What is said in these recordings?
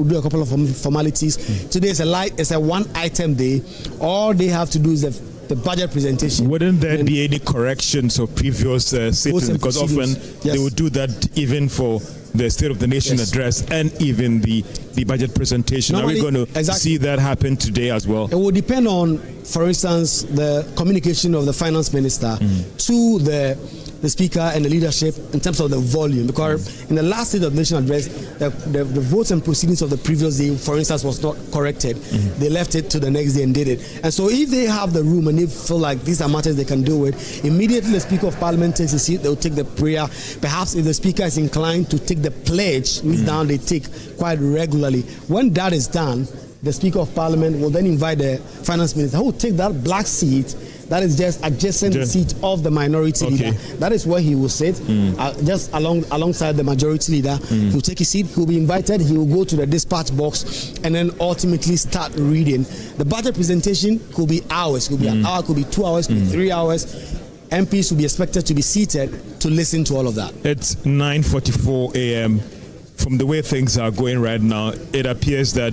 We'll do a couple of formalities. Today is a one-item day. All they have to do is the budget presentation. Wouldn't there be any corrections of previous sittings? Because often they would do that even for the State of the Nation address and even the budget presentation. Normally, are we going to see that happen today as well? It will depend on, for instance, the communication of the finance minister to the speaker and the leadership in terms of the volume, because in the last State of the Nation address, the votes and proceedings of the previous day, for instance, was not corrected. They left it to the next day and did it. And so if they have the room and they feel like these are matters they can do it, immediately the Speaker of Parliament takes a seat, they'll take the prayer. Perhaps if the Speaker is inclined to take the pledge, which now they take quite regularly. When that is done, the Speaker of Parliament will then invite the Finance Minister, who will take that black seat that is just adjacent the seat of the minority leader. That is where he will sit, just alongside the majority leader. He will take his seat, he will be invited, he will go to the dispatch box and then ultimately start reading. The budget presentation could be hours, could be an hour, could be 2 hours, could be 3 hours. MPs will be expected to be seated to listen to all of that. It's 9:44 a.m. From the way things are going right now, it appears that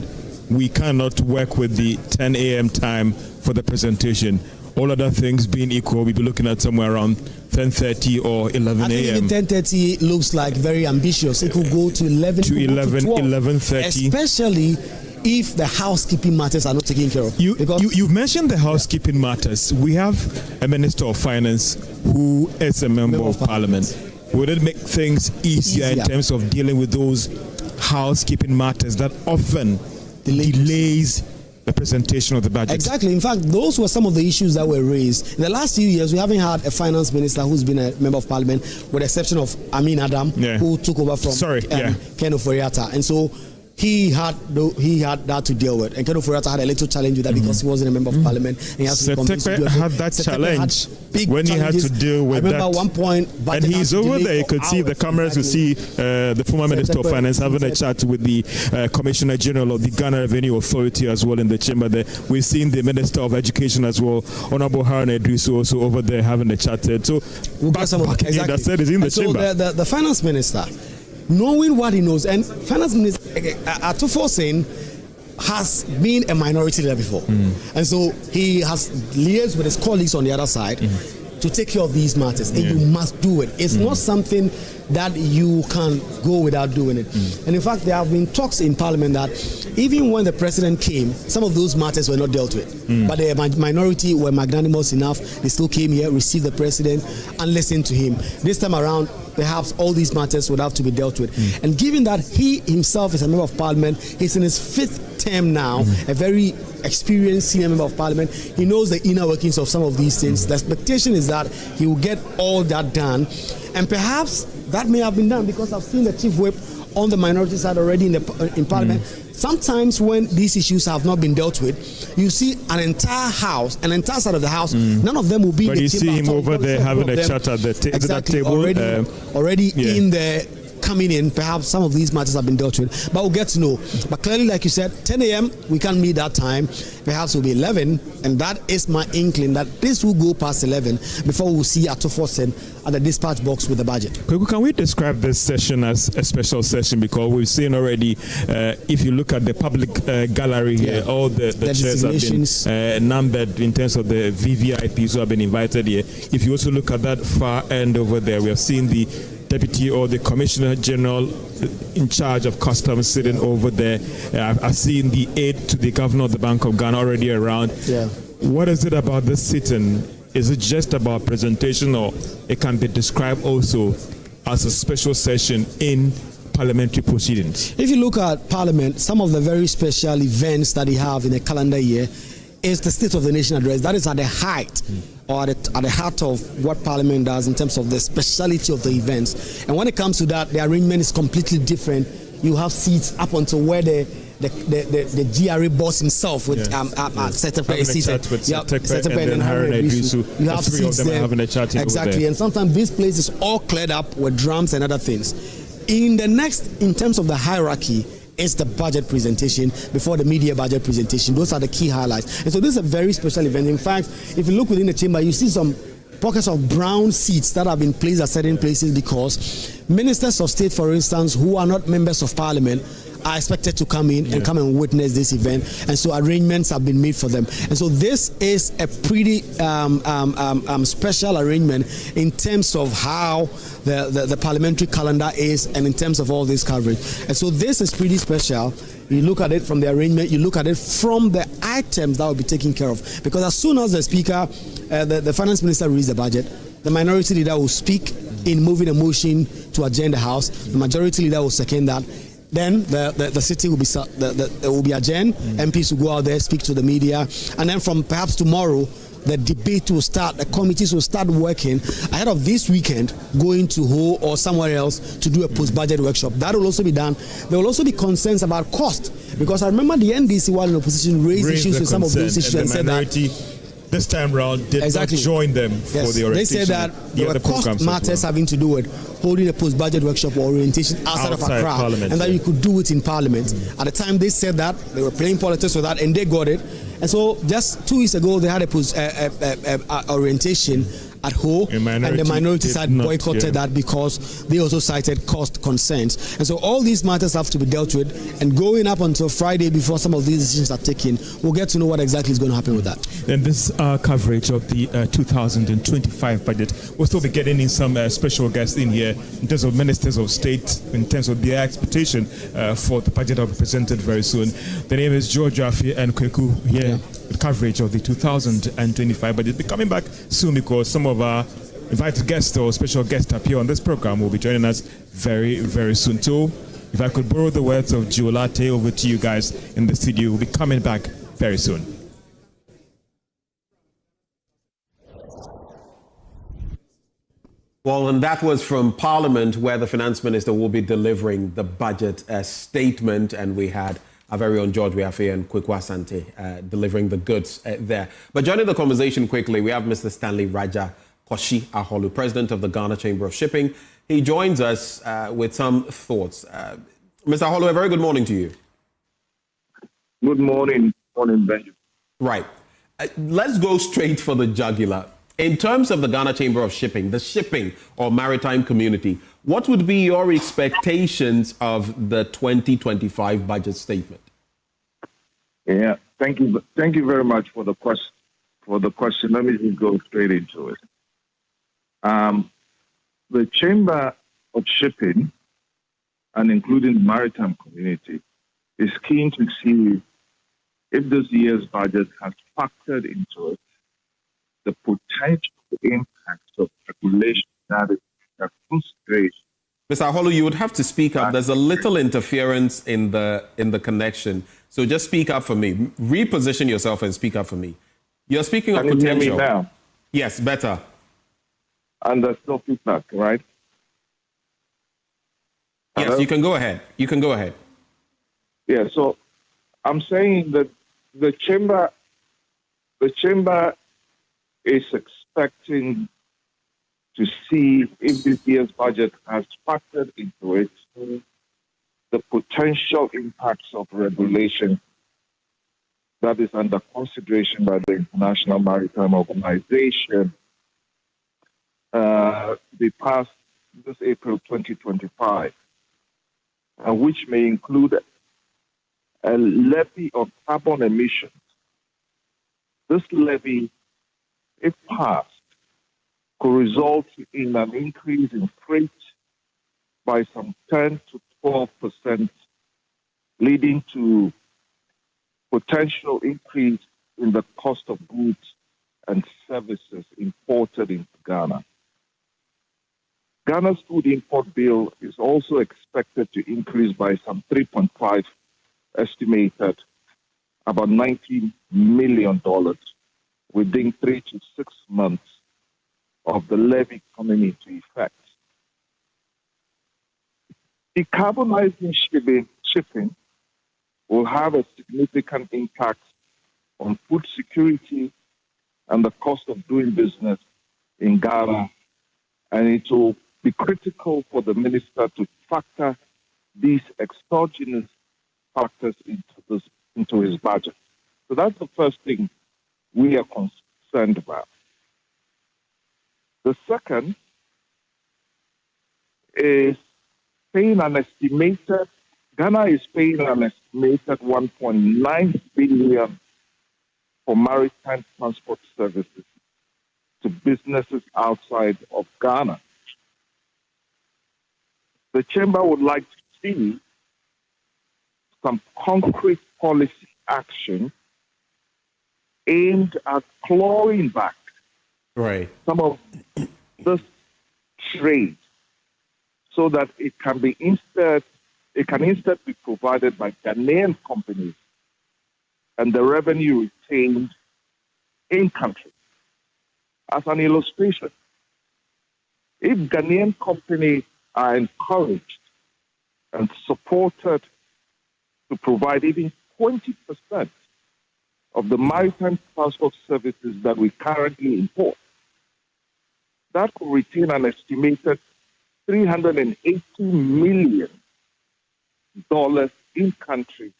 we cannot work with the 10 a.m. time for the presentation. All other things being equal, we'll be looking at somewhere around 10:30 or 11 a.m. I think 10:30 looks like very ambitious. It could go to 11 to 11:30. Especially if the housekeeping matters are not taken care of. You've mentioned the housekeeping matters. We have a Minister of Finance who is a member of Parliament. Would it make things easier in terms of dealing with those housekeeping matters that often delays the presentation of the budget? Exactly. In fact, those were some of the issues that were raised. In the last few years, we haven't had a finance minister who's been a member of Parliament, with the exception of Amin Adam, who took over from Ken Ofori-Atta. And so he had that to deal with. And Ken Ofori-Atta had a little challenge with that because he wasn't a member of Parliament. And he has to had that challenge when he had to deal with that. I remember at one point, and he's over there. You could see the cameras. You see the former Minister of Finance having a chat with the Commissioner General of the Ghana Revenue Authority as well in the chamber there. We've seen the Minister of Education as well, Honorable Harun Idrisu, also over there having a chat there. So that said is in the chamber. So the Finance Minister, knowing what he knows, and Finance Minister Ato Forson has been a minority leader before, and so he has liaised with his colleagues on the other side to take care of these matters, and you must do it. It's not something that you can go without doing it. And in fact, there have been talks in Parliament that even when the President came, some of those matters were not dealt with. But the minority were magnanimous enough. They still came here, received the President, and listened to him. This time around, perhaps all these matters would have to be dealt with. And given that he himself is a member of Parliament, he's in his 5th term now, a very experienced senior member of Parliament, he knows the inner workings of some of these things. The expectation is that he will get all that done. And perhaps that may have been done because I've seen the Chief Whip on the minority side already in Parliament. Sometimes when these issues have not been dealt with, you see an entire house, an entire side of the house, none of them will be in the chamber. But you see him over there having a chat at the table. Already in there, coming in, perhaps some of these matters have been dealt with, but we'll get to know. But clearly, like you said, 10 a.m., we can't meet that time. Perhaps it will be 11, and that is my inkling that this will go past 11 before we'll see Ato Forson at the dispatch box with the budget. Can we describe this session as a special session? Because we've seen already, if you look at the public gallery here, all the chairs have been numbered in terms of the VVIPs who have been invited here. If you also look at that far end over there, we have seen the Deputy or the Commissioner General in charge of customs sitting over there. I've seen the aide to the Governor of the Bank of Ghana already around. What is it about this sitting? Is it just about presentation, or it can be described also as a special session in parliamentary proceedings? If you look at Parliament, some of the very special events that they have in a calendar year is the State of the Nation address. That is at the height or at the heart of what Parliament does in terms of the speciality of the events. And when it comes to that, the arrangement is completely different. You have seats up until where the GRA boss himself with Setepe is seated. Setepe and Harun Idrisu. You have seats there. Having a chat exactly. And sometimes this place is all cleared up with drums and other things. In terms of the hierarchy, is the budget presentation before the media budget presentation. Those are the key highlights. And so this is a very special event. In fact, if you look within the chamber, you see some pockets of brown seats that have been placed at certain places because ministers of state, for instance, who are not members of Parliament, are expected to come in and come and witness this event, and so arrangements have been made for them. And so this is a pretty special arrangement in terms of how the parliamentary calendar is, and in terms of all this coverage. And so this is pretty special. You look at it from the arrangement, you look at it from the items that will be taken care of. Because as soon as the Speaker, the Finance Minister reads the budget, the Minority Leader will speak in moving a motion to adjourn the House. The Majority Leader will second that. Then the sitting will be adjourned. MPs will go out there, speak to the media, and then from perhaps tomorrow, the debate will start. The committees will start working ahead of this weekend, going to Ho or somewhere else to do a post-budget workshop. That will also be done. There will also be concerns about cost, because I remember the NDC, while in opposition, raised issues with some of those issues and said that this time round did not join them for the orientation. They said that there were cost matters having to do with holding a post-budget workshop or orientation outside of Accra, Parliament, and that you could do it in Parliament. At the time they said that, they were playing politics with that, and they got it. And so just 2 weeks ago, they had a orientation at Ho, and the minority side boycotted that because they also cited cost concerns. And so all these matters have to be dealt with, and going up until Friday before some of these decisions are taken, we'll get to know what exactly is going to happen with that. And this coverage of the 2025 budget, we'll still be getting in some special guests in here in terms of ministers of state, in terms of their expectation for the budget that will be presented very soon. The name is George Afi and Kweku here. Coverage of the 2025 budget. Be coming back soon, because some of our invited guests or special guests appear on this program will be joining us very, very soon. So, if I could borrow the words of Giolate, over to you guys in the studio. We'll be coming back very soon. Well, and that was from Parliament, where the Finance Minister will be delivering the budget statement, and we had our very own George Weafe and Kweku Asante delivering the goods there. But joining the conversation quickly, we have Mr. Stanley Raja Koshi Aholu, President of the Ghana Chamber of Shipping. He joins us with some thoughts. Mr. Aholu, a very good morning to you. Good morning. Morning, Benjamin. Right. Let's go straight for the jugular. In terms of the Ghana Chamber of Shipping, the shipping or maritime community, what would be your expectations of the 2025 budget statement? Yeah, thank you very much for the question. Let me just go straight into it. The Chamber of Shipping, and including the maritime community, is keen to see if this year's budget has factored into it the potential impacts of regulation that is a frustration. Mr. Aholu, you would have to speak up. There's a little interference in the connection. So just speak up for me. Reposition yourself and speak up for me. You're speaking of potential. Can you hear me now? Yes, better. And there's no feedback, right? Yes, Hello? you can go ahead. You can go ahead. Yeah, so I'm saying that the chamber is expecting to see if this year's budget has factored into it the potential impacts of regulation that is under consideration by the International Maritime Organization. They passed this April 2025, which may include a levy of carbon emissions. This levy, if passed, could result in an increase in freight by some 10 to 12%, leading to potential increase in the cost of goods and services imported into Ghana. Ghana's food import bill is also expected to increase by some 3.5, estimated about $19 million within 3 to 6 months of the levy coming into effect. Decarbonizing shipping will have a significant impact on food security and the cost of doing business in Ghana, and it will be critical for the minister to factor these exogenous factors into his budget. So that's the first thing we are concerned about. The second is paying an estimated Ghana is paying an estimated 1.9 billion for maritime transport services to businesses outside of Ghana. The Chamber would like to see some concrete policy action aimed at clawing back some of this trade so that it can instead be provided by Ghanaian companies and the revenue retained in country. As an illustration, if Ghanaian companies are encouraged and supported to provide even 20% of the maritime transport services that we currently import, that could retain an estimated $380 million in country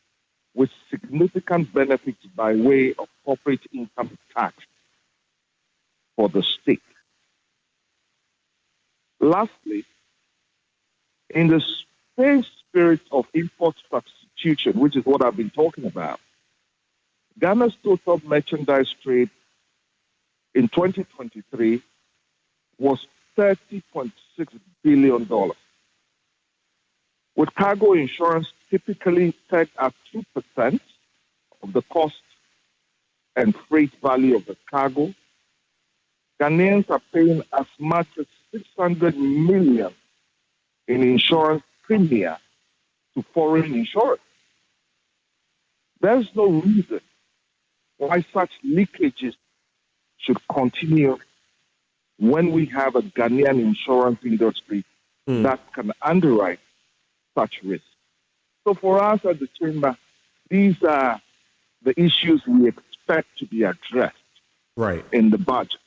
with significant benefits by way of corporate income tax for the state. Lastly, in the same spirit of import substitution, which is what I've been talking about, Ghana's total merchandise trade in 2023 was $30.6 billion, with cargo insurance typically set at 2% of the cost and freight value of the cargo. Ghanaians are paying as much as $600 million in insurance premia to foreign insurers. There's no reason why such leakages should continue when we have a Ghanaian insurance industry that can underwrite such risk. So for us at the Chamber, these are the issues we expect to be addressed in the budget.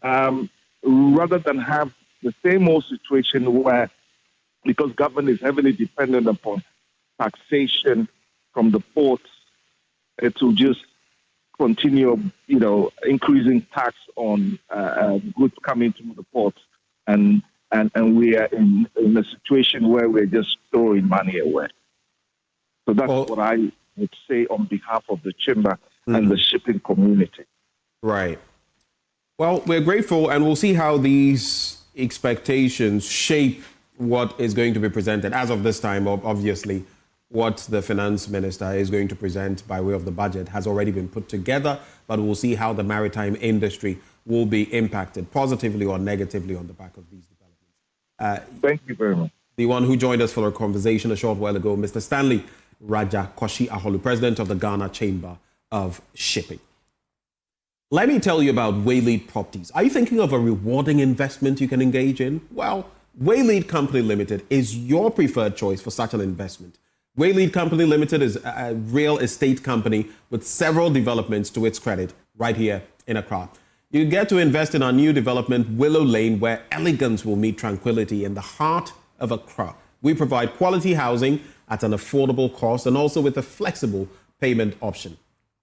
Rather than have the same old situation where, because government is heavily dependent upon taxation from the ports, it will just continue, increasing tax on goods coming through the ports, and we are in a situation where we're just throwing money away. So that's what I would say on behalf of the Chamber and the shipping community. Right. Well, we're grateful, and we'll see how these expectations shape what is going to be presented. As of this time, obviously, what the finance minister is going to present by way of the budget has already been put together, but we'll see how the maritime industry will be impacted positively or negatively on the back of these developments. Thank you very much. The one who joined us for a conversation a short while ago, Mr. Stanley Raja Koshi Aholu, president of the Ghana Chamber of Shipping. Let me tell you about Waylead Properties. Are you thinking of a rewarding investment you can engage in? Well, Waylead Company Limited is your preferred choice for such an investment. Waylead Company Limited is a real estate company with several developments to its credit right here in Accra. You get to invest in our new development, Willow Lane, where elegance will meet tranquility in the heart of Accra. We provide quality housing at an affordable cost and also with a flexible payment option.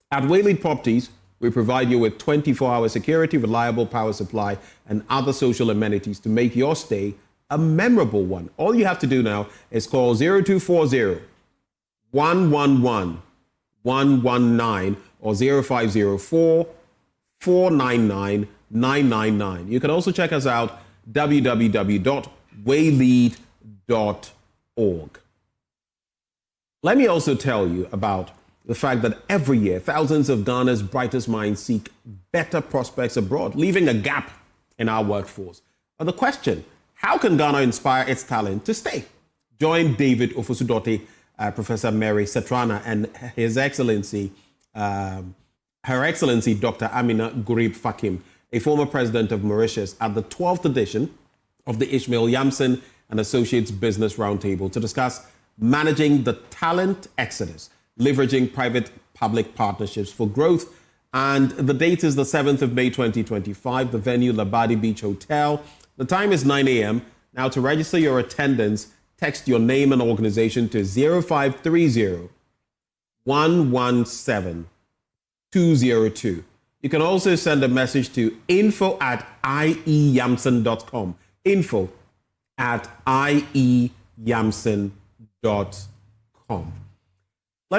At Waylead Properties, we provide you with 24-hour security, reliable power supply, and other social amenities to make your stay a memorable one. All you have to do now is call 0240 111 119 or 0504 499 999. You can also check us out www.waylead.org. Let me also tell you about the fact that every year thousands of Ghana's brightest minds seek better prospects abroad, leaving a gap in our workforce. But the question, how can Ghana inspire its talent to stay? Join David Ofosudote, Professor Mary Setrana, and His Excellency, Her Excellency Dr. Amina Gurib Fakim, a former president of Mauritius, at the 12th edition of the Ishmael Yamson and Associates Business Roundtable to discuss managing the talent exodus, leveraging private-public partnerships for growth. And the date is the 7th of May, 2025, the venue, Labadi Beach Hotel. The time is 9 a.m. Now, to register your attendance, text your name and organization to 0530 117 202. You can also send a message to info@ieyamson.com. info@ieyamson.com. Let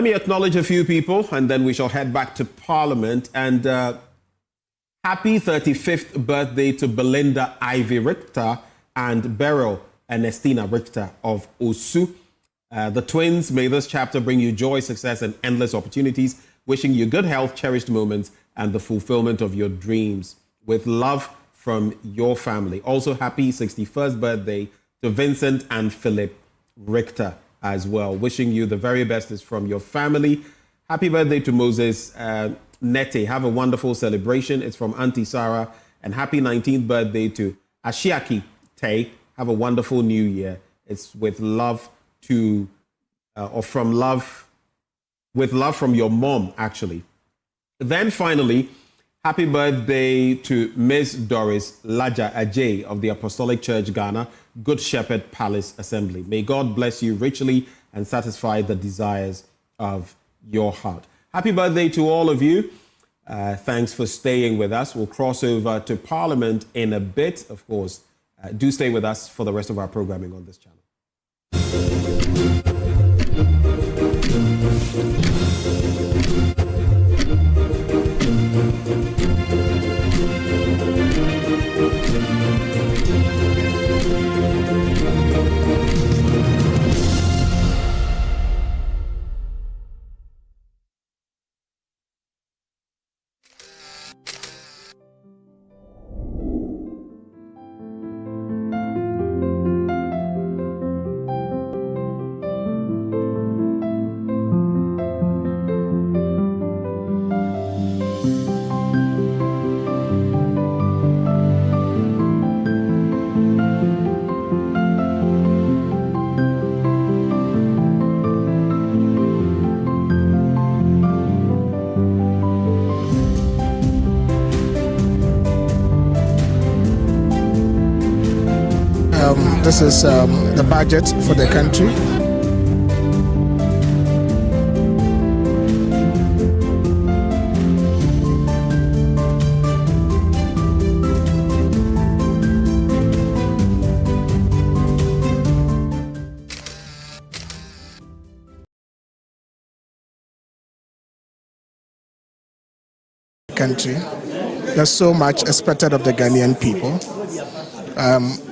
me acknowledge a few people, and then we shall head back to Parliament. And happy 35th birthday to Belinda Ivy Richter and Beryl Ernestina Richter of Osu. The twins, may this chapter bring you joy, success, and endless opportunities. Wishing you good health, cherished moments, and the fulfillment of your dreams. With love from your family. Also, happy 61st birthday to Vincent and Philip Richter as well. Wishing you the very best is from your family. Happy birthday to Moses Nete. Have a wonderful celebration. It's from Auntie Sarah. And happy 19th birthday to Ashiaki Tay. Have a wonderful new year. It's with love to, with love from your mom, actually. Then finally, happy birthday to Miss Doris Laja Ajay of the Apostolic Church Ghana, Good Shepherd Palace Assembly. May God bless you richly and satisfy the desires of your heart. Happy birthday to all of you. Thanks for staying with us. We'll cross over to Parliament in a bit, of course. Do stay with us for the rest of our programming on this channel. This is the budget for the country. There's so much expected of the Ghanaian people.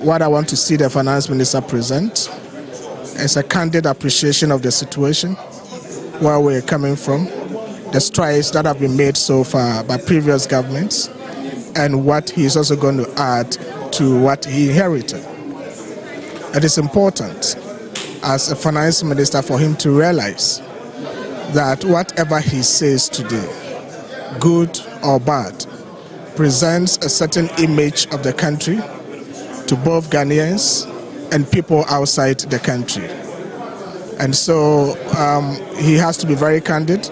What I want to see the finance minister present is a candid appreciation of the situation, where we're coming from, the strides that have been made so far by previous governments, and what he's also going to add to what he inherited. It is important as a finance minister for him to realize that whatever he says today, good or bad, presents a certain image of the country to both Ghanaians and people outside the country. And so he has to be very candid,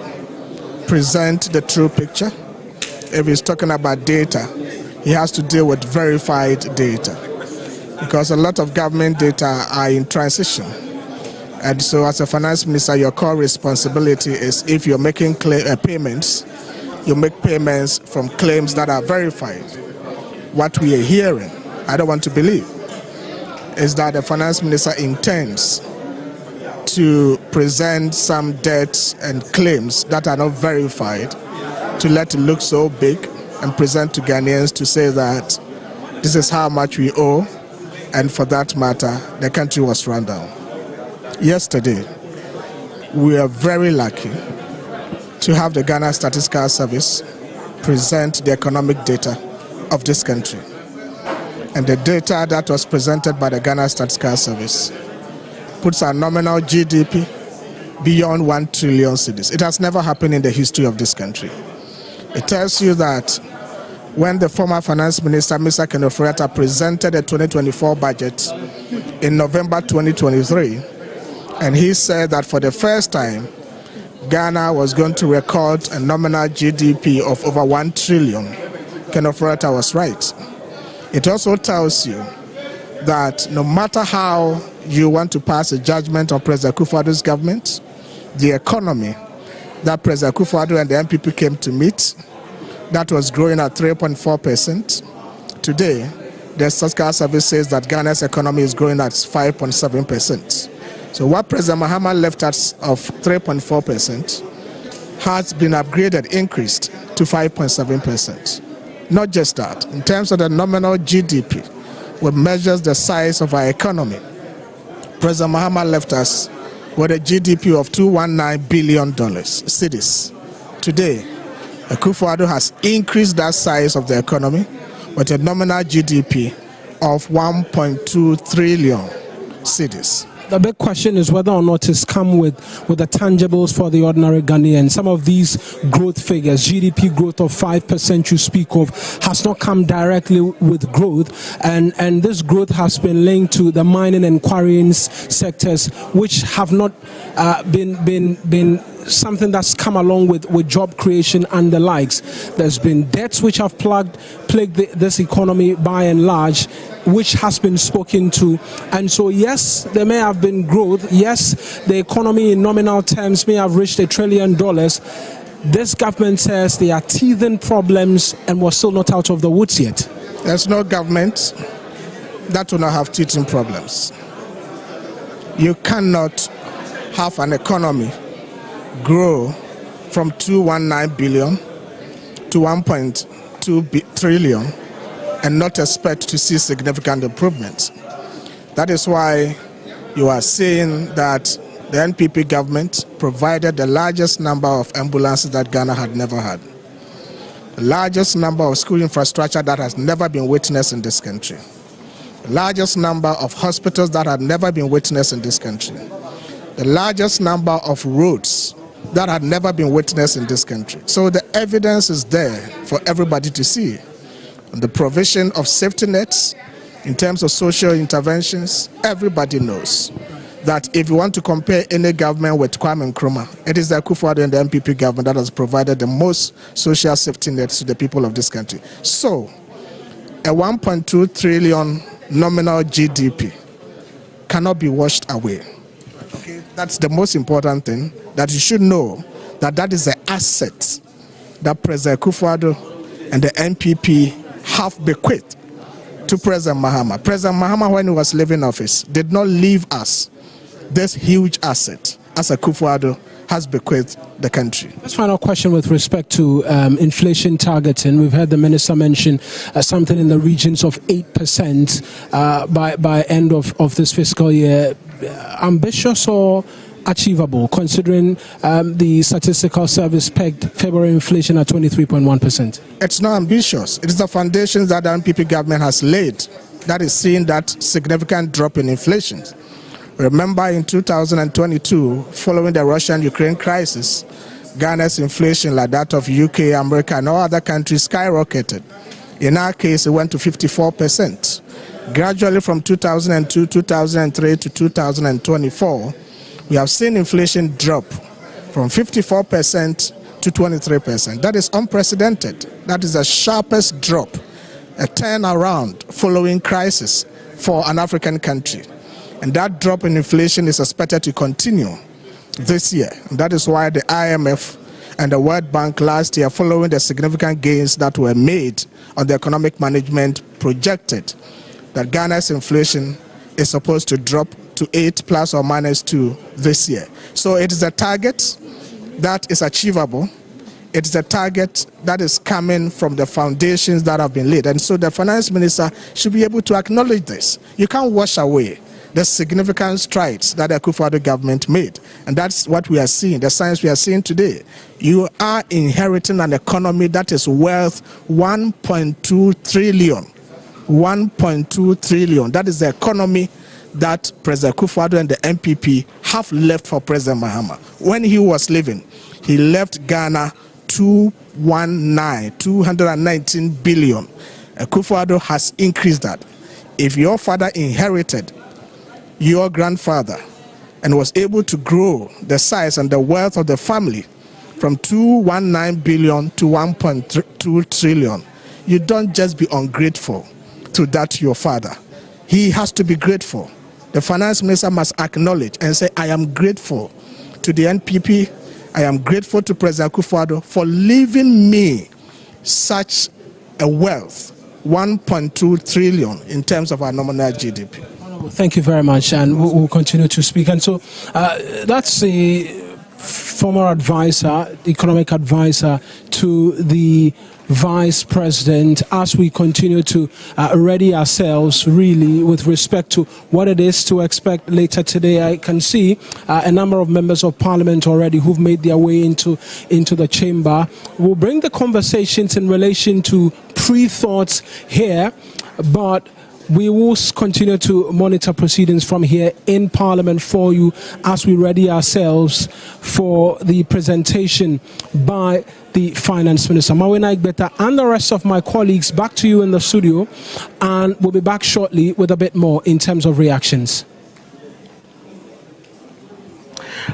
present the true picture. If he's talking about data, he has to deal with verified data, because a lot of government data are in transition. And so as a finance minister, your core responsibility is, if you're making payments, you make payments from claims that are verified. What we are hearing, I don't want to believe, is that the finance minister intends to present some debts and claims that are not verified, to let it look so big and present to Ghanaians to say that this is how much we owe, and for that matter, the country was run down. Yesterday, we are very lucky to have the Ghana Statistical Service present the economic data of this country. And the data that was presented by the Ghana Statistical Service puts our nominal GDP beyond 1 trillion cedis. It has never happened in the history of this country. It tells you that when the former finance minister, Mr. Kenneth Ofori-Atta, presented the 2024 budget in November 2023, and he said that for the first time, Ghana was going to record a nominal GDP of over 1 trillion. Kenneth Ofori-Atta was right. It also tells you that no matter how you want to pass a judgment on President Akufo-Addo's government, the economy that President Akufo-Addo and the MPP came to meet, that was growing at 3.4%. Today, the Statistical Service says that Ghana's economy is growing at 5.7%. So what President Mahama left us of 3.4% has been upgraded, increased to 5.7%. Not just that, in terms of the nominal GDP, which measures the size of our economy, President Mahama left us with a GDP of $219 billion cedis. Today, Akufo-Addo has increased that size of the economy with a nominal GDP of 1.2 trillion cedis. The big question is whether or not it's come with the tangibles for the ordinary Ghanaian. Some of these growth figures, GDP growth of 5% you speak of, has not come directly with growth, and this growth has been linked to the mining and quarrying sectors, which have not been something that's come along with job creation and the likes. There's been debts which have plagued this economy by and large, which has been spoken to. And so yes, there may have been growth. Yes, the economy in nominal terms may have reached $1 trillion. This government says there are teething problems and we're still not out of the woods yet. There's no government that will not have teething problems. You cannot have an economy grow from 219 billion to 1.2 trillion and not expect to see significant improvements. That is why you are seeing that the NPP government provided the largest number of ambulances that Ghana had never had, the largest number of school infrastructure that has never been witnessed in this country, the largest number of hospitals that had never been witnessed in this country, the largest number of roads that had never been witnessed in this country. So the evidence is there for everybody to see. And the provision of safety nets in terms of social interventions, everybody knows that if you want to compare any government with Kwame Nkrumah, it is the Akufo-Addo and the NPP government that has provided the most social safety nets to the people of this country. So a 1.2 trillion nominal GDP cannot be washed away. Okay, that's the most important thing, that you should know that that is the asset that President Akufo-Addo and the NPP have bequeathed to President Mahama. President Mahama, when he was leaving office, did not leave us this huge asset as Akufo-Addo has bequeathed the country. This final question with respect to inflation targeting. We've heard the minister mention something in the regions of 8% by end of this fiscal year. Ambitious or achievable, considering the statistical service pegged February inflation at 23.1%? It's not ambitious. It is the foundations that the NPP government has laid that is seeing that significant drop in inflation. Remember, in 2022, following the Russian-Ukraine crisis, Ghana's inflation, like that of UK, America, and all other countries, skyrocketed. In our case, it went to 54%. Gradually, from 2002, 2003 to 2024, we have seen inflation drop from 54% to 23%. That is unprecedented. That is the sharpest drop, a turnaround following crisis for an African country. And that drop in inflation is expected to continue this year. And that is why the IMF and the World Bank last year, following the significant gains that were made on the economic management, projected that Ghana's inflation is supposed to drop to 8 plus or minus 2 this year. So it is a target that is achievable. It is a target that is coming from the foundations that have been laid. And so the finance minister should be able to acknowledge this. You can't wash away the significant strides that the Akufo-Addo government made. And that's what we are seeing, the signs we are seeing today. You are inheriting an economy that is worth 1.2 trillion. 1.2 trillion. That is the economy that President Akufo-Addo and the NPP have left for President Mahama. When he was leaving, he left Ghana 219 billion. Akufo-Addo has increased that. If your father inherited your grandfather and was able to grow the size and the wealth of the family from 219 billion to 1.2 trillion, you don't just be ungrateful to that your father. He has to be grateful. The finance minister must acknowledge and say, I am grateful to the NPP, I am grateful to President Akufo-Addo for leaving me such a wealth, 1.2 trillion in terms of our nominal GDP. Thank you very much, and we'll continue to speak. And so that's the former advisor, economic advisor to the Vice President, as we continue to ready ourselves really with respect to what it is to expect later today. I can see a number of members of Parliament already who've made their way into the chamber. We'll bring the conversations in relation to pre-thoughts here, but we will continue to monitor proceedings from here in Parliament for you as we ready ourselves for the presentation by the Finance Minister, Mawina Igbeta, and the rest of my colleagues. Back to you in the studio, and we'll be back shortly with a bit more in terms of reactions.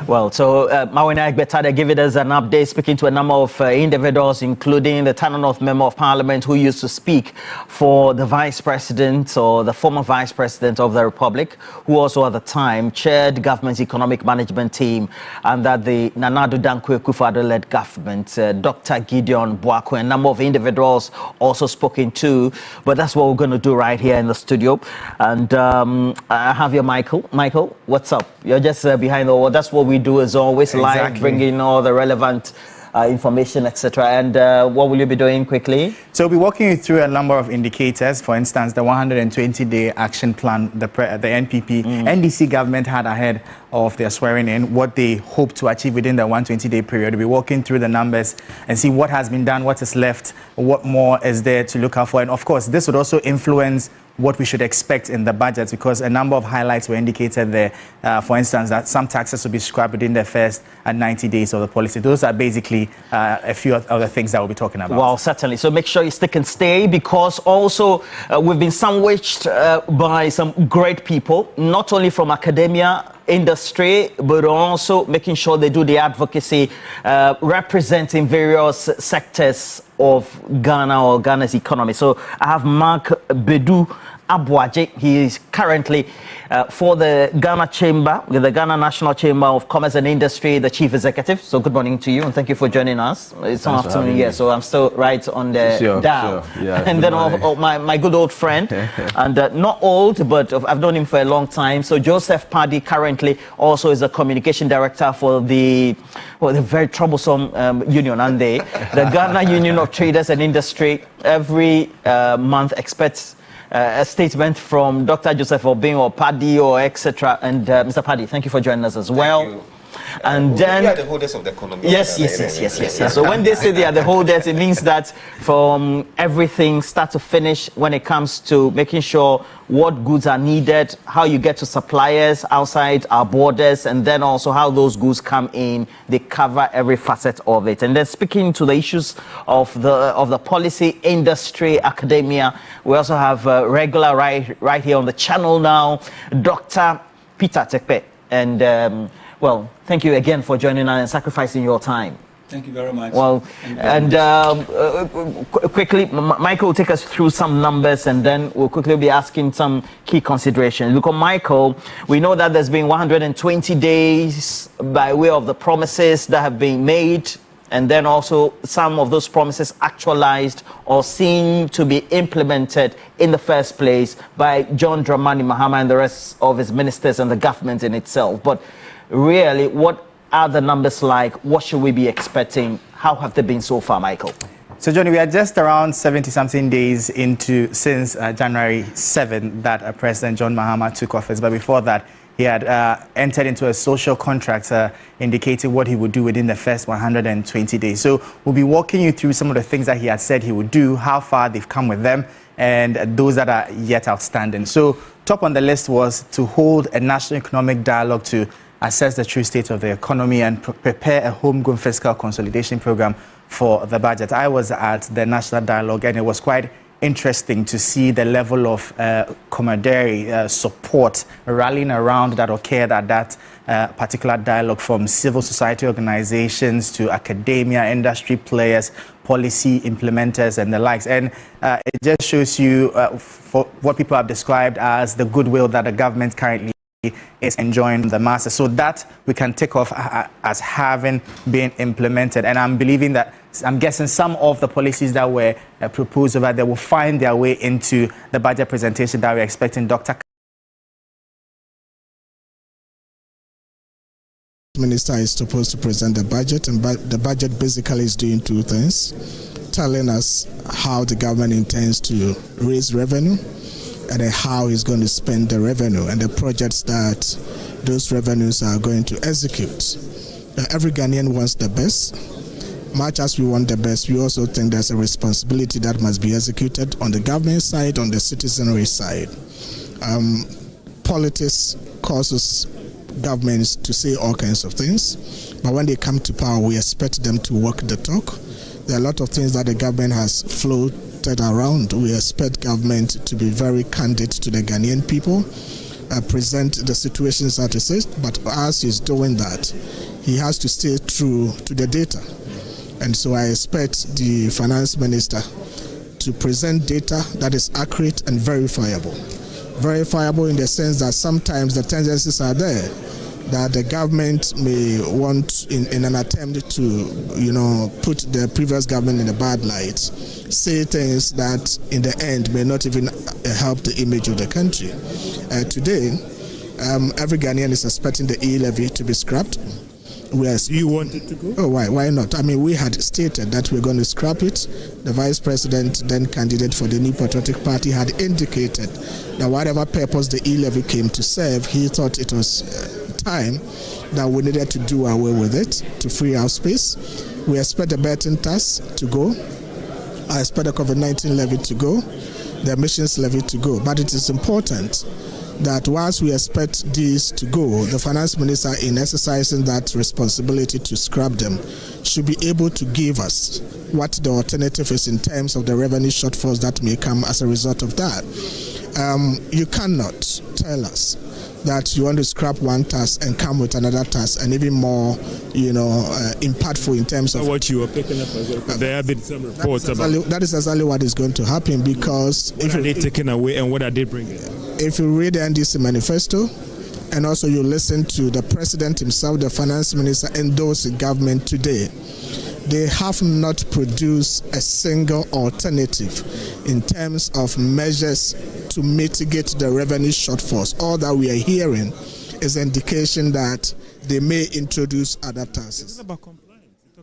Well, so Mawina Igbeta giving us an update, speaking to a number of individuals, including the Tana North Member of Parliament who used to speak for the Vice President or the former Vice President of the Republic, who also at the time chaired government's economic management team under the Nana Addo Dankwa Akufo-Addo-led government, Dr. Gideon Boakwe. A number of individuals also spoken to, but that's what we're going to do right here in the studio. And I have your Michael. Michael, what's up? You're just behind the wall. That's what we do as always, live, bringing all the relevant information, etc. And what will you be doing quickly? So we'll be walking you through a number of indicators. For instance, the 120-day action plan the NPP, NDC government had ahead of their swearing in, what they hope to achieve within the 120-day period. We'll be walking through the numbers and see what has been done, what is left, what more is there to look out for. And of course, this would also influence what we should expect in the budget, because a number of highlights were indicated there. For instance, that some taxes will be scrapped within the first 90 days of the policy. Those are basically a few of the things that we'll be talking about. Well, certainly. So make sure you stick and stay, because also we've been sandwiched by some great people, not only from academia, industry, but also making sure they do the advocacy, representing various sectors of Ghana or Ghana's economy. So I have Mark Bedu Abuaje. He is currently for the Ghana Chamber, the Ghana National Chamber of Commerce and Industry, the Chief Executive. So good morning to you, and thank you for joining us. It's an afternoon here, so I'm still right on the dial. Sure. Yeah, and then my good old friend, and not old, but I've known him for a long time. So Joseph Paddy currently also is a communication director for the very troublesome union, and the Ghana Union of Traders and Industry. Every month expects a statement from Dr. Joseph Obing or Paddy or etc. And Mr. Paddy, thank you for joining us as well. Thank you. And then we are the holders of the economy. Yes. So when they say they are the holders, it means that from everything start to finish, when it comes to making sure what goods are needed, how you get to suppliers outside our borders, and then also how those goods come in, they cover every facet of it. And then speaking to the issues of the policy, industry, academia, we also have regular right here on the channel now, Dr. Peter Tekpe. And well, thank you again for joining us and sacrificing your time. Thank you very much. Well, and quickly, Michael will take us through some numbers, and then we'll quickly be asking some key considerations. Look, Michael, we know that there's been 120 days by way of the promises that have been made, and then also some of those promises actualized or seem to be implemented in the first place by John Dramani Mahama and the rest of his ministers and the government in itself. But really, what are the numbers like? What should we be expecting? How have they been so far, Michael? So, Johnny, we are just around 70-something days since January 7 that President John Mahama took office. But before that, he had entered into a social contract indicating what he would do within the first 120 days. So we'll be walking you through some of the things that he had said he would do, how far they've come with them, and those that are yet outstanding. So top on the list was to hold a national economic dialogue to assess the true state of the economy and prepare a homegrown fiscal consolidation program for the budget. I was at the national dialogue, and it was quite interesting to see the level of camaraderie, support, rallying around that occurred at that particular dialogue, from civil society organizations to academia, industry players, policy implementers, and the likes. And it just shows you for what people have described as the goodwill that the government currently is enjoying the masses. So that we can take off as having been implemented. And I'm believing that, I'm guessing some of the policies that were proposed over there will find their way into the budget presentation that we're expecting Dr. minister is supposed to present the budget, and the budget basically is doing two things: telling us how the government intends to raise revenue, and then how it's going to spend the revenue and the projects that those revenues are going to execute. Every Ghanaian wants the best. Much as we want the best, we also think there's a responsibility that must be executed on the government side, on the citizenry side. Politics causes governments to say all kinds of things, but when they come to power, we expect them to walk the talk. There are a lot of things that the government has floated around. We expect government to be very candid to the Ghanaian people, present the situations that it is, but as he's doing that, he has to stay true to the data. And so I expect the finance minister to present data that is accurate and verifiable. Verifiable in the sense that sometimes the tendencies are there that the government may want, in an attempt to, put the previous government in a bad light, say things that in the end may not even help the image of the country. Today, every Ghanaian is expecting the e-levy to be scrapped. You want it to go? Oh, why not? I mean, we had stated that we're going to scrap it. The vice president, then candidate for the New Patriotic Party, had indicated that whatever purpose the e-levy came to serve, he thought it was time that we needed to do away with it to free our space. We expect the betting tax to go. I expect the COVID-19 levy to go, the emissions levy to go. But it is important that whilst we expect these to go, the finance minister, in exercising that responsibility to scrap them, should be able to give us what the alternative is in terms of the revenue shortfalls that may come as a result of that. You cannot tell us that you want to scrap one task and come with another task, and even more, impactful in terms of what you were picking up as well. There have been some reports about that is exactly what is going to happen, because what are they taking away and what are they bringing? If you read the NDC manifesto, and also you listen to the president himself, the finance minister, and those in government today, they have not produced a single alternative in terms of measures to mitigate the revenue shortfalls. All that we are hearing is an indication that they may introduce other taxes.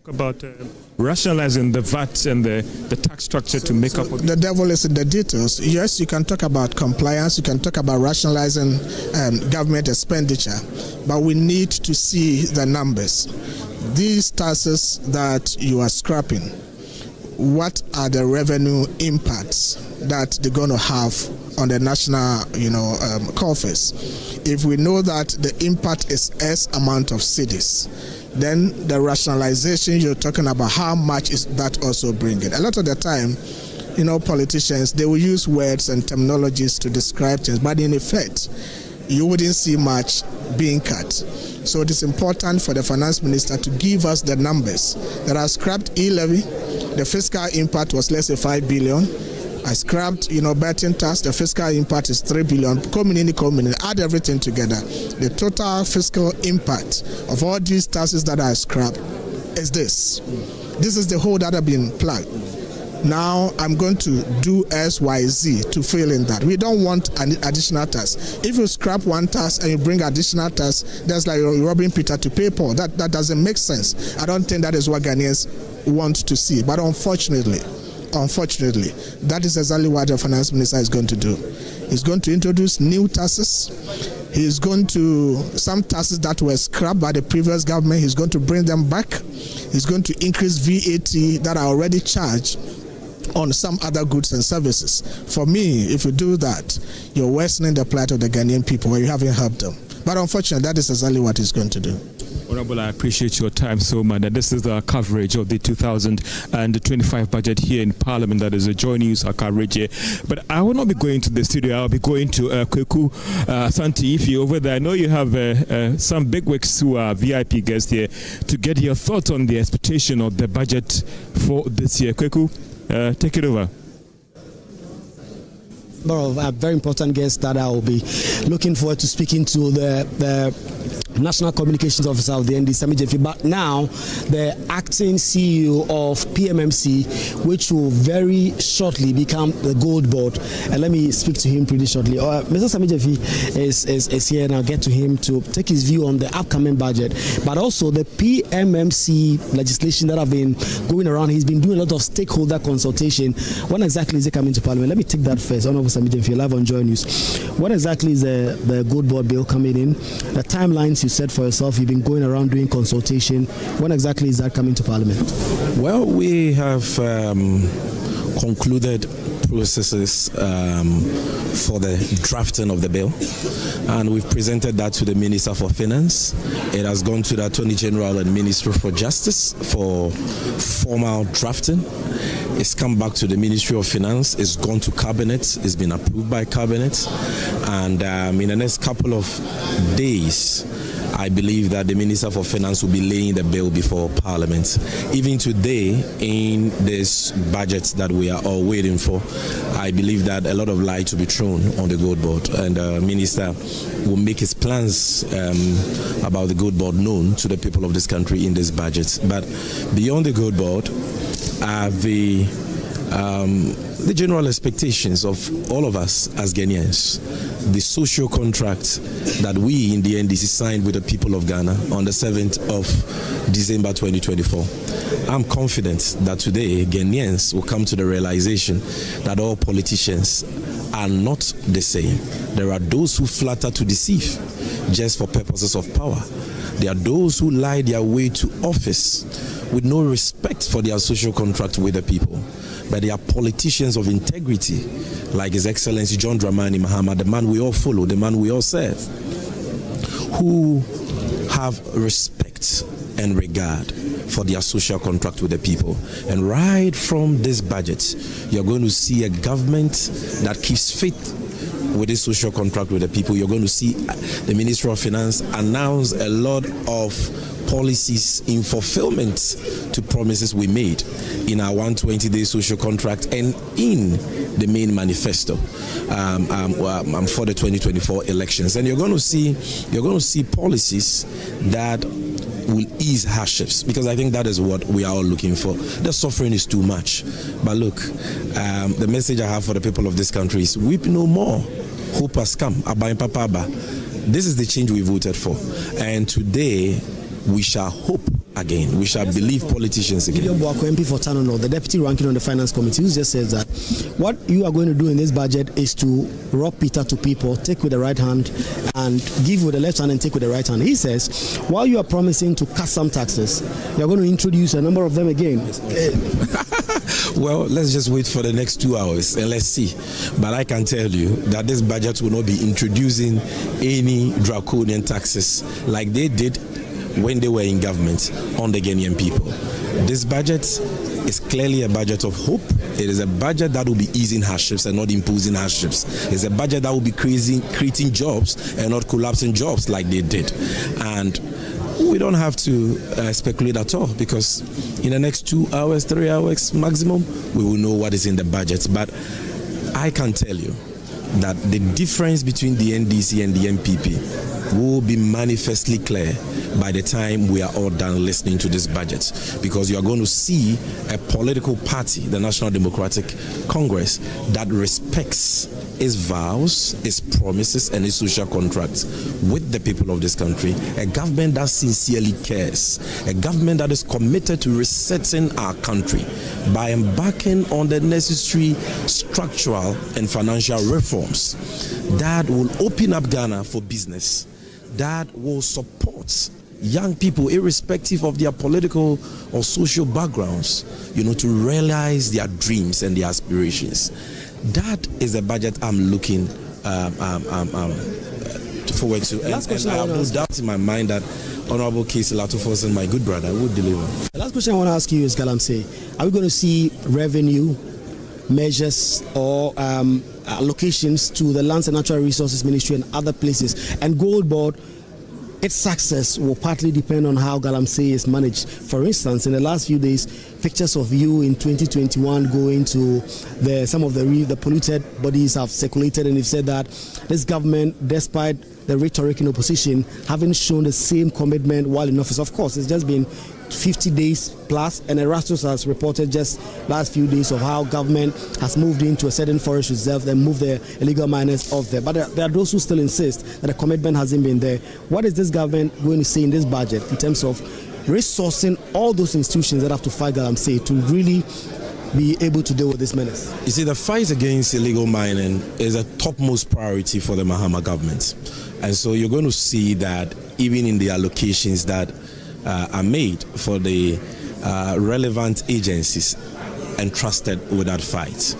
About rationalizing the VAT and the tax structure to make up. The devil is in the details. Yes, you can talk about compliance, you can talk about rationalizing government expenditure, but we need to see the numbers. These taxes that you are scrapping, what are the revenue impacts that they're going to have on the national, coffers? If we know that the impact is S amount of cities, then the rationalization you're talking about, how much is that also bringing? A lot of the time, politicians, they will use words and terminologies to describe things, but in effect, you wouldn't see much being cut. So it is important for the finance minister to give us the numbers that are scrapped e-levy. The fiscal impact was, let's say, 5 billion. I scrapped, betting tax. The fiscal impact is 3 billion. Add everything together. The total fiscal impact of all these taxes that are scrapped is this. This is the hole that have been plugged. Now I'm going to do X, Y, Z to fill in that. We don't want an additional tax. If you scrap one tax and you bring additional tax, that's like you're robbing Peter to pay Paul. That doesn't make sense. I don't think that is what Ghanaians want to see. But unfortunately, that is exactly what the finance minister is going to do. He's going to introduce new taxes. He's going to, some taxes that were scrapped by the previous government, he's going to bring them back. He's going to increase VAT that are already charged on some other goods and services. For me, if you do that, you're worsening the plight of the Ghanaian people where you haven't helped them. But unfortunately, that is exactly what he's going to do. Honorable, I appreciate your time so much. And this is our coverage of the 2025 budget here in Parliament. That is joining us, our coverage here. But I will not be going to the studio. I'll be going to Kweku Santi Ifi over there. I know you have some bigwigs who are VIP guests here to get your thoughts on the expectation of the budget for this year. Kweku, take it over. A very important guest that I will be looking forward to speaking to. The National Communications Officer of the ND, Sami Jefi, but now the acting CEO of PMMC, which will very shortly become the Gold Board. And let me speak to him pretty shortly. Mr. Sami Jefi is here, and I'll get to him to take his view on the upcoming budget, but also the PMMC legislation that have been going around. He's been doing a lot of stakeholder consultation. When exactly is it coming to Parliament? Let me take that first. Honorable Sami Jefi, live on Joy News. What exactly is the Gold Board bill coming in? The timelines you said for yourself, you've been going around doing consultation. When exactly is that coming to Parliament? Well, we have concluded processes for the drafting of the bill, and we've presented that to the Minister for Finance. It has gone to the Attorney General and Minister for Justice for formal drafting. It's come back to the Ministry of Finance. It's gone to Cabinet. It's been approved by Cabinet, and in the next couple of days, I believe that the Minister for Finance will be laying the bill before Parliament. Even today, in this budget that we are all waiting for, I believe that a lot of light will be thrown on the Gold Board, and the Minister will make his plans about the Gold Board known to the people of this country in this budget. But beyond the Gold Board, the general expectations of all of us as Ghanaians, the social contract that we in the NDC signed with the people of Ghana on the 7th of December 2024. I'm confident that today Ghanaians will come to the realization that all politicians are not the same. There are those who flatter to deceive just for purposes of power. There are those who lie their way to office with no respect for their social contract with the people. But they are politicians of integrity, like His Excellency John Dramani Mahama, the man we all follow, the man we all serve, who have respect and regard for their social contract with the people. And right from this budget, you're going to see a government that keeps faith with this social contract with the people. You're going to see the Ministry of Finance announce a lot of policies in fulfillment to promises we made in our 120-day social contract and in the main manifesto for the 2024 elections. And you're going to see policies that will ease hardships, because I think that is what we are all looking for. The suffering is too much. But look, the message I have for the people of this country is weep no more. Hope has come. This is the change we voted for. And today, we shall hope again. We shall believe politicians again. MP for Tanono, the deputy ranking on the finance committee, who just says that what you are going to do in this budget is to rob Peter to people, take with the right hand and give with the left hand and take with the right hand. He says, while you are promising to cut some taxes, you are going to introduce a number of them again. Well, let's just wait for the next 2 hours and let's see. But I can tell you that this budget will not be introducing any draconian taxes like they did when they were in government on the Ghanaian people. This budget is clearly a budget of hope. It is a budget that will be easing hardships and not imposing hardships. It's a budget that will be creating jobs and not collapsing jobs like they did. And we don't have to speculate at all, because in the next 2 hours, 3 hours maximum, we will know what is in the budget. But I can tell you that the difference between the NDC and the MPP will be manifestly clear by the time we are all done listening to this budget, because you are going to see a political party, the National Democratic Congress, that respects its vows, its promises, and its social contracts with the people of this country. A government that sincerely cares, a government that is committed to resetting our country by embarking on the necessary structural and financial reforms that will open up Ghana for business, that will support young people, irrespective of their political or social backgrounds, to realize their dreams and their aspirations. That is a budget I'm looking forward to. And I have no doubt in my mind that Honorable Cassiel Ato Forson, my good brother, would deliver. The last question I want to ask you is, Galamsey, are we going to see revenue measures or allocations to the Lands and Natural Resources Ministry and other places, and Gold Board its success will partly depend on how Galamsey is managed. For instance, in the last few days, pictures of you in 2021 going to some of the polluted bodies have circulated, and they've said that this government, despite the rhetoric in opposition, haven't shown the same commitment while in office. Of course, it's just been 50 days plus, and Erastus has reported just last few days of how government has moved into a certain forest reserve and moved the illegal miners off there. But there are those who still insist that the commitment hasn't been there. What is this government going to say in this budget in terms of resourcing all those institutions that have to fight Galamsey to really be able to deal with this menace? You see, the fight against illegal mining is a topmost priority for the Mahama government. And so you're going to see that even in the allocations that are made for the relevant agencies entrusted with that fight.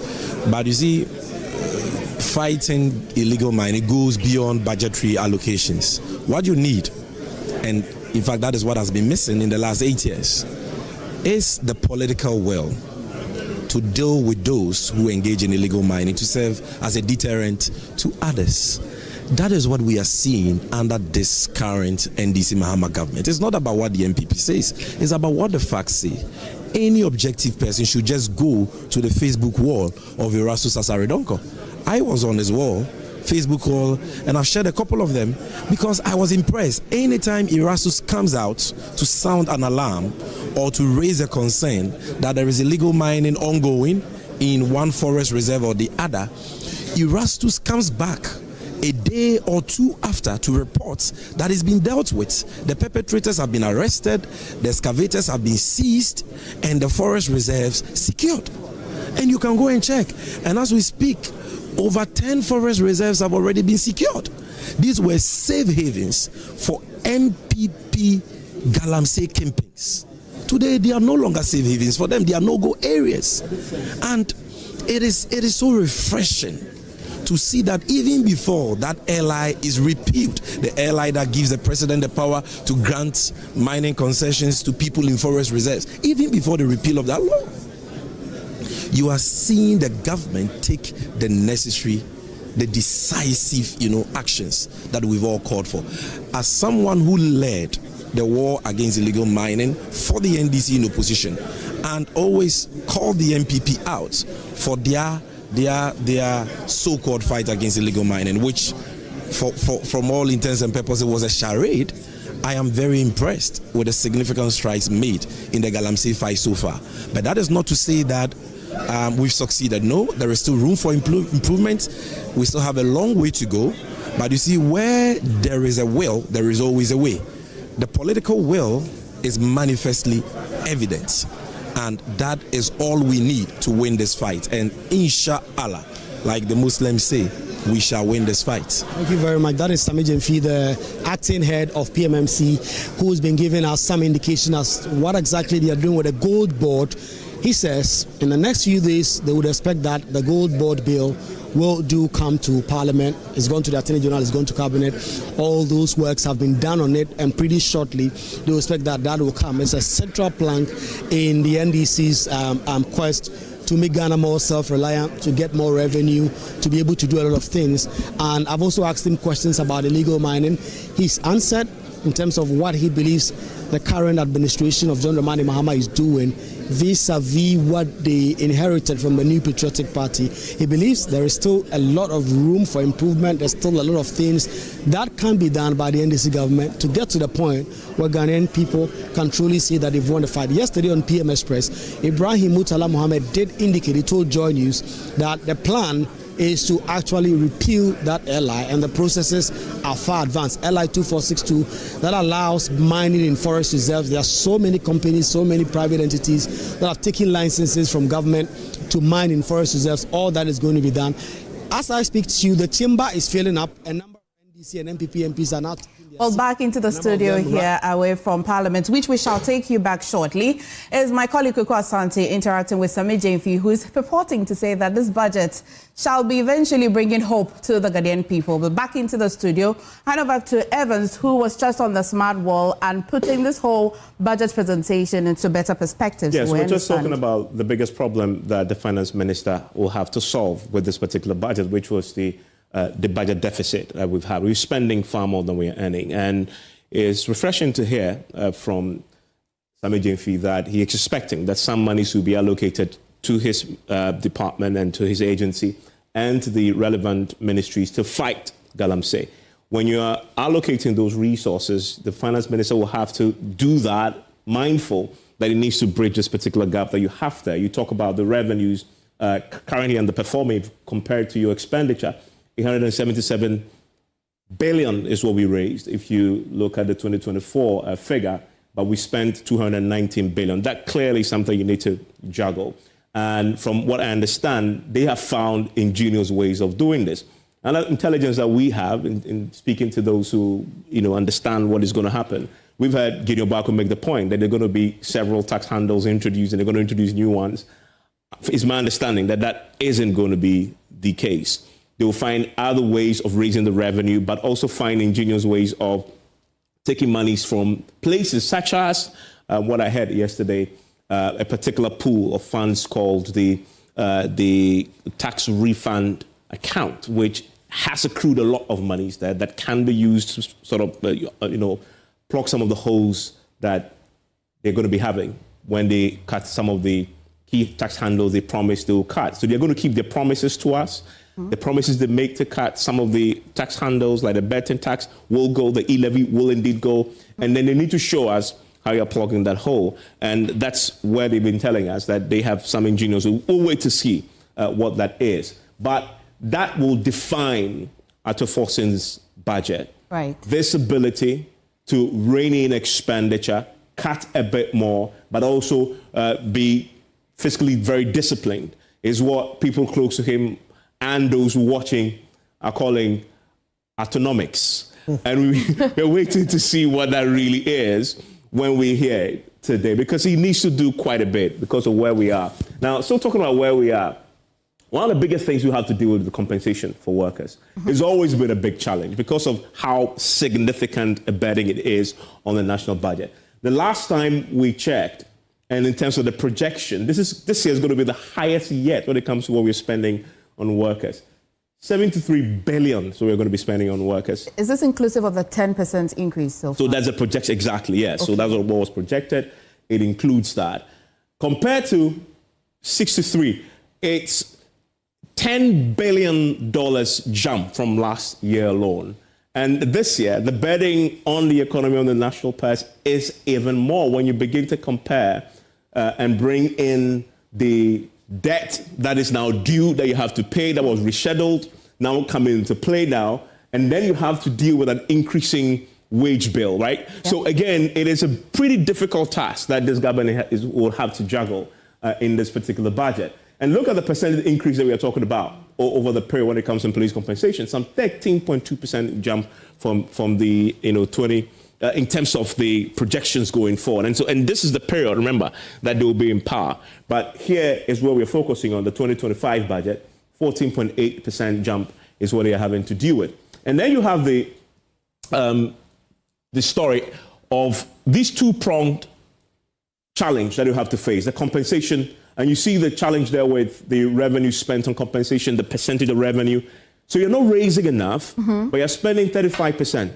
But you see, fighting illegal mining goes beyond budgetary allocations. What you need, and in fact that is what has been missing in the last 8 years, is the political will to deal with those who engage in illegal mining, to serve as a deterrent to others. That is what we are seeing under this current NDC Mahama government. It's not about what the MPP says, it's about what the facts say. Any objective person should just go to the Facebook wall of Erastus Asaredonko. I was on his wall, Facebook wall, and I've shared a couple of them because I was impressed. Anytime Erastus comes out to sound an alarm or to raise a concern that there is illegal mining ongoing in one forest reserve or the other, Erastus comes back a day or two after to report that it's been dealt with. The perpetrators have been arrested, the excavators have been seized, and the forest reserves secured. And you can go and check. And as we speak, over 10 forest reserves have already been secured. These were safe havens for MPP Galamsey kingpins. Today, they are no longer safe havens for them. They are no-go areas. And it is so refreshing to see that even before that LI is repealed, the LI that gives the president the power to grant mining concessions to people in forest reserves, even before the repeal of that law, you are seeing the government take the necessary, the decisive, actions that we've all called for. As someone who led the war against illegal mining for the NDC in opposition and always called the MPP out for their so-called fight against illegal mining, which from all intents and purposes was a charade, I am very impressed with the significant strides made in the Galamsey fight so far. But that is not to say that we've succeeded. No, there is still room for improvement. We still have a long way to go. But you see, where there is a will, there is always a way. The political will is manifestly evident. And that is all we need to win this fight. And inshallah, like the Muslims say, we shall win this fight. Thank you very much. That is Sami Jemfi, the acting head of PMMC, who's been giving us some indication as to what exactly they are doing with the gold board. He says in the next few days, they would expect that the gold board bill will come to Parliament. It's going to the Attorney General, it's going to Cabinet. All those works have been done on it, and pretty shortly they will expect that will come. It's a central plank in the NDC's quest to make Ghana more self-reliant, to get more revenue, to be able to do a lot of things. And I've also asked him questions about illegal mining. He's answered in terms of what he believes the current administration of John Dramani Mahama is doing vis-a-vis what they inherited from the New Patriotic Party. He believes there is still a lot of room for improvement. There's still a lot of things that can be done by the NDC government to get to the point where Ghanaian people can truly say that they've won the fight. Yesterday on PM Express, Ibrahim Murtala Mohammed did indicate, he told Joy News, that the plan is to actually repeal that LI, and the processes are far advanced. LI 2462 that allows mining in forest reserves. There are so many companies, so many private entities that have taken licenses from government to mine in forest reserves. All that is going to be done. As I speak to you, the chamber is filling up. A number of NDC and MPP MPs are now. Well, back into the studio here, away from Parliament, which we shall take you back shortly, is my colleague Kweku Asante interacting with Sami Jemfi, who is purporting to say that this budget shall be eventually bringing hope to the Ghanaian people. But back into the studio, hand over to Evans, who was just on the smart wall and putting this whole budget presentation into better perspective. Yes, we're just talking about the biggest problem that the finance minister will have to solve with this particular budget, which was the budget deficit that we've had. We're spending far more than we're earning. And It's refreshing to hear from Sami Jemfi that he is expecting that some monies will be allocated to his department and to his agency and to the relevant ministries to fight galamsey. When you are allocating those resources, the finance minister will have to do that, mindful that it needs to bridge this particular gap that you have there. You talk about the revenues currently underperforming compared to your expenditure. 177 billion is what we raised if you look at the 2024 figure, but we spent 219 billion. That clearly is something you need to juggle. And from what I understand, they have found ingenious ways of doing this. And that intelligence that we have in speaking to those who understand what is going to happen, we've heard Gideon Bako make the point that there are going to be several tax handles introduced and they're going to introduce new ones. It's my understanding that that isn't going to be the case. They will find other ways of raising the revenue, but also find ingenious ways of taking monies from places such as what I heard yesterday, a particular pool of funds called the tax refund account, which has accrued a lot of monies there that can be used to sort of, plug some of the holes that they're going to be having when they cut some of the key tax handles they promised they will cut. So they're going to keep their promises to us. Mm-hmm. The promises they make to cut some of the tax handles, like the betting tax, will go, the e-levy will indeed go, and then they need to show us how you're plugging that hole. And that's where they've been telling us that they have some ingenious. We'll wait to see what that is. But that will define Ato Forson's budget. Right. This ability to rein in expenditure, cut a bit more, but also be fiscally very disciplined is what people close to him and those watching are calling autonomics. And we're waiting to see what that really is when we hear it today, because he needs to do quite a bit because of where we are. Now, still talking about where we are, one of the biggest things we have to deal with is the compensation for workers. It's always been a big challenge because of how significant a burden it is on the national budget. The last time we checked, and in terms of the projection, this year is going to be the highest yet when it comes to what we're spending on workers. 73 billion, so we're going to be spending on workers. Is this inclusive of the 10% increase so far? So that's a projection, exactly, yes. Okay. So that's what was projected. It includes that. Compared to 63, it's $10 billion jump from last year alone. And this year, the burden on the economy, on the national purse, is even more when you begin to compare and bring in the debt that is now due, that you have to pay, that was rescheduled, now coming into play now. And then you have to deal with an increasing wage bill, right? Yep. So again, it is a pretty difficult task that this government will have to juggle in this particular budget. And look at the percentage increase that we are talking about over the period when it comes to police compensation. Some 13.2% jump from the 20 in terms of the projections going forward. And this is the period, remember, that they will be in power. But here is where we're focusing on the 2025 budget. 14.8% jump is what they are having to deal with. And then you have the story of this two-pronged challenge that you have to face, the compensation. And you see the challenge there with the revenue spent on compensation, the percentage of revenue. So you're not raising enough, but you're spending 35%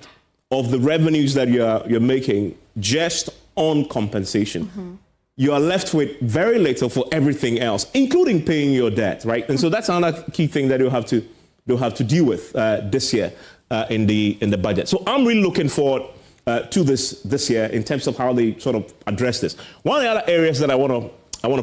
of the revenues that you're making just on compensation. You are left with very little for everything else, including paying your debt, right? And so that's another key thing that you'll have to deal with this year in the budget. So I'm really looking forward to this year in terms of how they sort of address this. One of the other areas that I want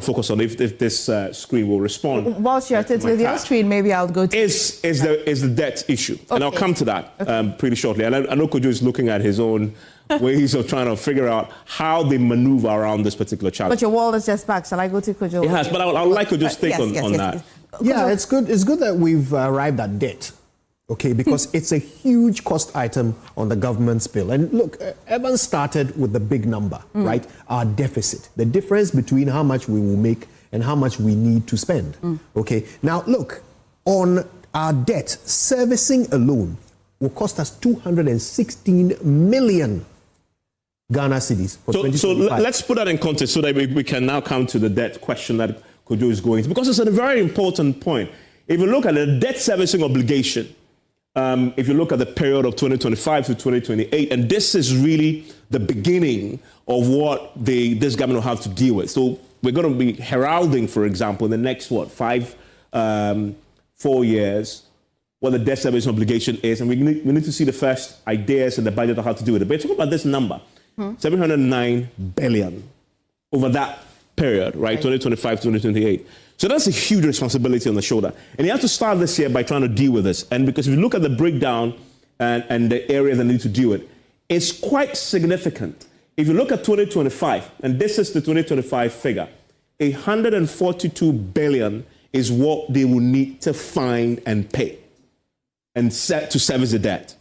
to focus on, if this screen will respond. Whilst you're at your screen, maybe I'll go to... Is the debt issue. Okay. And I'll come to that pretty shortly. And I know Kojo is looking at his own ways of trying to figure out how they maneuver around this particular challenge. But your wall is just back. Shall I go to Kojo? It has, but I would like to just take on that. Yeah, it's good. It's good that we've arrived at debt. Okay, because it's a huge cost item on the government's bill. And look, Evan started with the big number, right? Our deficit, the difference between how much we will make and how much we need to spend. Okay, now look, on our debt, servicing alone will cost us 216 million Ghana cedis for 2025. So let's put that in context so that we can now come to the debt question that Kojo is going to, because it's a very important point. If you look at the debt servicing obligation, if you look at the period of 2025 to 2028, and this is really the beginning of what this government will have to deal with. So we're going to be heralding, for example, in the next, 4 years, what the debt service obligation is, and we need to see the first ideas in the budget of how to do it. But talk about this number, 709 billion over that period, right, 2025 to 2028. So that's a huge responsibility on the shoulder. And you have to start this year by trying to deal with this. And because if you look at the breakdown and the areas that need to deal with, it's quite significant. If you look at 2025, and this is the 2025 figure, 142 billion is what they will need to find and pay and set to service the debt.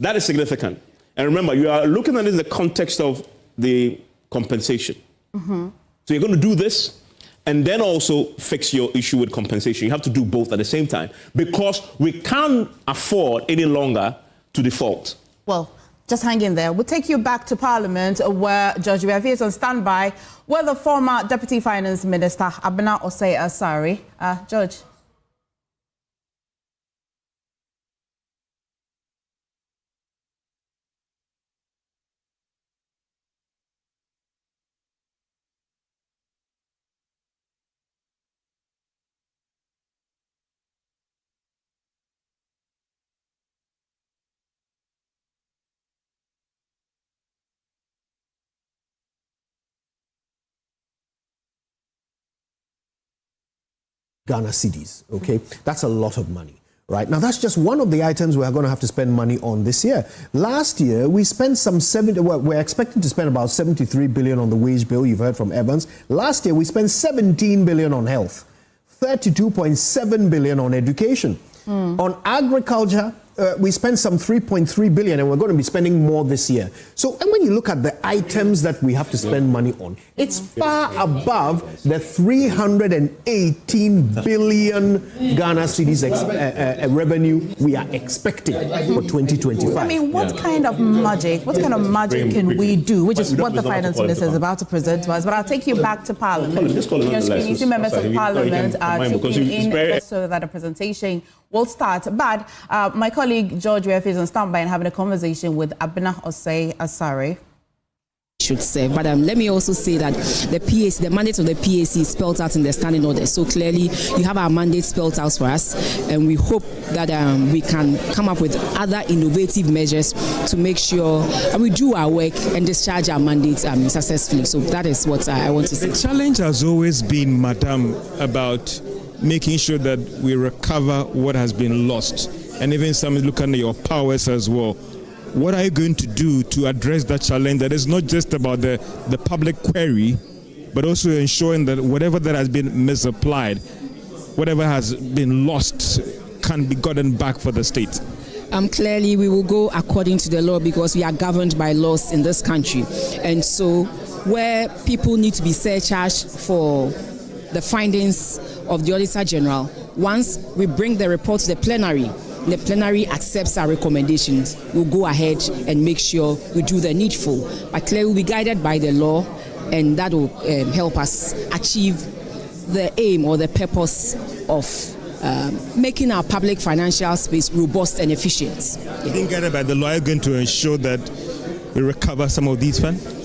That is significant. And remember, you are looking at it in the context of the compensation. So you're going to do this and then also fix your issue with compensation. You have to do both at the same time because we can't afford any longer to default. Well, just hang in there. We'll take you back to Parliament where Judge Weafi is on standby where the former Deputy Finance Minister, Abena Osei Asari. Judge. Ghana cedis, okay? That's a lot of money, right? Now, that's just one of the items we're going to have to spend money on this year. Last year, we spent we're expecting to spend about 73 billion on the wage bill, you've heard from Evans. Last year, we spent 17 billion on health, 32.7 billion on education. On agriculture, we spent some 3.3 billion and we're going to be spending more this year. So, and when you look at the items that we have to spend money on, it's far above the 318 billion Ghana cedis revenue we are expecting for 2025. I mean, what kind of magic can we do, which is what the Finance Minister is about to present to us. But I'll take you back to Parliament. You see members of Parliament are chipping in so that a presentation will start. But my colleague George Weafi is on standby and having a conversation with Abena Osei Asari. Should say, but let me also say that the mandate of the PAC is spelled out in the standing order. So clearly, you have our mandate spelled out for us, and we hope that we can come up with other innovative measures to make sure we do our work and discharge our mandates successfully. So that is what I want to say. The challenge has always been, Madam, about making sure that we recover what has been lost, and even some look at your powers as well. What are you going to do to address that challenge that is not just about the public query, but also ensuring that whatever that has been misapplied, whatever has been lost, can be gotten back for the state? Clearly, we will go according to the law because we are governed by laws in this country. And so where people need to be surcharged for the findings of the Auditor General, once we bring the report to the plenary accepts our recommendations, we'll go ahead and make sure we do the needful. But clearly we'll be guided by the law, and that will help us achieve the aim or the purpose of making our public financial space robust and efficient. Being guided by the law, are you going to ensure that we recover some of these funds?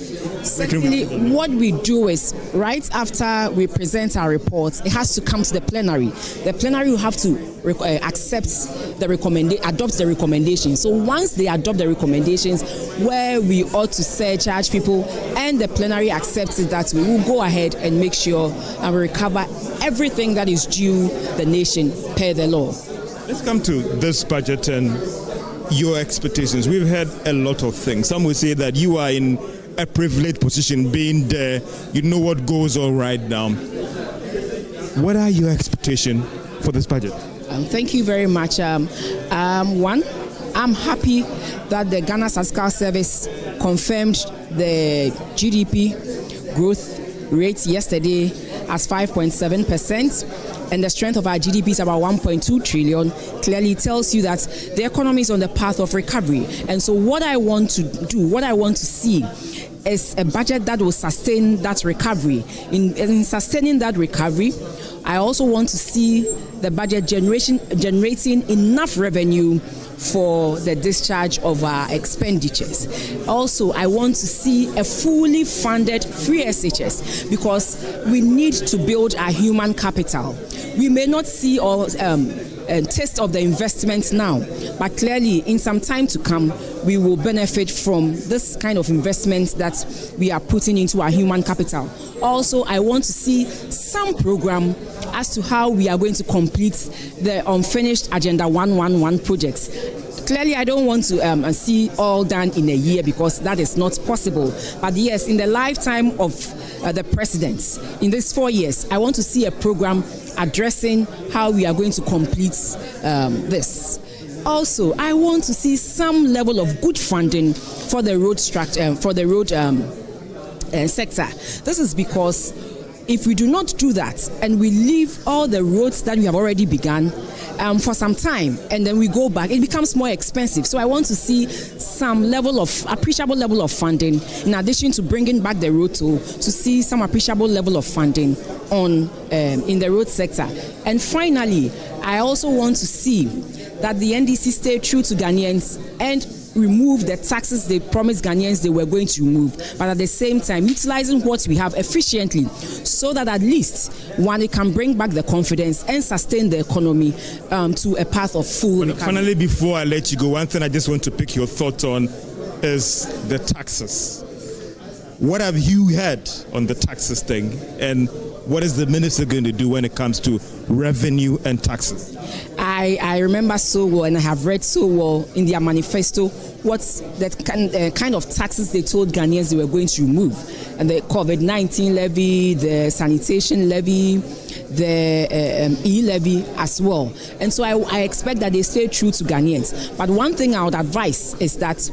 Secondly, what we do is, right after we present our reports, it has to come to the plenary. The plenary will have to adopt the recommendations. So once they adopt the recommendations where we ought to surcharge people and the plenary accepts it that way, we will go ahead and make sure and we recover everything that is due the nation per the law. Let's come to this budget and your expectations. We've heard a lot of things. Some will say that you are in a privileged position, being there, you know what goes on right now. What are your expectations for this budget? Thank you very much. One, I'm happy that the Ghana Statistical Service confirmed the GDP growth rate yesterday as 5.7%. And the strength of our GDP is about 1.2 trillion, clearly tells you that the economy is on the path of recovery. And so what I want to do, what I want to see is a budget that will sustain that recovery. In sustaining that recovery, I also want to see the budget generating enough revenue for the discharge of our expenditures. Also, I want to see a fully funded free SHS because we need to build our human capital. We may not see all taste of the investments now, but clearly in some time to come, we will benefit from this kind of investments that we are putting into our human capital. Also, I want to see some program as to how we are going to complete the unfinished Agenda 111 projects. Clearly, I don't want to see all done in a year because that is not possible. But yes, in the lifetime of the presidents, in these 4 years, I want to see a program addressing how we are going to complete this. Also, I want to see some level of good funding for the road structure, for the road sector. This is because if we do not do that and we leave all the roads that we have already begun for some time and then we go back, it becomes more expensive. So I want to see some level of appreciable level of funding in addition to bringing back the road toll, to see some appreciable level of funding on in the road sector. And finally, I also want to see that the NDC stay true to Ghanaians and remove the taxes they promised Ghanaians they were going to remove, but at the same time utilizing what we have efficiently so that at least one, it can bring back the confidence and sustain the economy to a path of full recovery. Finally, before I let you go, one thing I just want to pick your thoughts on is the taxes. What have you heard on the taxes thing, and what is the minister going to do when it comes to revenue and taxes? I remember so well, and I have read so well in their manifesto what's that kind of taxes they told Ghanaians they were going to remove. And the COVID-19 levy, the sanitation levy, the e-levy as well. And so I expect that they stay true to Ghanaians. But one thing I would advise is that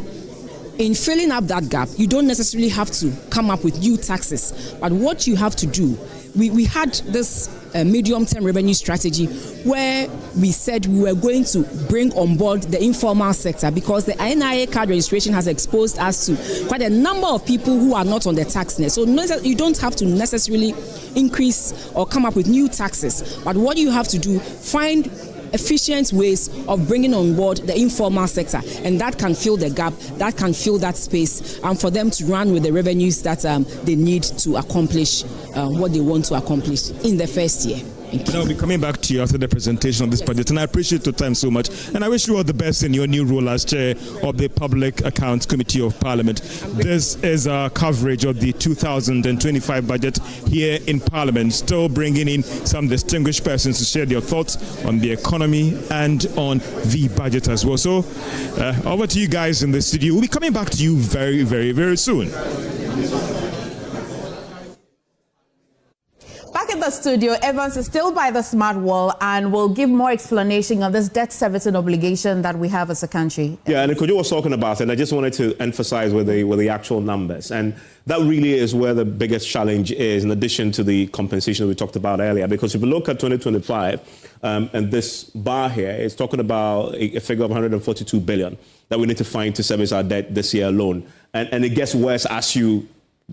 in filling up that gap, you don't necessarily have to come up with new taxes. But what you have to do, we had this medium-term revenue strategy where we said we were going to bring on board the informal sector because the NIA card registration has exposed us to quite a number of people who are not on the tax net. So you don't have to necessarily increase or come up with new taxes. But what you have to do, find efficient ways of bringing on board the informal sector, and that can fill the gap, that can fill that space, and for them to run with the revenues that they need to accomplish what they want to accomplish in the first year. And I'll be coming back to you after the presentation of this budget, and I appreciate your time so much, and I wish you all the best in your new role as chair of the Public Accounts Committee of Parliament. This is our coverage of the 2025 budget here in Parliament, still bringing in some distinguished persons to share their thoughts on the economy and on the budget as well. So over to you guys in the studio. We'll be coming back to you very, very, very soon. Back in the studio, Evans is still by the smart wall and will give more explanation on this debt servicing obligation that we have as a country. Yeah, and Kojo was talking about it, and I just wanted to emphasize with the actual numbers. And that really is where the biggest challenge is, in addition to the compensation we talked about earlier. Because if you look at 2025, and this bar here is talking about a figure of 142 billion that we need to find to service our debt this year alone. And it gets worse as you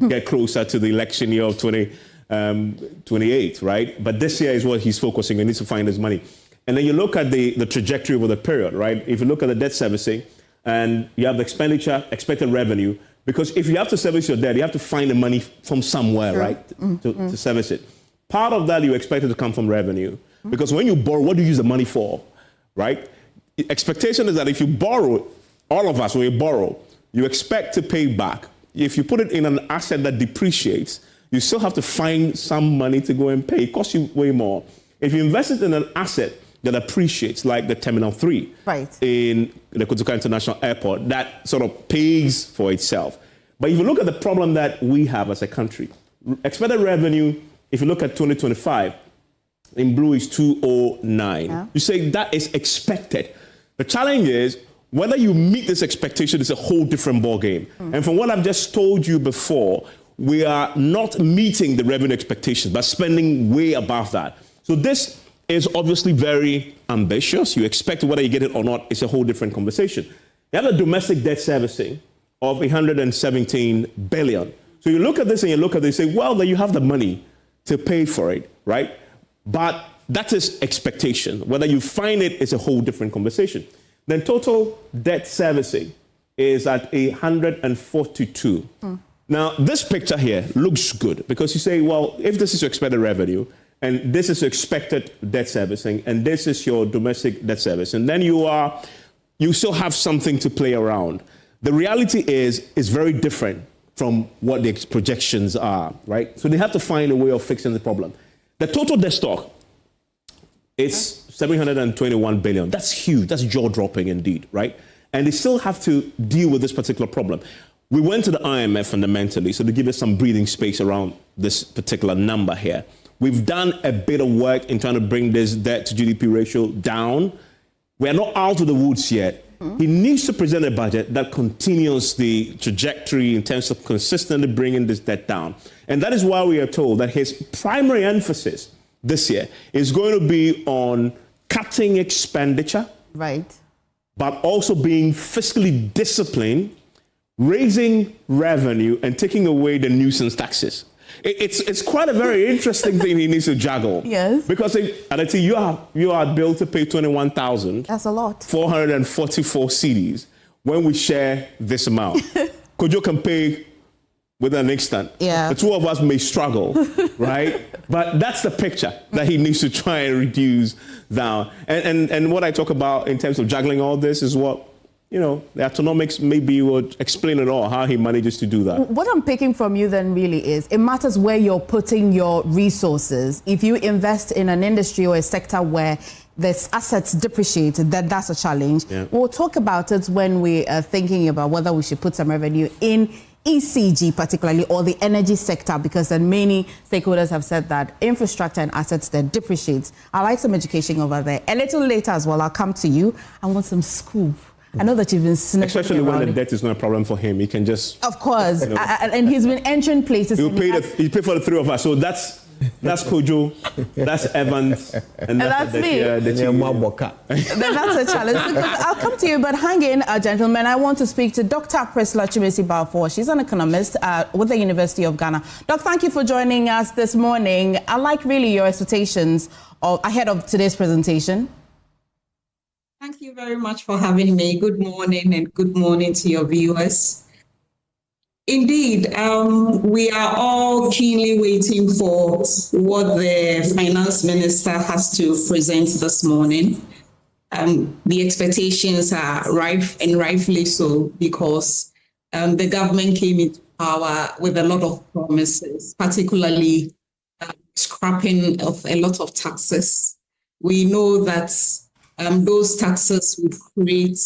get closer to the election year of 28, right? But this year is what he's focusing on. He needs to find his money. And then you look at the trajectory over the period, right? If you look at the debt servicing and you have the expenditure, expected revenue, because if you have to service your debt, you have to find the money from somewhere, right? To service it. Part of that you expect it to come from revenue. Because when you borrow, what do you use the money for, right? The expectation is that if you borrow, all of us, when you borrow, you expect to pay back. If you put it in an asset that depreciates, you still have to find some money to go and pay. It costs you way more. If you invest it in an asset that appreciates, like the Terminal 3 in the Kotoka International Airport, that sort of pays for itself. But if you look at the problem that we have as a country, expected revenue, if you look at 2025, in blue is 209. Yeah. You say that is expected. The challenge is whether you meet this expectation is a whole different ballgame. And from what I've just told you before, we are not meeting the revenue expectations, but spending way above that. So this is obviously very ambitious. You expect whether you get it or not, it's a whole different conversation. You have a domestic debt servicing of 117 billion. So you look at this and you look at this and say, well, then you have the money to pay for it, right? But that is expectation. Whether you find it is a whole different conversation. Then total debt servicing is at 142. Now, this picture here looks good because you say, well, if this is your expected revenue, and this is your expected debt servicing, and this is your domestic debt service, and then you still have something to play around. The reality is very different from what the projections are, right? So they have to find a way of fixing the problem. The total debt stock is 721 billion. That's huge. That's jaw-dropping indeed, right? And they still have to deal with this particular problem. We went to the IMF fundamentally, so to give us some breathing space around this particular number here. We've done a bit of work in trying to bring this debt to GDP ratio down. We're not out of the woods yet. He needs to present a budget that continues the trajectory in terms of consistently bringing this debt down. And that is why we are told that his primary emphasis this year is going to be on cutting expenditure, right, but also being fiscally disciplined, raising revenue, and taking away the nuisance taxes. It's quite a very interesting thing he needs to juggle. Yes. Because you are billed to pay 21,000. That's a lot. 444 CDs when we share this amount. Kojo can pay with an instant. Yeah. The two of us may struggle, right? But that's the picture that he needs to try and reduce down. And what I talk about in terms of juggling all this is what, the autonomics maybe would explain it all, how he manages to do that. What I'm picking from you then really is, it matters where you're putting your resources. If you invest in an industry or a sector where there's assets depreciated, that's a challenge. Yeah. We'll talk about it when we are thinking about whether we should put some revenue in ECG particularly, or the energy sector, because then many stakeholders have said that infrastructure and assets that depreciate. I like some education over there. A little later as well, I'll come to you. I want some scoop. I know that you've been sniffing. Especially when the debt is not a problem for him. He can just... Of course. And he's been entering places. He pay for the three of us. So that's Kojo, that's Evans, and that's me. That's a challenge. I'll come to you, but hang in, gentlemen. I want to speak to Dr. Priscilla Chimesi-Balfour. She's an economist with the University of Ghana. Doc, thank you for joining us this morning. I like really your expectations ahead of today's presentation. Thank you very much for having me. Good morning, and good morning to your viewers. Indeed, we are all keenly waiting for what the finance minister has to present this morning. The expectations are rife, and rightfully so, because the government came into power with a lot of promises, particularly scrapping of a lot of taxes. We know that those taxes would create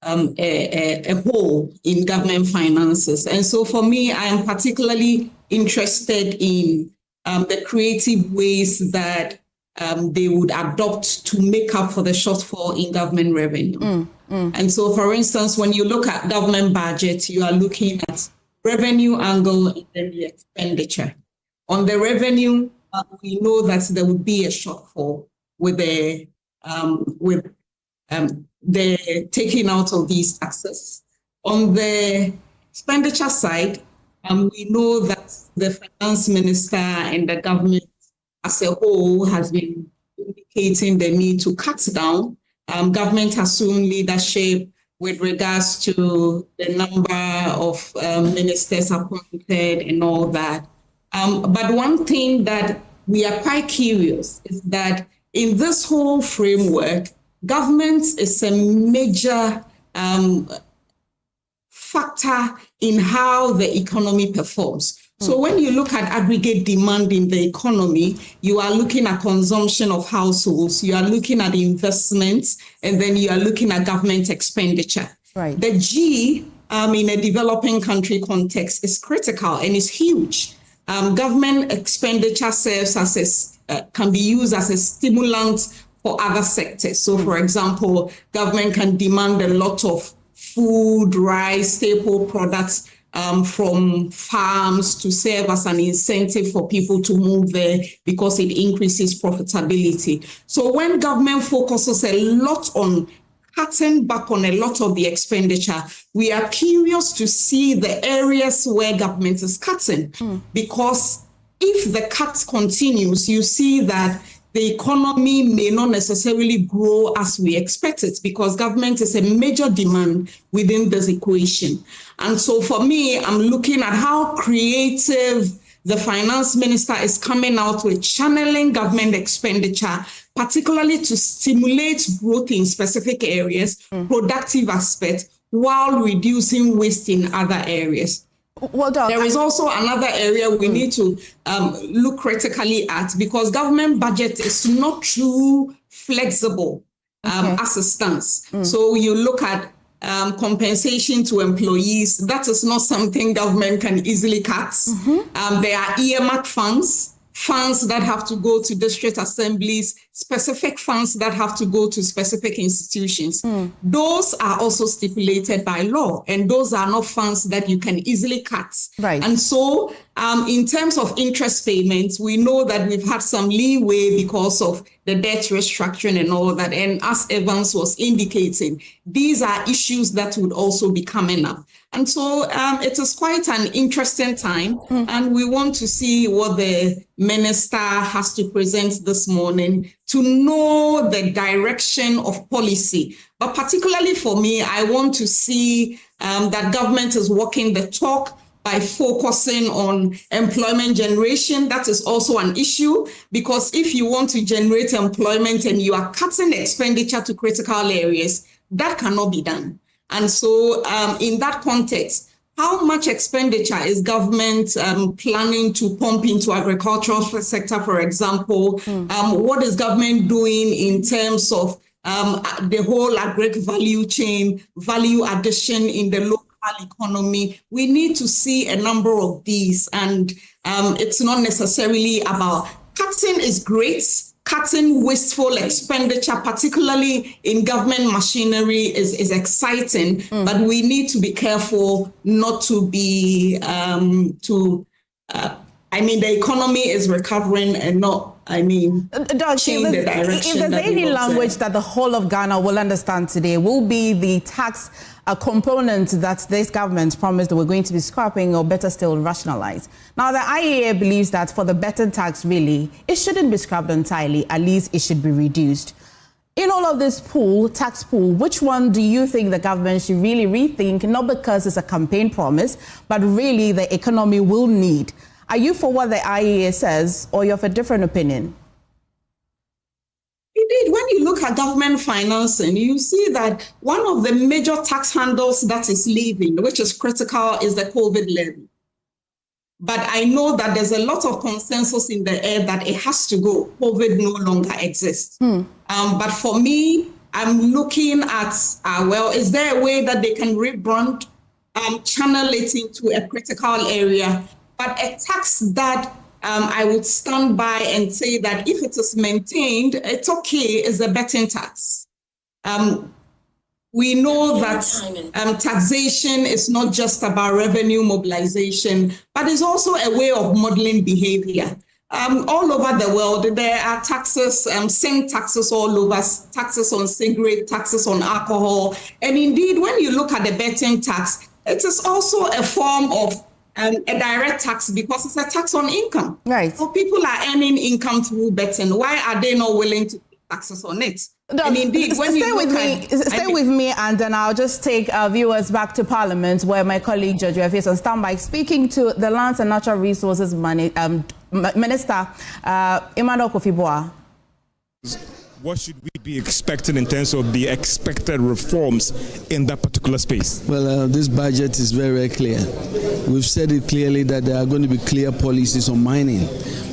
a hole in government finances. And so for me, I am particularly interested in the creative ways that they would adopt to make up for the shortfall in government revenue. And so, for instance, when you look at government budget, you are looking at revenue angle and then the expenditure. On the revenue, we know that there would be a shortfall with the taking out of these taxes. On the expenditure side, we know that the finance minister and the government as a whole has been indicating the need to cut down. Government has assumed leadership with regards to the number of ministers appointed and all that. But one thing that we are quite curious is that in this whole framework, government is a major factor in how the economy performs. So when you look at aggregate demand in the economy, you are looking at consumption of households, you are looking at investments, and then you are looking at government expenditure. Right. The G in a developing country context is critical and is huge. Government expenditure serves as can be used as a stimulant for other sectors. So, for example, government can demand a lot of food, rice, staple products from farms to serve as an incentive for people to move there because it increases profitability. So when government focuses a lot on cutting back on a lot of the expenditure, we are curious to see the areas where government is cutting, because if the cut continues, you see that the economy may not necessarily grow as we expect it, because government is a major demand within this equation. And so for me, I'm looking at how creative the finance minister is coming out with channeling government expenditure, particularly to stimulate growth in specific areas, productive aspects, while reducing waste in other areas. Well done. There is also another area we need to look critically at, because government budget is not too flexible as it stands. So you look at compensation to employees. That is not something government can easily cut. There are earmarked funds that have to go to district assemblies, specific funds that have to go to specific institutions. Those are also stipulated by law, and those are not funds that you can easily cut. Right. And so in terms of interest payments, we know that we've had some leeway because of the debt restructuring and all that. And as Evans was indicating, these are issues that would also be coming up. And so it is quite an interesting time, and we want to see what the minister has to present this morning to know the direction of policy. But particularly for me, I want to see that government is walking the talk by focusing on employment generation. That is also an issue, because if you want to generate employment and you are cutting expenditure to critical areas, that cannot be done. And so in that context, how much expenditure is government planning to pump into agricultural sector, for example? What is government doing in terms of the whole agri value chain, value addition in the local economy? We need to see a number of these, and it's not necessarily about cutting is great. Cutting wasteful expenditure, particularly in government machinery, is exciting, but we need to be careful not to be the economy is recovering and not, change the direction. If there's any language that the whole of Ghana will understand today, will be the tax component that this government promised that we're going to be scrapping, or better still, rationalize. Now, the IEA believes that for the better tax, really, it shouldn't be scrapped entirely. At least it should be reduced. In all of this tax pool, which one do you think the government should really rethink, not because it's a campaign promise, but really the economy will need? Are you for what the IEA says, or you're of a different opinion? Indeed, when you look at government financing, you see that one of the major tax handles that is leaving, which is critical, is the COVID levy. But I know that there's a lot of consensus in the air that it has to go. COVID no longer exists. But for me, I'm looking at, is there a way that they can rebrand, channel it into a critical area, but a tax that I would stand by and say that if it is maintained, it's okay, it's a betting tax. We know that taxation is not just about revenue mobilization, but it's also a way of modeling behavior. All over the world, there are taxes, same taxes all over, taxes on cigarette, taxes on alcohol. And indeed, when you look at the betting tax, it is also a form of a direct tax, because it's a tax on income. Right. So people are earning income through betting. Why are they not willing to pay taxes on it? And indeed, when stay with me, and then I'll just take our viewers back to Parliament, where my colleague Judge is on standby, speaking to the Lands and Natural Resources Minister Emmanuel Kofi-Boah. What should we be expecting in terms of the expected reforms in that particular space? Well, this budget is very, very clear. We've said it clearly that there are going to be clear policies on mining.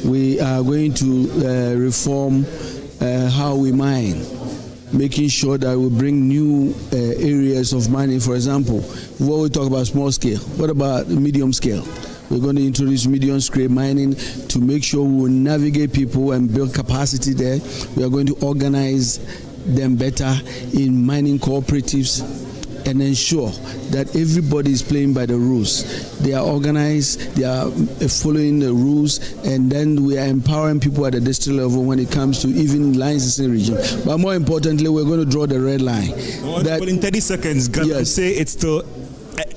We are going to reform how we mine, making sure that we bring new areas of mining. For example, what we talk about small scale, what about medium scale? We're going to introduce medium scale mining to make sure we will navigate people and build capacity there. We are going to organize them better in mining cooperatives and ensure that everybody is playing by the rules. They are organized, they are following the rules, and then we are empowering people at the district level when it comes to even licensing region. But more importantly, we're going to draw the red line. Well, in 30 seconds, say it's still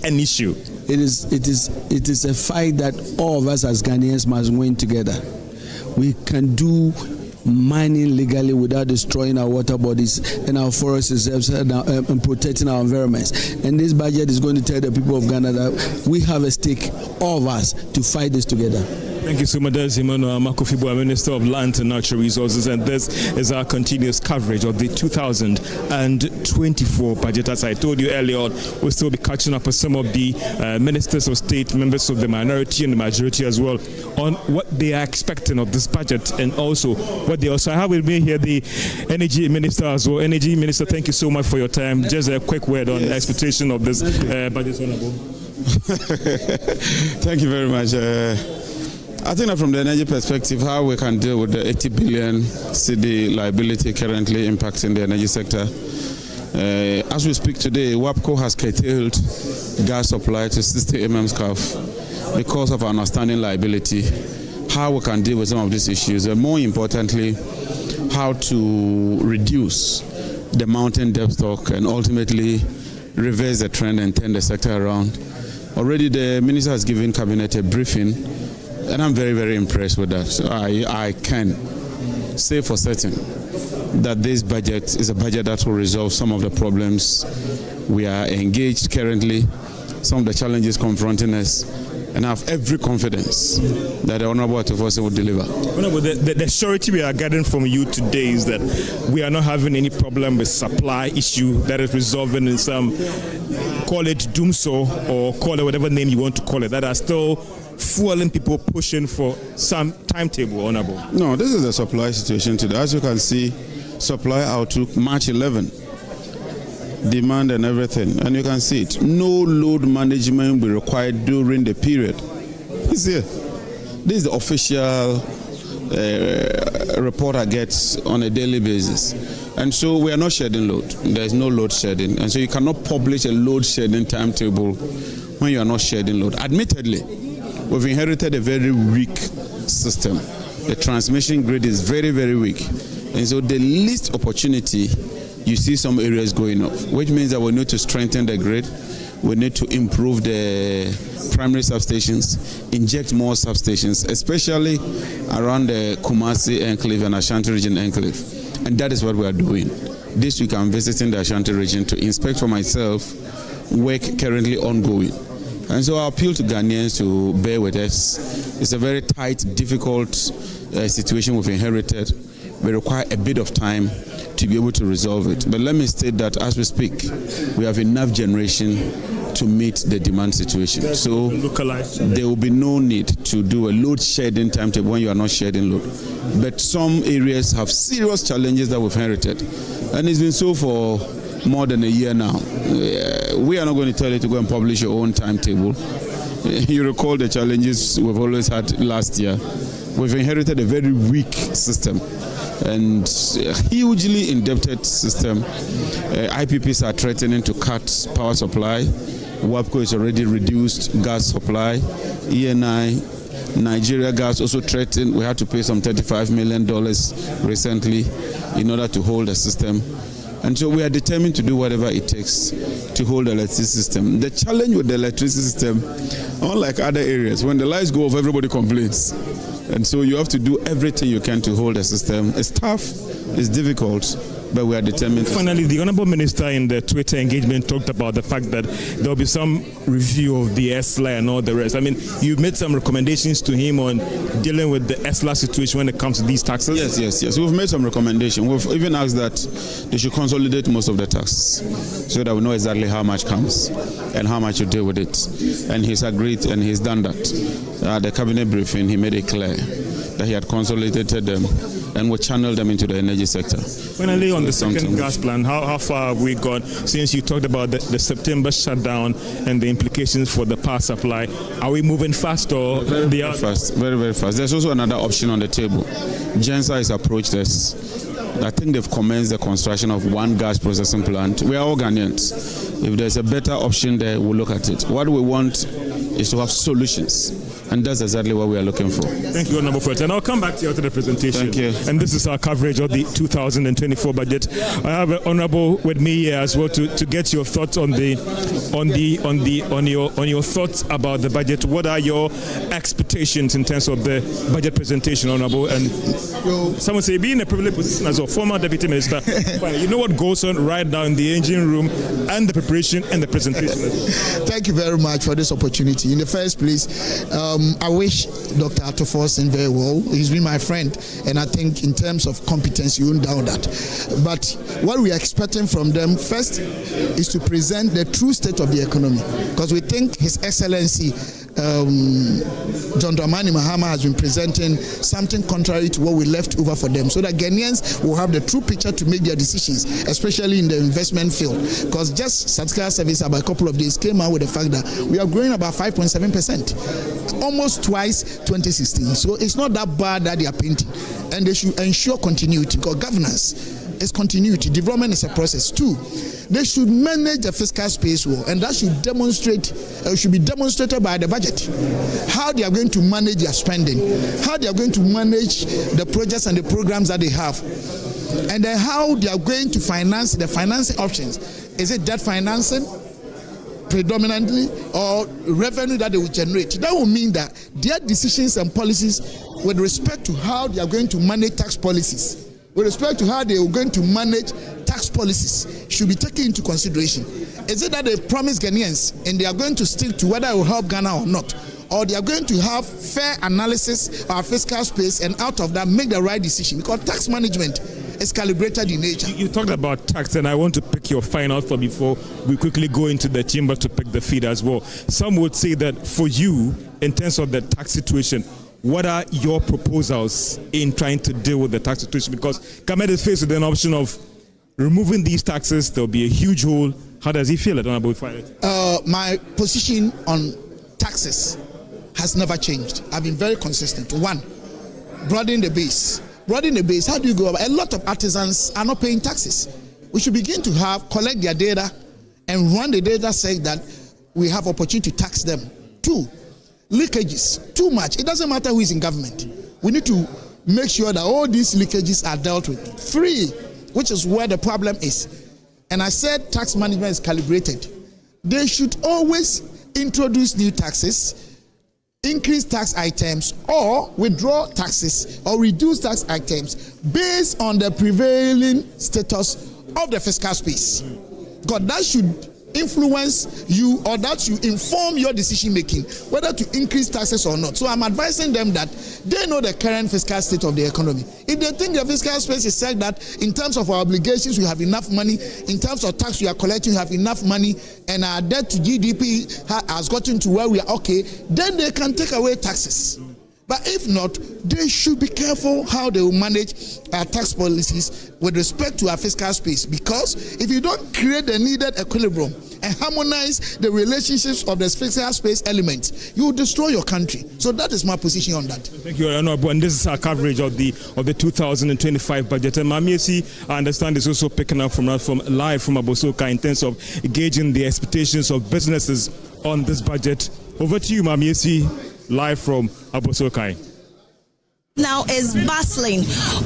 an issue. It is a fight that all of us as Ghanaians must win together. We can do mining legally without destroying our water bodies and our forest reserves and protecting our environments. And this budget is going to tell the people of Ghana that we have a stake, all of us, to fight this together. Thank you so much. That's Emmanuel Makofibua, Minister of Land and Natural Resources, and this is our continuous coverage of the 2024 budget. As I told you earlier on, we'll still be catching up with some of the ministers of state, members of the minority and the majority as well, on what they are expecting of this budget, and also what they also have with me here, the Energy Minister as well. Energy Minister, thank you so much for your time. Just a quick word on expectation of this budget, Honorable. Thank you very much. I think that from the energy perspective, how we can deal with the 80 billion CD liability currently impacting the energy sector. As we speak today, WAPCO has curtailed gas supply to 60 SCF because of our outstanding liability. How we can deal with some of these issues, and more importantly, how to reduce the mountain debt stock and ultimately reverse the trend and turn the sector around. Already the minister has given cabinet a briefing, and I'm very, very impressed with that. So I can say for certain that this budget is a budget that will resolve some of the problems we are engaged currently, some of the challenges confronting us, and I have every confidence that the Honorable Ato Forson will deliver. Honorable, the surety we are getting from you today is that we are not having any problem with supply issue that is resolving in some, call it doomsday or call it whatever name you want to call it, that are still fueling people pushing for some timetable, Honorable. No, this is the supply situation today. As you can see, supply outlook March 11. Demand and everything, and you can see it. No load management will be required during the period. It's here. This is the official report I get on a daily basis. And so we are not shedding load. There is no load shedding. And so you cannot publish a load shedding timetable when you are not shedding load. Admittedly, we've inherited a very weak system. The transmission grid is very, very weak. And so the least opportunity, you see some areas going off, which means that we need to strengthen the grid. We need to improve the primary substations, inject more substations, especially around the Kumasi enclave and Ashanti region enclave. And that is what we are doing. This week I'm visiting the Ashanti region to inspect for myself work currently ongoing. And so I appeal to Ghanaians to bear with us. It's a very tight, difficult situation we've inherited. We require a bit of time to be able to resolve it. But let me state that as we speak, we have enough generation to meet the demand situation. So there will be no need to do a load shedding timetable when you are not shedding load. But some areas have serious challenges that we've inherited. And it's been so for more than a year now. We are not going to tell you to go and publish your own timetable. You recall the challenges we've always had last year. We've inherited a very weak system and a hugely indebted system. IPPs are threatening to cut power supply. WAPCO has already reduced gas supply. ENI, Nigeria Gas also threatened. We had to pay some $35 million recently in order to hold the system. And so we are determined to do whatever it takes to hold the electricity system. The challenge with the electricity system, unlike other areas, when the lights go off, everybody complains. And so you have to do everything you can to hold the system. It's tough, it's difficult, but we are determined. Finally, the Honourable Minister in the Twitter engagement talked about the fact that there will be some review of the ESLA and all the rest. I mean, you made some recommendations to him on dealing with the ESLA situation when it comes to these taxes? Yes. We've made some recommendations. We've even asked that they should consolidate most of the taxes so that we know exactly how much comes and how much you deal with it. And he's agreed and he's done that. At the cabinet briefing, he made it clear that he had consolidated them and will channel them into the energy sector. Finally, on the second gas plan, how far have we gone since you talked about the September shutdown and the implications for the power supply? Are we moving fast or very fast? Very, very fast. There's also another option on the table. GENSA has approached us. I think they've commenced the construction of one gas processing plant. We are all Ghanaians. If there's a better option there, we'll look at it. What we want is to have solutions. And that's exactly what we are looking for. Thank you, Honorable Forson. And I'll come back to you after the presentation. Thank you. And this is our coverage of the 2024 budget. I have an Honorable with me here as well to get your thoughts on your thoughts about the budget. What are your expectations in terms of the budget presentation, Honorable? And someone say, being in a privileged position as a former deputy minister, you know what goes on right now in the engine room and the preparation and the presentation. Thank you very much for this opportunity. In the first place, I wish Dr. Ato Forson very well. He's been my friend, and I think in terms of competence, you won't doubt that. But what we are expecting from them first is to present the true state of the economy, because we think His Excellency John Dramani Mahama has been presenting something contrary to what we left over for them, so that Ghanaians will have the true picture to make their decisions, especially in the investment field. Because just Statistical Service about a couple of days came out with the fact that we are growing about 5.7%, almost twice 2016. So it's not that bad that they are painting, and they should ensure continuity, because governance is continuity. Development is a process too. They should manage the fiscal space well, and that should be demonstrated by the budget. How they are going to manage their spending, how they are going to manage the projects and the programs that they have, and then how they are going to finance the financing options. Is it debt financing predominantly, or revenue that they will generate? That will mean that their decisions and policies with respect to how they are going to manage tax policies, with respect to how they are going to manage tax policies, should be taken into consideration. Is it that they promise Ghanaians and they are going to stick to whether it will help Ghana or not? Or they are going to have fair analysis of our fiscal space, and out of that make the right decision? Because tax management is calibrated in nature. You talked about tax, and I want to pick your final thought before we quickly go into the chamber to pick the feed as well. Some would say that for you, in terms of the tax situation, what are your proposals in trying to deal with the tax situation? Because Kamed is faced with an option of removing these taxes. There will be a huge hole. How does he feel? I don't know about it. My position on taxes has never changed. I've been very consistent. One, broaden the base. Broaden the base. How do you go about? A lot of artisans are not paying taxes. We should begin to collect their data and run the data, say that we have opportunity to tax them. Two, leakages. Too much. It doesn't matter who is in government. We need to make sure that all these leakages are dealt with. Three, which is where the problem is, and I said tax management is calibrated. They should always introduce new taxes, increase tax items, or withdraw taxes or reduce tax items based on the prevailing status of the fiscal space. because that should influence you, or that should inform your decision making whether to increase taxes or not. So I'm advising them that they know the current fiscal state of the economy. If they think the fiscal space is said that in terms of our obligations we have enough money, in terms of tax we are collecting we have enough money, and our debt to GDP has gotten to where we are okay, then they can take away taxes. But if not, they should be careful how they will manage our tax policies with respect to our fiscal space. Because if you don't create the needed equilibrium and harmonize the relationships of the fiscal space elements, you will destroy your country. So that is my position on that. Thank you, Honorable. And this is our coverage of the 2025 budget. And Mamiesi, I understand, is also picking up from live from Abosoka in terms of gauging the expectations of businesses on this budget. Over to you, Mamiesi. Live from Abosokai. Now is bustling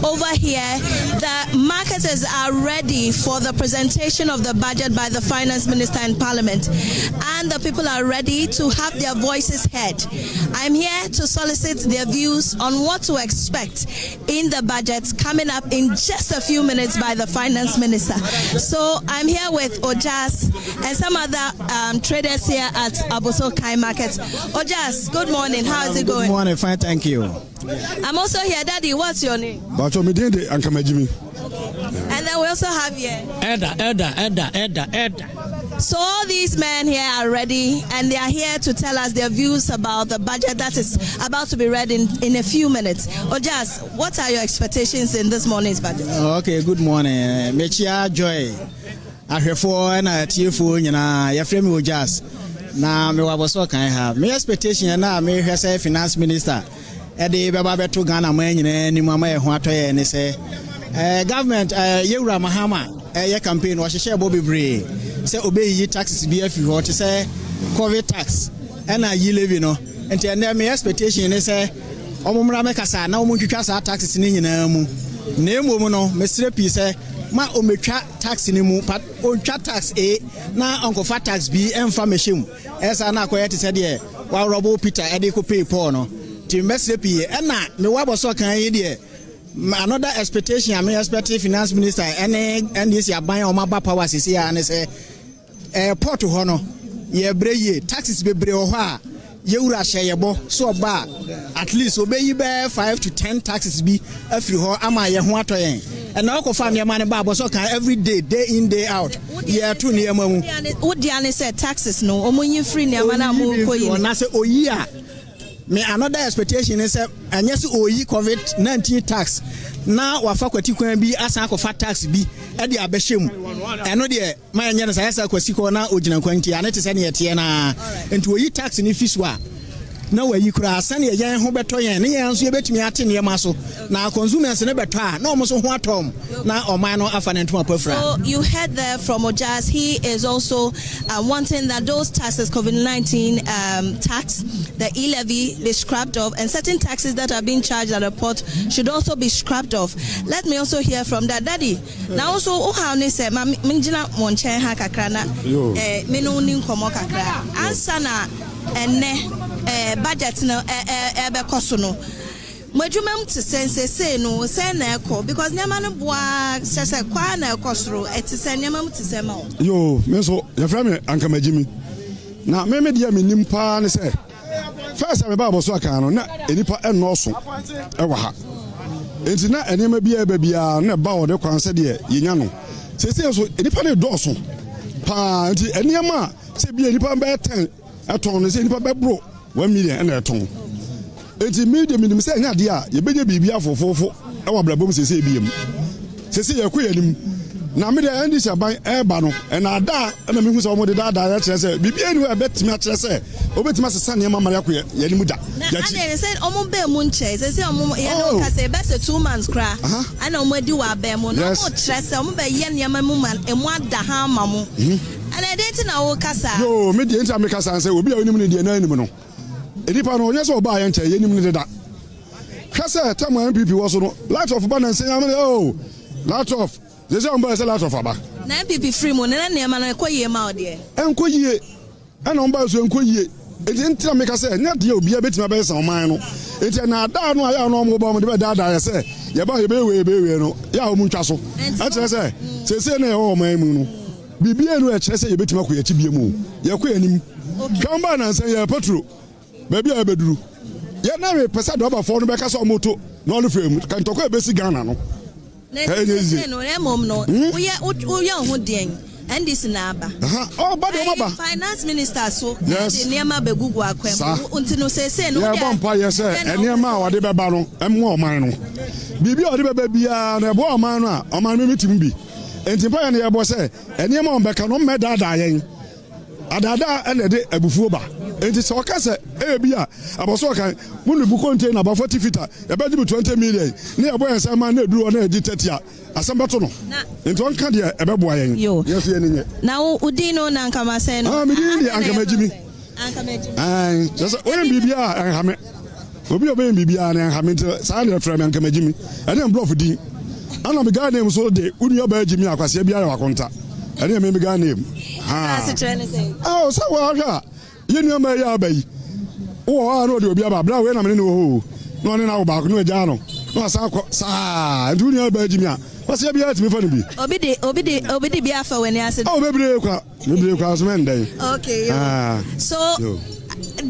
over here. The marketers are ready for the presentation of the budget by the finance minister in parliament, and the people are ready to have their voices heard. I'm here to solicit their views on what to expect in the budget coming up in just a few minutes by the finance minister. So I'm here with Ojas and some other traders here at Abosokai Market. Ojas, good morning. How is it going? Good morning. Fine, thank you. I'm also here. Daddy, what's your name? Okay. And then we also have here Edda. So all these men here are ready, and they are here to tell us their views about the budget that is about to be read in a few minutes. Ojas, what are your expectations in this morning's budget? Okay, good morning. Mechia Joy. Ahwefo na tiefo nyina yafrem Ojas. Na me waboso kan have. My expectation na me hwese finance minister Ede baba beto Ghana man nyina ni mama ye ho atoye ne se government Yewura Mahama ye campaign wo hye bo bebre se obeyi taxes bi afi ho te se COVID tax na yi levy no and then my expectation is omumra mekasa na omutwitwa sa taxes ni nyina mu na emu no mesre pi se ma ometwa tax ni mu pat otwa tax A na onkofa tax B emfa mehim esa na akoye te se de wa robo Peter ede ko pay Paul no ti mesre pi e na me wa boso kan yi de another expectation I expect finance minister and this ya ban o ma ba power sisi ya ne se port ho no ye breye taxes bebre ho a Yura Shayabo, so ba at least obey 5 to 10 taxes be if you ama ye ho atoyen. And now ko fam your money babo so can every day in day out. Yeah, too near mu. What Diane said taxes no, omunyi free near mana mu ko yi. Na say oyi a me another expectation is and yes oyi COVID-19 tax. Now wafa kwati kwan bi asan ko fa tax bi e de abehwem eno de ma nya na sayasa kwasi ko na ogina kwanti ane te se ne yete na enti oyi tax ni Fiscal na wayi kura asan ye yan ho beto yan ne yan so ye betumi ate ne ma so na consumers ne beto a na omo so ho atom na oman no afa ne ntoma pafra. So you heard there from Ojas, he is also wanting that those taxes, COVID-19 tax, the e-levy be scrapped off, and certain taxes that are being charged at the port should also be scrapped off. Let me also hear from that. Daddy, now also how ne say minjina monchen ha kakra na me no ni nkomo kakra ansa na enne budget no ebe koso no Majumam to say no, say na because Naman bois says a qua na costro, it's a senamum to semo. Yo, Meso, your family, Uncle Majimi. Now, maybe dear me nimpa and say, first I'm about Swakano, not any part and also. Ewaha. It's not an MB baby, and about the concert here, Yano. Say so, any part of Dawson. Pa, any ama, say be any part by 10 at all, say any part by bro, 1 million and a ton. It's immediate minimum saying, Nadia, you better be for our blabum say BM. Say a queen. Now, me the end is by air banner, and I die, and I mean, some of the data say, be anywhere bet me, I say, obey my son, your mamma, Yanimuda. I said, Omo Bear Munches, I say, Omo, I say, best a 2 months cry. I know where do our bear moon, no stress, Omo Yan Yamamuman, and what the harm, Mamu. And I didn't know Casa. No, me the entire Casa and say, will be only the animal. Edipano, yes, or buy and tell you that. Casa, tell my MPP was lot of ban and say, oh, lot of. There's a lot of Abba. MPP free money and Yaman Quay out there. And Quay, and on Basu and Quay. It didn't make us say, not you be a bit my best on mine. It's an Adano, I don't know about the dad. I say, Yaba, baby, Yah Munchaso. That's I say, say, oh, my moon. Be a rich, I say, you bet my queer Tibiamu. You're queer. Come on and say, Petru. Baby, I bedru. Yet now a person of a phone back as a moto, not a film, can talk a basic Ghana. No, no, we are young, and this naba. Oh, but finance minister, so yes, near my begugua, until say, no, vampire, sir, and near my de Babano, and more mine. Bibi or the baby, and a boy man, or my meeting be. And the pioneer was say, and your mom back on my dad dying. Adada and a day a bufuba. And it's all cassa, Abia, about so can, when we contain about 40 feet, about 20 million, near where some man blew on a ditatia, as some batono. And one candy about boy. Yes, now Udino Nankama saying, I'm Uncle Jimmy. And just when Bibia and Hamet. Will be obeying Bibia and Hamet, Sandra from Uncle Jimmy, and then brought for D. And I'm a guy named so de Unia Jimmy, I was Sabia contact. I didn't remember guy name. Oh, so what? You know my yabe. Oh, I know you'll be about blow when I'm in no one in our back, no Jano. No, sa, and Junior Bergimia. What's your beard to me for me? Obedi Biafra when you said, oh, maybe class Monday. Okay. So,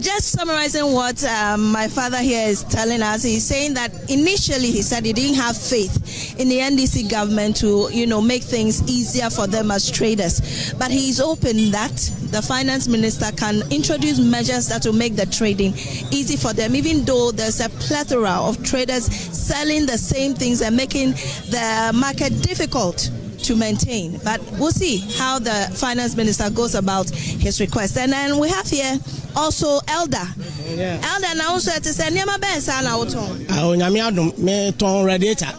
just summarizing what my father here is telling us, he's saying that initially he said he didn't have faith in the NDC government to, make things easier for them as traders. But he's open that the finance minister can introduce measures that will make the trading easy for them, even though there's a plethora of traders selling the same things and making the market difficult to maintain. But we'll see how the finance minister goes about his request. And then we have here also Elder. Yeah. Elder now also to say Nyama Ben Sana Oton. Nyamiadum me ton radiator.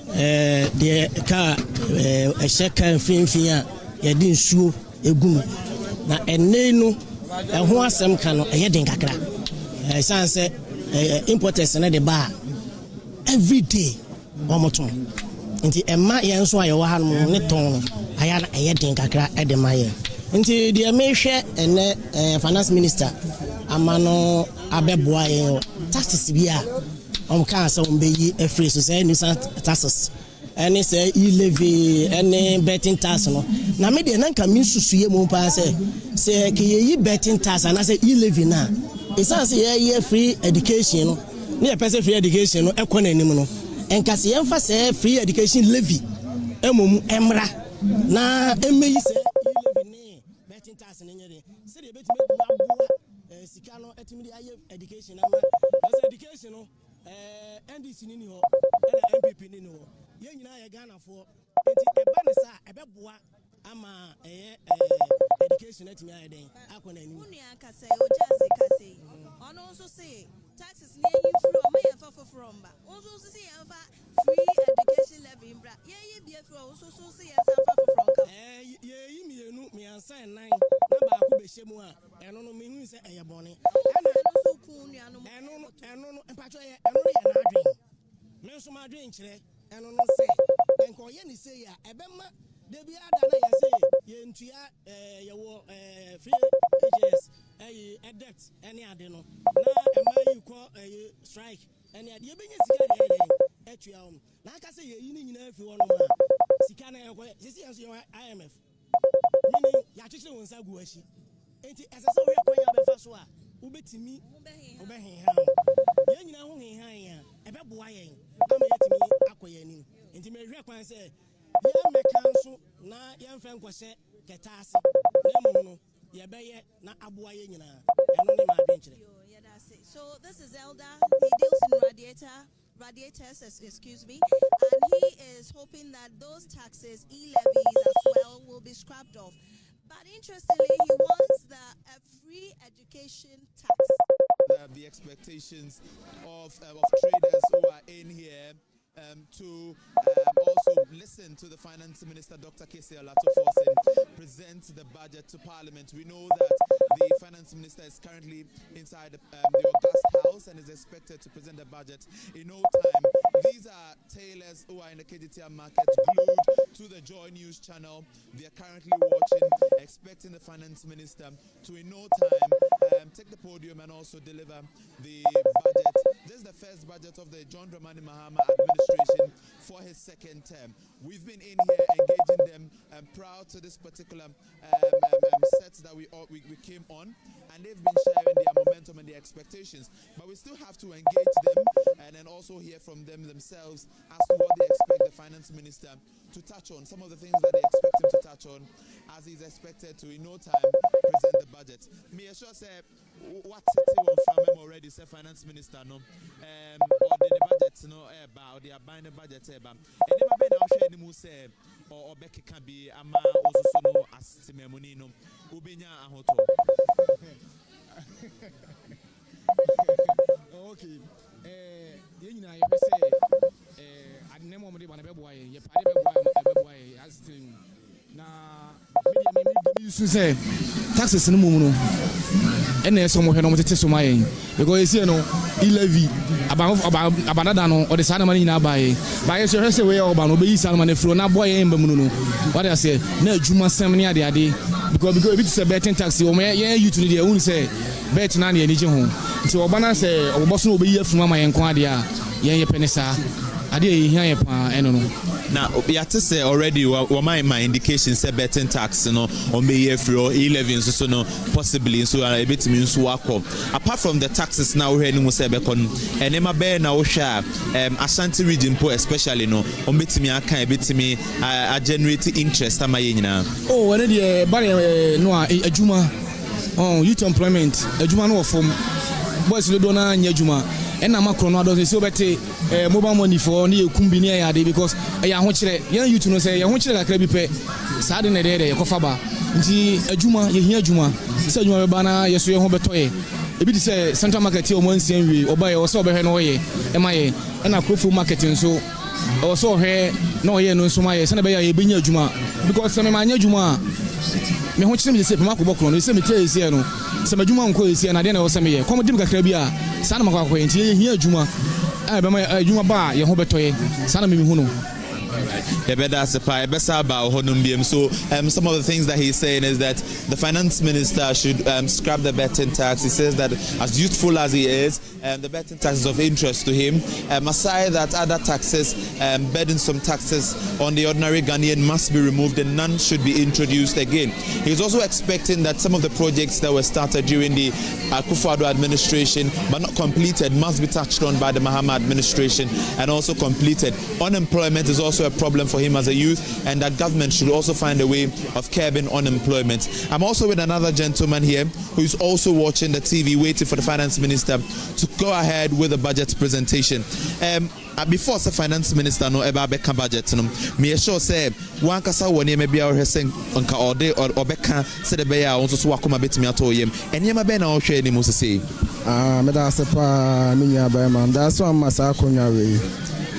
The car a second fin ya din suo egum. Na enne no ho asem ka no e yeden kakra. Sans importers and the bar every day. Omoton. Nti Emma yenso ayewo ha no ne ton aya na eyeden kakra edemaye. Nti the mehwe ene finance minister amano abeboa yen taxes bia kan say ombeyi afri so say nuisance taxes any say e-levy any betting tax no na me de nanka min susuye mo pa say ke yi betting tax and say e-levy na e say ye free education no ne person free education no ekona anim no enkase yemfa say free education levy emom emra na emeyi say e-levy ne betting tax ne nyere say de betime abua sika no etimi aye education ama education no NDC ni ho na MPP ni ho ye nyina ye Ghana for enti eba ne sa ebeboa ama education etimi aye den akona ni unu akase ojase kase ono so say taxes ni enyi free o maye fa from ba onso so say fa free education levy bra ye bia free onso so say ye fa from ka ye yi mienu mi ansan nan na ba ko be hyemu a eno no mi hu say eye bone eno no empacho ye eno ye na adwen me so ma adwen kire eno no say enko ye ni say ya ebema de bia da na ye say ye ntua ye wo free AJS debt any ade no na ema yi ko strike any ade ye benya sika de ye etua on na aka say ye yi ni nyina afi wo no ma sika na ye ko sisi enso ye IMF mini ya chichire won sa gu ashi enti esese wo ye ko ya be fa so a ubetimi obehin ha ye nyina ho hin han ya ebeboa yen ama yetimi akoye ni enti me hwe kwan se ye meka nso na ye mfa nkwose ketase na mu no ye beye na aboa ye nyina eno ne ma adwenkyere. So this is Elder, he deals in radiators, excuse me, and he is hoping that those taxes, e-levies as well, will be scrapped off. But interestingly, he wants a free education tax. The expectations of traders who are in here to also listen to the Finance Minister, Dr. Cassiel Ato Forson, present the budget to Parliament. We know that the Finance Minister is currently inside the August House and is expected to present the budget in no time. These are tailors who are in the KGTR market, glued to the Joy News channel. They are currently watching, expecting the Finance Minister to in no time take the podium and also deliver the budget. This is the first budget of the John Dramani Mahama administration for his second term. We've been in here engaging them proud to this particular set that we came on, and they've been sharing their momentum and their expectations. But we still have to engage them and then also hear from them themselves as to what they expect the Finance Minister to touch on, some of the things that they expect him to touch on, as he's expected to in no time present the budget. Me sure say what from him already, say Finance Minister no, or the budget no or they are buying the budget and then my now share the move say or Becky can be ama also no as Timemuni no ubenya ahoto. Okay. You know, I say I name of the one boy, ye party boy as thing. Na me say taxes no mumu no. Ene so mo hwe no mo tete so mayen because you see no e-levy abanada no or the sana money na buy so hwe say we oba no be yi sana money fro na boy yen bamu no what I say na adwuma sem ne ade because it is a betting tax o me yen youth no dey won say bet na ne ani je ho nti oba na say oboso no be yi afuma mayen ko ade a yen ye penisa ade e hia ye pa eno no. Now, we have to say already, my indication say betting tax, on be here for e-levy, so no possibly, so a bit means work. Apart from the taxes now, we're heading to and Emma Bear now share Ashanti region, especially no, on bit me, I can't bit me, I generate interest. Am I now? Oh, when the barrier no, a Juma, youth employment, a Juma no from boys, Ludona, and Yajuma. And I'm a chrono, so better mobile money for near Kumbini ade because I want you to know say I want you to be pay Saturday day, Kofaba. A Juma, you hear Juma, said you are banner, yes, you are Hobetoy. A bit say Central Market or one same or buy or so behind away, MIA, and a crowful marketing so also here, no, yeah, no, so my son, a Juma because some of my Juma. me ho kyerɛ me sɛ pema kɔbɔ kro no sɛ me tie esi no sɛ madwuma nko esi na de na wo sɛ me yɛ kɔm dim kakra bi a saa na makɔ akɔ nti yɛ adwuma bɛma adwuma ba a yɛ ho bɛtɔyɛ saa na me hu no. So some of the things that he's saying is that the finance minister should scrap the betting tax. He says that as youthful as he is, the betting tax is of interest to him. Aside that, other taxes, burdensome taxes on the ordinary Ghanaian must be removed and none should be introduced again. He's also expecting that some of the projects that were started during the Akufo-Addo administration but not completed must be touched on by the Mahama administration and also completed. Unemployment is also a problem for him as a youth, and that government should also find a way of curbing unemployment. I'm also with another gentleman here who's also watching the TV, waiting for the finance minister to go ahead with the budget presentation. Before the finance minister no eba beka budget no me sure say wan kasa woni me bia ohwese nka ode obeka se de be ya onso so wakoma betimi atoyem enema be na ohwe ni mo se me da se pa me nua ba man da so amasa akonwa we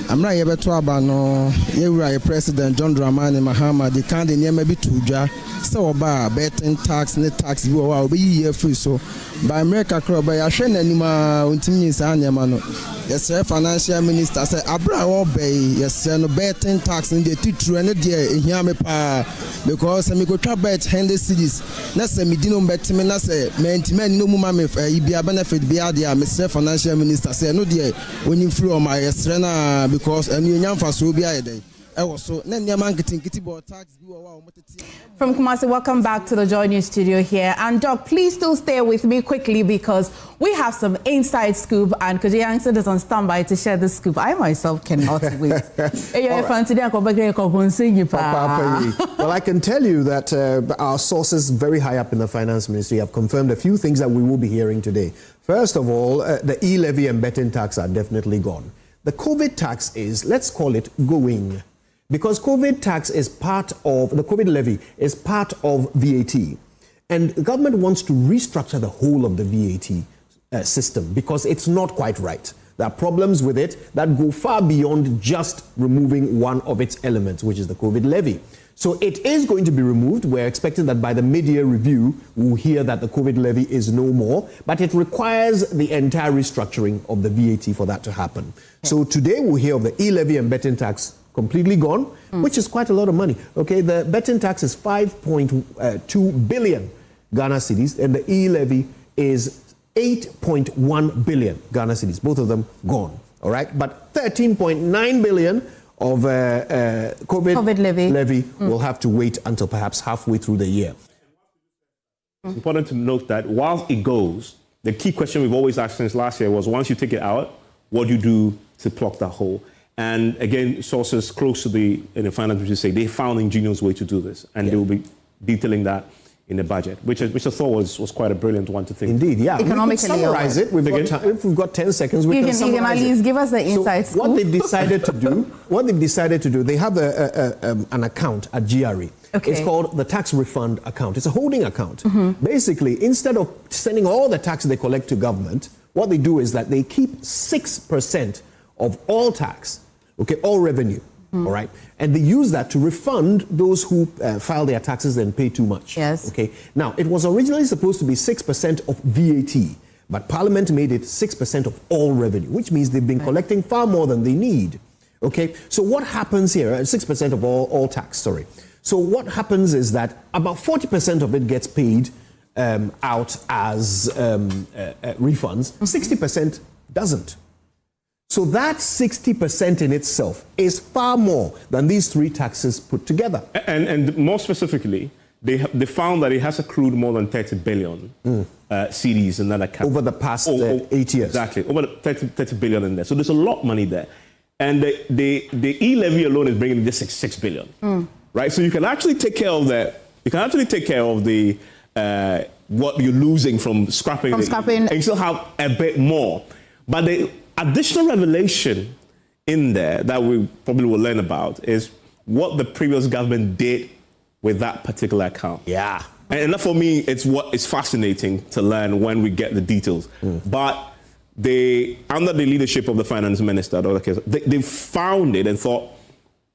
amra ye beto aba no ye wura ye president John Dramani Mahama the kind enema bi tudwa se oba betting tax ne tax bi wa obi ye free so by America club ya hwe nanima ontimi nsa anema no yes financial minister say abra obey yes no betting tax in the titru and there ehia me pa because me go try bet 100 cedis na say me dino bet me na say mentiment no mu ma me bia benefit bia there Mr. Financial Minister say no there onim free o my yes na because enu nyamfa so bia ye dey. From Kumasi, welcome back to the Joy News studio here. And Doc, please still stay with me quickly because we have some inside scoop and Koji Yankson is on standby to share the scoop. I myself cannot wait. Well, I can tell you that our sources very high up in the finance ministry have confirmed a few things that we will be hearing today. First of all, the e-levy and betting tax are definitely gone. The COVID tax is, let's call it, going. Because COVID tax is part of, the COVID levy is part of VAT. And the government wants to restructure the whole of the VAT system because it's not quite right. There are problems with it that go far beyond just removing one of its elements, which is the COVID levy. So it is going to be removed. We're expecting that by the mid-year review, we'll hear that the COVID levy is no more, but it requires the entire restructuring of the VAT for that to happen. So today we'll hear of the e-levy and betting tax completely gone, which is quite a lot of money. Okay, the betting tax is 5.2 billion Ghana cedis, and the e-levy is 8.1 billion Ghana cedis. Both of them gone. All right, but 13.9 billion of COVID levy will have to wait until perhaps halfway through the year. It's important to note that while it goes, the key question we've always asked since last year was, once you take it out, what do you do to plug that hole? And again, sources close to the finance ministry say they found an ingenious way to do this, and they will be detailing that in the budget, which I thought was quite a brilliant one to think. Indeed, yeah. Economically, we summarize it. If we've got 10 seconds, we can summarize it. Give us the insights. So what they've decided to do, they have an account at GRE. Okay. It's called the tax refund account. It's a holding account. Basically, instead of sending all the tax they collect to government, what they do is that they keep 6% of all tax, okay, all revenue. All right, and they use that to refund those who file their taxes and pay too much. Yes. Okay. Now, it was originally supposed to be 6% of VAT, but Parliament made it 6% of all revenue, which means they've been collecting far more than they need. Okay. So what happens here? 6% of all tax. Sorry. So what happens is that about 40% of it gets paid out as refunds. 60% doesn't. So that 60% in itself is far more than these three taxes put together. And more specifically, they found that it has accrued more than 30 billion cedis in that account. Over the past 8 years. Exactly, over 30 billion in there. So there's a lot of money there. And the e-levy alone is bringing this 6 billion. Right? So you can actually take care of that. You can actually take care of the what you're losing from scrapping. And you still have a bit more. But the additional revelation in there that we probably will learn about is what the previous government did with that particular account. Yeah. And that for me, it's what is fascinating to learn when we get the details. But they, under the leadership of the finance minister, they found it and thought,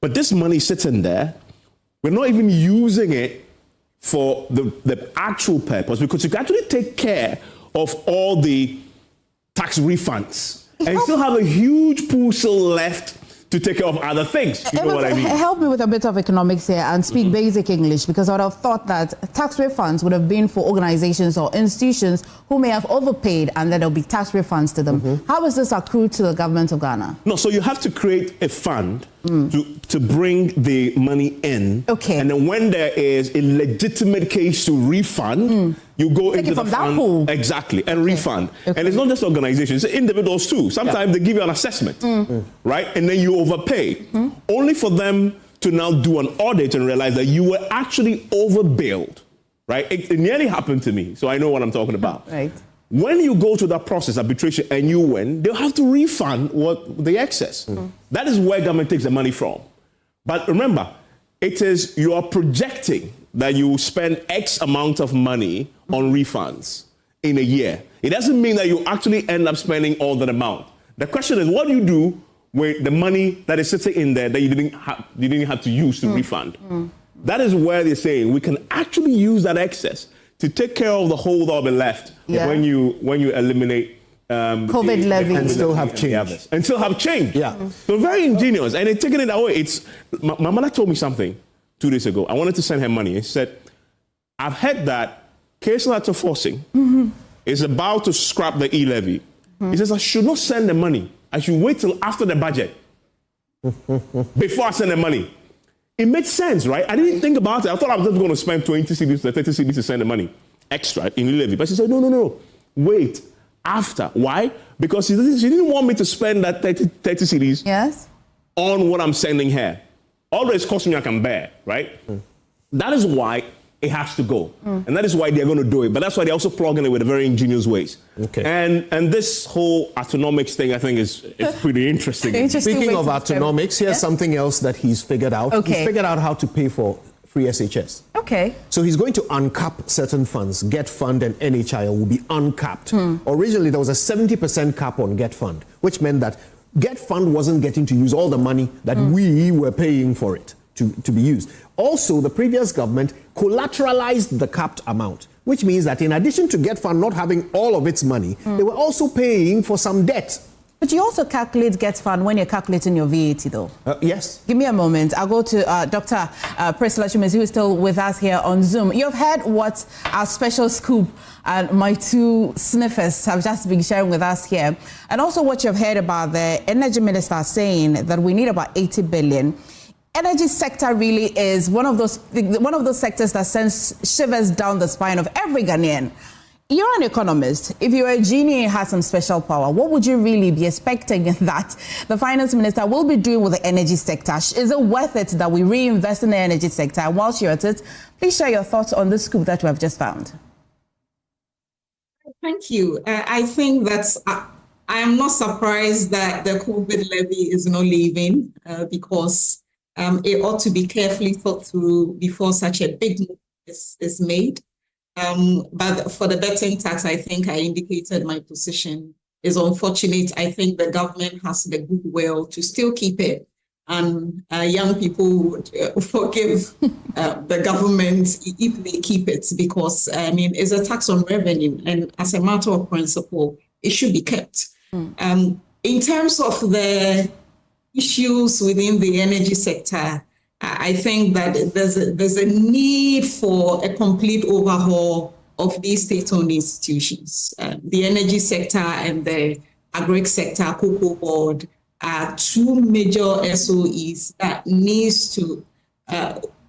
but this money sits in there. We're not even using it for the actual purpose, because you can actually take care of all the tax refunds and still have a huge pool still left to take care of other things. You know what I mean? Help me with a bit of economics here and speak basic English, because I would have thought that tax refunds would have been for organizations or institutions who may have overpaid, and then there'll be tax refunds to them. How is this accrued to the government of Ghana? No, so you have to create a fund to bring the money in. Okay. And then when there is a legitimate case to refund, you go into the fund. Pool. Exactly, and refund. Okay. And it's not just organizations, it's individuals too. Sometimes they give you an assessment, right? And then you overpay, only for them to now do an audit and realize that you were actually overbilled, right? It nearly happened to me, so I know what I'm talking about. Right. When you go to that process, arbitration, and you win, they'll have to refund what the excess. That is where government takes the money from. But remember, it is you are projecting that you spend X amount of money on refunds in a year. It doesn't mean that you actually end up spending all that amount. The question is, what do you do with the money that is sitting in there that you didn't have to use to refund? That is where they're saying we can actually use that excess to take care of the hole that will be left when you eliminate COVID levy and still have change. And still have change. Yeah. So very ingenious, and they're taking it away. It's my mother told me something 2 days ago. I wanted to send her money. She said, "I've heard that Cassiel Ato Forson is about to scrap the e-levy." He says, "I should not send the money. I should wait till after the budget before I send the money." It made sense, right? I didn't think about it. I thought I was just going to spend 20 cedis to 30 cedis to send the money extra in levy. But she said, no. Wait, after. Why? Because she didn't want me to spend that 30 cedis on what I'm sending her. Although it's costing me, I can bear, right? That is why it has to go. And that is why they're going to do it. But that's why they're also plugging it with very ingenious ways. Okay. And this whole autonomics thing, I think, is pretty interesting. Speaking of autonomics, here's something else that he's figured out. Okay. He's figured out how to pay for free SHS. Okay. So he's going to uncap certain funds. Get Fund and NHIL will be uncapped. Originally, there was a 70% cap on Get Fund, which meant that Get Fund wasn't getting to use all the money that we were paying for it to be used. Also, the previous government collateralized the capped amount, which means that in addition to Get Fund not having all of its money, they were also paying for some debt. But you also calculate Get Fund when you're calculating your VAT, though. Yes. Give me a moment. I'll go to Dr. Priscilla Chumezi, who is still with us here on Zoom. You've heard what our special scoop and my two sniffers have just been sharing with us here. And also what you've heard about the energy minister saying that we need about 80 billion. Energy sector really is one of those sectors that sends shivers down the spine of every Ghanaian. You're an economist. If you were a genie and had some special power, what would you really be expecting that the finance minister will be doing with the energy sector? Is it worth it that we reinvest in the energy sector? And whilst you're at it, please share your thoughts on the scoop that we have just found. Thank you. I think I am not surprised that the COVID levy is not leaving because it ought to be carefully thought through before such a big move is made. But for the betting tax, I think I indicated my position is unfortunate. I think the government has the goodwill to still keep it. And young people would forgive the government if they keep it, because, it's a tax on revenue. And as a matter of principle, it should be kept. In terms of the issues within the energy sector, I think that there's a need for a complete overhaul of these state-owned institutions. The energy sector and the agri sector, Cocoa Board, are two major SOEs that needs to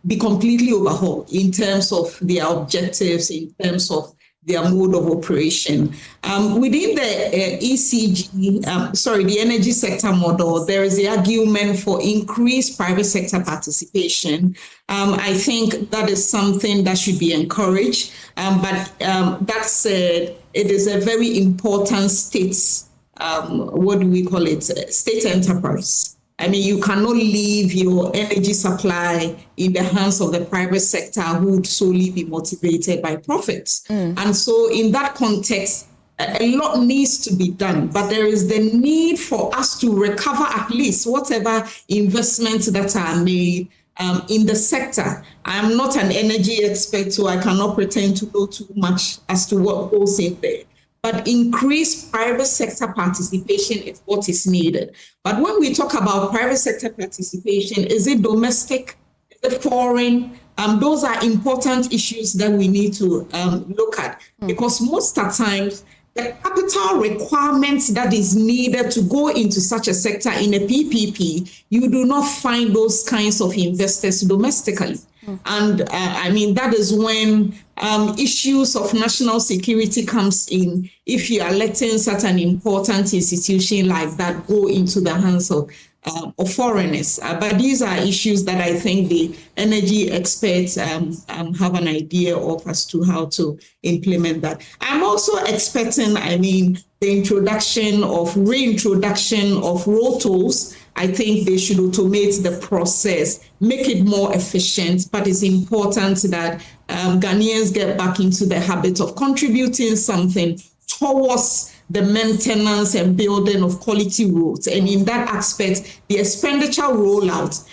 be completely overhauled in terms of their objectives, in terms of their mode of operation. Within the the energy sector model, there is the argument for increased private sector participation. I think that is something that should be encouraged. But that said, it is a very important state, state enterprise. You cannot leave your energy supply in the hands of the private sector who would solely be motivated by profits. And so in that context, a lot needs to be done, but there is the need for us to recover at least whatever investments that are made in the sector. I'm not an energy expert, so I cannot pretend to know too much as to what goes in there. But increased private sector participation is what is needed. But when we talk about private sector participation, is it domestic? Is it foreign? Those are important issues that we need to look at, because most of the times, the capital requirements that is needed to go into such a sector in a PPP, you do not find those kinds of investors domestically. And I mean, that is when issues of national security comes in, if you are letting such an important institution like that go into the hands of foreigners. But these are issues that I think the energy experts have an idea of as to how to implement that. I'm also expecting, I mean, the reintroduction of road tolls. I think they should automate the process, make it more efficient, but it's important that Ghanaians get back into the habit of contributing something towards the maintenance and building of quality roads. And in that aspect, the expenditure rollout,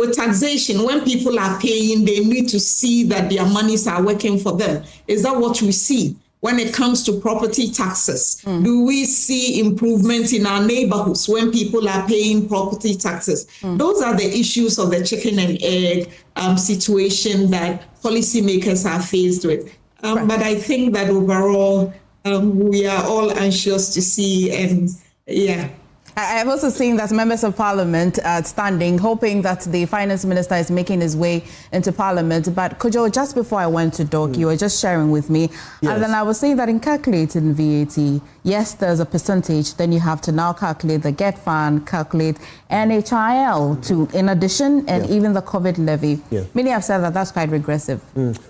with taxation, when people are paying, they need to see that their monies are working for them. Is that what we see? When it comes to property taxes, do we see improvement in our neighborhoods when people are paying property taxes? Those are the issues of the chicken and egg situation that policymakers are faced with. But I think that overall, we are all anxious to see, and yeah. I've also seen that members of parliament standing, hoping that the finance minister is making his way into parliament. But Kojo, just before I went to Doc, you were just sharing with me. Yes. And then I was saying that in calculating VAT, yes, there's a percentage. Then you have to now calculate the GET fund, calculate NHIL to, in addition, and even the COVID levy. Yeah. Many have said that that's quite regressive.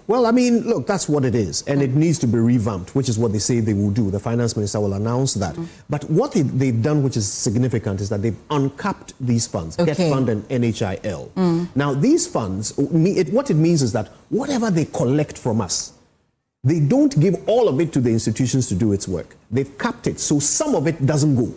Well, I mean, look, that's what it is. And it needs to be revamped, which is what they say they will do. The finance minister will announce that. But what they've done, which is significant, is that they've uncapped these funds, GET fund and NHIL. Now, these funds, what it means is that whatever they collect from us, they don't give all of it to the institutions to do its work. They've capped it, so some of it doesn't go.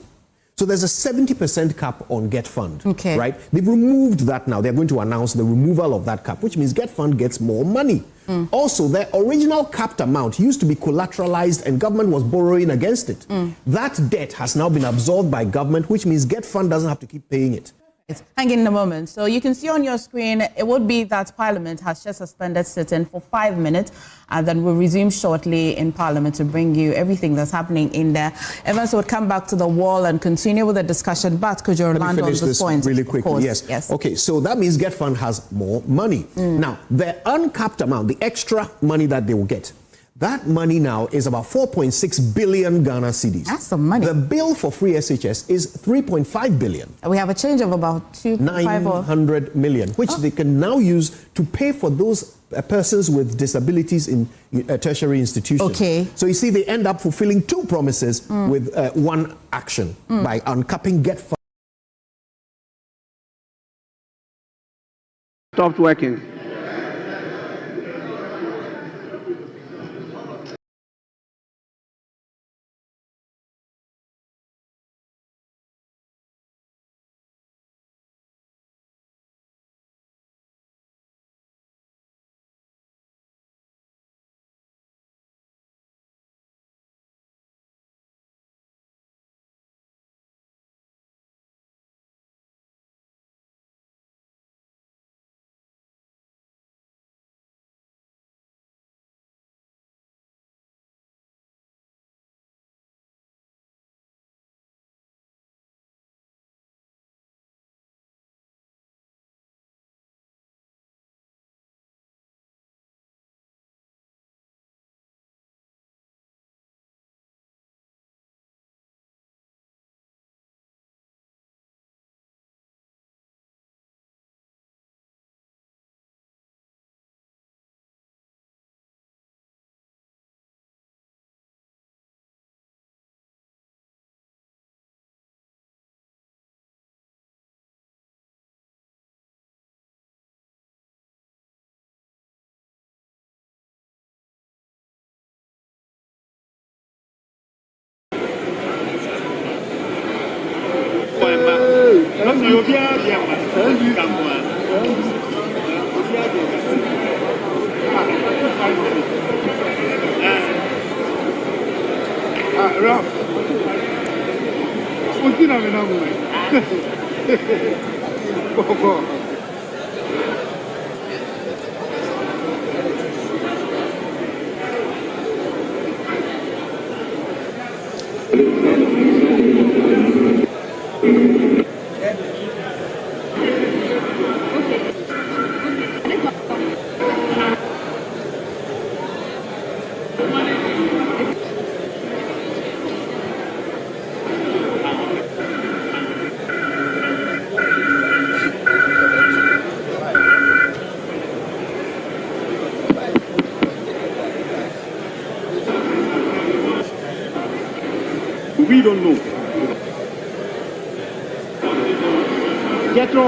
So there's a 70% cap on GET fund, right? They've removed that now. They're going to announce the removal of that cap, which means GET fund gets more money. Also, the original capped amount used to be collateralized and government was borrowing against it. That debt has now been absorbed by government, which means GET fund doesn't have to keep paying it. Hang in a moment. So you can see on your screen, it would be that Parliament has just suspended sitting for 5 minutes, and then we'll resume shortly in Parliament to bring you everything that's happening in there. Evans will come back to the wall and continue with the discussion, but could you land on this point? Really quickly, yes. Okay, so that means GET fund has more money. Now, the uncapped amount, the extra money that they will get, that money now is about 4.6 billion Ghana cedis. That's some money. The bill for free SHS is 3.5 billion. We have a change of about 900 million, which they can now use to pay for those persons with disabilities in tertiary institutions. Okay. So you see, they end up fulfilling two promises with one action by uncapping GET fund. Stopped working. We don't know. Jetro.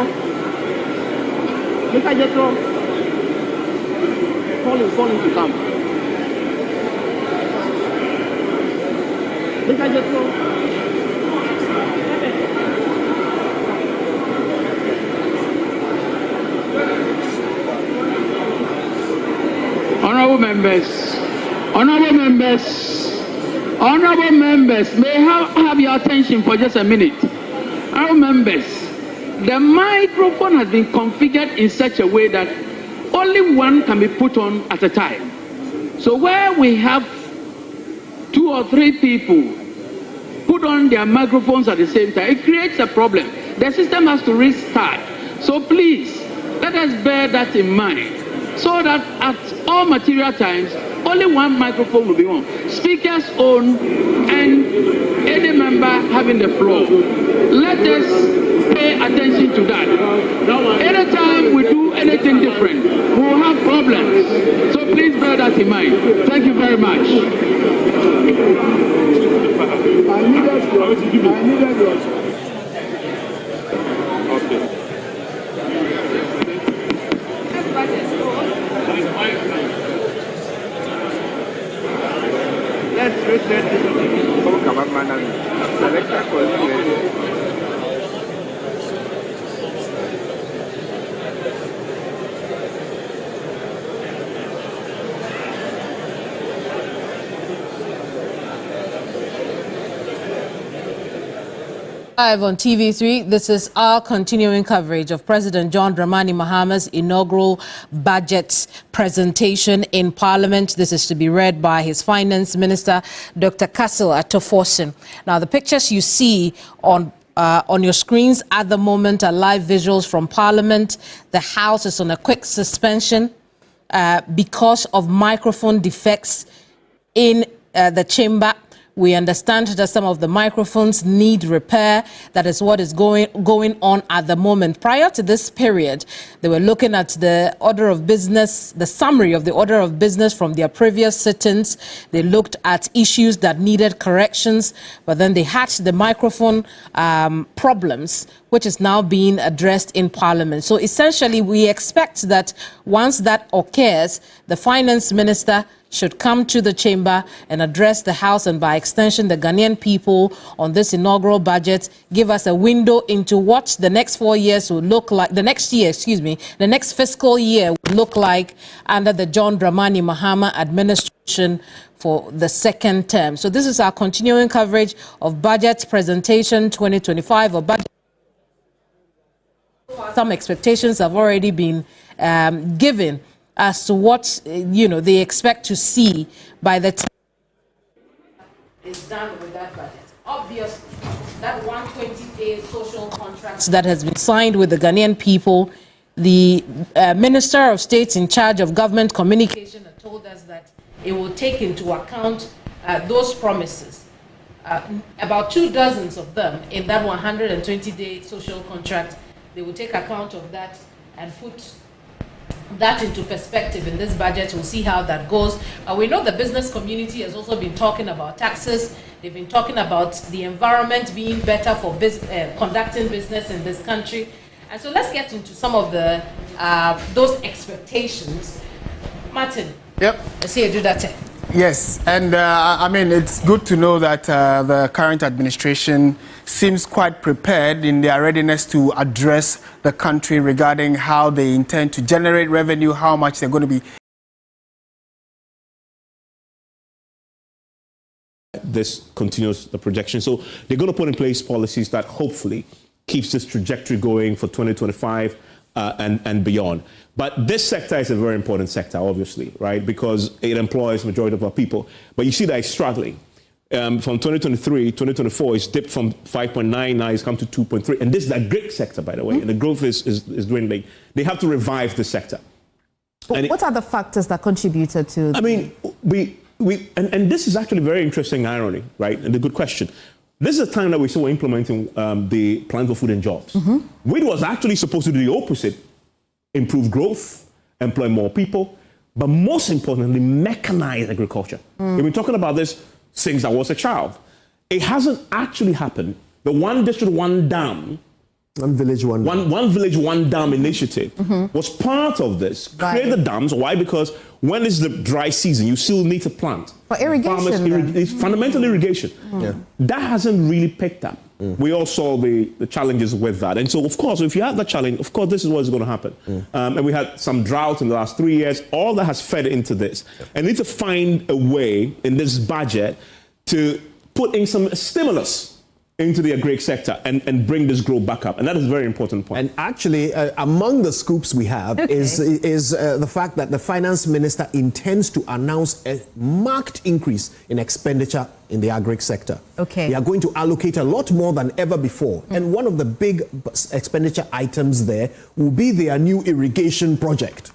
Mr. Jetro. Call him to come. Mr. Jetro. Honorable members, may I have your attention for just a minute. Honorable members, the microphone has been configured in such a way that only one can be put on at a time. So where we have 2 or 3 people put on their microphones at the same time, it creates a problem. The system has to restart. So please, let us bear that in mind, so that at all material times, only one microphone will be on. Speakers on and any member having the floor. Let us pay attention to that. Anytime we do anything different, we will have problems. So please bear that in mind. Thank you very much. I needed yours. Okay. Let's reset this. Live on TV3, this is our continuing coverage of President John Dramani Mahama's inaugural budget presentation in Parliament. This is to be read by his Finance Minister, Dr. Cassiel Ato Forson. Now, the pictures you see on your screens at the moment are live visuals from Parliament. The House is on a quick suspension because of microphone defects in the chamber. We understand that some of the microphones need repair. That is what is going on at the moment. Prior to this period, they were looking at the order of business, the summary of the order of business from their previous sittings. They looked at issues that needed corrections, but then they had the microphone problems, which is now being addressed in Parliament. So essentially, we expect that once that occurs, the Finance Minister should come to the chamber and address the House and by extension the Ghanaian people on this inaugural budget, give us a window into what the next 4 years will look like, the next fiscal year will look like under the John Dramani Mahama administration for the second term. So this is our continuing coverage of Budget Presentation 2025 or budget. Some expectations have already been given as to what they expect to see by the time is done with that budget. Obviously, that 120-day social contract that has been signed with the Ghanaian people, the Minister of State in charge of government communication has told us that it will take into account those promises. About 2 dozen of them in that 120-day social contract, they will take account of that and put that into perspective in this budget. We'll see how that goes. We know the business community has also been talking about taxes. They've been talking about the environment being better for conducting business in this country. And so let's get into some of the those expectations. Martin. Yep. Let's see you do that. Yes, and I mean, it's good to know that the current administration seems quite prepared in their readiness to address the country regarding how they intend to generate revenue, how much they're going to be. this continues the projection. So they're going to put in place policies that hopefully keeps this trajectory going for 2025 and beyond. But this sector is a very important sector, obviously, right? Because it employs the majority of our people. But you see that it's struggling. From 2023, 2024, it's dipped from 5.9, now it's come to 2.3. And this is a great sector, by the way, and the growth is dwindling. They have to revive the sector. What are the factors that contributed to? I mean, and this is actually very interesting irony, right? And a good question. This is a time that we saw implementing the Plan for Food and Jobs, which was actually supposed to do the opposite: improve growth, employ more people, but most importantly, mechanize agriculture. We've been talking about this since I was a child. It hasn't actually happened. The one district, one dam, one village, one dam initiative was part of this. Create the dams. Why? Because when it's the dry season, you still need to plant. For irrigation. It's fundamental irrigation. That hasn't really picked up. We all saw the challenges with that. And so, of course, if you have that challenge, of course, this is what's going to happen. And we had some drought in the last 3 years. All that has fed into this. And need to find a way in this budget to put in some stimulus into the agri sector and bring this growth back up. And that is a very important point. And actually, among the scoops we have is the fact that the finance minister intends to announce a marked increase in expenditure in the agri sector. Okay. They are going to allocate a lot more than ever before. And one of the big expenditure items there will be their new irrigation project.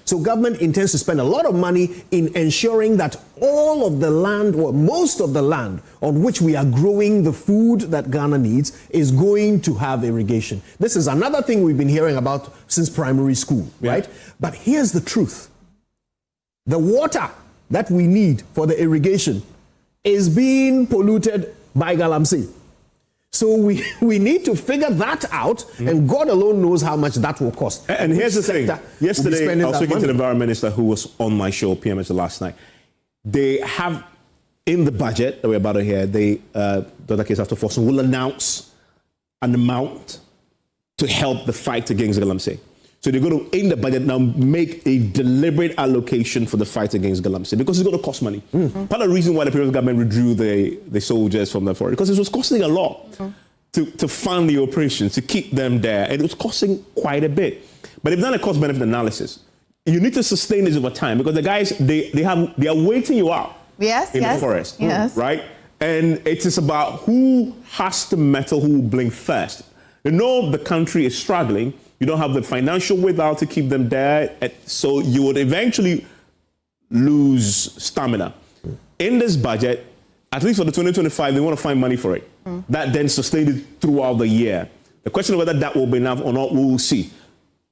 So government intends to spend a lot of money in ensuring that all of the land, or most of the land on which we are growing the food that Ghana needs, is going to have irrigation. This is another thing we've been hearing about since primary school, right? But here's the truth. The water that we need for the irrigation is being polluted by Galamsey. So we need to figure that out, and God alone knows how much that will cost. And here's the thing. Yesterday, I was speaking to the environment minister who was on my show, PMS, last night. They have, in the budget that we're about to hear, Dr. Cassiel Ato Forson will announce an amount to help the fight against Galamsey. So they're going to, in the budget now, make a deliberate allocation for the fight against Galamsey, because it's going to cost money. Part of the reason why the previous government withdrew the soldiers from the forest, because it was costing a lot to fund the operations, to keep them there. And it was costing quite a bit. But they've done a cost-benefit analysis. You need to sustain this over time, because the guys, they are waiting you out in the forest, right? And it is about who has to meddle, who will blink first. You know the country is struggling. You don't have the financial wherewithal to keep them there. So you would eventually lose stamina. In this budget, at least for the 2025, they want to find money for it. That then sustained it throughout the year. The question of whether that will be enough or not, we will see.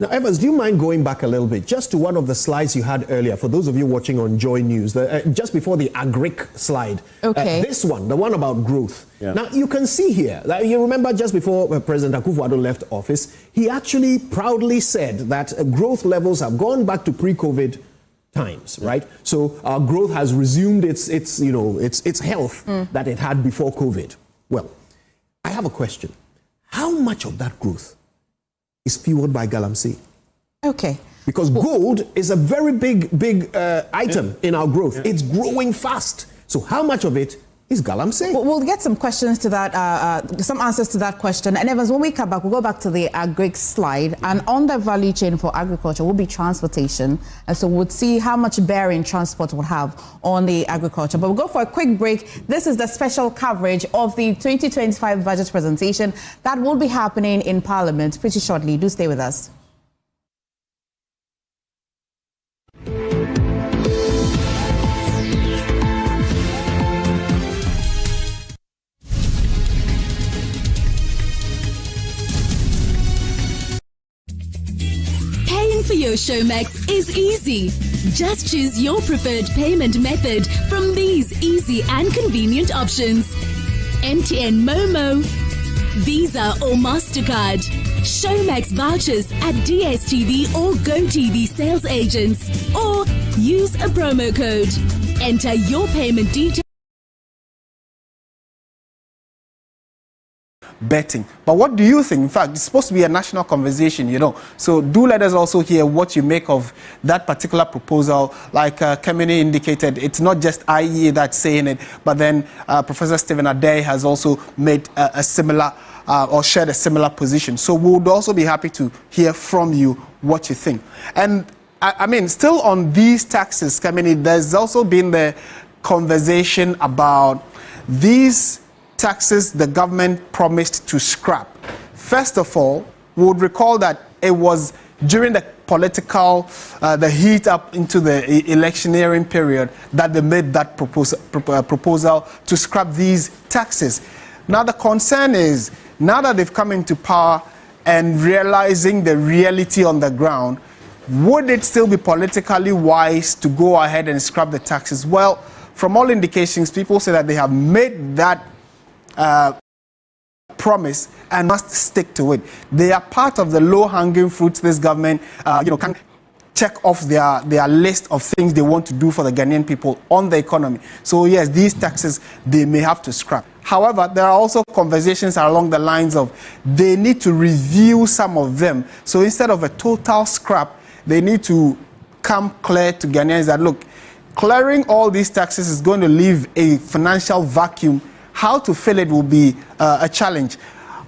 Now, Evans, do you mind going back a little bit, just to one of the slides you had earlier, for those of you watching on Joy News, just before the agric slide. This one, the one about growth. Now, you can see here, you remember just before President Akufo-Addo left office, he actually proudly said that growth levels have gone back to pre-COVID times, right? So our growth has resumed its health that it had before COVID. Well, I have a question. How much of that growth is fueled by Galamsey? Okay. Because gold is a very big item in our growth. It's growing fast. So how much of it is Galamsey? We'll get some questions to that, some answers to that question. And Evans, when we come back, we'll go back to the agric slide. And on the value chain for agriculture will be transportation. And so we'll see how much bearing transport will have on the agriculture. But we'll go for a quick break. This is the special coverage of the 2025 budget presentation that will be happening in Parliament pretty shortly. Do stay with us. For your Showmax is easy. Just choose your preferred payment method from these easy and convenient options: MTN Momo, Visa or MasterCard, Showmax vouchers at DSTV or GoTV sales agents, or use a promo code. Enter your payment details. betting. But what do you think? In fact, it's supposed to be a national conversation, you know. So do let us also hear what you make of that particular proposal. Like Kemini indicated, it's not just IEA that's saying it, but then Professor Stephen Adey has also made a similar or shared a similar position. So we would also be happy to hear from you what you think. And I mean, still on these taxes, Kemini, there's also been the conversation about these taxes the government promised to scrap. First of all, we would recall that it was during the political, the heat up into the electioneering period that they made that proposal to scrap these taxes. Now the concern is, now that they've come into power and realizing the reality on the ground, would it still be politically wise to go ahead and scrap the taxes? Well, from all indications, people say that they have made that promise and must stick to it. They are part of the low-hanging fruits this government, can check off their list of things they want to do for the Ghanaian people on the economy. So yes, these taxes, they may have to scrap. However, there are also conversations along the lines of they need to review some of them. So instead of a total scrap, they need to come clear to Ghanaians that, look, clearing all these taxes is going to leave a financial vacuum. How to fill it will be a challenge.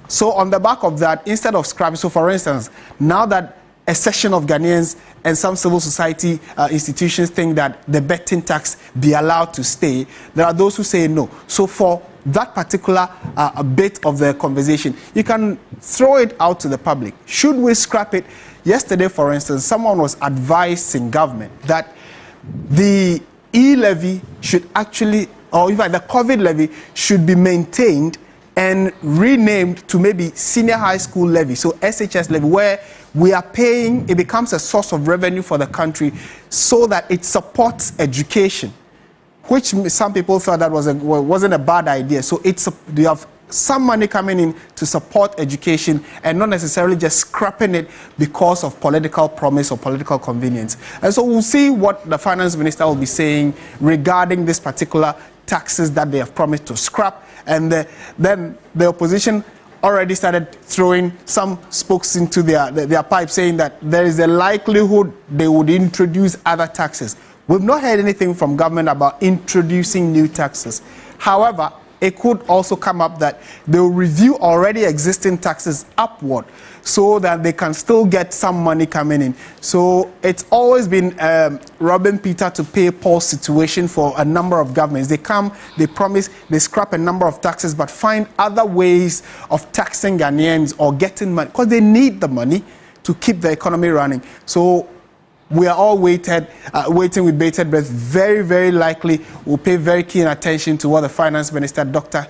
So on the back of that, instead of scrapping, so for instance, now that a section of Ghanaians and some civil society institutions think that the betting tax be allowed to stay, there are those who say no. So for that particular bit of the conversation, you can throw it out to the public. Should we scrap it? Yesterday, for instance, someone was advising government that the e-levy should actually, or in fact the COVID levy should be maintained and renamed to maybe senior high school levy, so SHS levy, where we are paying, it becomes a source of revenue for the country so that it supports education, which some people thought that wasn't a bad idea. So you have some money coming in to support education and not necessarily just scrapping it because of political promise or political convenience. And so we'll see what the finance minister will be saying regarding this particular taxes that they have promised to scrap. And then the opposition already started throwing some spokes into their pipe, saying that there is a likelihood they would introduce other taxes. We've not heard anything from government about introducing new taxes. However, it could also come up that they will review already existing taxes upward so that they can still get some money coming in. So it's always been robbing Peter to pay Paul situation for a number of governments. They come, they promise, they scrap a number of taxes, but find other ways of taxing Ghanaians or getting money, because they need the money to keep the economy running. So we are all waiting with bated breath. Very, very likely we'll pay very keen attention to what the finance minister, Dr.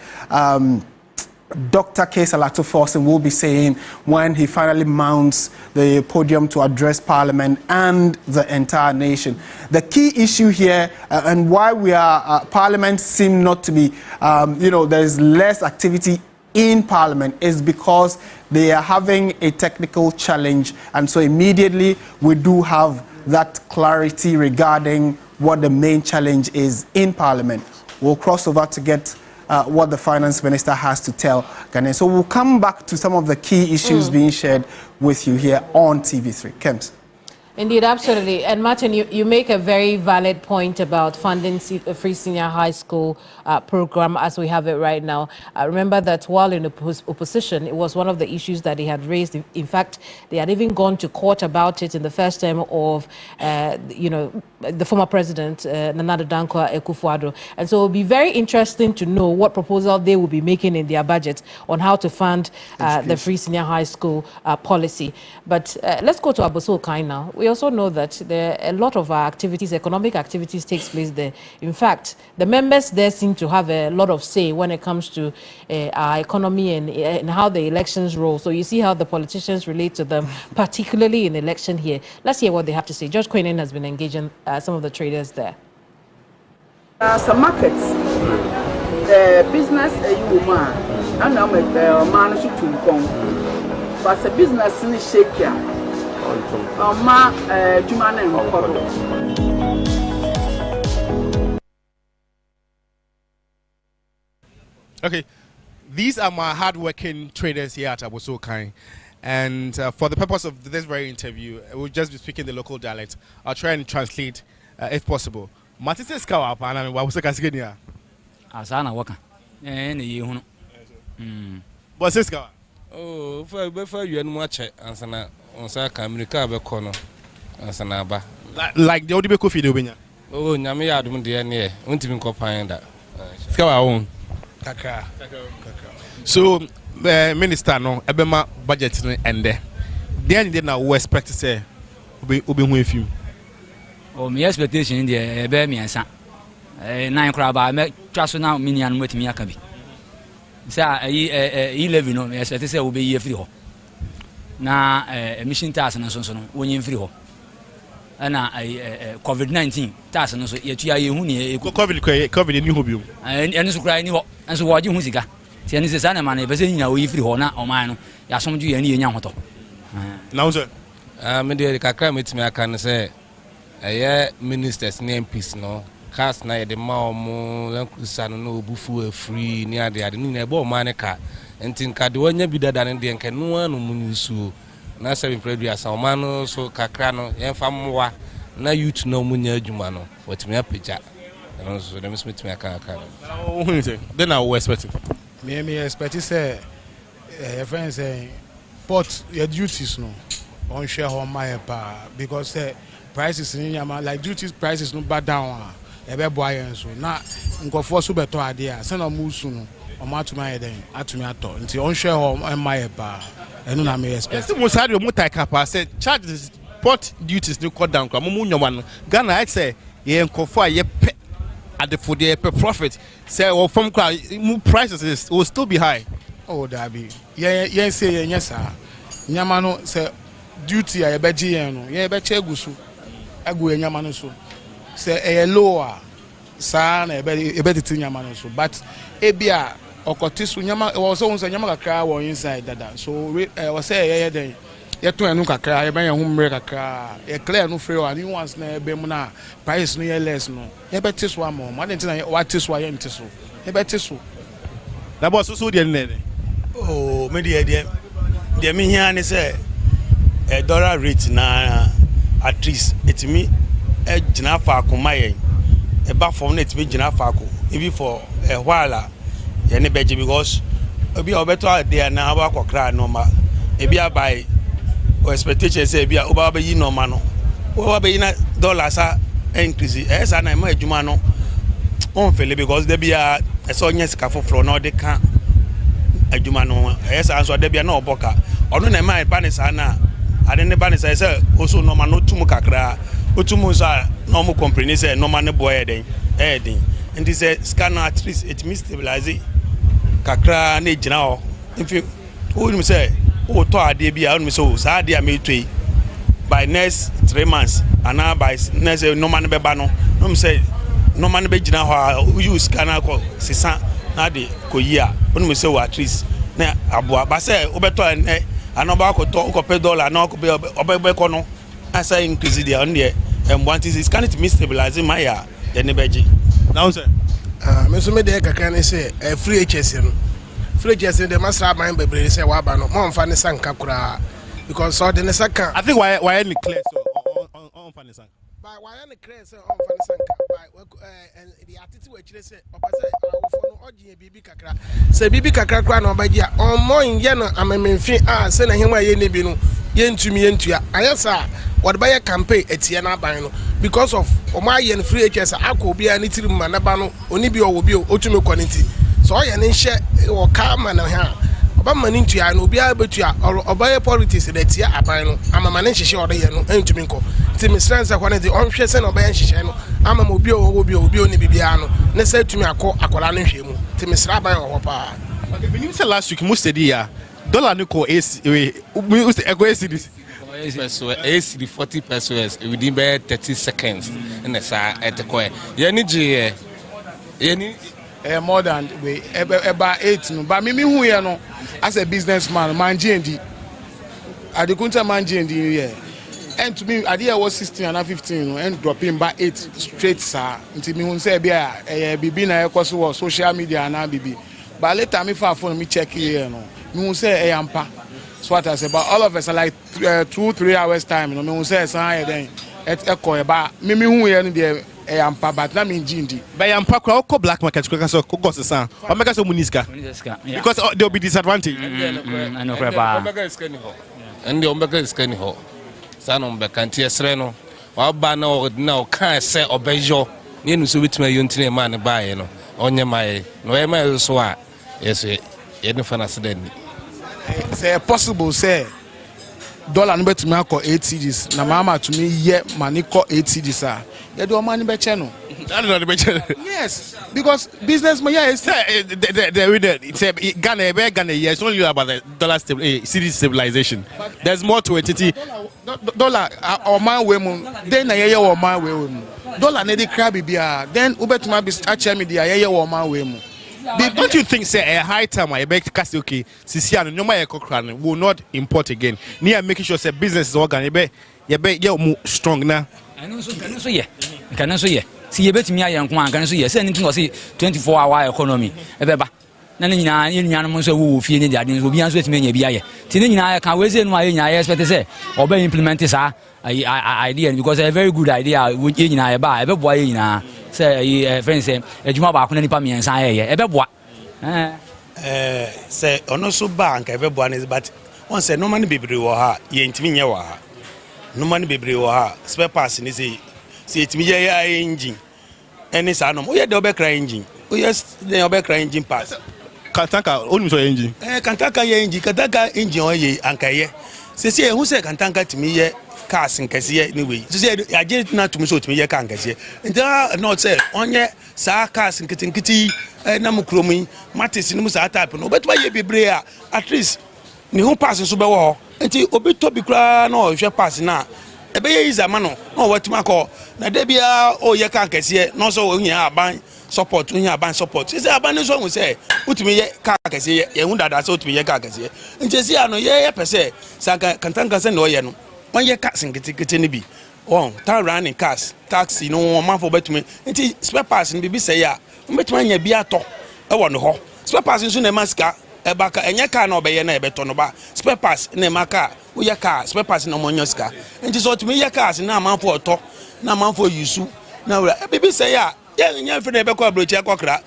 Cassiel Ato Forson, will be saying when he finally mounts the podium to address Parliament and the entire nation. The key issue here and why we are Parliament seem not to be, there's less activity in Parliament is because they are having a technical challenge, and so immediately we do have that clarity regarding what the main challenge is in Parliament. We'll cross over to get what the finance minister has to tell Ghanaians. So we'll come back to some of the key issues being shared with you here on TV3. Kems. Indeed, absolutely. And Martin, you make a very valid point about funding a free senior high school program as we have it right now. Remember that while in opposition, it was one of the issues that they had raised. In fact, they had even gone to court about it in the first term of, the former president, Nana Dankwa Akufo-Addo. And so it will be very interesting to know what proposal they will be making in their budget on how to fund the free senior high school policy. But let's go to Abossey Okai now. We also know that a lot of our activities, economic activities, takes place there. In fact, the members there seem to have a lot of say when it comes to our economy and how the elections roll. So you see how the politicians relate to them, particularly in election here. Let's hear what they have to say. George Quaynen has been engaging some of the traders there. Some markets, business you man, and I'm a man to come. But the business in shake. Okay, these are my hard-working traders here at Abosokai. And for the purpose of this very interview, we'll just be speaking the local dialect. I'll try and translate if possible. Matisse Skawa, and I'm Wabusa Asana Waka. What's this Skawa? Oh, before you and watch it, Ansana, on Saka, America, Becono, Ansanaba. Like the Odibe Kofi Dobinia. Oh, Namia, don't dear, won't even copy that. Skawa own. Kaka. So, Minister, no, Ebema budget and there. Then they now expect to say, Obi with you. Oh, my expectation in the Bemi and San. 9 crab, I make just now minion with me. Akabi. Say, 11, no, I expect to say, will be here free. Now, a mission task and so on, when you free. And COVID-19 task and so yet you are COVID in you. And so cry and so what you musica. Tian is a son of man, but saying, if you honor or mine, Yasum do any young hoto. Now, sir, Media Kakam, I can say, a minister's name piece, no. Cast night the Mao, San no bufu free near the Adinabo Manica, and think I do any better than the Canoan Munisu. Na seven previous Salmano, so Cacrano, and Famoa, na youth no Munya Jumano, what me a picture. And also, the Miss Smith me a car. Then I will expect it. Me expect to say, a friend saying, but your duties no, on share on my pa, because prices in Yama, like duties prices no bad down, a bear boy and so. Now, go for super to idea, send a musuno, or Matuma, then, Atumato, until on share on my pa. And no, I may expect. Most had your motor said charges port duties no cut down. One Ghana, I say, ye and Kofa, ye pet at the food, ye per profit. Say, or from prices will still be high. Oh, Darby, ye say, yes, sir. Yamano say duty, I bet Giano, ye bet Chegusu, Agu and Yamanoso. Say a lower son, a bet it in Yamanoso, but Ebia. Okotisu nyama was always a nyama kakra or inside that. So I was say then yet to a nuka cry, a home break a car, a clear no free and you once near Bemuna, price no less no. A betis one more, I didn't what is why I'm tisu. A betisu. That was so dear. Oh, media dear. The Minian is a dollar rate na at least it's me a Jinafa Kumaye, a buff on it with Jinafaco, even for a while. Any beji because obi obeto there na aba kokra normal e bia by expectation say bia oba be yi normal no oba be yi na dollars increase e sa na ma adwuma no on fele because there bia e so nya sika foforo na ode ka adwuma no e sa so there bia na oboka ono na ma ba ne sa na ade ne ba ne sa say oso normal no tum kakra otum so na mo comprehend say normal ne boy den den and this scanner at least it means stabilize kakra na ejina ho if you say o to ade bia o so sa ade am etwe by next 3 months and by next normal ne beba no no say normal ne be jina ho use scanner ko sisa na de ko yia o say at least na aboa ba say o beto anoba ko to ko pe dollar na ko be obebe ko no asa increase there on there and want is can it mean stabilizing my ya ne beji now sir me so me dey kakra ne say free HS no free HS the master ban bebre say wa ba no mo mfa ne sanka kura because so the ne sanka I think why any clear so on fa ne sanka by why any clear say on fa ne sanka by and the attitude we chire say opasa awofo no ogie bibi kakra say bibi kakra kura na obaji a on mo nye no amememfi say na hema ye ne bi no ye ntumi ye ntua ayesa what buy a campaign etie na ban no because of omaye free HS akọ obi a ne tirim ma na ba no oni bi owo bi otumi quality so ye ne hye o ka ma na ha oba ma ne ntua no obi a betua obaye politics de tie aban no amama ne hye ode ye no entumi nko ti me strength quality on hwe se na obaye hye no amama obi owo oni bibia no ne se tumi akola no hwe mu ti me sra ban wo pa okay when you say last week most dey here dollar no ko AC we AC this AC 40 pesos within 30 seconds in the side at the coin. More than we about 8 no but me who you know as a businessman man GND I the kunta man GND here and to me I was 16 and 15 no and dropping by 8 straight sir until me who say bia bibi na ekoso social media na bibi But later me for phone me check here no. Me say ampa. So what I say, but all of us are like 2-3 hours time. You know, me say say then echo about me who here in the ampa, but na me jindi. By ampa ko black market ko so ko gosse san. O mega so muniska. Because there will be disadvantage. I know crap. Omega is scanning ho. And the omega is scanning ho. San omega anti esreno. Wa ba na kan say obejo. Ye no so bituma yontine man ba no. Onye mai. No e mai so a. Yes, ye no fanase den. Say possible say dollar no betumi akọ 8 cedis na mama to me ye money call 8 cedis ah ye do money be che no yes because businessman yeah is it's a Ghana it's only about the dollar cedi stabilization. There's more to it. Dollar or man we mu then na ye or man we mu dollar na dey cry bibia then ubetuma be actually me dey ye or man we mu. Don't you think say a high time I beg Cassiel okay Sisiano no my Cochrane will not import again near making sure say business is organ you strong now. I know so yeah. Can also yeah. See you bet me I am can so yes anything was 24-hour economy ebeba na nyina nyina mo so wo fie ni de ade obi anso etime nya bia ye ti ni nyina can we say no aye nya expect say oba implement this idea because a very good idea we nyina ye ba ebebo aye nyina say friend say ejuma ba ko na nipa miensa aye ebebo say ono so bank ebebo na but on say no money bebre wo ha ye ntimi nye wo ha no money bebre wo ha spare parts ni say etimi ye engine any sa no ye de obekra engine o yes de obekra engine parts Kantanka only so engine Kantanka ye engine Kantanka engine o ye ankaye say who say Kantanka timi ye cars nkese anyway so say aje na tumi so tumi ye car nkese nta not say onye sa cars nkiti na mukromi matis ni musa type no betwa ye bebre a at least ni ho pass so be wo nti obi to bi kra na o hwe pass na ebe ye iza ma no na o watuma ko na de bia o ye car nkese no so o nya aban support unya aban support say aban so hu say utumi ye car nkese ye hu dada so utumi ye car nkese nti si ano ye pese sa Kantanka se no ye no one year cars in getting be on town running cars taxi no man for betumi nti spare parts ni bibi say ya betuma nya bi ato e wo no ho spare parts nso na maska e baka enya car na obeye na e beto no ba spare parts na maka wo ye car spare parts na monyo ska nti so tumi ye cars na man for oto na man for yusu na bibi say ya nya fe na e be ko abrochi akokra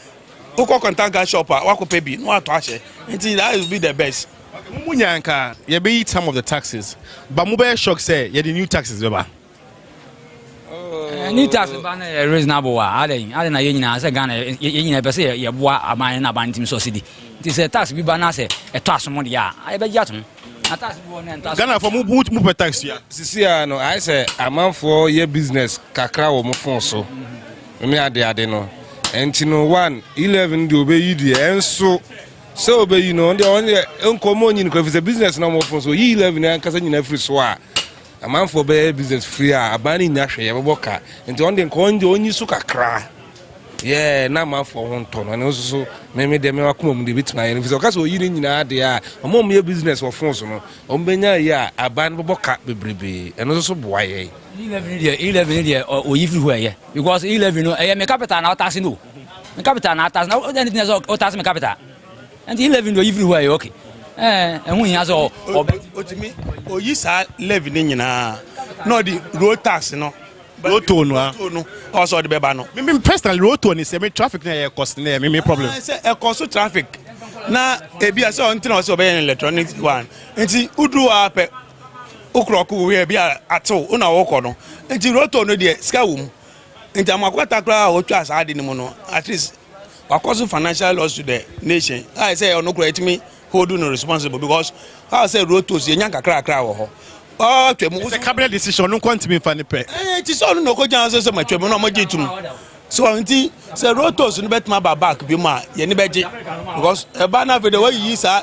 ukọ Kantanka shop a wakope bi no ato ahye nti that will be the best. Munyanka, you be some of the taxes, but mobile shock say you the new taxes, Baba. New tax ban reasonable. I don't know you say Ghana, you never say you boa a man na ban team subsidy. This a tax be ban say a tax money. I bet yatum. Ghana for move tax ya. Sisi no, I say a man for your business kakra wo mo fon so. Me ade no. Enti no 111 di obey di enso. So be you know the only uncommon you know if it's a business now more so 11 and kasa nyina free so a man for be business free a abani nya hwe ye boka nti on the konje onyi so kakra yeah na man for won to no so me de me wakoma mu de bituna ye no kasa oyi ni nyina de a mo me business of phone so no on benya ye a aban boka bebrebe eno so boa ye 11 there oyi free who ye because 11 no me capital na tax no me capital na tax na anything so tax me capital and 11 do everywhere okay ehun yan so otimi oyi sa 11 ni nyina no the road tax no road toll no also the beba no me personally road toll ni say me traffic na e cost na me problem say e cost traffic na e bia say on tin o say obey electronic one enti udu ape ukroku we bia ato una wo no enti road toll no de sika wo mu enti amakwata kra o twa sa ade ni mu no at least causing financial loss to the nation. I say no create me hold no responsible because I say road to see nyanka kra wo ho. Oh, it's a cabinet decision no kwantimi fa ne pe. It is all no ko jan so ma twem no mo gitum. So until say road to no bet ma back bi ma ye ne beje because e ba na for the way you say.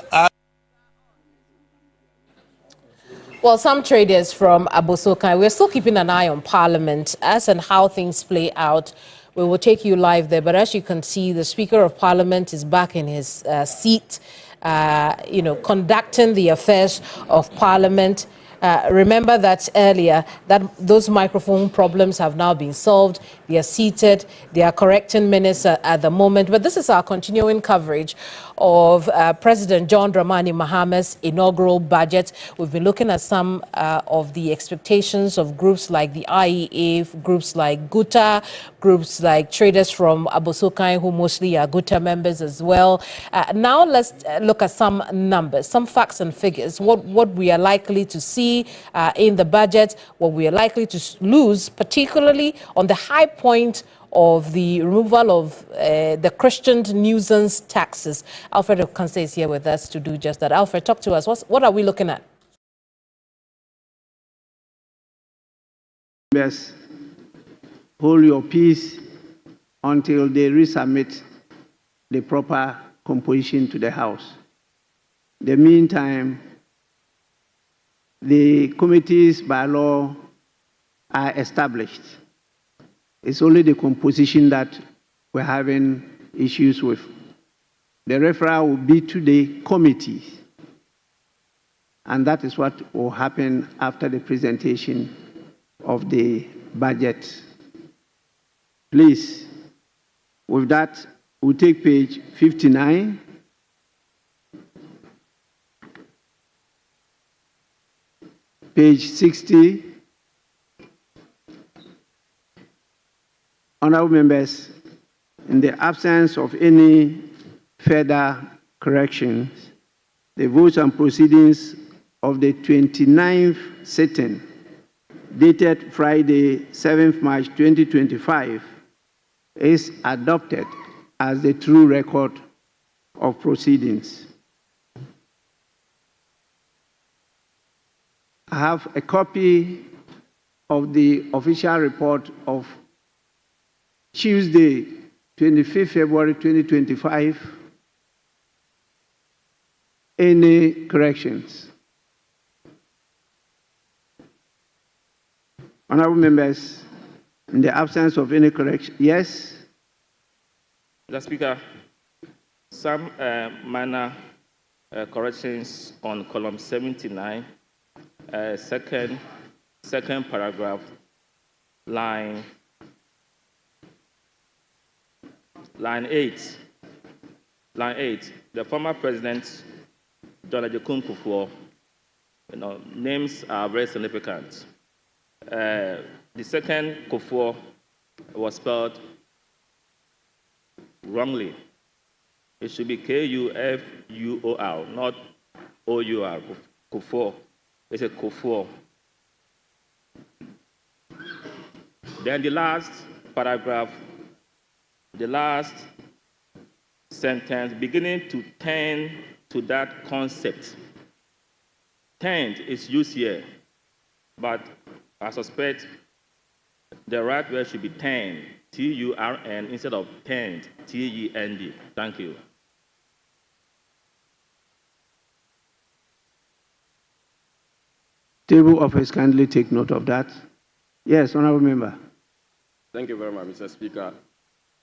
Well, some traders from Abosokai, we're still keeping an eye on Parliament as and how things play out. We will take you live there. But as you can see, the Speaker of Parliament is back in his seat, conducting the affairs of Parliament. Remember that earlier, that those microphone problems have now been solved. They are seated. They are correcting minutes at the moment. But this is our continuing coverage of President John Dramani Mahama's inaugural budget. We've been looking at some of the expectations of groups like the IEA, groups like GUTA, groups like traders from Abosokai, who mostly are GUTA members as well. Now let's look at some numbers, some facts and figures, what we are likely to see in the budget, what we are likely to lose, particularly on the high point of the removal of the Christian nuisance taxes. Alfred Okanse is here with us to do just that. Alfred, talk to us. What are we looking at? Yes. Hold your peace until they resubmit the proper composition to the House. In the meantime, the committees by law are established. It's only the composition that we're having issues with. The referral will be to the committees. And that is what will happen after the presentation of the budget. Please, with that, we'll take page 59. Page 60. Honorable members, in the absence of any further corrections, the votes and proceedings of the 29th sitting, dated Friday, 7th March 2025, is adopted as the true record of proceedings. I have a copy of the official report of Tuesday, 25th February 2025. Any corrections? Honorable members, in the absence of any correction, yes? Mr. Speaker, some minor corrections on column 79, second paragraph, line 8. Line 8. The former president, John Ajekun Kufuor, names are very significant. The second Kufuor was spelled wrongly. It should be Kufuor, not Our. Kufuor. It's a Kufuor. Then the last paragraph, the last sentence, beginning to tend to that concept. Tend is used here, but I suspect the right word should be tend, T-U-R-N, instead of tend, T-E-N-D. Thank you. Table office, kindly take note of that. Yes, honorable member. Thank you very much, Mr. Speaker.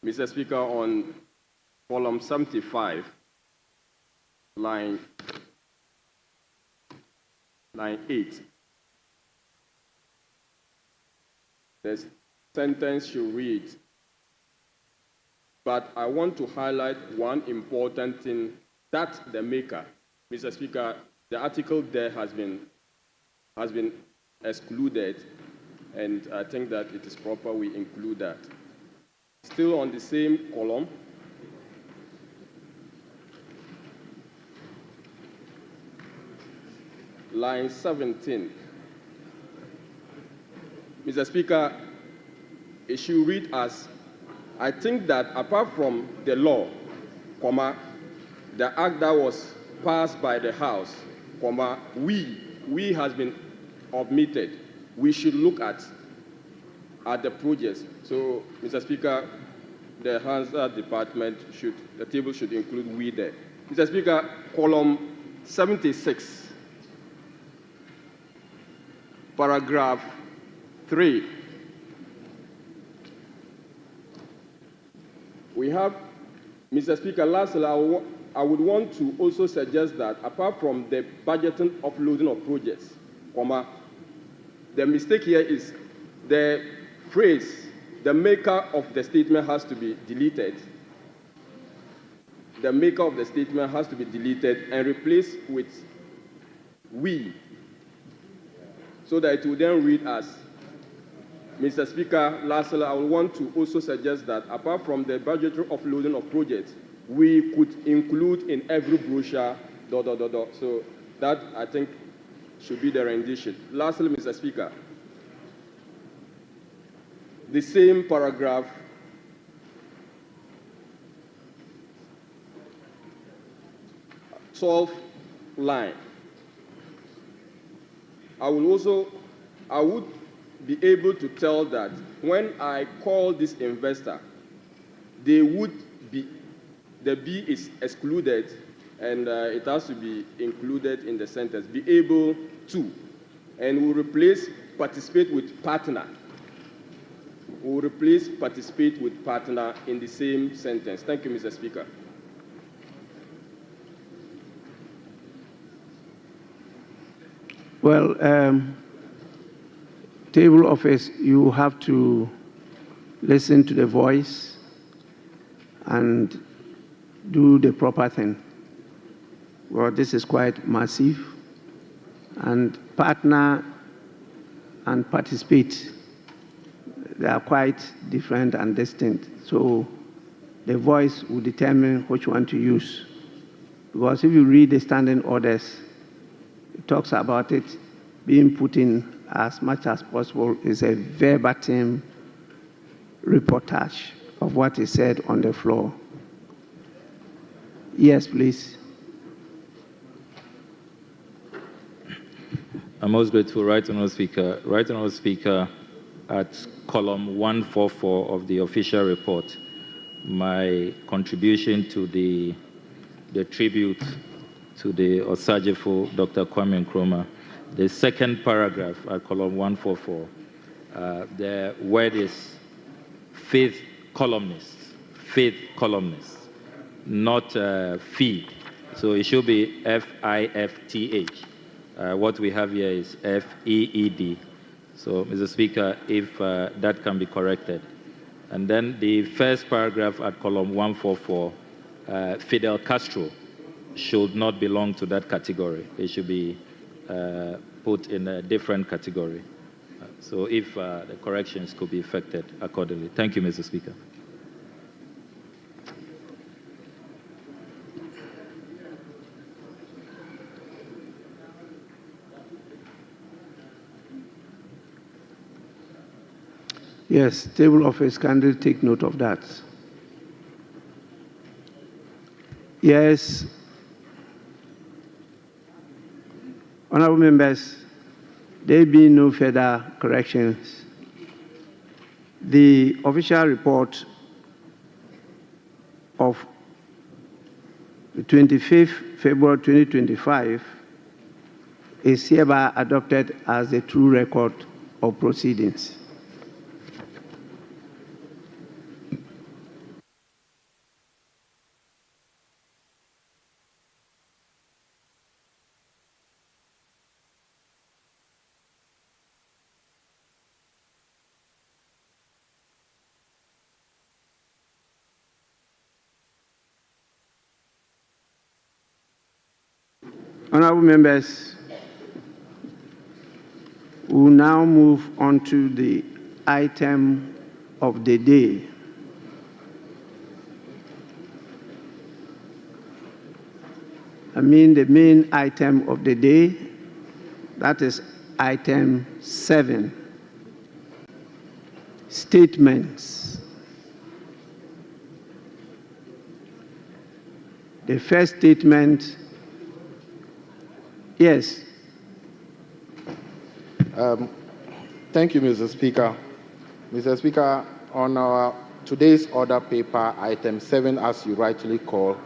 Mr. Speaker, on column 75, line 8, the sentence should read, but I want to highlight one important thing that the maker, Mr. Speaker, the article there has been excluded, and I think that it is proper we include that. Still on the same column, line 17. Mr. Speaker, it should read as, I think that apart from the law, the act that was passed by the House, we has been omitted. We should look at the projects. So, Mr. Speaker, the Hansard department the table should include we there. Mr. Speaker, column 76, paragraph 3. We have, Mr. Speaker, lastly, I would want to also suggest that apart from the budgeting offloading of projects, the mistake here is the phrase, the maker of the statement has to be deleted. the maker of the statement has to be deleted and replaced with we, so that it will then read as, Mr. Speaker, lastly, I would want to also suggest that apart from the budgetary offloading of projects, we could include in every brochure, ... So that, I think, should be the rendition. Lastly, Mr. Speaker, the same paragraph, line. I would be able to tell that when I call this investor, they would be, the B is excluded, and it has to be included in the sentence, be able to, and we'll replace participate with partner. We'll replace participate with partner in the same sentence. Thank you, Mr. Speaker. Well, table office, you have to listen to the voice and do the proper thing. Well, this is quite massive, and partner and participate, they are quite different and distinct. So the voice will determine which one to use. Because if you read the standing orders, it talks about it being put in as much as possible. Is a verbatim reportage of what is said on the floor. Yes, please. I'm most grateful, Right Honourable Speaker. Right Honourable Speaker, at column 144 of the official report, my contribution to the tribute to the Osajefo, Dr. Kwame Nkrumah, the second paragraph at column 144, the word is faith columnists, not feed. So it should be FIFTH. What we have here is FEED. So, Mr. Speaker, if that can be corrected. And then the first paragraph at column 144, Fidel Castro should not belong to that category. It should be put in a different category. So if the corrections could be effected accordingly. Thank you, Mr. Speaker. Yes, table office, kindly take note of that. Yes. Honourable members, there be no further corrections. The official report of the 25th February 2025 is hereby adopted as the true record of proceedings. Honourable members, we will now move on to the item of the day. I mean the main item of the day, that is item 7, statements. The first statement. Yes. Thank you, Mr. Speaker. Mr. Speaker, on our today's order paper, item 7, as you rightly call,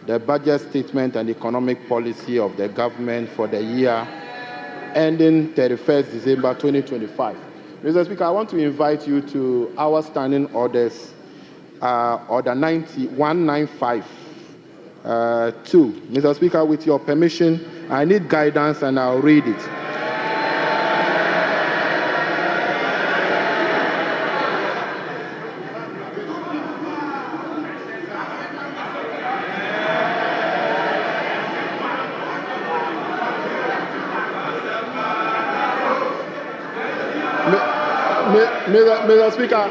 the budget statement and economic policy of the government for the year ending 31st December 2025. Mr. Speaker, I want to invite you to our standing orders, order 195. 2. Mr. Speaker, with your permission, I need guidance and I'll read it. Mr. Speaker.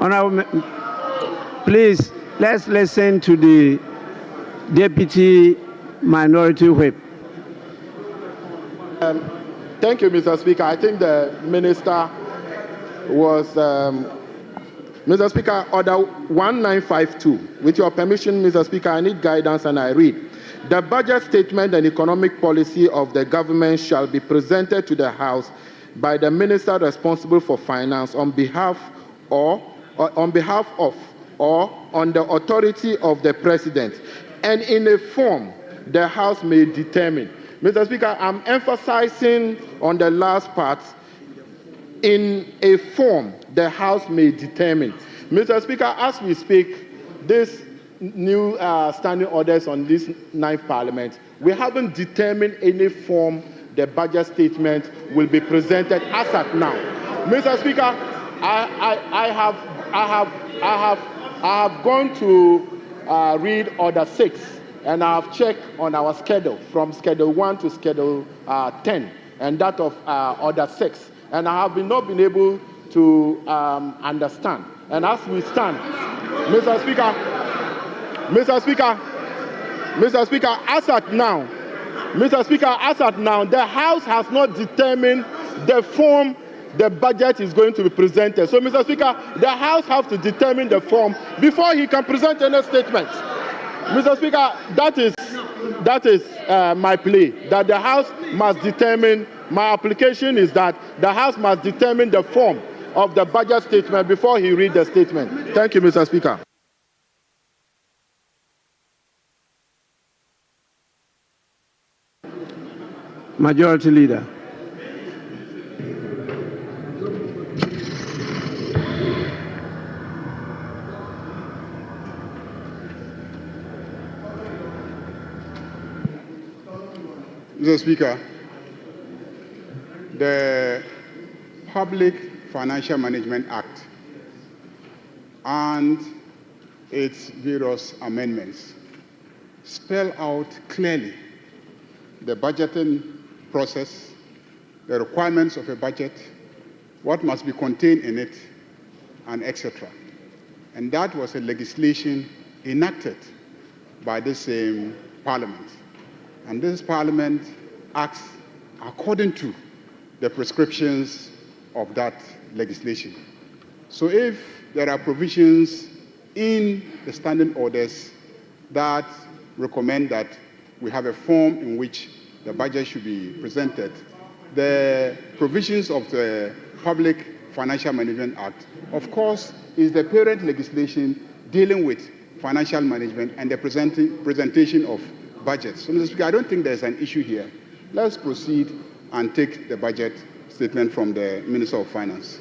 Honorable, please, let's listen to the Deputy Minority Whip. Thank you, Mr. Speaker. I think the Minister was, Mr. Speaker, Order 1952. With your permission, Mr. Speaker, I need guidance and I read. The budget statement and economic policy of the government shall be presented to the House by the Minister responsible for finance on behalf of or on the authority of the President, and in a form the House may determine. Mr. Speaker, I'm emphasizing on the last part, in a form the House may determine. Mr. Speaker, as we speak, this new standing orders on this 9th Parliament, we haven't determined any form the budget statement will be presented as at now. Mr. Speaker, I have gone to read Order 6, and I have checked on our schedule from Schedule 1 to Schedule 10, and that of Order 6, and I have not been able to understand. And as we stand, Mr. Speaker, as at now, the House has not determined the form the budget is going to be presented. So, Mr. Speaker, the House has to determine the form before he can present any statement. Mr. Speaker, that is my plea, that the House must determine, my application is that the House must determine the form of the budget statement before he reads the statement. Thank you, Mr. Speaker. Majority Leader. Mr. Speaker, the Public Financial Management Act and its various amendments spell out clearly the budgeting process, the requirements of a budget, what must be contained in it, and etc. And that was a legislation enacted by the same Parliament. And this Parliament acts according to the prescriptions of that legislation. So if there are provisions in the standing orders that recommend that we have a form in which the budget should be presented, the provisions of the Public Financial Management Act, of course, is the parent legislation dealing with financial management and the presentation of budgets. So, Mr. Speaker, I don't think there's an issue here. Let's proceed and take the budget statement from the Minister of Finance.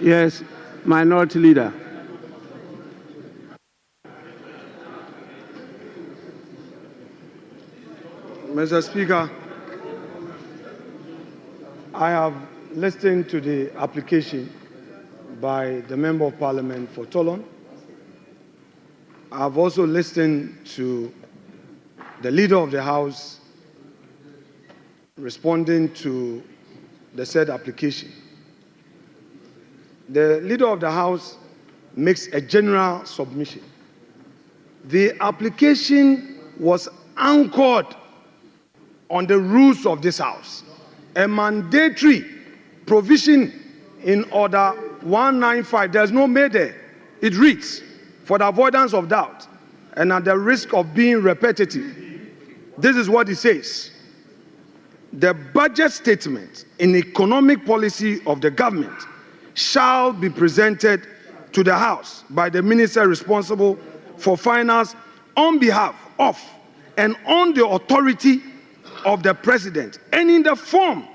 Yes, Minority Leader. Mr. Speaker, I have listened to the application by the Member of Parliament for Toulon. I have also listened to the Leader of the House responding to the said application. The Leader of the House makes a general submission. The application was anchored on the rules of this House. A mandatory provision in Order 195, there's no may there. It reads, for the avoidance of doubt and at the risk of being repetitive, this is what it says. The budget statement in economic policy of the government shall be presented to the House by the Minister responsible for finance on behalf of and on the authority of the President, and in the form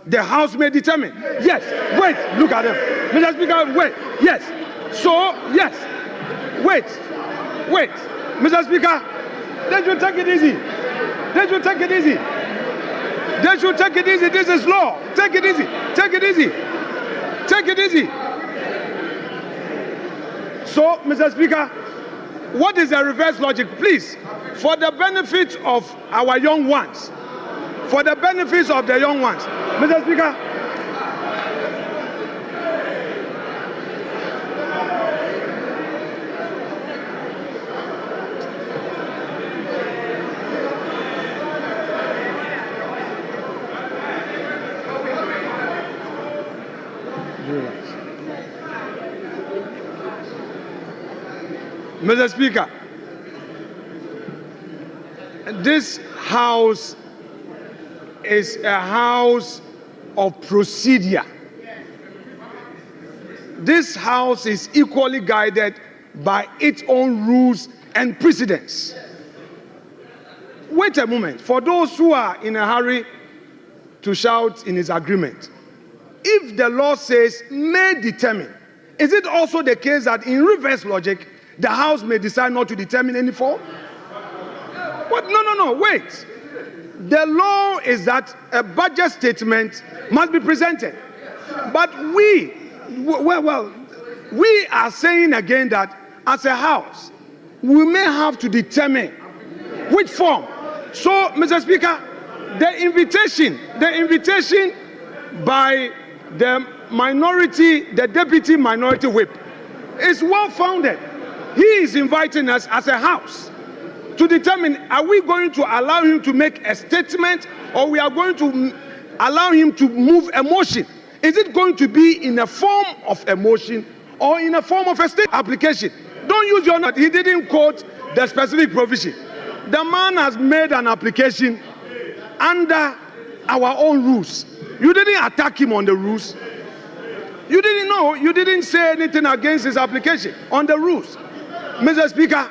the House may determine. Yes, wait, look at them. Mr. Speaker, wait, yes. So, yes, wait. Mr. Speaker, let you take it easy. They should take it easy. This is law. Take it easy. Take it easy. Take it easy. So, Mr. Speaker, what is the reverse logic? Please, for the benefit of our young ones, for the benefits of the young ones, Mr. Speaker, Mr. Speaker, this house is a house of procedure. This house is equally guided by its own rules and precedents. Wait a moment. For those who are in a hurry to shout in his agreement, if the law says may determine, is it also the case that in reverse logic, the House may decide not to determine any form? What? No, wait. The law is that a budget statement must be presented. But we are saying again that as a House, we may have to determine which form. So, Mr. Speaker, the invitation by the minority, the deputy minority whip, is well founded. He is inviting us as a House to determine, are we going to allow him to make a statement, or we are going to allow him to move a motion? Is it going to be in a form of a motion or in a form of a state application? Don't use your note. He didn't quote the specific provision. The man has made an application under our own rules. You didn't attack him on the rules. You didn't know. You didn't say anything against his application on the rules. Mr. Speaker,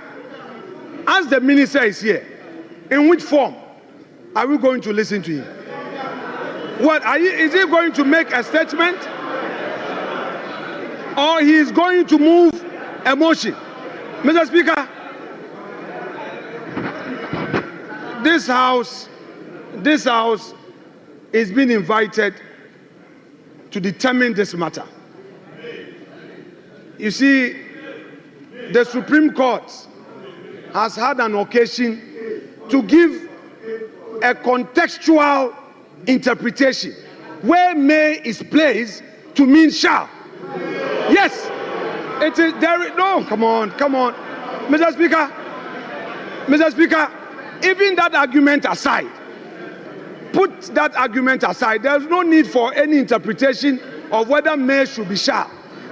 as the minister is here, in which form are we going to listen to him? What is he going to make a statement, or he is going to move a motion? Mr. Speaker, this house is being invited to determine this matter. You see, the Supreme Court has had an occasion to give a contextual interpretation where may is placed to mean shall. Yes, it is there. No, come on, Mr. Speaker, even that argument aside, put that argument aside. There's no need for any interpretation of whether may should be shall.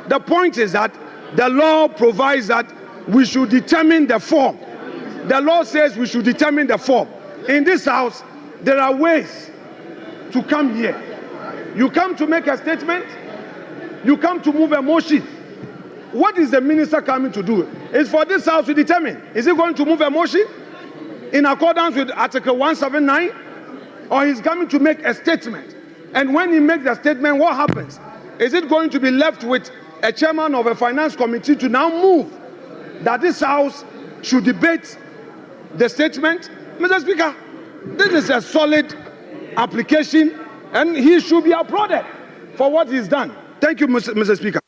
The point is that the law provides that we should determine the form. The law says we should determine the form. In this house, there are ways to come here. You come to make a statement. You come to move a motion. What is the minister coming to do? It's for this house to determine. Is he going to move a motion in accordance with Article 179? Or he's coming to make a statement? And when he makes a statement, what happens? Is it going to be left with a chairman of a finance committee to now move that this house should debate the statement? Mr. Speaker, this is a solid application, and he should be applauded for what he's done. Thank you, Mr. Speaker.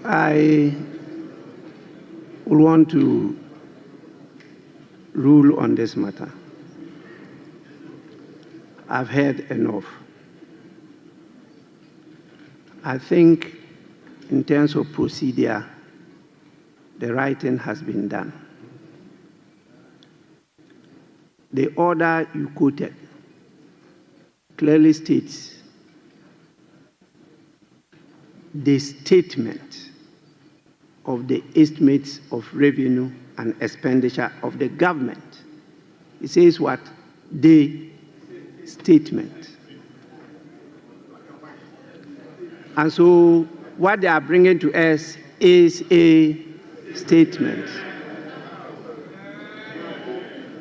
I would want to rule on this matter. I've heard enough. I think in terms of procedure, the right thing has been done. The order you quoted clearly states the statement of the estimates of revenue and expenditure of the government. It says what? The statement. And so what they are bringing to us is a statement.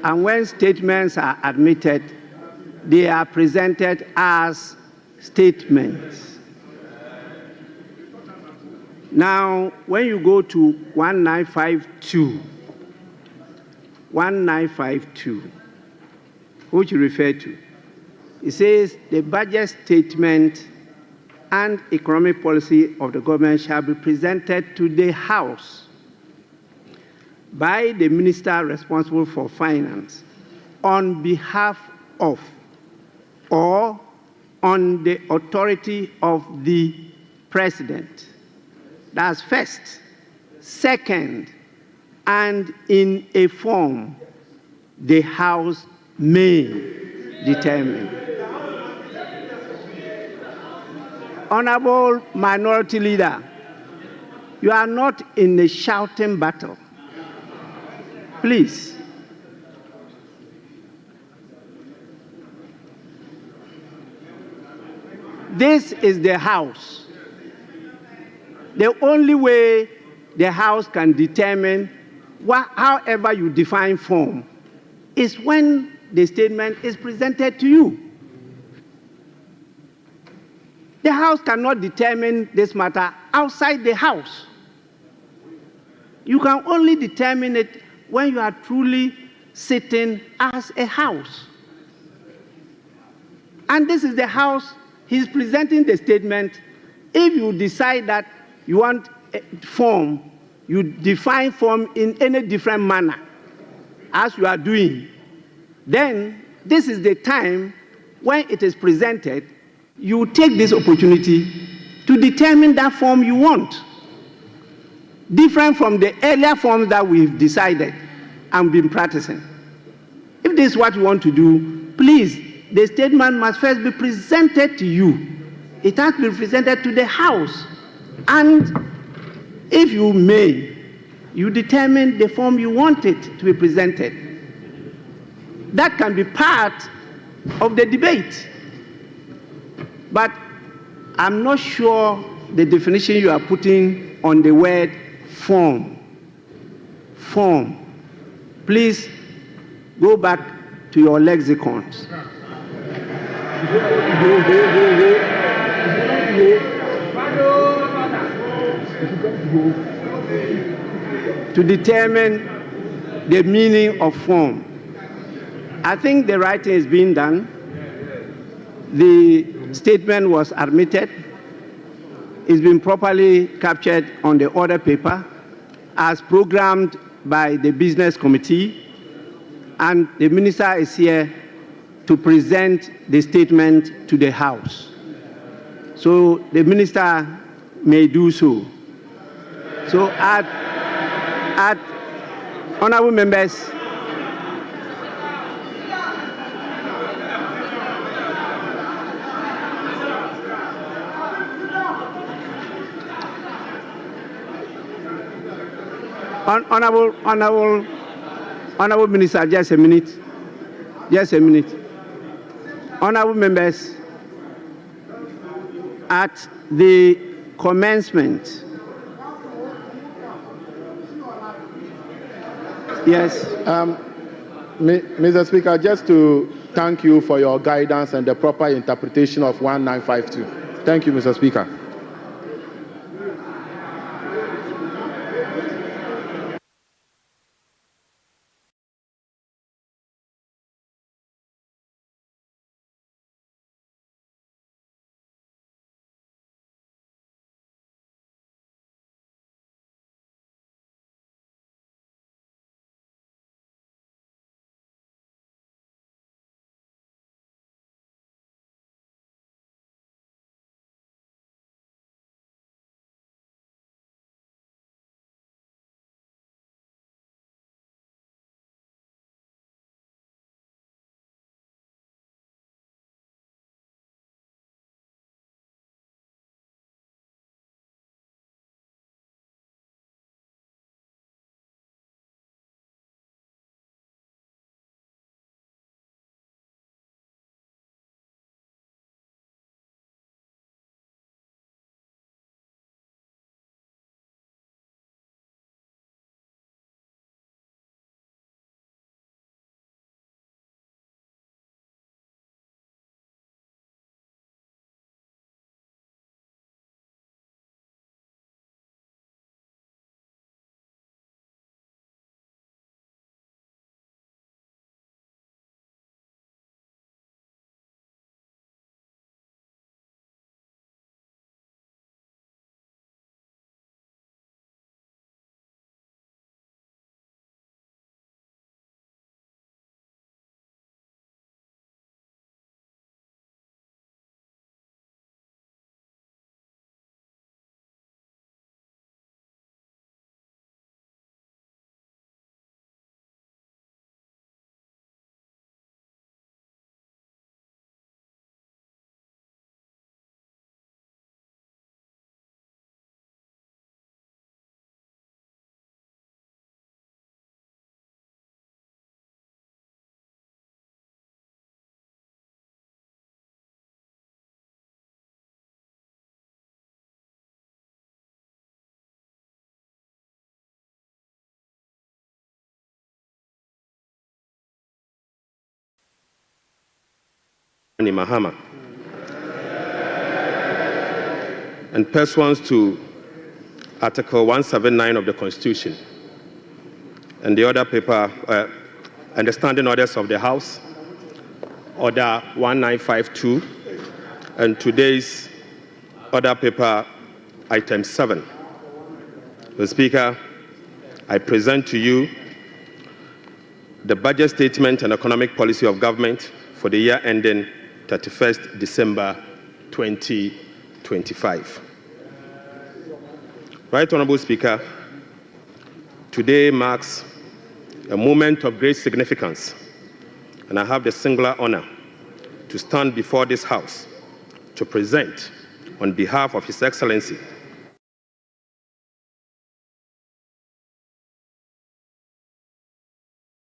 And when statements are admitted, they are presented as statements. Now, when you go to 1952, which you refer to, it says the budget statement and economic policy of the government shall be presented to the House by the minister responsible for finance on behalf of or on the authority of the president. That's first. Second, and in a form the House may determine. Honorable Minority Leader, you are not in a shouting battle. Please. This is the House. The only way the House can determine however you define form is when the statement is presented to you. The House cannot determine this matter outside the House. You can only determine it when you are truly sitting as a House. And this is the House. He's presenting the statement. If you decide that you want a form, you define form in any different manner as you are doing, then this is the time when it is presented, you take this opportunity to determine that form you want, different from the earlier forms that we've decided and been practicing. If this is what you want to do, please, the statement must first be presented to you. It has to be presented to the House. And if you may, you determine the form you want it to be presented. That can be part of the debate. But I'm not sure the definition you are putting on the word form. Form. Please go back to your lexicons. To determine the meaning of form. I think the writing is being done. The statement was admitted. It's been properly captured on the order paper as programmed by the business committee, and the minister is here to present the statement to the House. So the minister may do so. So honorable members, Honorable Minister, just a minute. Just a minute. Honorable members, at the commencement. Yes. Mr. Speaker, just to thank you for your guidance and the proper interpretation of 1952. Thank you, Mr. Speaker. Mahama. And pursuant to Article 179 of the Constitution and the other paper, and the standing orders of the House, Order 1952, and today's order paper, Item 7. Mr. Speaker, I present to you the budget statement and economic policy of government for the year ending 31st December 2025. Right Honorable Speaker, today marks a moment of great significance, and I have the singular honor to stand before this House to present, on behalf of His Excellency,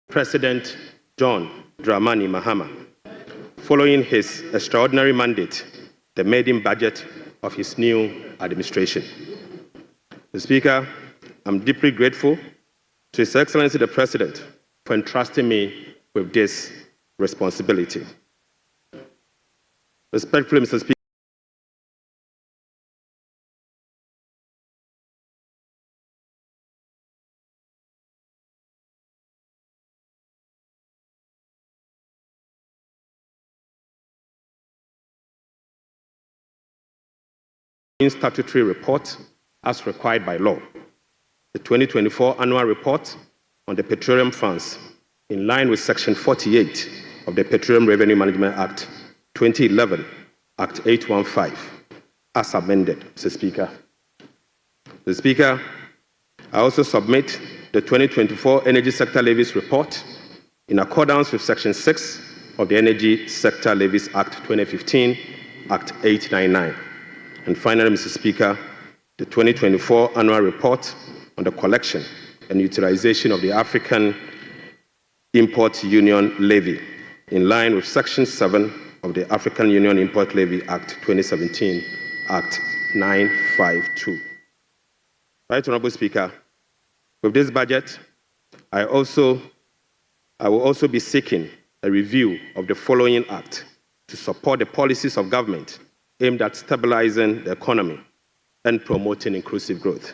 President John Dramani Mahama, following his extraordinary mandate, the maiden budget of his new administration. Mr. Speaker, I'm deeply grateful to His Excellency the President for entrusting me with this responsibility. Respectfully, Mr. Speaker, statutory report as required by law. The 2024 annual report on the petroleum funds, in line with Section 48 of the Petroleum Revenue Management Act 2011, Act 815, as amended, Mr. Speaker. Mr. Speaker, I also submit the 2024 Energy Sector Levies Report in accordance with Section 6 of the Energy Sector Levies Act 2015, Act 899. And finally, Mr. Speaker, the 2024 Annual Report on the collection and utilization of the African Import Union Levy, in line with Section 7 of the African Union Import Levy Act 2017, Act 952. Right, Honorable Speaker, with this budget, I will also be seeking a review of the following act to support the policies of government aimed at stabilizing the economy and promoting inclusive growth.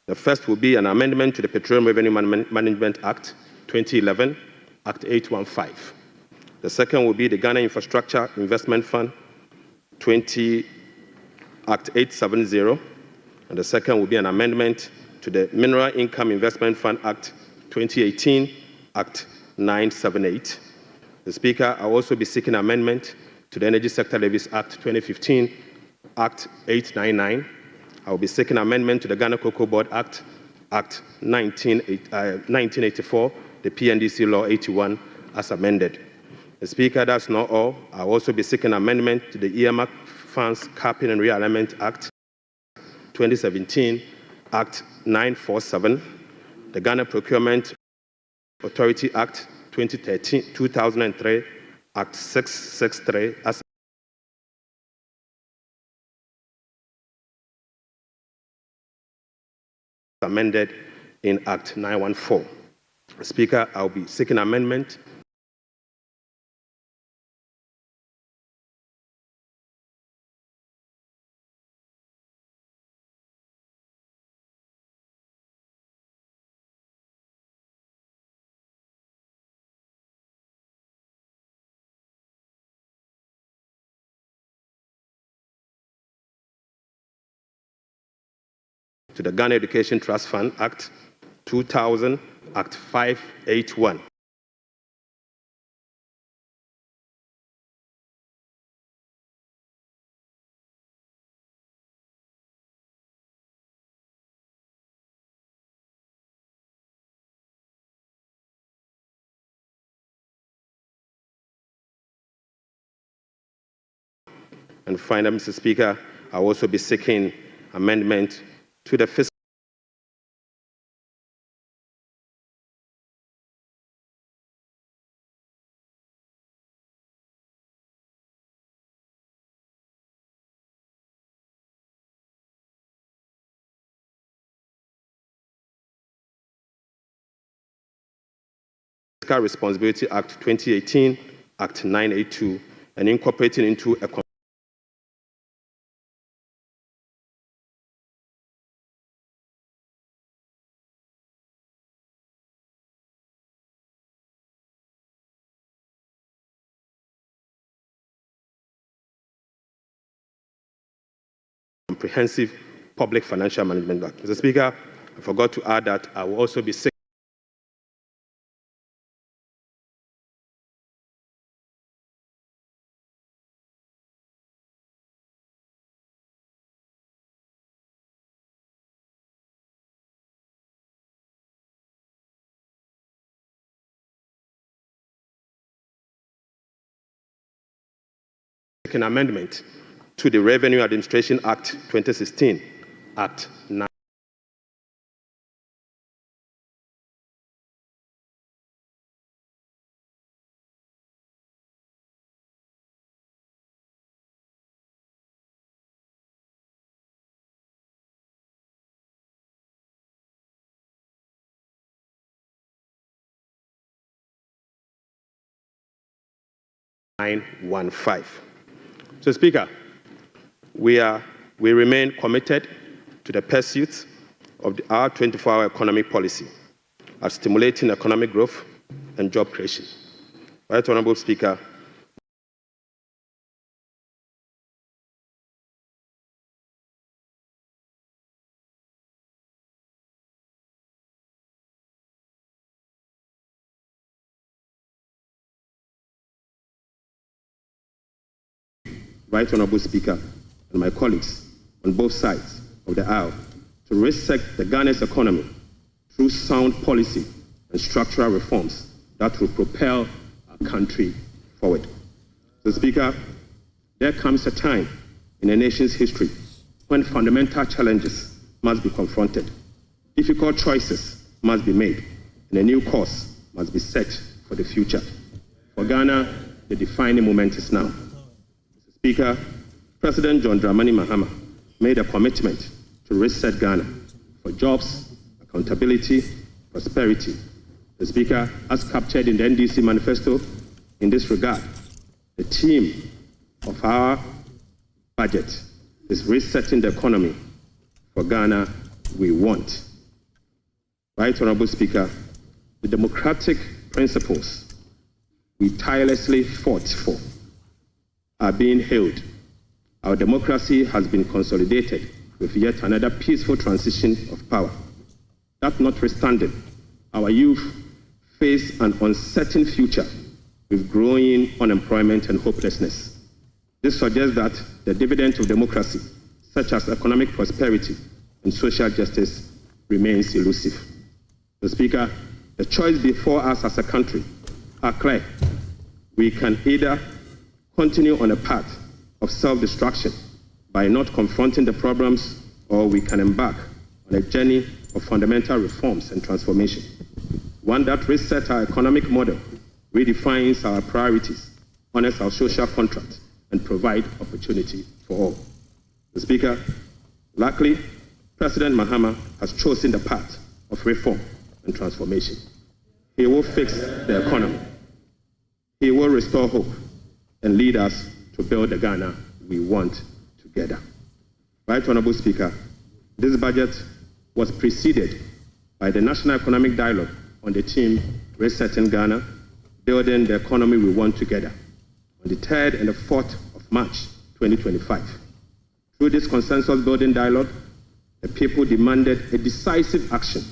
The first will be an amendment to the Petroleum Revenue Management Act 2011, Act 815. The second will be the Ghana Infrastructure Investment Fund 20, Act 870. And the second will be an amendment to the Mineral Income Investment Fund Act 2018, Act 978. The Speaker, I will also be seeking amendment to the Energy Sector Levies Act 2015, Act 899. I will be seeking amendment to the Ghana Cocoa Board Act, Act 1984, the PNDC Law 81, as amended. The Speaker, that's not all. I will also be seeking amendment to the Earmark Funds Capping and Realignment Act 2017, Act 947, the Ghana Procurement Authority Act 2003, Act 663, as amended in Act 914. Speaker, I will be seeking amendment to the Ghana Education Trust Fund Act 2000, Act 581. And finally, Mr. Speaker, I will also be seeking amendment to the Fiscal Responsibility Act 2018, Act 982, and incorporating into a comprehensive public financial management act. Mr. Speaker, I forgot to add that I will also be an amendment to the Revenue Administration Act 2016, Act 9. So, Speaker, we remain committed to the pursuit of our 24-hour economic policy of stimulating economic growth and job creation. Right Honourable Speaker, Right Honourable Speaker, and my colleagues on both sides of the aisle to reset the Ghana's economy through sound policy and structural reforms that will propel our country forward. So, Speaker, there comes a time in a nation's history when fundamental challenges must be confronted, difficult choices must be made, and a new course must be set for the future. For Ghana, the defining moment is now. Speaker, President John Dramani Mahama made a commitment to reset Ghana for jobs, accountability, prosperity. The Speaker, as captured in the NDC manifesto, in this regard, the theme of our budget is resetting the economy for Ghana we want. Right Honourable Speaker, the democratic principles we tirelessly fought for are being held. Our democracy has been consolidated with yet another peaceful transition of power. That notwithstanding, our youth face an uncertain future with growing unemployment and hopelessness. This suggests that the dividend of democracy, such as economic prosperity and social justice, remains elusive. Mr. Speaker, the choice before us as a country are clear. We can either continue on a path of self-destruction by not confronting the problems, or we can embark on a journey of fundamental reforms and transformation, one that resets our economic model, redefines our priorities, honors our social contract, and provides opportunity for all. Mr. Speaker, luckily, President Mahama has chosen the path of reform and transformation. He will fix the economy. He will restore hope and lead us to build the Ghana we want together. Right Honourable Speaker, this budget was preceded by the National Economic Dialogue on the theme Resetting Ghana, Building the Economy We Want Together, on the 3rd and the 4th of March 2025. Through this consensus-building dialogue, the people demanded a decisive action,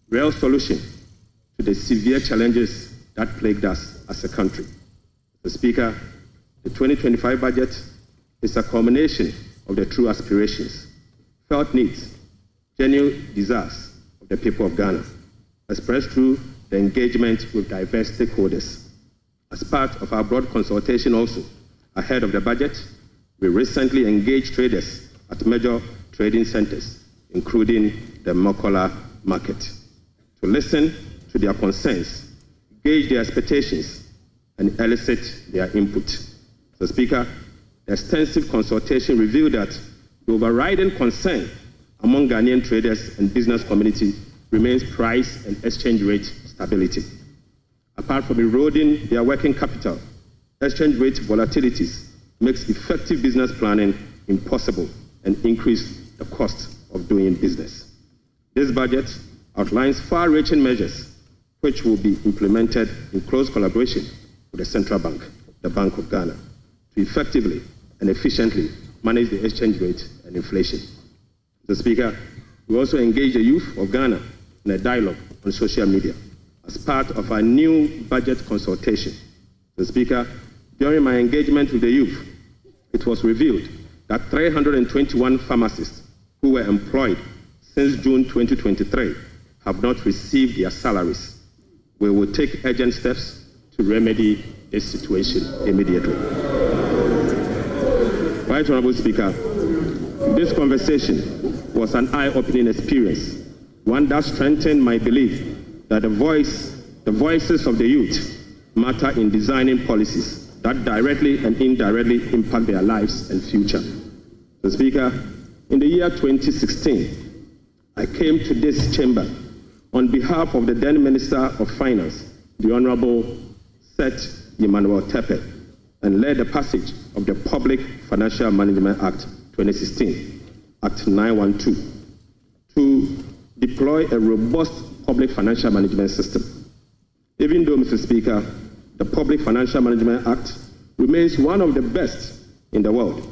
real solution to the severe challenges that plagued us as a country. Mr. Speaker, the 2025 budget is a culmination of the true aspirations, felt needs, genuine desires of the people of Ghana, expressed through the engagement with diverse stakeholders. As part of our broad consultation also, ahead of the budget, we recently engaged traders at major trading centers, including the Mokola market, to listen to their concerns, gauge their expectations, and elicit their input. So, Speaker, the extensive consultation revealed that the overriding concern among Ghanaian traders and business community remains price and exchange rate stability. Apart from eroding their working capital, exchange rate volatilities makes effective business planning impossible and increase the cost of doing business. This budget outlines far-reaching measures which will be implemented in close collaboration with the Central Bank, the Bank of Ghana, to effectively and efficiently manage the exchange rate and inflation. Mr. Speaker, we also engage the youth of Ghana in a dialogue on social media as part of our new budget consultation. Mr. Speaker, during my engagement with the youth, it was revealed that 321 pharmacists who were employed since June 2023 have not received their salaries. We will take urgent steps to remedy this situation immediately. Right Honorable Speaker, this conversation was an eye-opening experience, one that strengthened my belief that the voices of the youth matter in designing policies that directly and indirectly impact their lives and future. Mr. Speaker, in the year 2016, I came to this chamber on behalf of the then Minister of Finance, the Honorable Seth Emmanuel Tepe, and led the passage of the Public Financial Management Act 2016, Act 912, to deploy a robust public financial management system. Even though, Mr. Speaker, the Public Financial Management Act remains one of the best in the world,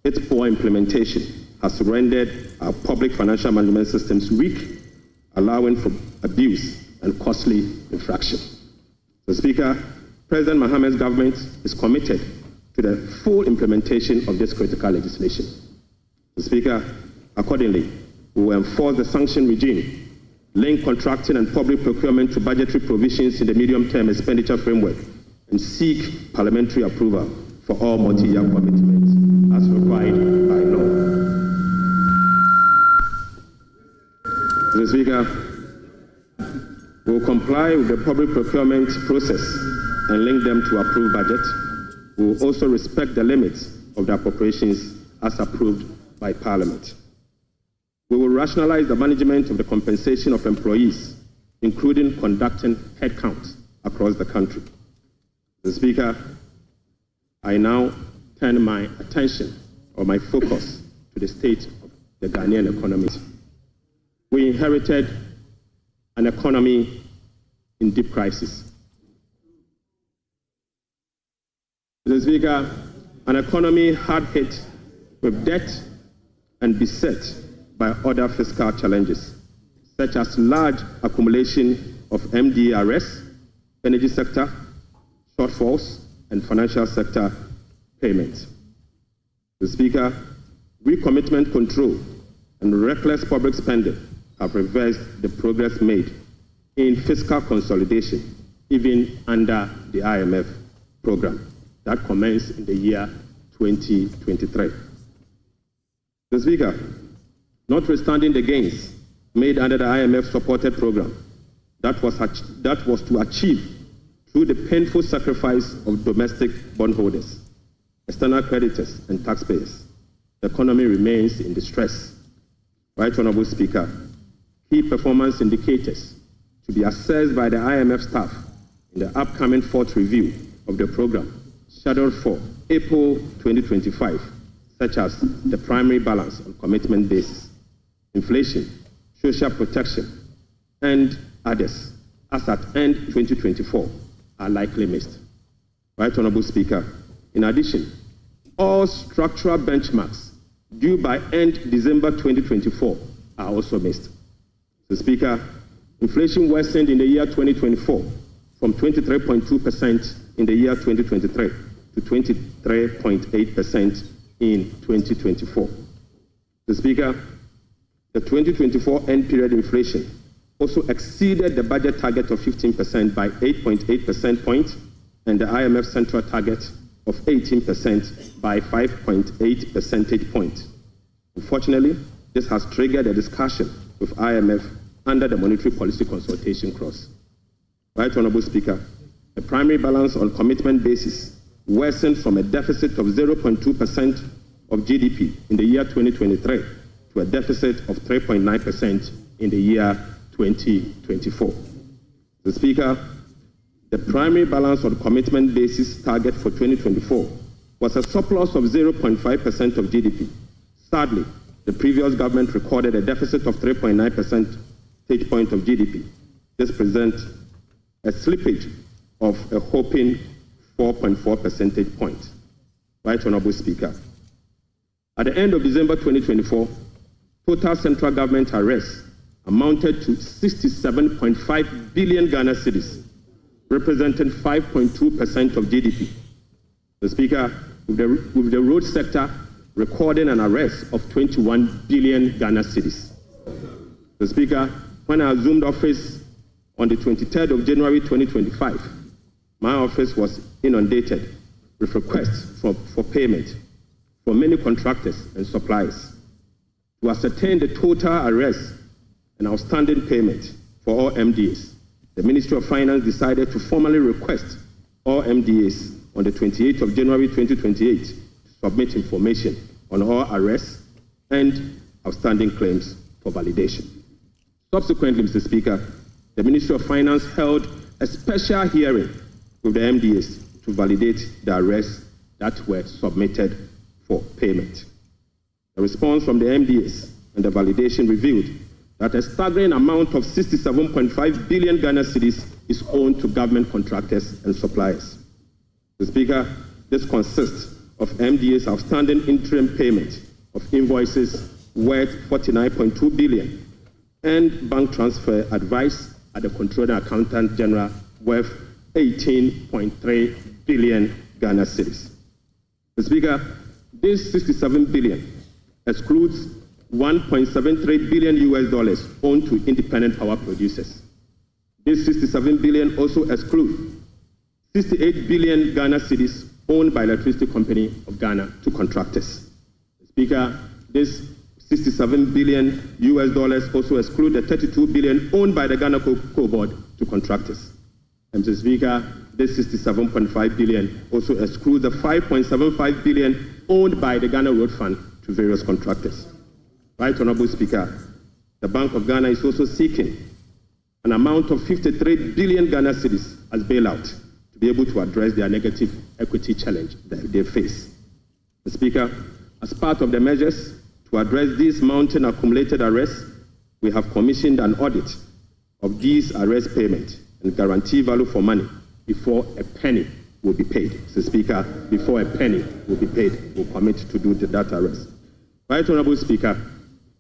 its poor implementation has rendered our public financial management systems weak, allowing for abuse and costly infraction. Mr. Speaker, President Mohamed's government is committed to the full implementation of this critical legislation. Mr. Speaker, accordingly, we will enforce the sanction regime, link contracting and public procurement to budgetary provisions in the medium-term expenditure framework, and seek parliamentary approval for all multi-year commitments as required by law. Mr. Speaker, we will comply with the public procurement process and link them to approved budget. We will also respect the limits of the appropriations as approved by Parliament. We will rationalize the management of the compensation of employees, including conducting headcounts across the country. Mr. Speaker, I now turn my attention or my focus to the state of the Ghanaian economy. We inherited an economy in deep crisis. Mr. Speaker, an economy hard hit with debt and beset by other fiscal challenges, such as large accumulation of MDRS, energy sector, shortfalls, and financial sector payments. Mr. Speaker, recommitment control and reckless public spending have reversed the progress made in fiscal consolidation, even under the IMF program that commenced in the year 2023. Mr. Speaker, notwithstanding the gains made under the IMF-supported program that was to achieve through the painful sacrifice of domestic bondholders, external creditors, and taxpayers, the economy remains in distress. Right Honorable Speaker, key performance indicators to be assessed by the IMF staff in the upcoming fourth review of the program scheduled for April 2025, such as the primary balance on commitment basis, inflation, social protection, and others, as at end 2024, are likely missed. Right Honorable Speaker, in addition, all structural benchmarks due by end December 2024 are also missed. Mr. Speaker, inflation worsened in the year 2024 from 23.2% in the year 2023 to 23.8% in 2024. Mr. Speaker, the 2024 end period inflation also exceeded the budget target of 15% by 8.8 percentage points and the IMF central target of 18% by 5.8 percentage points. Unfortunately, this has triggered a discussion with IMF under the monetary policy consultation clause. Right Honorable Speaker, the primary balance on commitment basis worsened from a deficit of 0.2% of GDP in the year 2023 to a deficit of 3.9% in the year 2024. Mr. Speaker, the primary balance on commitment basis target for 2024 was a surplus of 0.5% of GDP. Sadly, the previous government recorded a deficit of 3.9 percentage point of GDP. This presents a slippage of a whopping 4.4 percentage point. Right, Honorable Speaker. At the end of December 2024, total central government arrests amounted to 67.5 billion Ghana cedis, representing 5.2% of GDP. The Speaker, with the road sector recording an arrest of 21 billion Ghana cedis. The Speaker, when I assumed office on the 23rd of January 2025, my office was inundated with requests for payment from many contractors and suppliers. To ascertain the total arrests and outstanding payment for all MDAs, the Ministry of Finance decided to formally request all MDAs on the 28th of January 2028 to submit information on all arrests and outstanding claims for validation. Subsequently, Mr. Speaker, the Ministry of Finance held a special hearing with the MDAs to validate the arrests that were submitted for payment. The response from the MDAs and the validation revealed that a staggering amount of 67.5 billion Ghana cedis is owed to government contractors and suppliers. Mr. Speaker, this consists of MDA's outstanding interim payment of invoices worth 49.2 billion and bank transfer advice at the Controller Accountant General worth 18.3 billion Ghana cedis. Mr. Speaker, this 67 billion excludes 1.73 billion US dollars owed to independent power producers. This 67 billion also excludes 68 billion Ghana cedis owned by Electricity Company of Ghana to contractors. Speaker, this 67 billion US dollars also exclude the 32 billion owned by the Ghana Cocoa Board to contractors. And Mr. Speaker, this 67.5 billion also excludes the 5.75 billion owned by the Ghana Road Fund to various contractors. Right, Honorable Speaker, the Bank of Ghana is also seeking an amount of 53 billion Ghana cedis as bailout to be able to address their negative equity challenge that they face. Mr. Speaker, as part of the measures to address these mounting accumulated arrests, we have commissioned an audit of these arrest payments and guarantee value for money before a penny will be paid. Mr. Speaker, before a penny will be paid, we'll commit to do that arrest. Right, Honorable Speaker,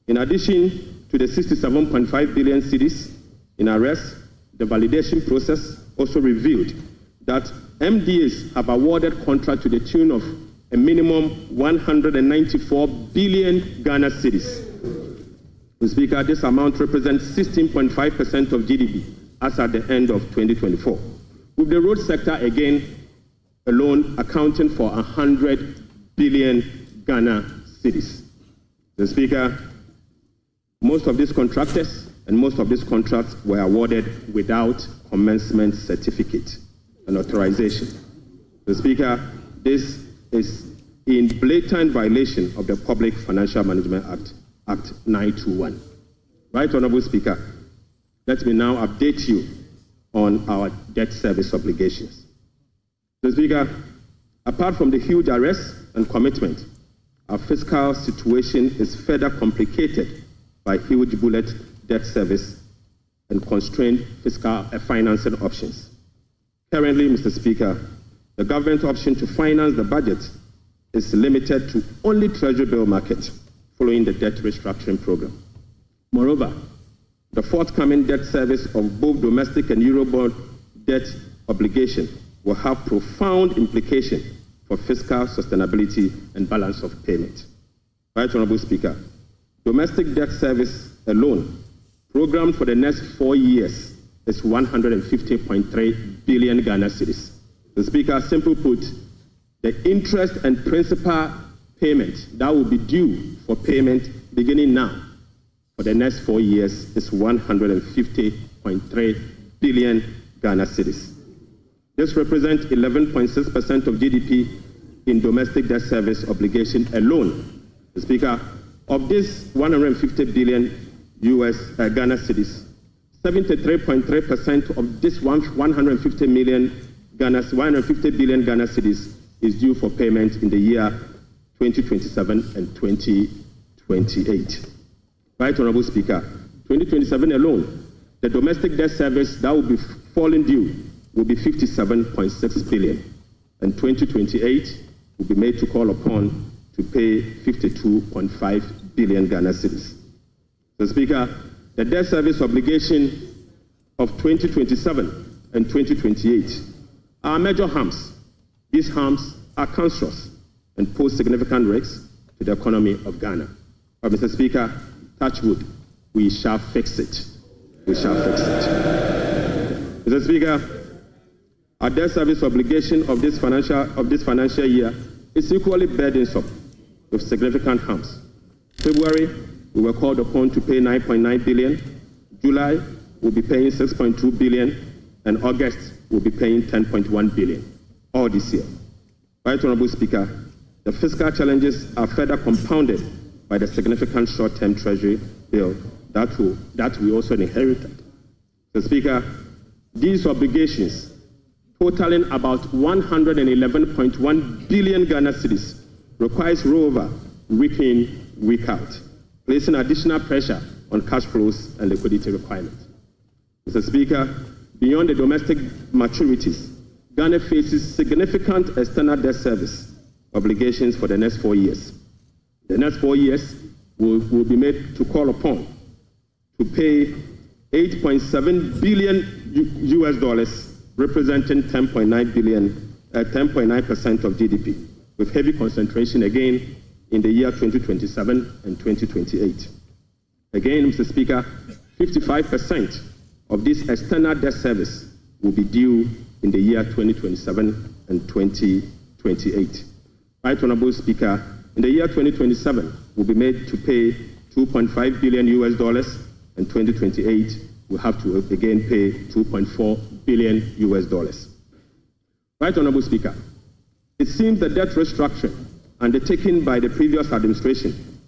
in addition to the 67.5 billion cedis in arrest, the validation process also revealed that MDAs have awarded contract to the tune of a minimum 194 billion Ghana cedis. Mr. Speaker, this amount represents 16.5% of GDP as at the end of 2024, with the road sector again alone accounting for 100 billion Ghana cedis. Mr. Speaker, most of these contractors and most of these contracts were awarded without commencement certificate and authorization. Mr. Speaker, this is in blatant violation of the Public Financial Management Act, Act 921. Right, Honorable Speaker, let me now update you on our debt service obligations. Mr. Speaker, apart from the huge arrests and commitment, our fiscal situation is further complicated by huge bullet debt service and constrained fiscal financing options. Currently, Mr. Speaker, the government option to finance the budget is limited to only Treasury bill market following the debt restructuring program. Moreover, the forthcoming debt service of both domestic and Eurobond debt obligation will have profound implications for fiscal sustainability and balance of payment. Right, Honorable Speaker, domestic debt service alone, programmed for the next 4 years, is 150.3 billion Ghana cedis. The Speaker, simply put, the interest and principal payment that will be due for payment beginning now for the next 4 years is 150.3 billion Ghana cedis. This represents 11.6% of GDP in domestic debt service obligation alone. The Speaker, of this 150 billion Ghana cedis, 73.3% of this 150 billion Ghana cedis is due for payment in the year 2027 and 2028. Right, Honorable Speaker, 2027 alone, the domestic debt service that will be falling due will be 57.6 billion, and 2028 will be made to call upon to pay 52.5 billion Ghana cedis. So, Speaker, the debt service obligation of 2027 and 2028 are major harms. These harms are cancerous and pose significant risks to the economy of Ghana. But, Mr. Speaker, touch wood, we shall fix it. We shall fix it. Mr. Speaker, our debt service obligation of this financial year is equally burdensome with significant harms. February, we were called upon to pay 9.9 billion. July, we'll be paying 6.2 billion, and August, we'll be paying 10.1 billion, all this year. Right, Honorable Speaker, the fiscal challenges are further compounded by the significant short-term treasury bill that we also inherited. Mr. Speaker, these obligations, totaling about 111.1 billion Ghana cedis, requires rollover week in, week out, placing additional pressure on cash flows and liquidity requirements. Mr. Speaker, beyond the domestic maturities, Ghana faces significant external debt service obligations for the next 4 years. The next 4 years will be made to call upon to pay $8.7 billion US dollars, representing 10.9% of GDP, with heavy concentration again in the year 2027 and 2028. Again, Mr. Speaker, 55% of this external debt service will be due in the year 2027 and 2028. Right, Honorable Speaker, in the year 2027, we'll be made to pay $2.5 billion US dollars, and 2028, we'll have to again pay $2.4 billion US dollars. Right, Honorable Speaker, it seems the debt restructuring undertaken by the previous administration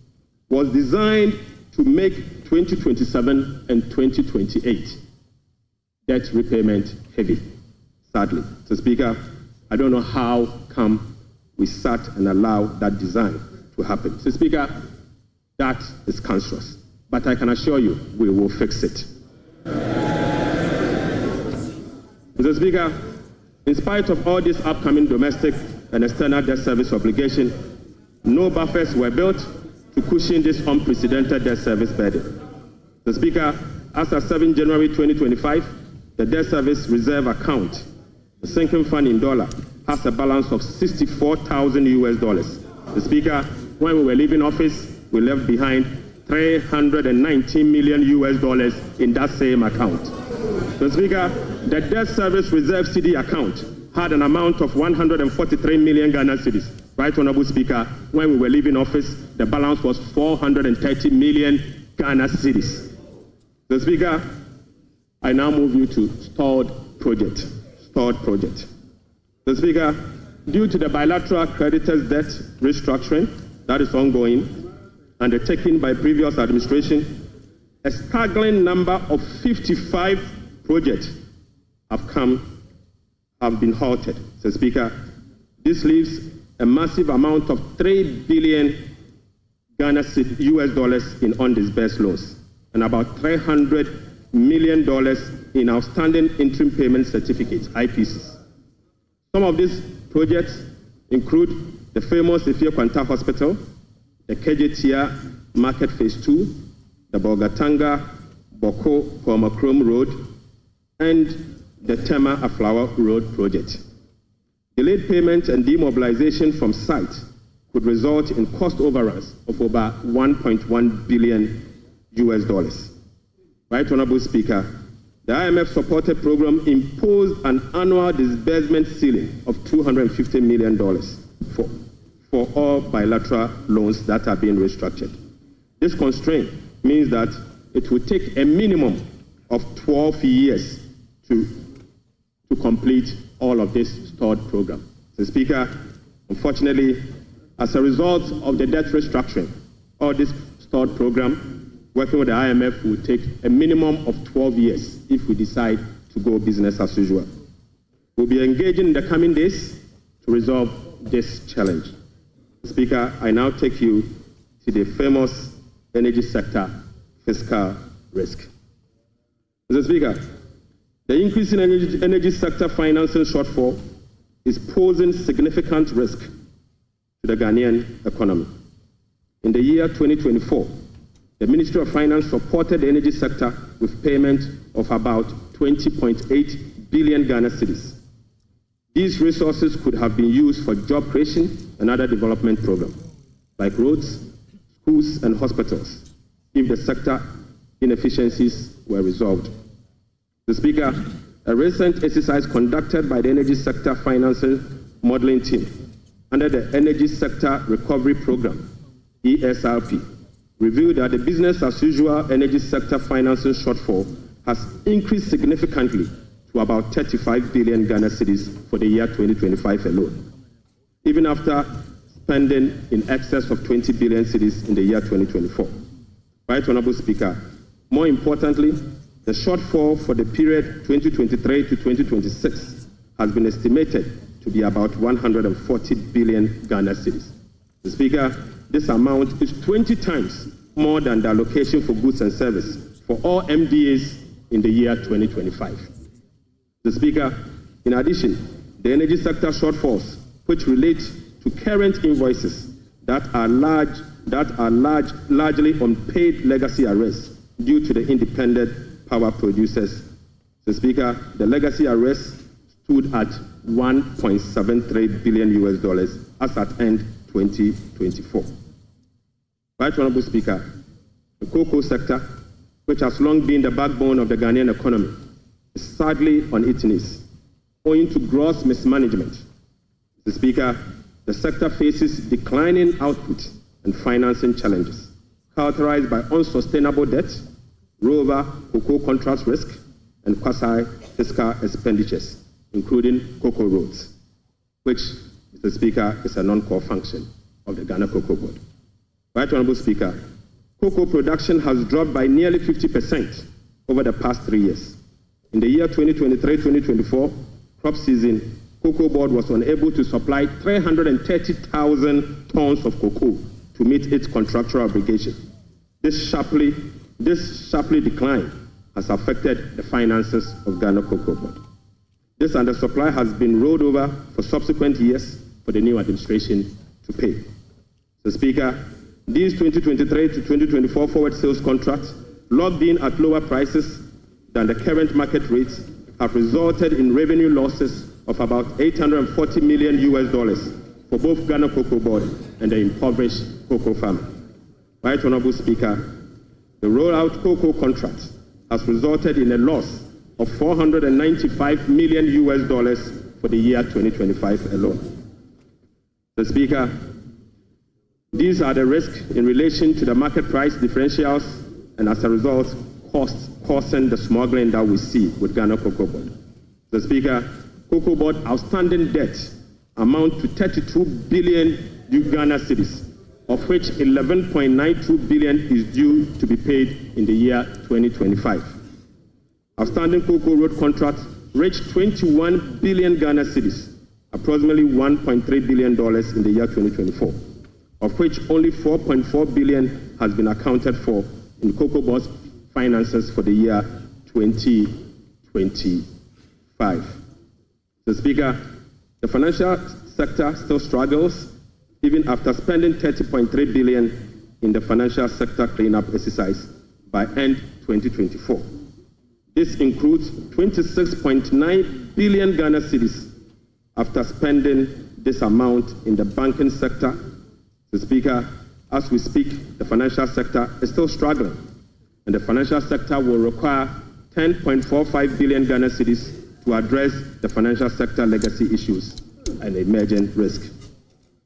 was designed to make 2027 and 2028 debt repayment heavy. Sadly, Mr. Speaker, I don't know how come we sat and allowed that design to happen. Mr. Speaker, that is cancerous, but I can assure you we will fix it. Mr. Speaker, in spite of all this upcoming domestic and external debt service obligation, no buffers were built to cushion this unprecedented debt service burden. Mr. Speaker, as of 7 January 2025, the debt service reserve account, the sinking fund in dollar, has a balance of $64,000 US dollars. Mr. Speaker, when we were leaving office, we left behind $319 million US dollars in that same account. Mr. Speaker, the debt service reserve CD account had an amount of 143 million Ghana cedis. Right, Honorable Speaker, when we were leaving office, the balance was 430 million Ghana cedis. Mr. Speaker, I now move you to stalled project. Mr. Speaker, due to the bilateral creditors' debt restructuring that is ongoing, undertaken by previous administration, a staggering number of 55 projects have been halted. Mr. Speaker, this leaves a massive amount of 3 billion Ghana US dollars in undisbursed loans and about $300 million in outstanding interim payment certificates, IPCs. Some of these projects include the famous Ifio Kwanta Hospital, the Kejetia Market Phase 2, the Bolgatanga Boko Komakrom Road, and the Tema Aflawa Road project. Delayed payment and demobilization from site could result in cost overruns of over 1.1 billion US dollars. Right, Honorable Speaker, the IMF-supported program imposed an annual disbursement ceiling of $250 million for all bilateral loans that are being restructured. This constraint means that it will take a minimum of 12 years to complete all of this stalled program. Mr. Speaker, unfortunately, as a result of the debt restructuring or this stalled program, working with the IMF will take a minimum of 12 years if we decide to go business as usual. We'll be engaging in the coming days to resolve this challenge. Speaker, I now take you to the famous energy sector fiscal risk. Mr. Speaker, the increase in energy sector financing shortfall is posing significant risk to the Ghanaian economy. In the year 2024, the Ministry of Finance supported the energy sector with payment of about 20.8 billion Ghana cedis. These resources could have been used for job creation and other development programs, like roads, schools, and hospitals, if the sector inefficiencies were resolved. Mr. Speaker, a recent exercise conducted by the Energy Sector Financing Modeling Team under the Energy Sector Recovery Program, ESRP, revealed that the business as usual energy sector financing shortfall has increased significantly to about 35 billion Ghana cedis for the year 2025 alone, even after spending in excess of 20 billion cedis in the year 2024. Right, Honorable Speaker, more importantly, the shortfall for the period 2023 to 2026 has been estimated to be about 140 billion Ghana cedis. Mr. Speaker, this amount is 20 times more than the allocation for goods and services for all MDAs in the year 2025. Mr. Speaker, in addition, the energy sector shortfalls, which relate to current invoices that are largely unpaid legacy arrests due to the independent power producers. Mr. Speaker, the legacy arrests stood at $1.73 billion as at end 2024. Right, Honorable Speaker, the cocoa sector, which has long been the backbone of the Ghanaian economy, is sadly on its knees, owing to gross mismanagement. Mr. Speaker, the sector faces declining output and financing challenges, characterized by unsustainable debt, rollover cocoa contract risk, and quasi-fiscal expenditures, including cocoa roads, which, Mr. Speaker, is a non-core function of the Ghana Cocoa Board. Right, Honorable Speaker, cocoa production has dropped by nearly 50% over the past 3 years. In the year 2023-2024 crop season, Cocoa Board was unable to supply 330,000 tons of cocoa to meet its contractual obligation. This sharply decline has affected the finances of Ghana Cocoa Board. This undersupply has been rolled over for subsequent years for the new administration to pay. Mr. Speaker, these 2023 to 2024 forward sales contracts, locked in at lower prices than the current market rates, have resulted in revenue losses of about $840 million for both Ghana Cocoa Board and the impoverished cocoa farmer. Right, Honorable Speaker, the rollout cocoa contract has resulted in a loss of $495 million for the year 2025 alone. Mr. Speaker, these are the risks in relation to the market price differentials and, as a result, costs causing the smuggling that we see with Ghana Cocoa Board. Mr. Speaker, Cocoa Board outstanding debt amount to 32 billion Ghana cedis, of which 11.92 billion is due to be paid in the year 2025. Outstanding cocoa road contracts reached 21 billion Ghana cedis, approximately $1.3 billion in the year 2024, of which only 4.4 billion has been accounted for in Cocoa Board's finances for the year 2025. Mr. Speaker, the financial sector still struggles even after spending 30.3 billion in the financial sector cleanup exercise by end 2024. This includes 26.9 billion Ghana cedis after spending this amount in the banking sector. Mr. Speaker, as we speak, the financial sector is still struggling, and the financial sector will require 10.45 billion Ghana cedis to address the financial sector legacy issues and emerging risk.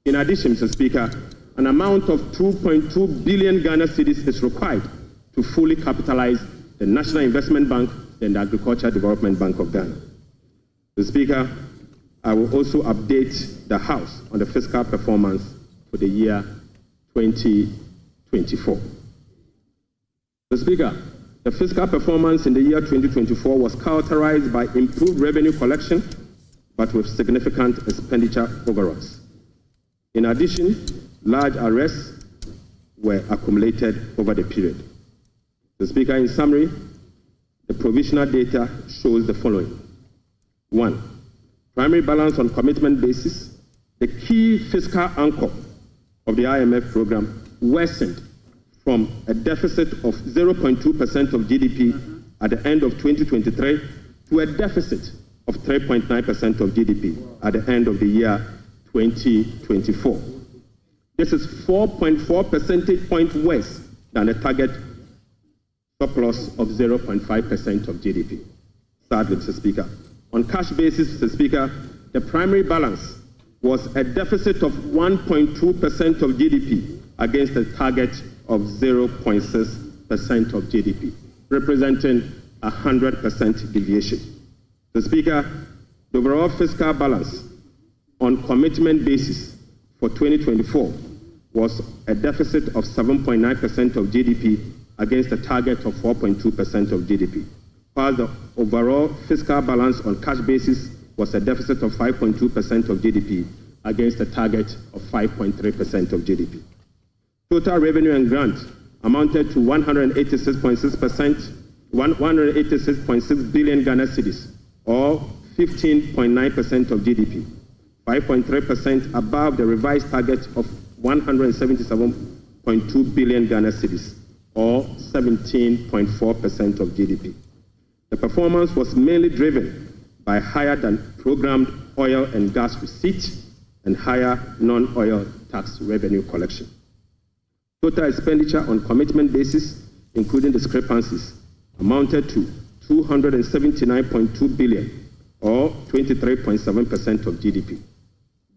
In addition, Mr. Speaker, an amount of 2.2 billion Ghana cedis is required to fully capitalize the National Investment Bank and the Agricultural Development Bank of Ghana. Mr. Speaker, I will also update the House on the fiscal performance for the year 2024. Mr. Speaker, the fiscal performance in the year 2024 was characterized by improved revenue collection, but with significant expenditure overruns. In addition, large arrests were accumulated over the period. Mr. Speaker, in summary, the provisional data shows the following. 1. Primary balance on commitment basis, the key fiscal anchor of the IMF program, worsened from a deficit of 0.2% of GDP at the end of 2023 to a deficit of 3.9% of GDP at the end of the year 2024. This is 4.4 percentage points worse than a target surplus of 0.5% of GDP. Sadly, Mr. Speaker, on cash basis, Mr. Speaker, the primary balance was a deficit of 1.2% of GDP against a target of 0.6% of GDP, representing a 100% deviation. Mr. Speaker, the overall fiscal balance on commitment basis for 2024 was a deficit of 7.9% of GDP against a target of 4.2% of GDP, while the overall fiscal balance on cash basis was a deficit of 5.2% of GDP against a target of 5.3% of GDP. Total revenue and grant amounted to 186.6 billion Ghana cedis, or 15.9% of GDP, 5.3% above the revised target of 177.2 billion Ghana cedis, or 17.4% of GDP. The performance was mainly driven by higher than programmed oil and gas receipts and higher non-oil tax revenue collection. Total expenditure on commitment basis, including discrepancies, amounted to 279.2 billion, or 23.7% of GDP.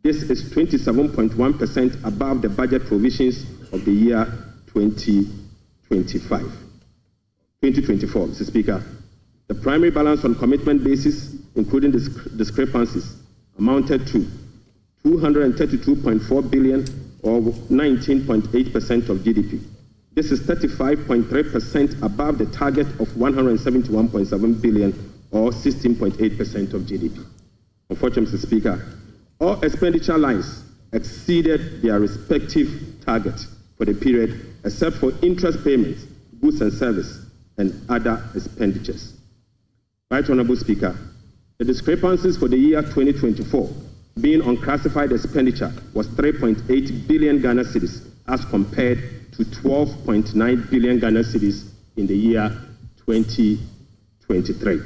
This is 27.1% above the budget provisions of the year 2024, Mr. Speaker. The primary balance on commitment basis, including discrepancies, amounted to 232.4 billion, or 19.8% of GDP. This is 35.3% above the target of 171.7 billion, or 16.8% of GDP. Unfortunately, Mr. Speaker, all expenditure lines exceeded their respective targets for the period, except for interest payments, goods and service, and other expenditures. Right Honorable Speaker, the discrepancies for the year 2024 being unclassified expenditure was 3.8 billion Ghana cedis as compared to 12.9 billion Ghana cedis in the year 2023.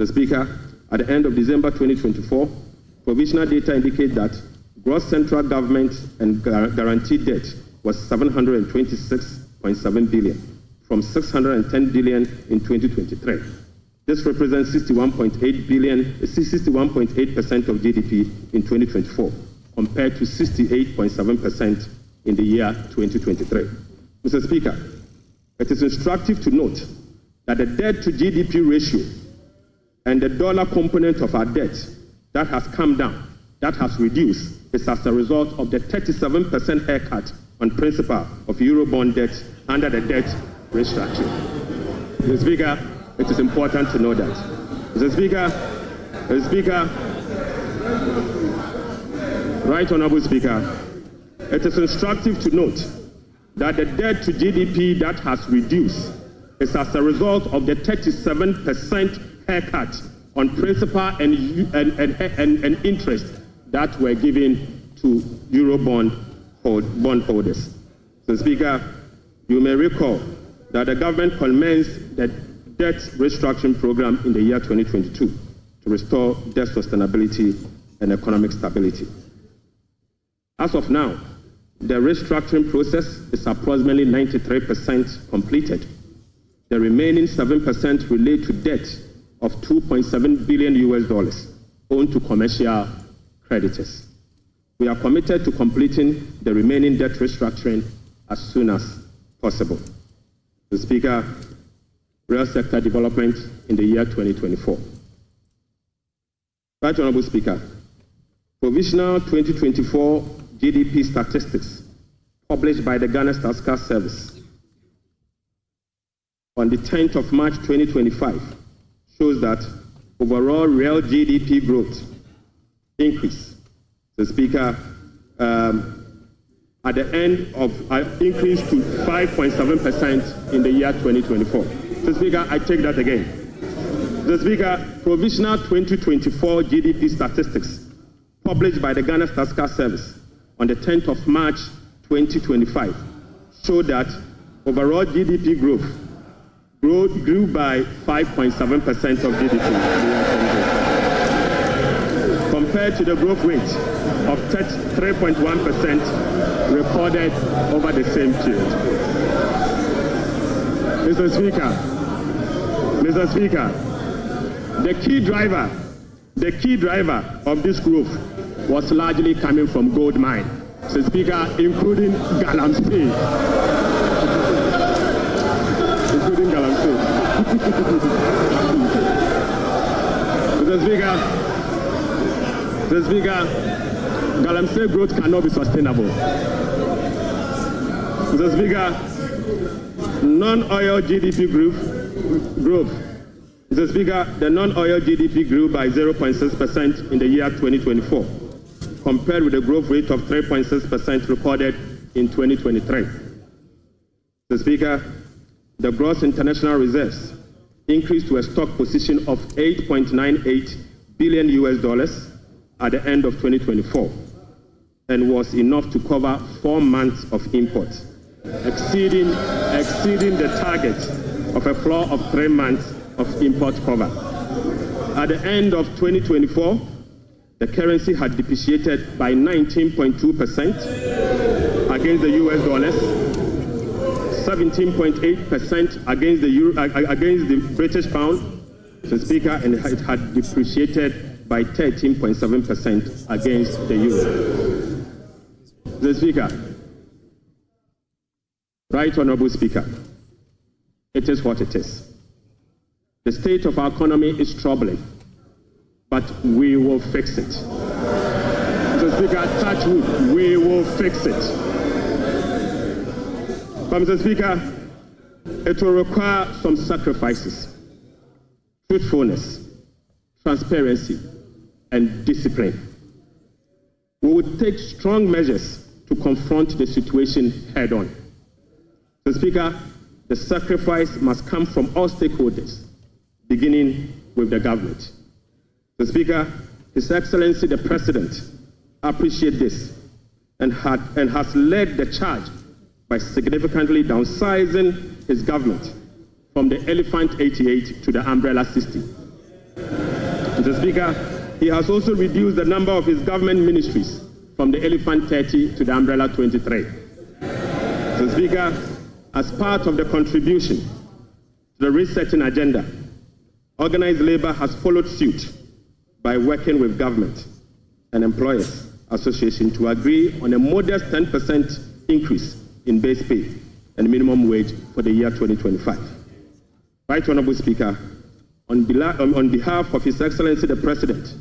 Mr. Speaker, at the end of December 2024, provisional data indicate that gross central government and guaranteed debt was 726.7 billion from 610 billion in 2023. This represents 61.8% of GDP in 2024, compared to 68.7% in the year 2023. Mr. Speaker, it is instructive to note that the debt to GDP ratio and the dollar component of our debt that has come down, that has reduced, is as a result of the 37% haircut on principal of Eurobond debt under the debt restructuring. Mr. Speaker, it is important to know that. Mr. Speaker, Right Honorable Speaker, it is instructive to note that the debt to GDP that has reduced is as a result of the 37% haircut on principal and interest that were given to Eurobond bondholders. Mr. Speaker, you may recall that the government commenced the debt restructuring program in the year 2022 to restore debt sustainability and economic stability. As of now, the restructuring process is approximately 93% completed. The remaining 7% relate to debt of $2.7 billion owed to commercial creditors. We are committed to completing the remaining debt restructuring as soon as possible. Mr. Speaker, real sector development in the year 2024. Right Honorable Speaker, provisional 2024 GDP statistics published by the Ghana Statistical Service on the 10th of March 2025 shows that overall real GDP growth increase. The Speaker, at the end of increased to 5.7% in the year 2024. The Speaker, I take that again. The Speaker, provisional 2024 GDP statistics published by the Ghana Statistical Service on the 10th of March 2025 show that overall GDP growth grew by 5.7% of GDP compared to the growth rate of 3.1% recorded over the same period. Mr. Speaker, the key driver of this growth was largely coming from gold mine, Mr. Speaker, including Galamsey. Mr. Speaker, Galamsey growth cannot be sustainable. Mr. Speaker, non-oil GDP growth. Mr. Speaker, the non-oil GDP grew by 0.6% in the year 2024, compared with a growth rate of 3.6% recorded in 2023. Mr. Speaker, the gross international reserves increased to a stock position of $8.98 billion at the end of 2024 and was enough to cover 4 months of imports, exceeding the target of a floor of 3 months of import cover. At the end of 2024, the currency had depreciated by 19.2% against the US dollars, 17.8% against the British pound, Mr. Speaker, and it had depreciated by 13.7% against the euro. Mr. Speaker, Right Honourable Speaker, it is what it is. The state of our economy is troubling, but we will fix it. Mr. Speaker, touch wood, we will fix it. But Mr. Speaker, it will require some sacrifices, truthfulness, transparency, and discipline. We will take strong measures to confront the situation head on. Mr. Speaker, the sacrifice must come from all stakeholders, beginning with the government. Mr. Speaker, His Excellency the President appreciates this and has led the charge by significantly downsizing his government from the Elephant 88 to the Umbrella 60. Mr. Speaker, he has also reduced the number of his government ministries from the Elephant 30 to the Umbrella 23. Mr. Speaker, as part of the contribution to the resetting agenda, organized labor has followed suit by working with government and employers association to agree on a modest 10% increase in base pay and minimum wage for the year 2025. Right Honourable Speaker, on behalf of His Excellency the President,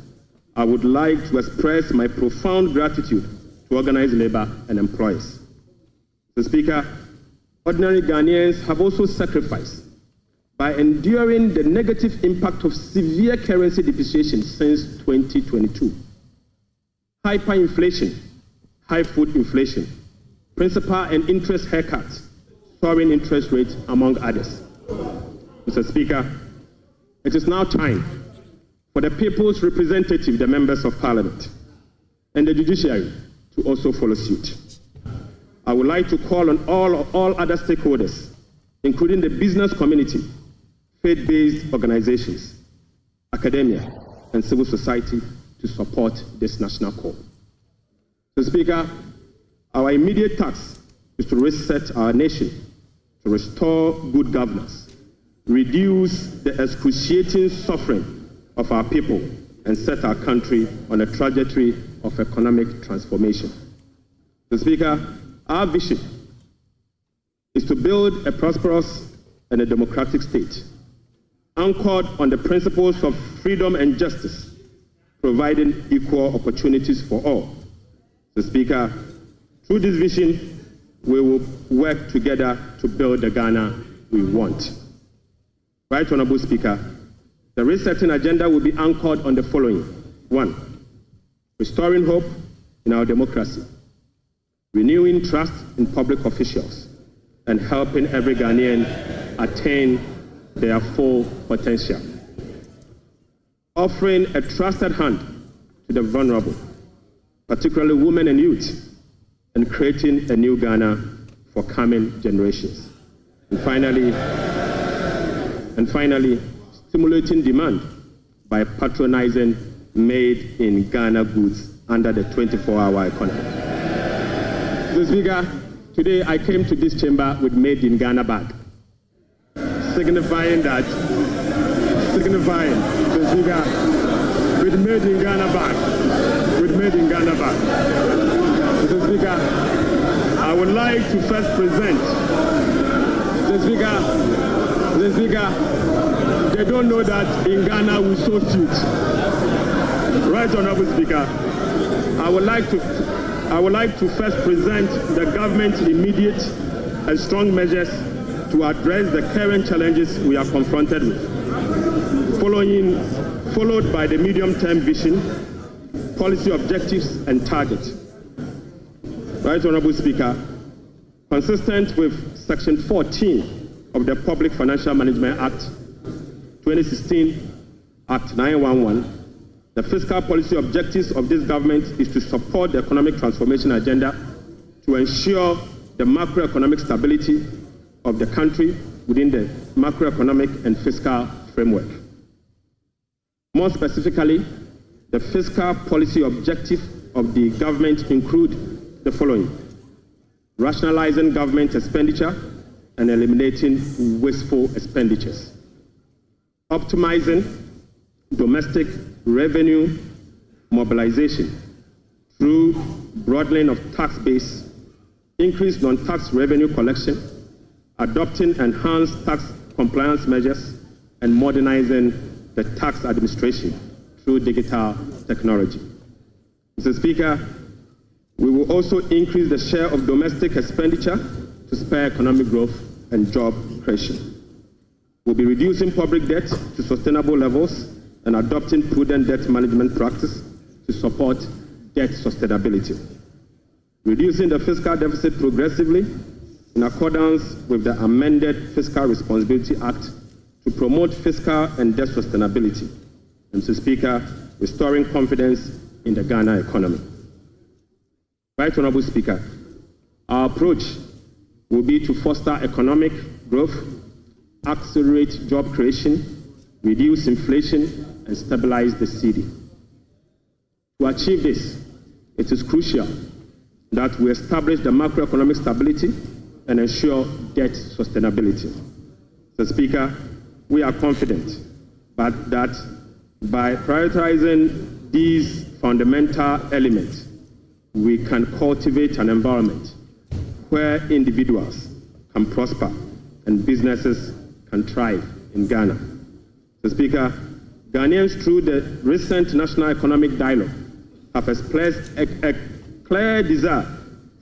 I would like to express my profound gratitude to organized labor and employers. Mr. Speaker, ordinary Ghanaians have also sacrificed by enduring the negative impact of severe currency depreciation since 2022. Hyperinflation, high food inflation, principal and interest haircuts, soaring interest rates, among others. Mr. Speaker, it is now time for the people's representative, the members of Parliament, and the judiciary to also follow suit. I would like to call on all other stakeholders, including the business community, faith-based organizations, academia, and civil society to support this national call. Mr. Speaker, our immediate task is to reset our nation, to restore good governance, reduce the excruciating suffering of our people, and set our country on a trajectory of economic transformation. Mr. Speaker, our vision is to build a prosperous and a democratic state, anchored on the principles of freedom and justice, providing equal opportunities for all. Mr. Speaker, through this vision, we will work together to build the Ghana we want. Right Honorable Speaker, the resetting agenda will be anchored on the following. 1. Restoring hope in our democracy, renewing trust in public officials, and helping every Ghanaian attain their full potential. Offering a trusted hand to the vulnerable, particularly women and youth, and creating a new Ghana for coming generations. And finally, stimulating demand by patronizing made in Ghana goods under the 24-hour economy. Mr. Speaker, today I came to this chamber with made in Ghana bag, signifying, Mr. Speaker, with made in Ghana bag, Mr. Speaker, I would like to first present, Mr. Speaker, they don't know that in Ghana we sew suits. Right, Honorable Speaker, I would like to first present the government's immediate and strong measures to address the current challenges we are confronted with, followed by the medium-term vision, policy objectives, and targets. Right, Honorable Speaker, consistent with Section 14 of the Public Financial Management Act 2016, Act 911, the fiscal policy objectives of this government is to support the economic transformation agenda to ensure the macroeconomic stability of the country within the macroeconomic and fiscal framework. More specifically, the fiscal policy objective of the government include the following: rationalizing government expenditure and eliminating wasteful expenditures, optimizing domestic revenue mobilization through broadening of tax base, increased non-tax revenue collection, adopting enhanced tax compliance measures, and modernizing the tax administration through digital technology. Mr. Speaker, we will also increase the share of domestic expenditure to spur economic growth and job creation. We'll be reducing public debt to sustainable levels and adopting prudent debt management practice to support debt sustainability. Reducing the fiscal deficit progressively in accordance with the amended Fiscal Responsibility Act to promote fiscal and debt sustainability. And Mr. Speaker, restoring confidence in the Ghana economy. Right Honorable Speaker, our approach will be to foster economic growth, accelerate job creation, reduce inflation, and stabilize the cedi. To achieve this, it is crucial that we establish the macroeconomic stability and ensure debt sustainability. Mr. Speaker, we are confident that by prioritizing these fundamental elements, we can cultivate an environment where individuals can prosper and businesses can thrive in Ghana. Mr. Speaker, Ghanaians through the recent National Economic Dialogue have expressed a clear desire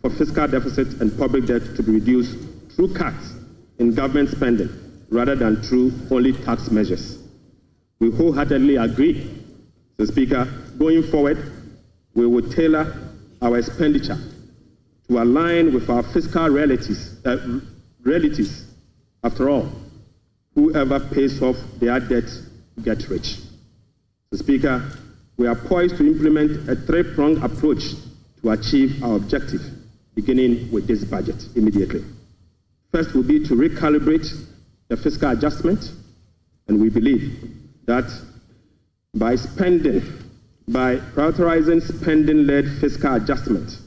for fiscal deficit and public debt to be reduced through cuts in government spending rather than through only tax measures. We wholeheartedly agree, Mr. Speaker, going forward, we will tailor our expenditure to align with our fiscal realities. After all, whoever pays off their debt gets rich. Mr. Speaker, we are poised to implement a three-pronged approach to achieve our objective, beginning with this budget immediately. First will be to recalibrate the fiscal adjustment, and we believe that by prioritizing spending-led fiscal adjustment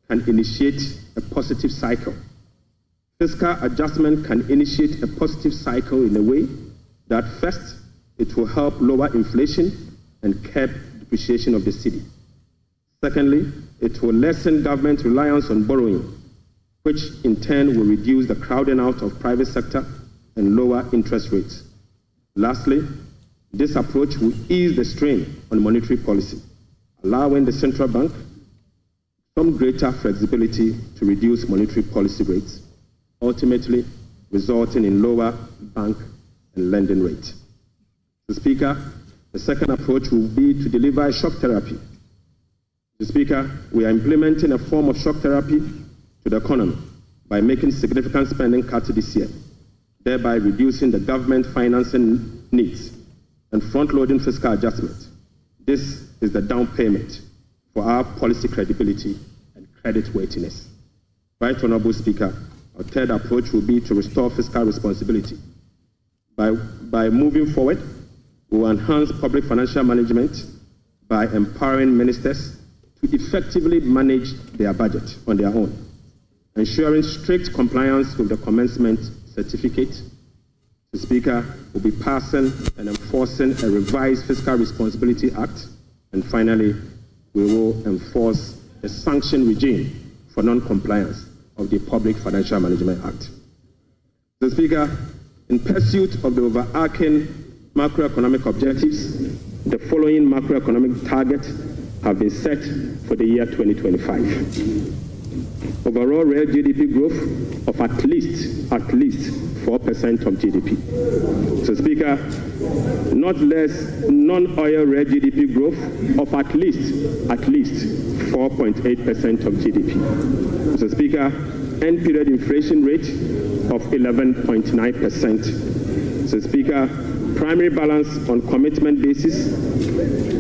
can initiate a positive cycle. Fiscal adjustment can initiate a positive cycle in a way that first, it will help lower inflation and curb depreciation of the cedi. Secondly, it will lessen government reliance on borrowing, which in turn will reduce the crowding out of private sector and lower interest rates. Lastly, this approach will ease the strain on monetary policy, allowing the central bank some greater flexibility to reduce monetary policy rates, ultimately resulting in lower bank and lending rate. Mr. Speaker, the second approach will be to deliver shock therapy. Mr. Speaker, we are implementing a form of shock therapy to the economy by making significant spending cuts this year, thereby reducing the government financing needs and front-loading fiscal adjustment. This is the down payment for our policy credibility and credit worthiness. Right Honourable Speaker, our third approach will be to restore fiscal responsibility. By moving forward, we will enhance public financial management by empowering ministers to effectively manage their budget on their own, ensuring strict compliance with the commencement certificate. The Speaker will be passing and enforcing a revised Fiscal Responsibility Act, and finally, we will enforce a sanction regime for non-compliance of the Public Financial Management Act. Mr. Speaker, in pursuit of the overarching macroeconomic objectives, the following macroeconomic targets have been set for the year 2025. Overall real GDP growth of at least 4% of GDP. So, Speaker, not less non-oil real GDP growth of at least 4.8% of GDP. So, Speaker, end period inflation rate of 11.9%. So, Speaker, primary balance on commitment basis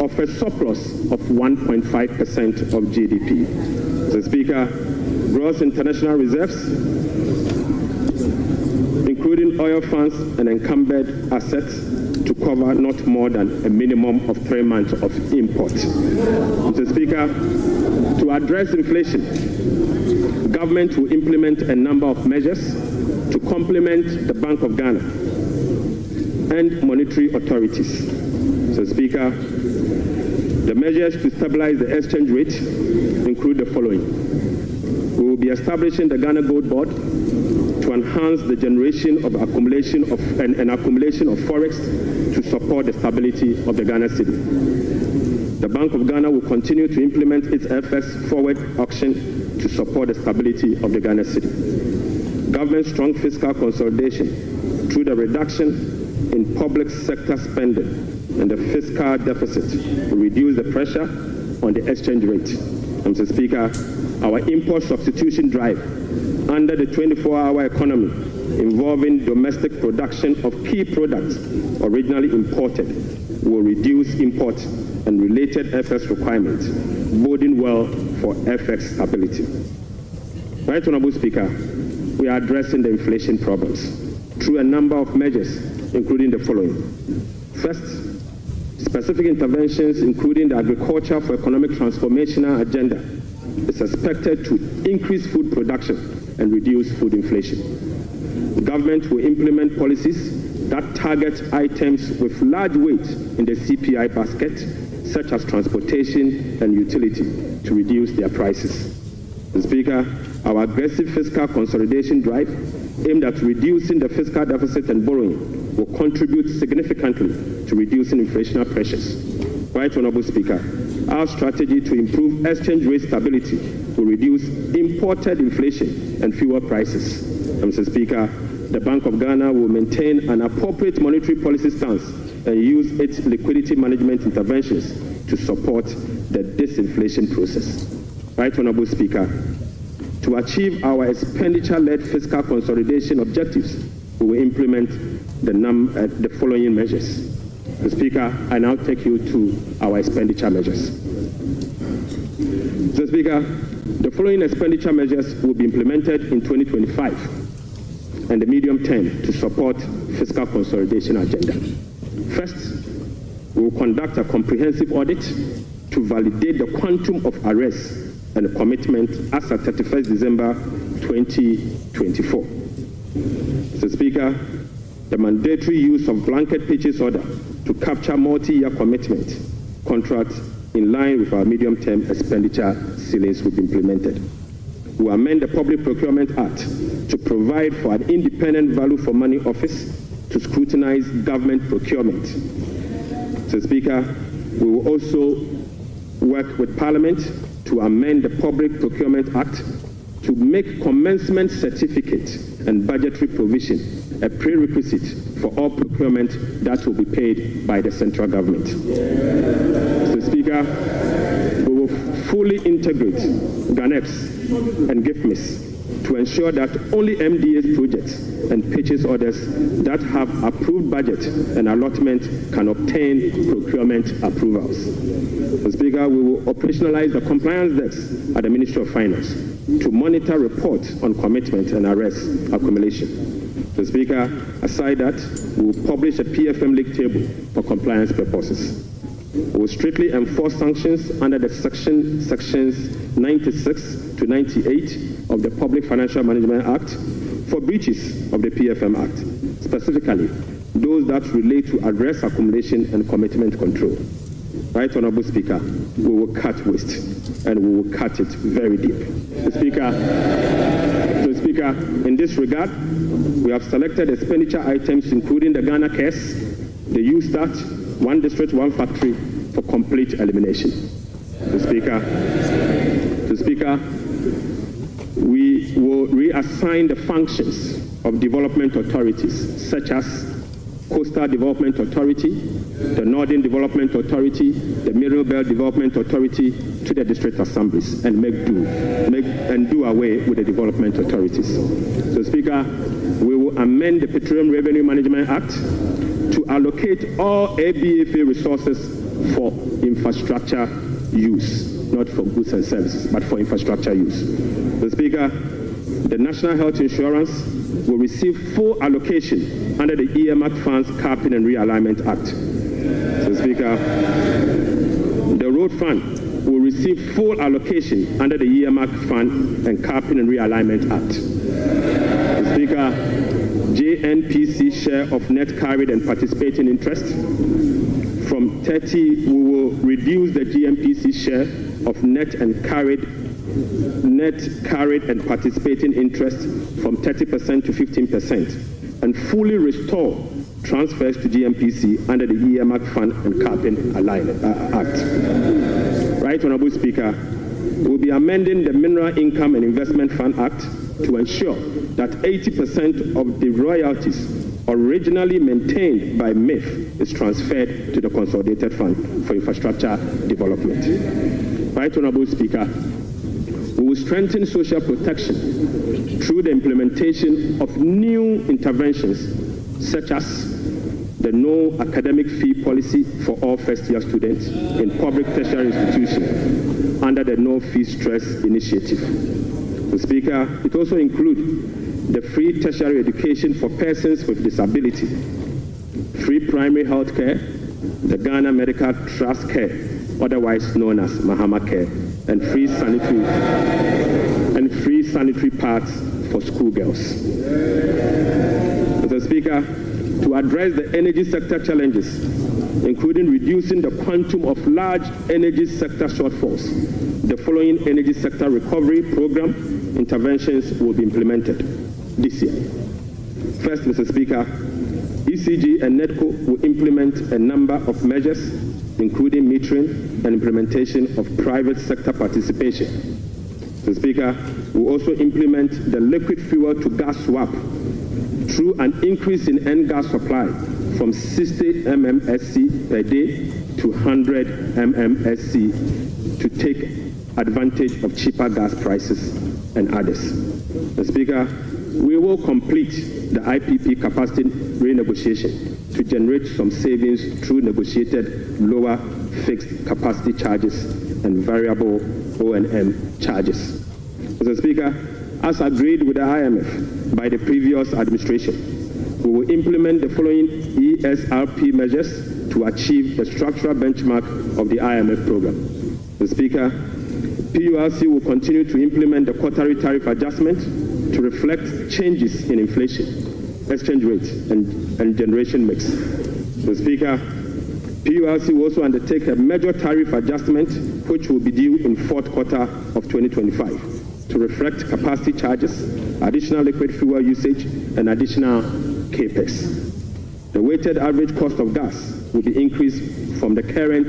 of a surplus of 1.5% of GDP. So, Speaker, gross international reserves, including oil funds and encumbered assets, to cover not more than a minimum of 3 months of import. Mr. Speaker, to address inflation, government will implement a number of measures to complement the Bank of Ghana and monetary authorities. Mr. Speaker, the measures to stabilize the exchange rate include the following. We will be establishing the Ghana Gold Board to enhance the generation of accumulation of forex to support the stability of the Ghana cedi. The Bank of Ghana will continue to implement its FX forward auction to support the stability of the Ghana cedi. Government's strong fiscal consolidation through the reduction in public sector spending and the fiscal deficit will reduce the pressure on the exchange rate. Mr. Speaker, our import substitution drive under the 24-hour economy involving domestic production of key products originally imported will reduce import and related FX requirements, boding well for FX stability. Right Honourable Speaker, we are addressing the inflation problems through a number of measures, including the following. First, specific interventions, including the Agriculture for Economic Transformational Agenda, is expected to increase food production and reduce food inflation. The government will implement policies that target items with large weight in the CPI basket, such as transportation and utility, to reduce their prices. Mr. Speaker, our aggressive fiscal consolidation drive aimed at reducing the fiscal deficit and borrowing will contribute significantly to reducing inflationary pressures. Right Honourable Speaker, our strategy to improve exchange rate stability will reduce imported inflation and fuel prices. Mr. Speaker, the Bank of Ghana will maintain an appropriate monetary policy stance and use its liquidity management interventions to support the disinflation process. Right Honourable Speaker, to achieve our expenditure-led fiscal consolidation objectives, we will implement the following measures. Mr. Speaker, I now take you to our expenditure measures. Mr. Speaker, the following expenditure measures will be implemented in 2025 and the medium term to support fiscal consolidation agenda. First, we will conduct a comprehensive audit to validate the quantum of arrests and commitment as at 31st December 2024. Mr. Speaker, the mandatory use of blanket purchase order to capture multi-year commitment contracts in line with our medium-term expenditure ceilings will be implemented. We will amend the Public Procurement Act to provide for an independent value for money office to scrutinize government procurement. Mr. Speaker, we will also work with Parliament to amend the Public Procurement Act to make commencement certificate and budgetary provision a prerequisite for all procurement that will be paid by the central government. Mr. Speaker, we will fully integrate GANEPS and GIFMIS to ensure that only MDA's projects and purchase orders that have approved budget and allotment can obtain procurement approvals. Mr. Speaker, we will operationalize the compliance desk at the Ministry of Finance to monitor reports on commitment and arrest accumulation. Mr. Speaker, aside that, we will publish a PFM league table for compliance purposes. We will strictly enforce sanctions under the sections 96 to 98 of the Public Financial Management Act for breaches of the PFM Act, specifically those that relate to arrest accumulation and commitment control. Right, Honorable Speaker, we will cut waste and we will cut it very deep. Mr. Speaker, in this regard, we have selected expenditure items including the Ghana Cares, the U-Start, One District, One Factory for complete elimination. Mr. Speaker, we will reassign the functions of development authorities such as Coastal Development Authority, the Northern Development Authority, the Middle Belt Development Authority to the district assemblies and do away with the development authorities. So, Speaker, we will amend the Petroleum Revenue Management Act to allocate all ABFA resources for infrastructure use, not for goods and services, but for infrastructure use. So, Speaker, the National Health Insurance will receive full allocation under the earmarked funds capping and realignment act. So, Speaker, the road fund will receive full allocation under the earmarked fund and capping and realignment act. So, Speaker, JNPC share of net carried and participating interest from 30, we will reduce the GNPC share of net carried and participating interest from 30% to 15% and fully restore transfers to GMPC under the earmarked fund and capping alignment act. Right, Honorable Speaker, we will be amending the Mineral Income and Investment Fund Act to ensure that 80% of the royalties originally maintained by MIF is transferred to the Consolidated Fund for Infrastructure Development. Right, Honorable Speaker, we will strengthen social protection through the implementation of new interventions such as the no academic fee policy for all first-year students in public tertiary institutions under the No Fee Stress Initiative. Mr. Speaker, it also includes the free tertiary education for persons with disability, free primary health care, the Ghana Medical Trust Care, otherwise known as Mahama Care, and free sanitary pads for schoolgirls. Mr. Speaker, to address the energy sector challenges, including reducing the quantum of large energy sector shortfalls, the following energy sector recovery program interventions will be implemented this year. First, Mr. Speaker, ECG and NEDCO will implement a number of measures, including metering and implementation of private sector participation. Mr. Speaker, we will also implement the liquid fuel to gas swap through an increase in N-gas supply from 60 mmSC per day to 100 mmSC to take advantage of cheaper gas prices and others. Mr. Speaker, we will complete the IPP capacity renegotiation to generate some savings through negotiated lower fixed capacity charges and variable O&M charges. Mr. Speaker, as agreed with the IMF by the previous administration, we will implement the following ESRP measures to achieve the structural benchmark of the IMF program. Mr. Speaker, PURC will continue to implement the quarterly tariff adjustment to reflect changes in inflation, exchange rates, and generation mix. Mr. Speaker, PURC will also undertake a major tariff adjustment which will be due in fourth quarter of 2025 to reflect capacity charges, additional liquid fuel usage, and additional capex. The weighted average cost of gas will be increased from the current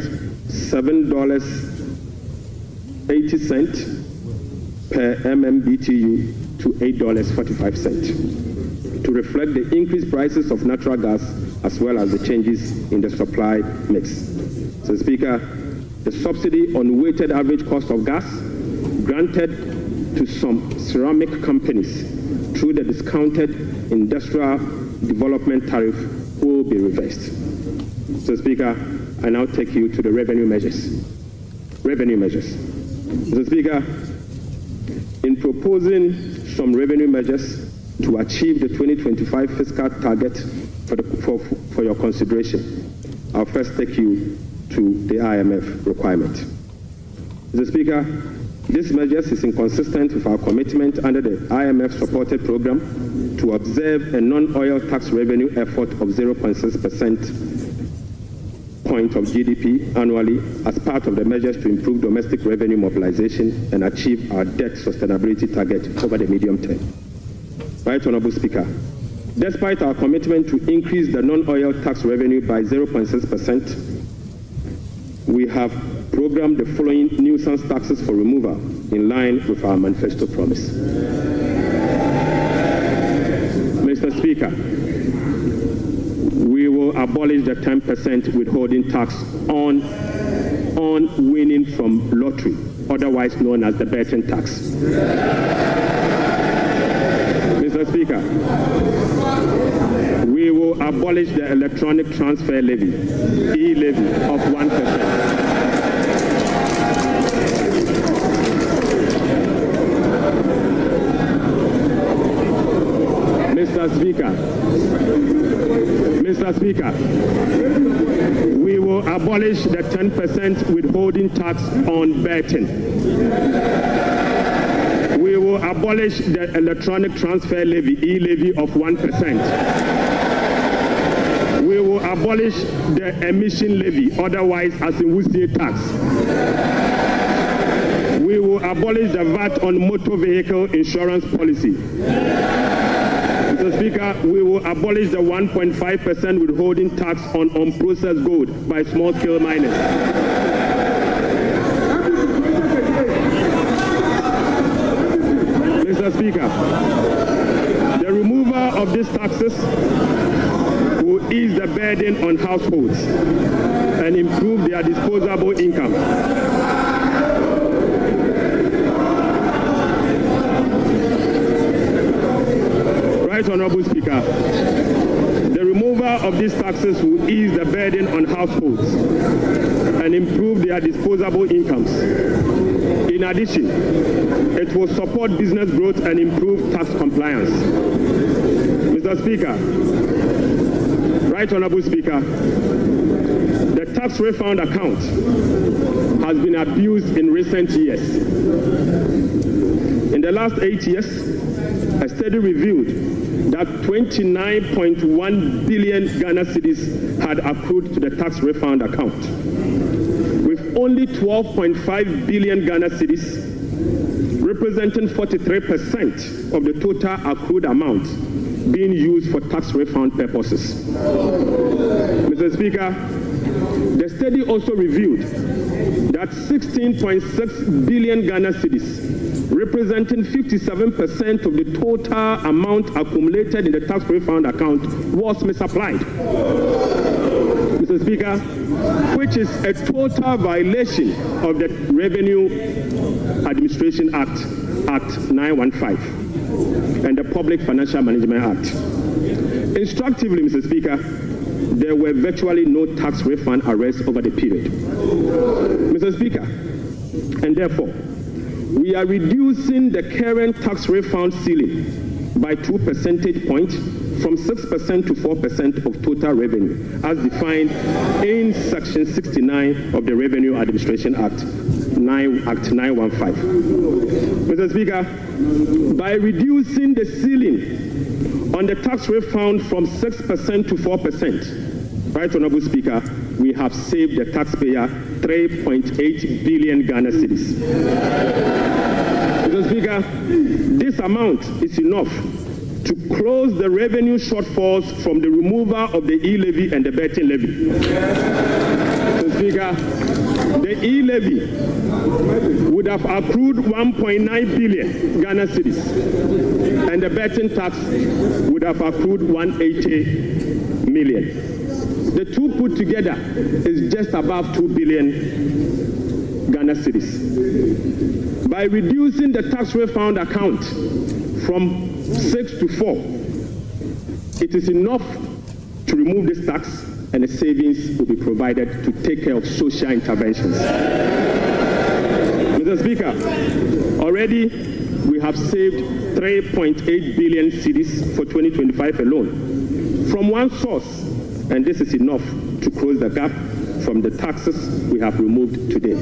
$7.80 per MMBTU to $8.45. to reflect the increased prices of natural gas as well as the changes in the supply mix. So, Speaker, the subsidy on weighted average cost of gas granted to some ceramic companies through the discounted industrial development tariff will be reversed. So, Speaker, I now take you to the revenue measures. Revenue measures. So, Speaker, in proposing some revenue measures to achieve the 2025 fiscal target for your consideration, I'll first take you to the IMF requirement. Mr. Speaker, this measure is inconsistent with our commitment under the IMF-supported program to observe a non-oil tax revenue effort of 0.6% point of GDP annually as part of the measures to improve domestic revenue mobilization and achieve our debt sustainability target over the medium term. Right, Honorable Speaker, despite our commitment to increase the non-oil tax revenue by 0.6%, we have programmed the following nuisance taxes for removal in line with our manifesto promise. Mr. Speaker, we will abolish the 10% withholding tax on winning from lottery, otherwise known as the betting tax. Mr. Speaker, we will abolish the electronic transfer levy, e-levy, of 1%. Mr. Speaker, we will abolish the 10% withholding tax on betting. We will abolish the electronic transfer levy, e-levy, of 1%. We will abolish the emission levy, otherwise as in Wusie tax. We will abolish the VAT on motor vehicle insurance policy. Mr. Speaker, we will abolish the 1.5% withholding tax on unprocessed gold by small-scale miners. Mr. Speaker, the removal of these taxes will ease the burden on households and improve their disposable income. Right, Honorable Speaker, the removal of these taxes will ease the burden on households and improve their disposable incomes. In addition, it will support business growth and improve tax compliance. Mr. Speaker, Right, Honorable Speaker, the tax refund account has been abused in recent years. In the last 8 years, a study revealed that 29.1 billion Ghana cedis had accrued to the tax refund account, with only 12.5 billion Ghana cedis, representing 43% of the total accrued amount, being used for tax refund purposes. Mr. Speaker, the study also revealed that 16.6 billion Ghana cedis, representing 57% of the total amount accumulated in the tax refund account, was misapplied. Mr. Speaker, which is a total violation of the Revenue Administration Act, Act 915, and the Public Financial Management Act. Instructively, Mr. Speaker, there were virtually no tax refund arrests over the period. Mr. Speaker, and therefore, we are reducing the current tax refund ceiling by 2 percentage points from 6% to 4% of total revenue, as defined in Section 69 of the Revenue Administration Act, Act 915. Mr. Speaker, by reducing the ceiling on the tax refund from 6% to 4%, Right, Honorable Speaker, we have saved the taxpayer 3.8 billion Ghana cedis. Mr. Speaker, this amount is enough to close the revenue shortfalls from the removal of the e-levy and the betting levy. Mr. Speaker, the the e-levy would have accrued 1.9 billion Ghana cedis, and the betting tax would have accrued 180 million. The two put together is just above 2 billion Ghana cedis. By reducing the tax refund account from 6 to 4, it is enough to remove this tax, and the savings will be provided to take care of social interventions. Mr. Speaker, already we have saved 3.8 billion cedis for 2025 alone from one source, and this is enough to close the gap from the taxes we have removed today.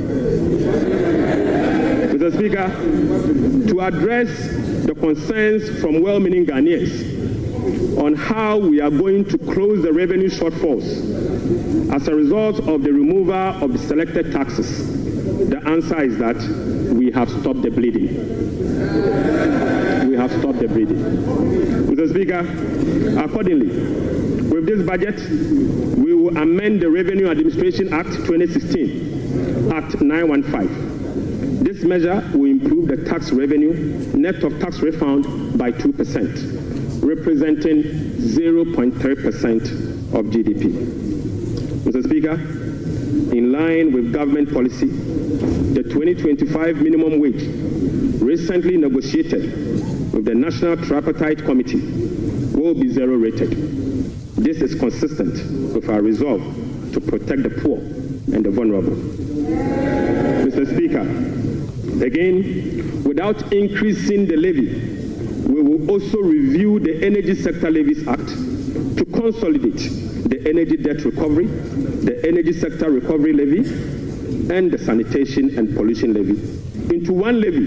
Mr. Speaker, to address the concerns from well-meaning Ghanaians on how we are going to close the revenue shortfalls as a result of the removal of the selected taxes, the answer is that we have stopped the bleeding. We have stopped the bleeding. Mr. Speaker, accordingly, with this budget, we will amend the Revenue Administration Act 2016, Act 915. This measure will improve the tax revenue, net of tax refund, by 2%. Representing 0.3% of GDP. Mr. Speaker, in line with government policy, the 2025 minimum wage recently negotiated with the National Tripartite Committee will be zero rated. This is consistent with our resolve to protect the poor and the vulnerable. Mr. Speaker, again, without increasing the levy, we will also review the Energy Sector Levies Act to consolidate the energy debt recovery, the Energy Sector Recovery Levy, and the Sanitation and Pollution Levy into one levy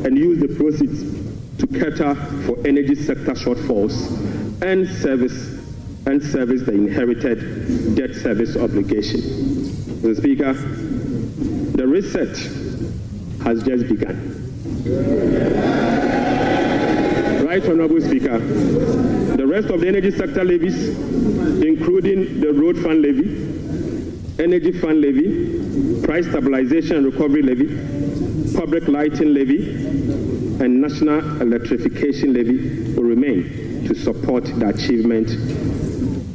and use the proceeds to cater for energy sector shortfalls and service the inherited debt service obligation. Mr. Speaker, the reset has just begun. Right, Honorable Speaker, the rest of the energy sector levies, including the Road Fund Levy, Energy Fund Levy, Price Stabilization and Recovery Levy, Public Lighting Levy, and National Electrification Levy, will remain to support the achievement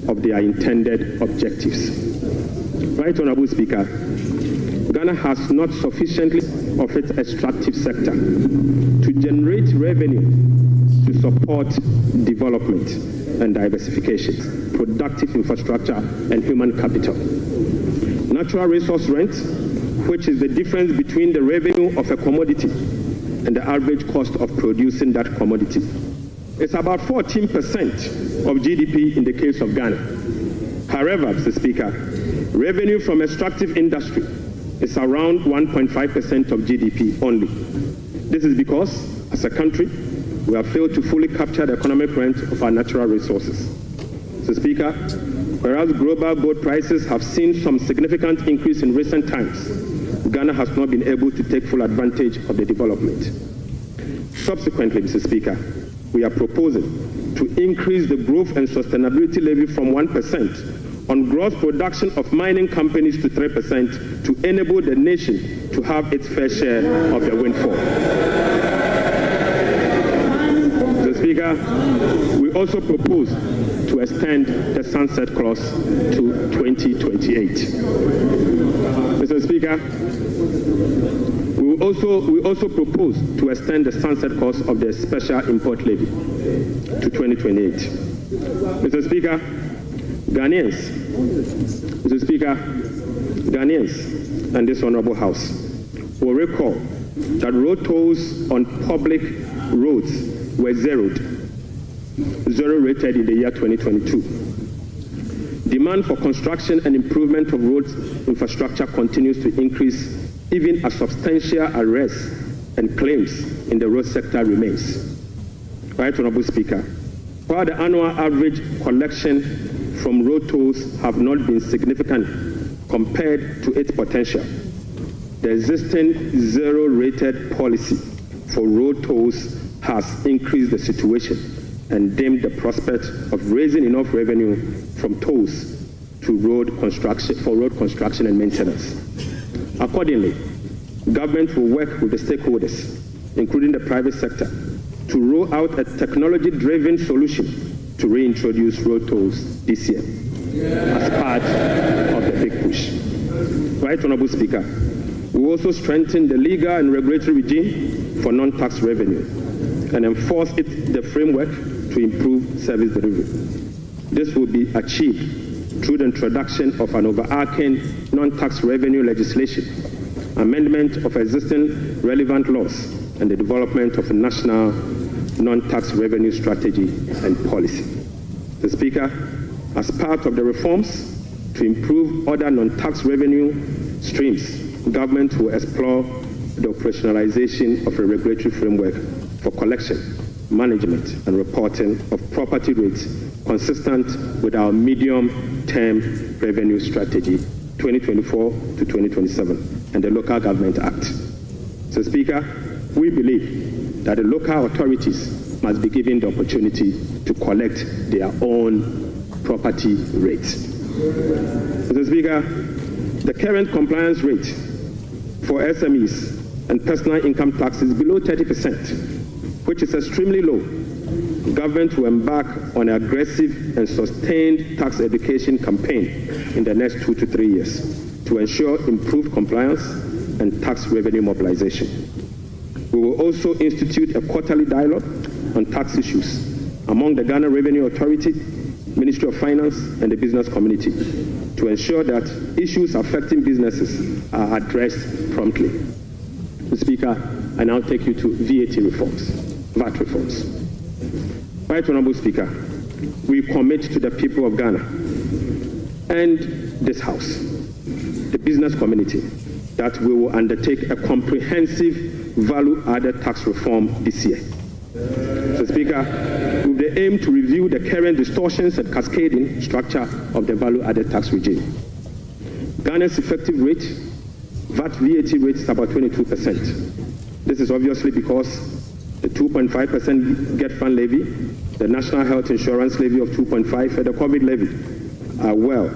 of their intended objectives. Right, Honorable Speaker, Ghana has not sufficiently of its extractive sector to generate revenue to support development and diversification, productive infrastructure, and human capital. Natural resource rent, which is the difference between the revenue of a commodity and the average cost of producing that commodity, is about 14% of GDP in the case of Ghana. However, Mr. Speaker, revenue from extractive industry is around 1.5% of GDP only. This is because, as a country, we have failed to fully capture the economic rent of our natural resources. Mr. Speaker, whereas global gold prices have seen some significant increase in recent times, Ghana has not been able to take full advantage of the development. Subsequently, Mr. Speaker, we are proposing to increase the growth and sustainability levy from 1% on gross production of mining companies to 3% to enable the nation to have its fair share of the windfall. Mr. Speaker, we also propose to extend the sunset clause to 2028. Mr. Speaker, we also propose to extend the sunset clause of the special import levy to 2028. Mr. Speaker, Ghanaians and this Honorable House will recall that road tolls on public roads were zero rated in the year 2022. Demand for construction and improvement of roads infrastructure continues to increase, even as substantial arrests and claims in the road sector remains. Right, Honorable Speaker, while the annual average collection from road tolls have not been significant compared to its potential, the existing zero-rated policy for road tolls has increased the situation and dimmed the prospect of raising enough revenue from tolls to road construction and maintenance. Accordingly, government will work with the stakeholders, including the private sector, to roll out a technology-driven solution to reintroduce road tolls this year as part of the big push. Right, Honorable Speaker, we will also strengthen the legal and regulatory regime for non-tax revenue and enforce the framework to improve service delivery. This will be achieved through the introduction of an overarching non-tax revenue legislation, amendment of existing relevant laws, and the development of a national non-tax revenue strategy and policy. The Speaker, as part of the reforms to improve other non-tax revenue streams, government will explore the operationalization of a regulatory framework for collection, management, and reporting of property rates consistent with our medium-term revenue strategy 2024 to 2027 and the Local Government Act. So, Speaker, we believe that the local authorities must be given the opportunity to collect their own property rates. Mr. Speaker, the current compliance rate for SMEs and personal income tax is below 30%, which is extremely low. Government will embark on an aggressive and sustained tax education campaign in the next 2 to 3 years to ensure improved compliance and tax revenue mobilization. We will also institute a quarterly dialogue on tax issues among the Ghana Revenue Authority, Ministry of Finance, and the business community to ensure that issues affecting businesses are addressed promptly. Mr. Speaker, I now take you to VAT reforms, VAT reforms. Right, Honorable Speaker, we commit to the people of Ghana and this House, the business community, that we will undertake a comprehensive value-added tax reform this year. Mr. Speaker, with the aim to review the current distortions and cascading structure of the value-added tax regime. Ghana's effective rate, VAT rate, is about 22%. This is obviously because the 2.5% Get Fund levy, the National Health Insurance levy of 2.5%, and the COVID levy are well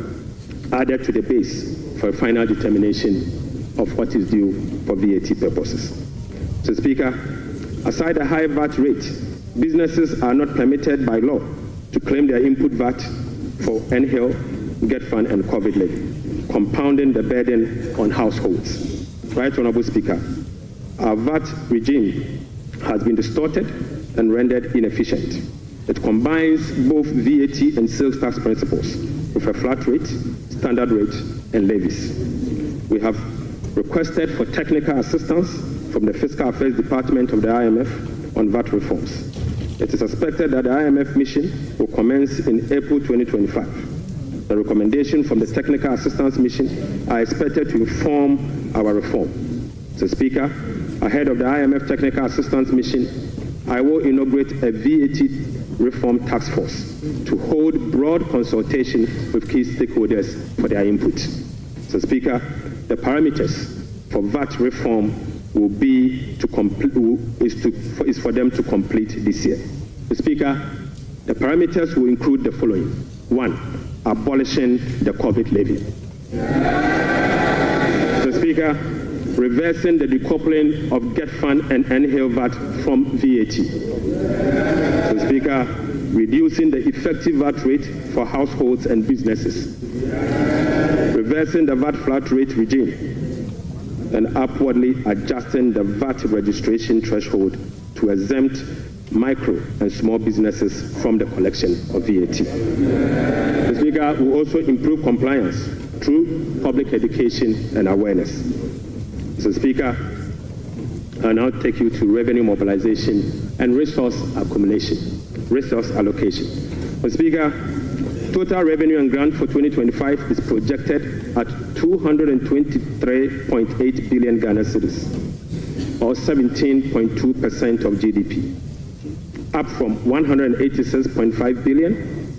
added to the base for a final determination of what is due for VAT purposes. Mr. Speaker, aside the high VAT rate, businesses are not permitted by law to claim their input VAT for NHIL, Get Fund, and COVID levy, compounding the burden on households. Right, Honorable Speaker, our VAT regime has been distorted and rendered inefficient. It combines both VAT and sales tax principles with a flat rate, standard rate, and levies. We have requested for technical assistance from the Fiscal Affairs Department of the IMF on VAT reforms. It is expected that the IMF mission will commence in April 2025. The recommendations from the Technical Assistance Mission are expected to inform our reform. Mr. Speaker, ahead of the IMF Technical Assistance Mission, I will inaugurate a VAT reform task force to hold broad consultation with key stakeholders for their input. Mr. Speaker, the parameters for VAT reform will be to is for them to complete this year. Mr. Speaker, the parameters will include the following: 1, abolishing the COVID levy. Mr. Speaker, reversing the decoupling of Get Fund and NHIL VAT from VAT. Mr. Speaker, reducing the effective VAT rate for households and businesses. Reversing the VAT flat rate regime and upwardly adjusting the VAT registration threshold to exempt micro and small businesses from the collection of VAT. Mr. Speaker, we will also improve compliance through public education and awareness. Mr. Speaker, I now take you to revenue mobilization and resource allocation. Mr. Speaker, total revenue and grant for 2025 is projected at 223.8 billion Ghana cedis, or 17.2% of GDP, up from 186.5 billion,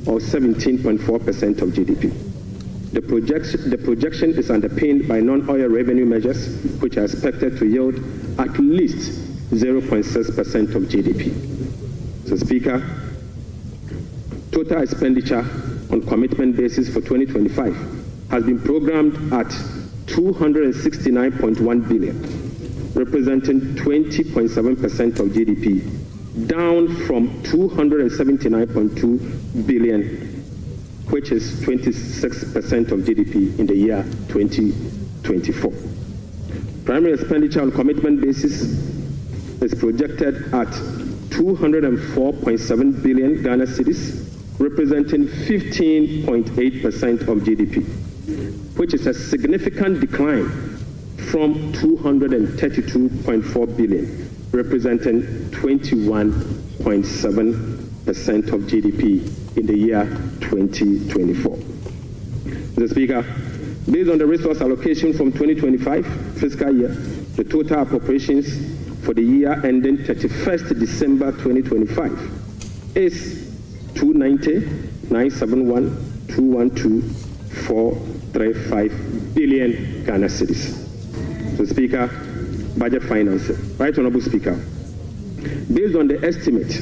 or 17.4% of GDP. The projection is underpinned by non-oil revenue measures, which are expected to yield at least 0.6% of GDP. So, Speaker, total expenditure on commitment basis for 2025 has been programmed at 269.1 billion, representing 20.7% of GDP, down from 279.2 billion, which is 26% of GDP in the year 2024. Primary expenditure on commitment basis is projected at 204.7 billion Ghana cedis, representing 15.8% of GDP, which is a significant decline from 232.4 billion, representing 21.7% of GDP in the year 2024. Mr. Speaker, based on the resource allocation from 2025 fiscal year, the total appropriations for the year ending 31st December 2025 is 290,971,212,435 billion Ghana cedis. Mr. Speaker, budget financing. Right Honorable Speaker, based on the estimate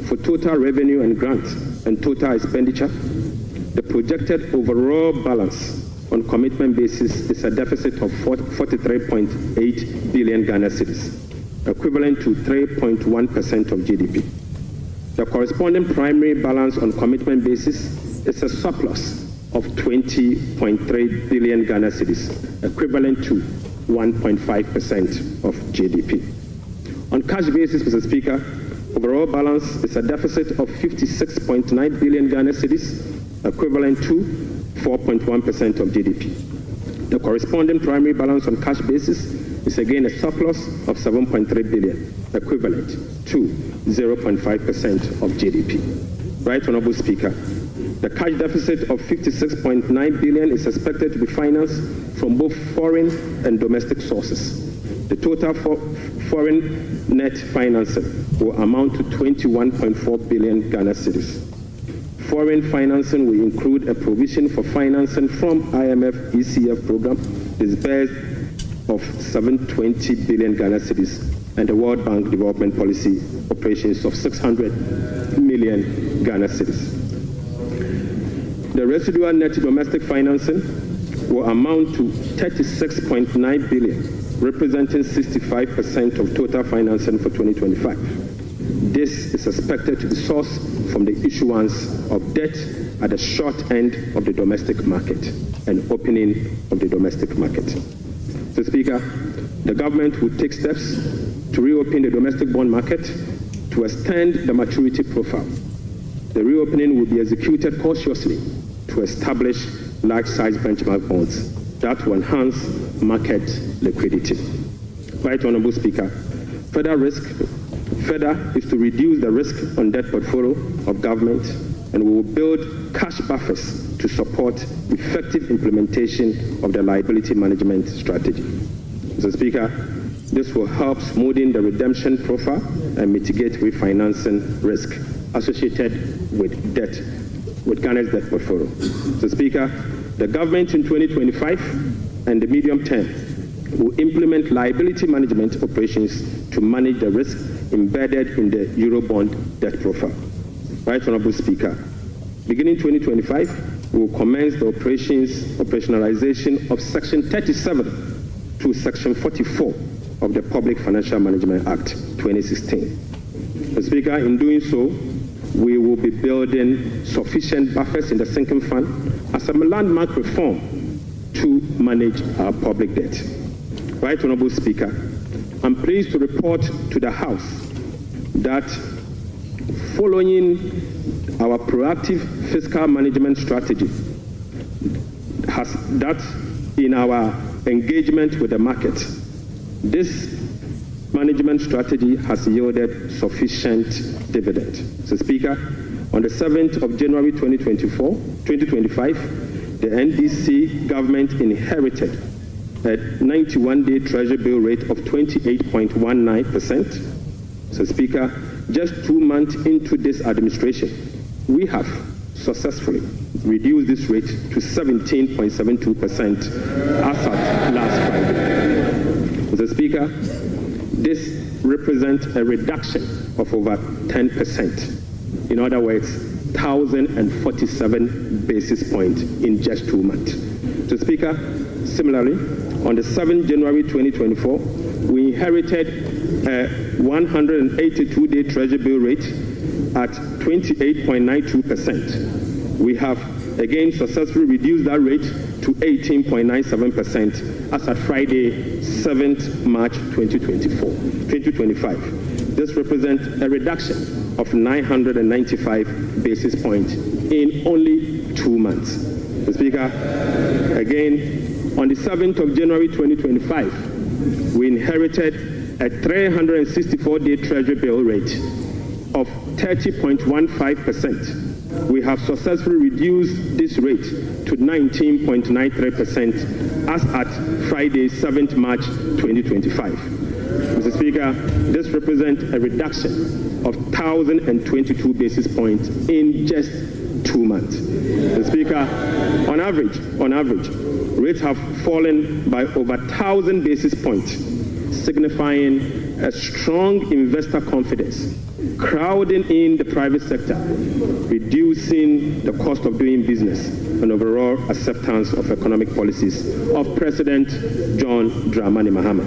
for total revenue and grants and total expenditure, the projected overall balance on commitment basis is a deficit of 43.8 billion Ghana cedis, equivalent to 3.1% of GDP. The corresponding primary balance on commitment basis is a surplus of 20.3 billion Ghana cedis, equivalent to 1.5% of GDP. On cash basis, Mr. Speaker, overall balance is a deficit of 56.9 billion Ghana cedis, equivalent to 4.1% of GDP. The corresponding primary balance on cash basis is again a surplus of 7.3 billion, equivalent to 0.5% of GDP. Right Honorable Speaker, the cash deficit of 56.9 billion is expected to be financed from both foreign and domestic sources. The total foreign net financing will amount to 21.4 billion Ghana cedis. Foreign financing will include a provision for financing from IMF ECF program disbursed of 720 billion Ghana cedis and the World Bank Development Policy operations of 600 million Ghana cedis. The residual net domestic financing will amount to 36.9 billion, representing 65% of total financing for 2025. This is expected to be sourced from the issuance of debt at the short end of the domestic market and opening of the domestic market. Mr. Speaker, the government will take steps to reopen the domestic bond market to extend the maturity profile. The reopening will be executed cautiously to establish large-size benchmark bonds that will enhance market liquidity. Right Honorable Speaker, further is to reduce the risk on debt portfolio of government, and we will build cash buffers to support effective implementation of the liability management strategy. Mr. Speaker, this will help smoothen the redemption profile and mitigate refinancing risk associated with Ghana's debt portfolio. Mr. Speaker, the government in 2025 and the medium term will implement liability management operations to manage the risk embedded in the Eurobond debt profile. Right Honorable Speaker, beginning 2025, we will commence the operationalization of Section 37 to Section 44 of the Public Financial Management Act 2016. Mr. Speaker, in doing so, we will be building sufficient buffers in the sinking fund as a landmark reform to manage our public debt. Right Honorable Speaker, I'm pleased to report to the House that following our proactive fiscal management strategy, that in our engagement with the market, this management strategy has yielded sufficient dividend. Mr. Speaker, on the 7th of January 2025, the NDC government inherited a 91-day Treasury bill rate of 28.19%. Mr. Speaker, just 2 months into this administration, we have successfully reduced this rate to 17.72% as at last Friday. Mr. Speaker, this represents a reduction of over 10%. In other words, 1,047 basis points in just 2 months. Mr. Speaker, similarly, on the 7th January 2024, we inherited a 182-day Treasury bill rate at 28.92%. We have again successfully reduced that rate to 18.97% as at Friday, 7th March 2025. This represents a reduction of 995 basis points in only 2 months. Mr. Speaker, again, on the 7th of January 2025, we inherited a 364-day Treasury bill rate of 30.15%. We have successfully reduced this rate to 19.93% as at Friday, 7th March 2025. Mr. Speaker, this represents a reduction of 1,022 basis points in just 2 months. Mr. Speaker, on average, rates have fallen by over 1,000 basis points, signifying a strong investor confidence, crowding in the private sector, reducing the cost of doing business, and overall acceptance of economic policies of President John Dramani Mahama,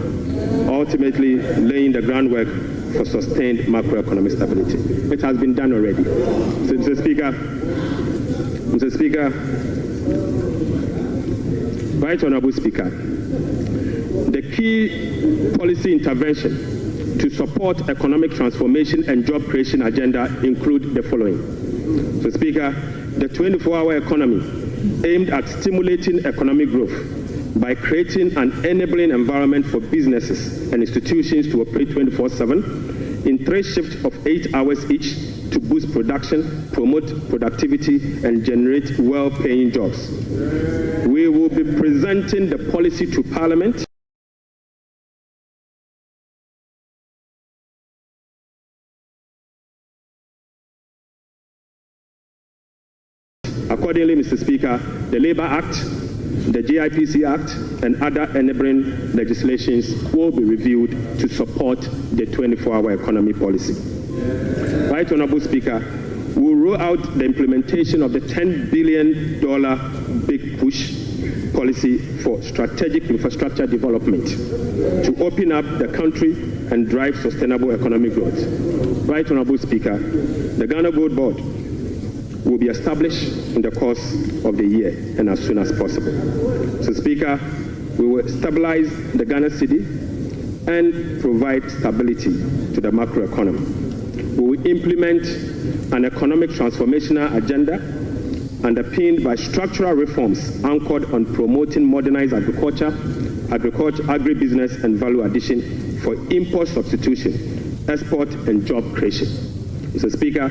ultimatultimately laying the groundwork for sustained macroeconomic stability. It has been done already. So, Mr. Speaker, Right Honorable Speaker, the key policy intervention to support economic transformation and job creation agenda include the following. So, Speaker, the 24-hour economy aimed at stimulating economic growth by creating an enabling environment for businesses and institutions to operate 24/7 in 3 shifts of 8 hours each to boost production, promote productivity, and generate well-paying jobs. We will be presenting the policy to Parliament Accordingly, Mr. Speaker, the Labour Act, the GIPC Act, and other enabling legislations will be reviewed to support the 24-hour economy policy. Right Honorable Speaker, we will roll out the implementation of the $10 billion Big Push policy for strategic infrastructure development to open up the country and drive sustainable economic growth. Right Honorable Speaker, the Ghana Gold Board will be established in the course of the year and as soon as possible. So, Speaker, we will stabilize the Ghana cedi and provide stability to the macroeconomy. We will implement an economic transformational agenda underpinned by structural reforms anchored on promoting modernized agriculture, agribusiness, and value addition for import substitution, export, and job creation. Mr. Speaker,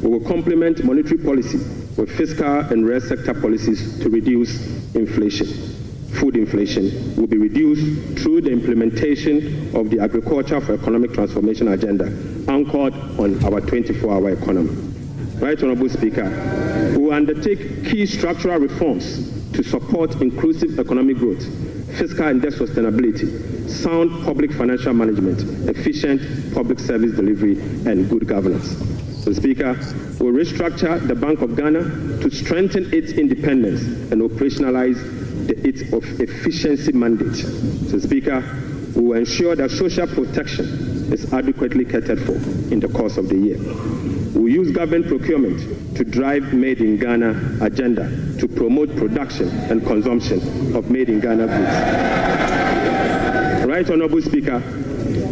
we will complement monetary policy with fiscal and real sector policies to reduce inflation. Food inflation will be reduced through the implementation of the Agriculture for Economic Transformation agenda anchored on our 24-hour economy. Right Honorable Speaker, we will undertake key structural reforms to support inclusive economic growth, fiscal and debt sustainability, sound public financial management, efficient public service delivery, and good governance. So, Speaker, we will restructure the Bank of Ghana to strengthen its independence and operationalize its efficiency mandate. So, Speaker, we will ensure that social protection is adequately catered for in the course of the year. We will use government procurement to drive Made in Ghana agenda to promote production and consumption of Made in Ghana goods. Right Honorable Speaker,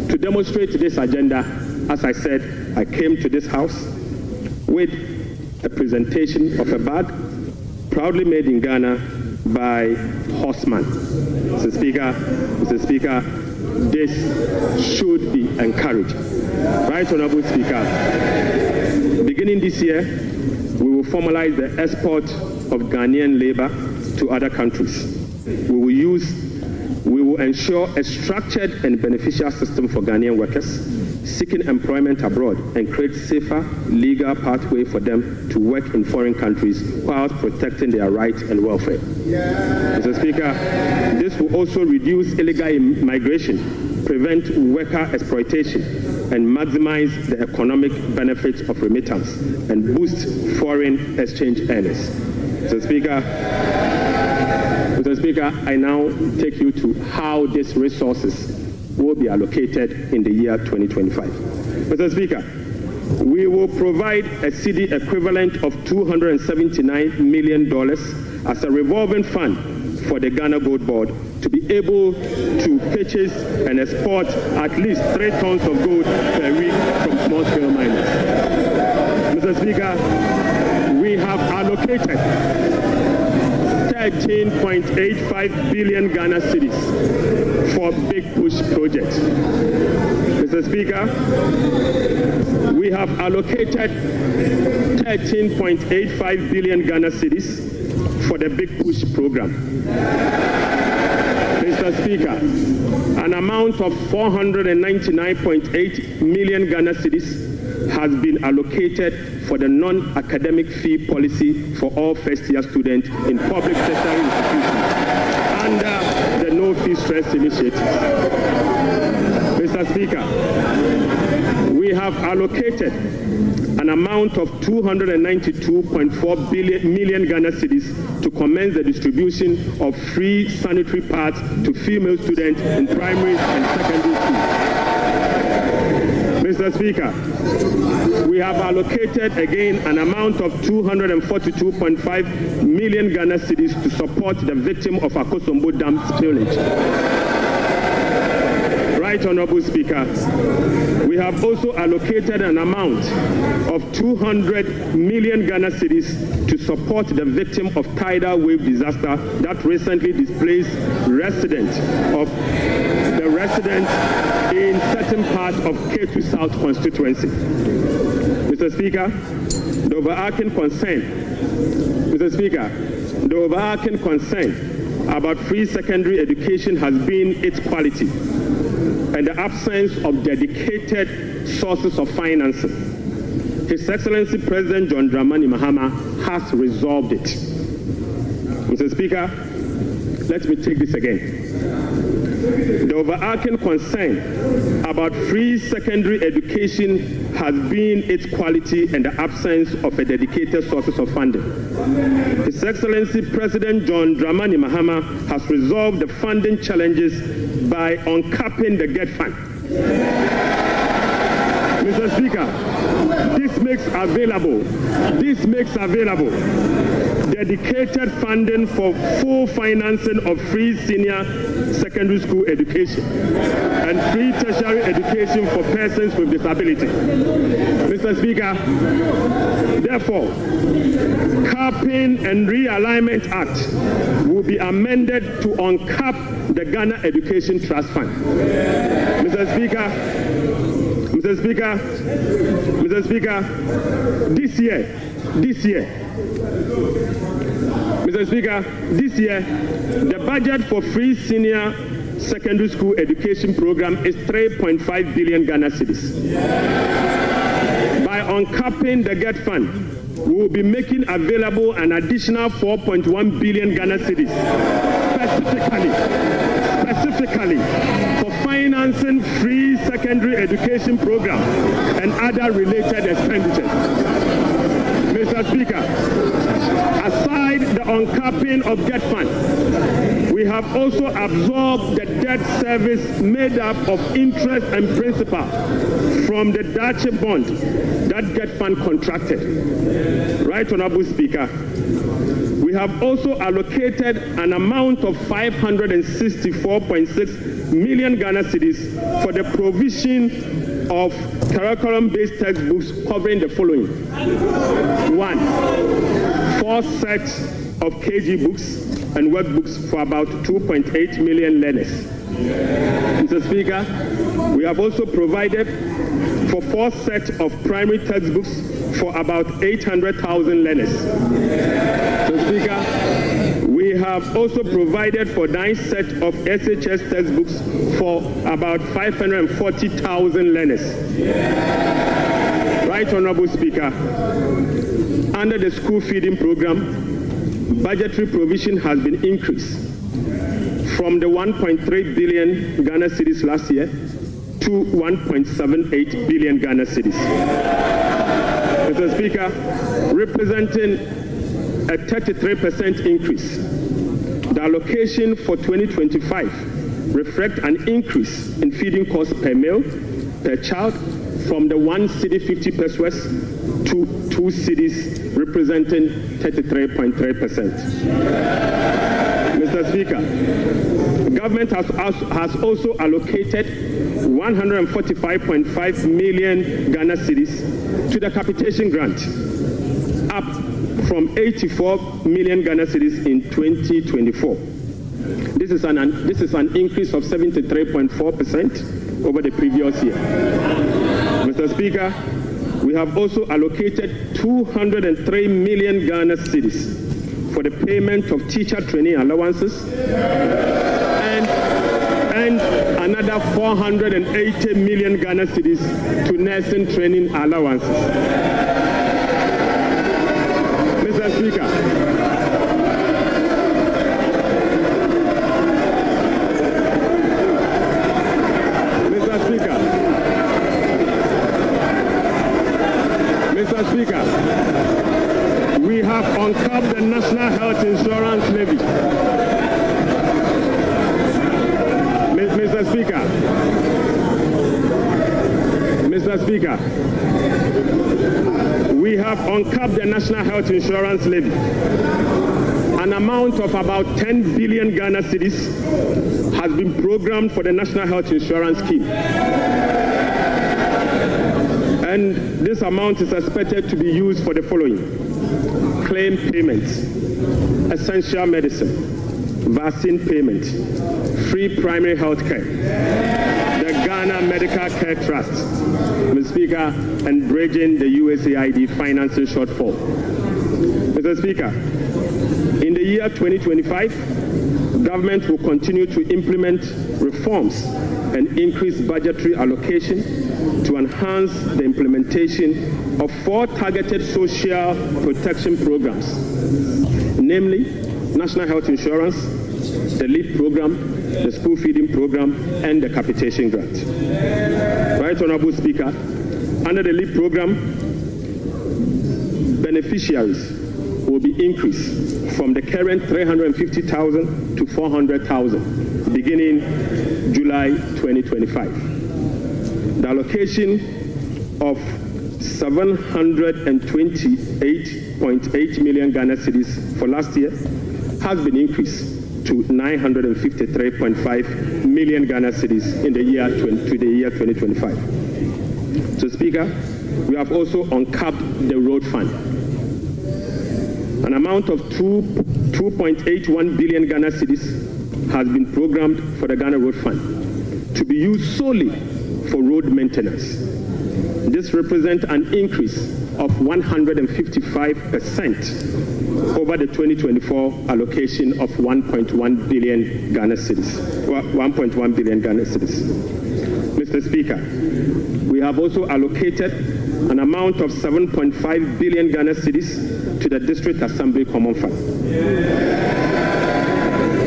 to demonstrate this agenda, as I said, I came to this House with a presentation of a bag proudly made in Ghana by Horseman. Mr. Speaker, this should be encouraged. Right Honorable Speaker, beginning this year, we will formalize the export of Ghanaian labor to other countries. We will ensure a structured and beneficial system for Ghanaian workers seeking employment abroad and create safer legal pathway for them to work in foreign countries while protecting their rights and welfare. Mr. Speaker, this will also reduce illegal migration, prevent worker exploitation, and maximize the economic benefits of remittance and boost foreign exchange earners. Mr. Mr. Speaker, I now take you to how these resources will be allocated in the year 2025. Mr. Speaker, we will provide a cedi equivalent of $279 million as a revolving fund for the Ghana Gold Board to be able to purchase and export at least 3 tons of gold per week from small-scale miners. Mr. Speaker, we have allocated 13.85 billion Ghana cedis for big push projects. Mr. Speaker, we have allocated 13.85 billion Ghana cedis for the big push program. Mr. Speaker, an amount of 499.8 million Ghana cedis has been allocated for the non-academic fee policy for all first-year students in public tertiary institutions under the No Fee Stress Initiative. Mr. Speaker, we have allocated an amount of 292.4 million Ghana cedis to commence the distribution of free sanitary pads to female students in primary and secondary schools. Mr. Speaker, we have allocated again an amount of 242.5 million Ghana cedis to support the victim of Akosombo Dam spillage. Right Honorable Speaker, we have also allocated an amount of 200 million Ghana cedis to support the victim of tidal wave disaster that recently displaced residents in certain parts of K2 South constituency. Mr. Speaker, the overarching concern about free secondary education has been its quality and the absence of dedicated sources of financing. His Excellency President John Dramani Mahama has resolved it. Mr. Speaker, let me take this again. The overarching concern about free secondary education has been its quality and the absence of a dedicated sources of funding. His Excellency President John Dramani Mahama has resolved the funding challenges by uncapping the GET fund. Mr. Speaker, this makes available dedicated funding for full financing of free senior secondary school education and free tertiary education for persons with disability. Mr. Speaker, therefore, Capping and Realignment Act will be amended to uncap the Ghana Education Trust Fund. Mr. Speaker, this year, the budget for free senior secondary school education program is 3.5 billion Ghana cedis. By uncapping the GET fund, we will be making available an additional 4.1 billion Ghana cedis, specifically for financing free secondary education program and other related expenditures. Mr. Speaker, aside the uncapping of GET fund, we have also absorbed the debt service made up of interest and principal from the Dache bond that GET fund contracted. Right Honorable Speaker, we have also allocated an amount of 564.6 million Ghana cedis for the provision of curriculum-based textbooks covering the following. 1, 4 sets of KG books and workbooks for about 2.8 million learners. Mr. Speaker, we have also provided for 4 sets of primary textbooks for about 800,000 learners. Mr. Speaker, we have also provided for 9 sets of SHS textbooks for about 540,000 learners. Right Honorable Speaker, under the school feeding program, budgetary provision has been increased from the 1.3 billion Ghana cedis last year to 1.78 billion Ghana cedis. Mr. Speaker, representing a 33% increase. The allocation for 2025 reflects an increase in feeding costs per meal, per child, from the 1 cedi 50 pesos to 2 cedis, representing 33.3%. Mr. Speaker, the government has also allocated 145.5 million Ghana cedis to the capitation grant, up from 84 million Ghana cedis in 2024. This is an increase of 73.4% over the previous year. Mr. Speaker, we have also allocated 203 million Ghana cedis for the payment of teacher training allowances and another 480 million Ghana cedis to nursing training allowances. Mr. Speaker, we have uncapped the National Health Insurance Levy. Mr. Speaker, we have uncapped the National Health Insurance Levy. An amount of about 10 billion Ghana cedis has been programmed for the National Health Insurance Scheme. And this amount is expected to be used for the following: claim payments, essential medicine, vaccine payment, free primary health care, the Ghana Medical Care Trust, Mr. Speaker, and bridging the USAID financing shortfall. Mr. Speaker, in the year 2025, government will continue to implement reforms and increase budgetary allocation to enhance the implementation of 4 targeted social protection programs, namely National Health Insurance, the LEAP program, the school feeding program, and the capitation grant. Right, Honorable Speaker, under the LEAP program, beneficiaries will be increased from the current 350,000 to 400,000 beginning July 2025. The allocation of 728.8 million Ghana cedis for last year has been increased to 953.5 million Ghana cedis in the year 2025. So, Speaker, we have also uncapped the road fund. An amount of 2.81 billion Ghana cedis has been programmed for the Ghana Road Fund to be used solely for road maintenance. This represents an increase of 155% over the 2024 allocation of 1.1 billion Ghana cedis. 1.1 billion Ghana cedis. Mr. Speaker, we have also allocated an amount of 7.5 billion Ghana cedis to the District Assembly Common Fund.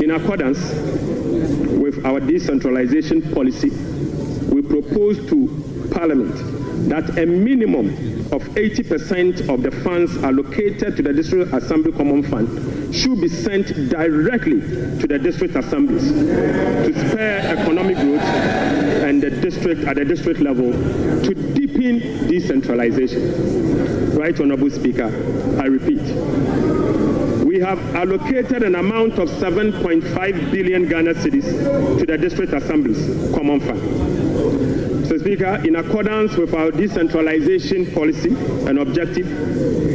In accordance with our decentralization policy, we propose to Parliament that a minimum of 80% of the funds allocated to the District Assembly Common Fund should be sent directly to the district assemblies to spur economic growth and at the district level to deepen decentralization. Right, Honorable Speaker, I repeat, we have allocated an amount of 7.5 billion Ghana cedis to the district assemblies common fund. Mr. Speaker, in accordance with our decentralization policy and objective,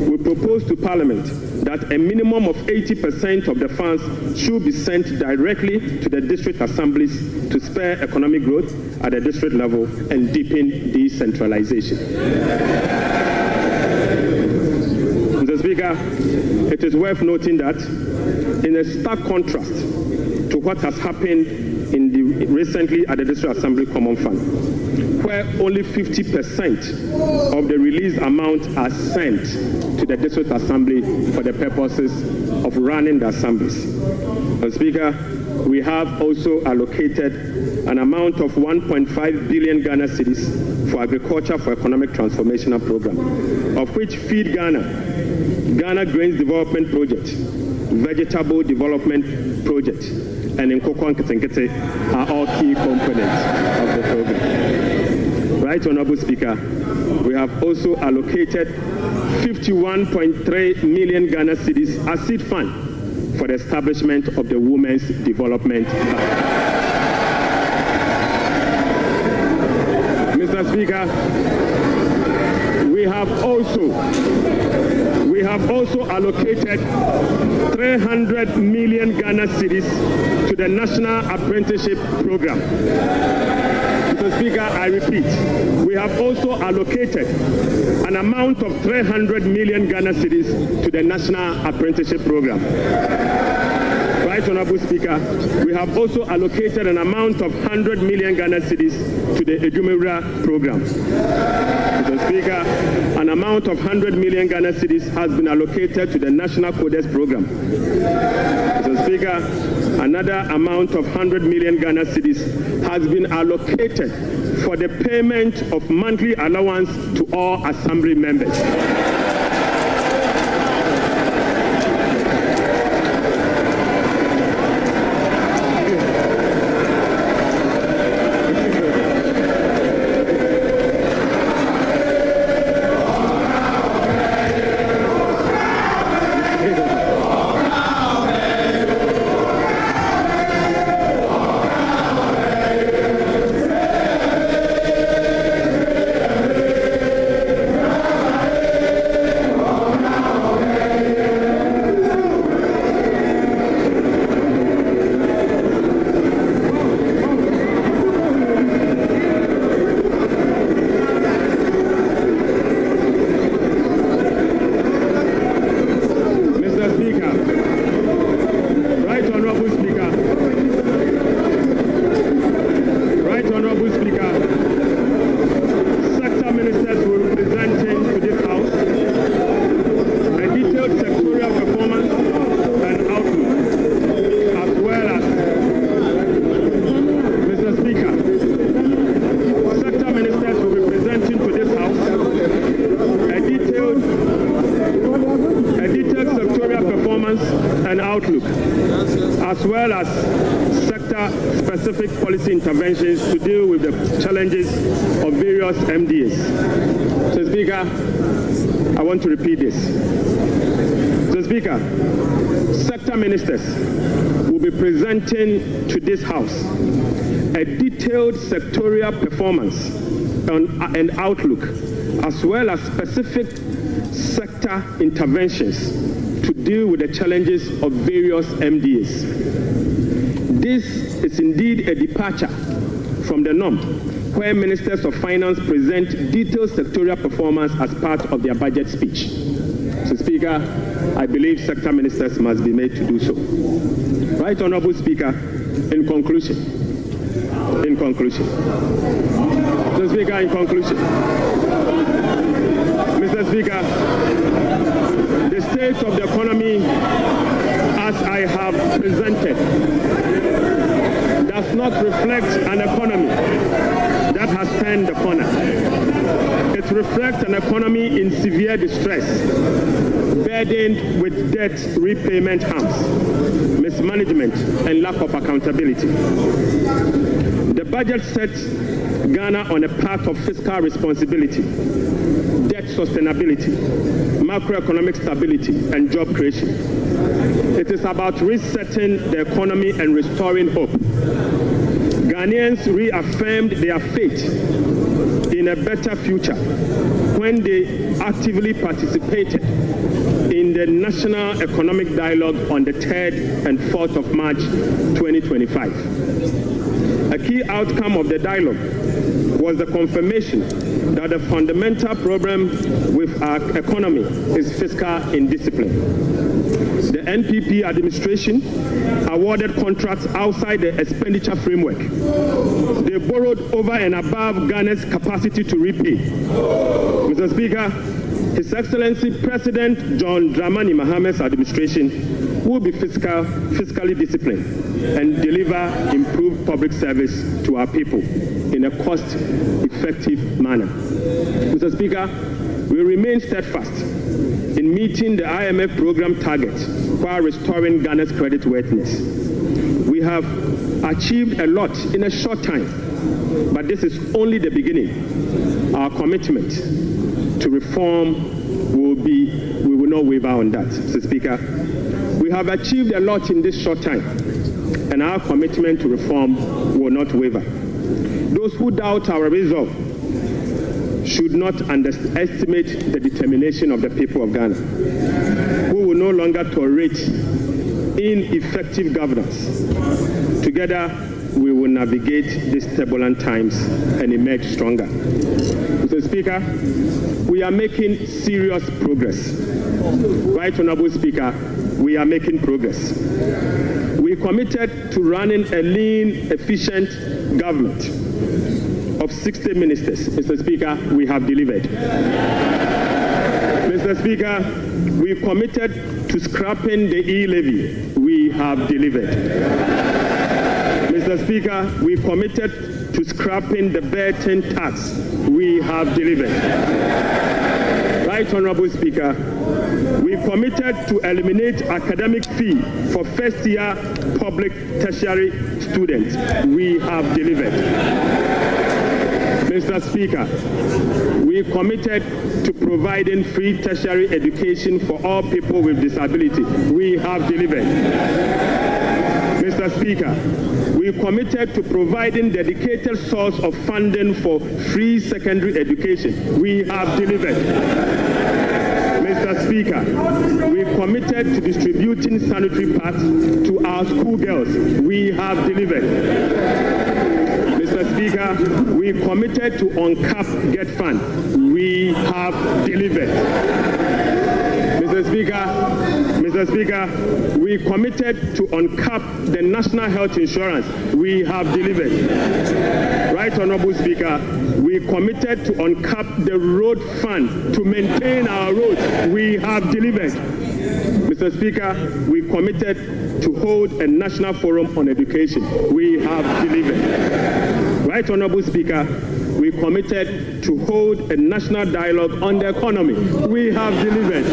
we propose to Parliament that a minimum of 80% of the funds should be sent directly to the district assemblies to spur economic growth at the district level and deepen decentralization. Mr. Speaker, it is worth noting that in a stark contrast to what has happened recently at the District Assembly Common Fund, where only 50% of the released amount are sent to the District Assembly for the purposes of running the assemblies. Mr. Speaker, we have also allocated an amount of 1.5 billion Ghana cedis for Agriculture for Economic Transformational Program, of which Feed Ghana, Ghana Grains Development Project, vegetable development project, and Nkoko and Ketenkete are all key components of the program. Right, Honorable Speaker, we have also allocated 51.3 million Ghana cedis as seed fund for the establishment of the Women's Development Bank. Mr. Speaker, we have also allocated 300 million Ghana cedis to the National Apprenticeship Program. Mr. Speaker, I repeat, we have also allocated an amount of 300 million Ghana cedis to the National Apprenticeship Program. Right, Honorable Speaker, we have also allocated an amount of 100 million Ghana cedis to the Ejumewura program. Mr. Speaker, an amount of 100 million Ghana cedis has been allocated to the National Codes program. Mr. Speaker, another amount of 100 million Ghana cedis has been allocated for the payment of monthly allowance to all assembly members. Sector-specific policy interventions to deal with the challenges of various MDAs. So, Speaker, I want to repeat this. So, Speaker, sector ministers will be presenting to this House a detailed sectorial performance and outlook, as well as specific sector interventions to deal with the challenges of various MDAs. This is indeed a departure from the norm, where ministers of finance present detailed sectorial performance as part of their budget speech. So, Speaker, I believe sector ministers must be made to do so. Right, Honorable Speaker, in conclusion. So, Speaker, in conclusion. Mr. Speaker, the state of the economy, as I have presented, does not reflect an economy that has turned the corner. It reflects an economy in severe distress, burdened with debt repayment harms, mismanagement, and lack of accountability. The budget sets Ghana on a path of fiscal responsibility, debt sustainability, macroeconomic stability, and job creation. It is about resetting the economy and restoring hope. Ghanaians reaffirmed their faith in a better future when they actively participated in the National Economic Dialogue on the 3rd and 4th of March 2025. A key outcome of the dialogue was the confirmation that the fundamental problem with our economy is fiscal indiscipline. The NPP administration awarded contracts outside the expenditure framework. They borrowed over and above Ghana's capacity to repay. Mr. Speaker, His Excellency President John Dramani Mahama's administration will be fiscally disciplined and deliver improved public service to our people in a cost-effective manner. Mr. Speaker, we remain steadfast in meeting the IMF program target while restoring Ghana's creditworthiness. We have achieved a lot in a short time, but this is only the beginning. Our commitment to reform we will not waver on that, Mr. Speaker. We have achieved a lot in this short time, and our commitment to reform will not waver. Those who doubt our resolve should not underestimate the determination of the people of Ghana, who will no longer tolerate ineffective governance. Together, we will navigate these turbulent times and emerge stronger. Mr. Speaker, we are making serious progress. Right Honorable Speaker, we are making progress. We committed to running a lean, efficient government of 60 ministers. Mr. Speaker, we have delivered. Mr. Speaker, we committed to scrapping the e-levy. We have delivered. Mr. Speaker, we committed to scrapping the burden tax. We have delivered. Right Honorable Speaker, we committed to eliminate academic fee for first-year public tertiary students. We have delivered. Mr. Speaker, we committed to providing free tertiary education for all people with disability. We have delivered. Mr. Speaker, we committed to providing dedicated source of funding for free secondary education. We have delivered. Mr. Speaker, we committed to distributing sanitary pads to our schoolgirls. We have delivered. Mr. Speaker, we committed to uncap get fund. We have delivered. Mr. Speaker, we committed to uncap the national health insurance. We have delivered. Right Honorable Speaker, we committed to uncap the road fund to maintain our roads. We have delivered. Mr. Speaker, we committed to hold a national forum on education. We have delivered. Right Honorable Speaker, we committed to hold a national dialogue on the economy. We have delivered.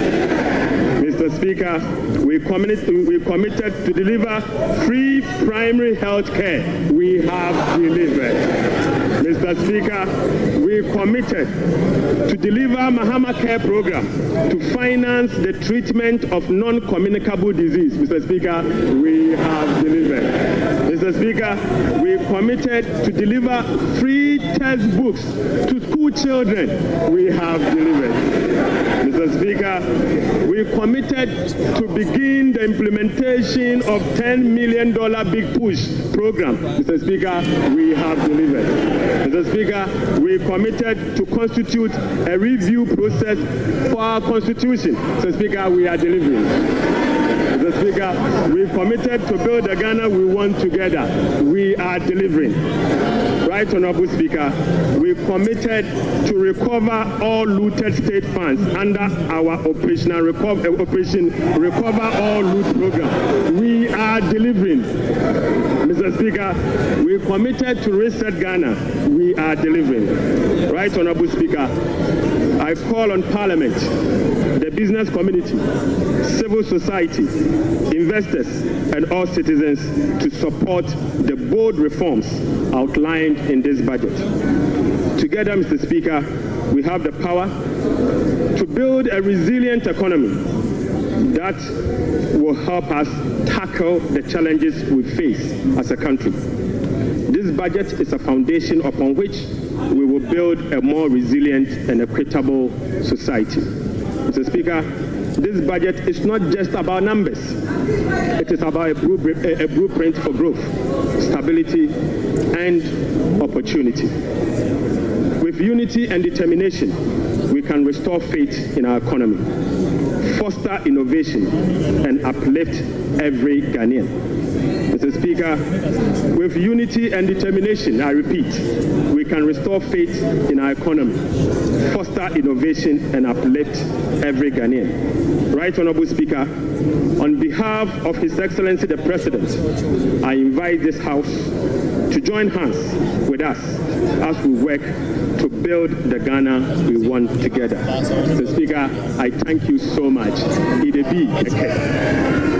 Mr. Speaker, we committed to deliver free primary health care. We have delivered. Mr. Speaker, we committed to deliver Mahama Care Program to finance the treatment of non-communicable disease. Mr. Speaker, we have delivered. Mr. Speaker, we committed to deliver free textbooks to school children. We have delivered. Mr. Speaker, we committed to begin the implementation of $10 million Big Push program. Mr. Speaker, we have delivered. Mr. Speaker, we committed to constitute a review process for our constitution. Mr. Speaker, we are delivering. Mr. Speaker, we committed to build the Ghana we want together. We are delivering. Right Honorable Speaker, we committed to recover all looted state funds under our Operation Recover All Loot program. We are delivering. Mr. Speaker, we committed to reset Ghana. We are delivering. Right Honorable Speaker, I call on Parliament, the business community, civil society, investors, and all citizens to support the bold reforms outlined in this budget. Together, Mr. Speaker, we have the power to build a resilient economy that will help us tackle the challenges we face as a country. This budget is a foundation upon which we will build a more resilient and equitable society. Mr. Speaker, this budget is not just about numbers. It is about a blueprint for growth, stability, and opportunity. With unity and determination, we can restore faith in our economy, foster innovation, and uplift every Ghanaian. Mr. Speaker, with unity and determination, I repeat, we can restore faith in our economy, foster innovation, and uplift every Ghanaian. Right Honorable Speaker, on behalf of His Excellency the President, I invite this House to join hands with us as we work to build the Ghana we want together. Mr. Speaker, I thank you so much. Idebi Eke.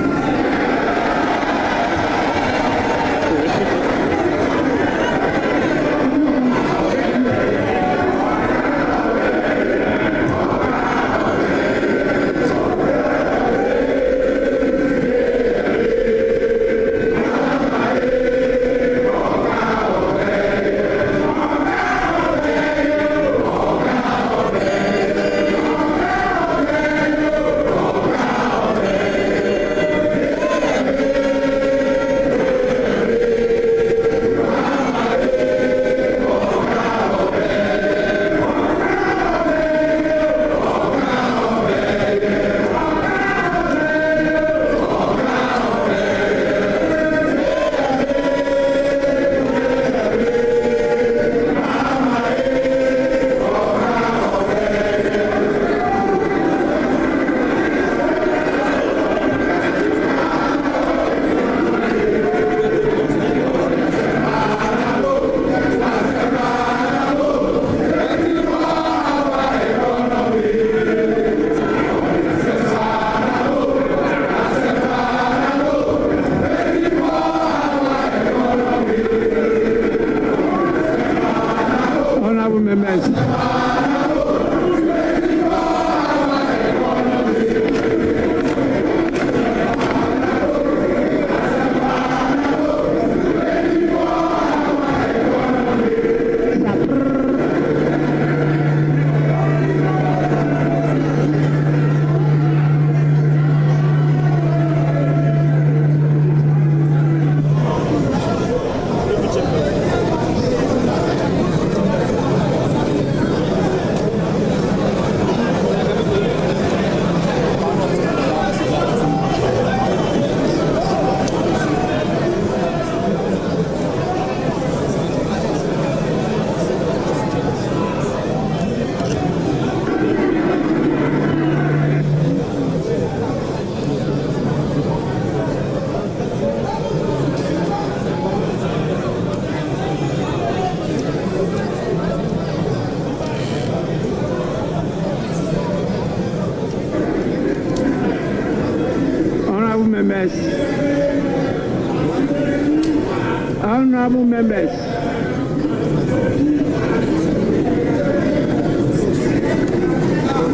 Honorable members,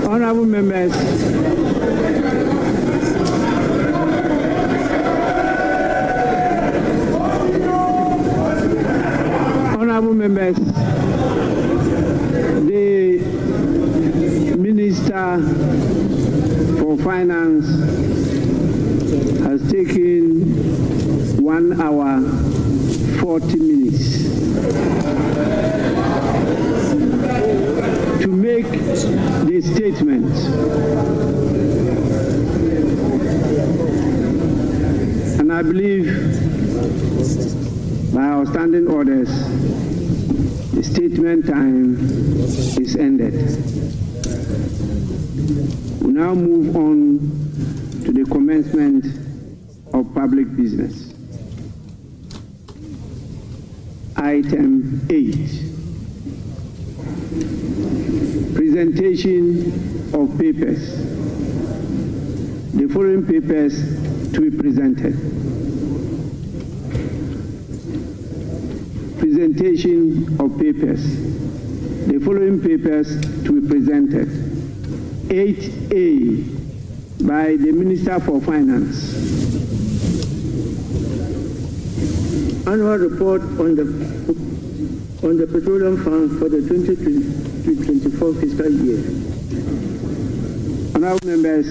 honorable members, honorable members, the Minister for Finance has taken 1 hour 40 minutes to make the statement. And I believe by our standing orders, the statement time is ended. We now move on to the commencement of public business. Item 8, presentation of papers. The following papers to be presented. Presentation of papers. The following papers to be presented. 8A by the Minister for Finance. Annual report on the Petroleum Fund for the 2023-24 fiscal year. Honorable members,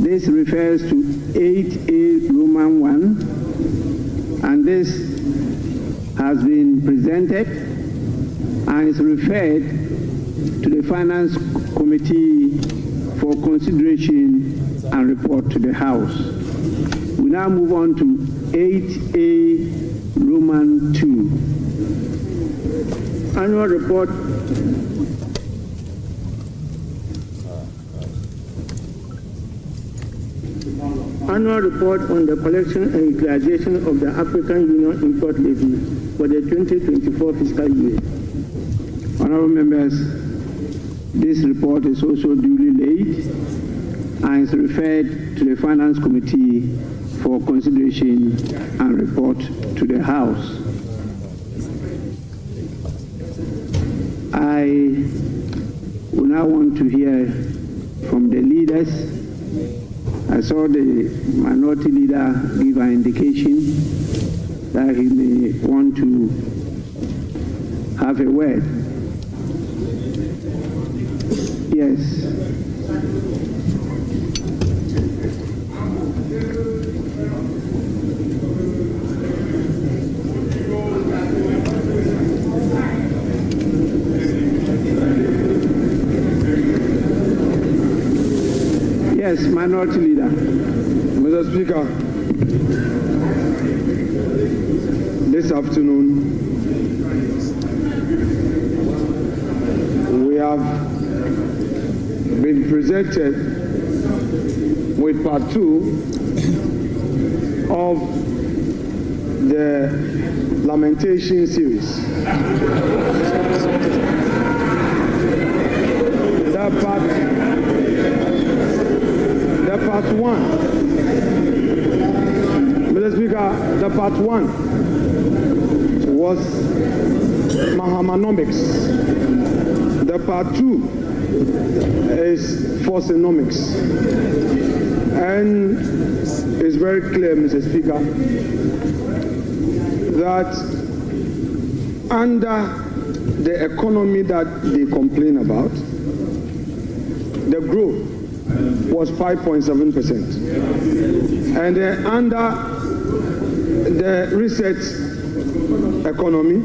this refers to 8A Roman 1, and this has been presented and is referred to the Finance Committee for consideration and report to the House. We now move on to 8A Roman 2. Annual report on the collection and utilization of the African Union import levy for the 2024 fiscal year. Honorable members, this report is also duly laid and is referred to the Finance Committee for consideration and report to the House. I would now want to hear from the leaders. I saw the minority leader give an indication that he may want to have a word. Yes. Yes, minority leader. Mr. Speaker, this afternoon we have been presented with part 2 of the lamentation series. Part 1. Mr. Speaker, the part 1 was Mahamanomics. The part 2 is Forsonomics. And it's very clear, Mr. Speaker, that under the economy that they complain about, the growth was 5.7%. And under the research economy,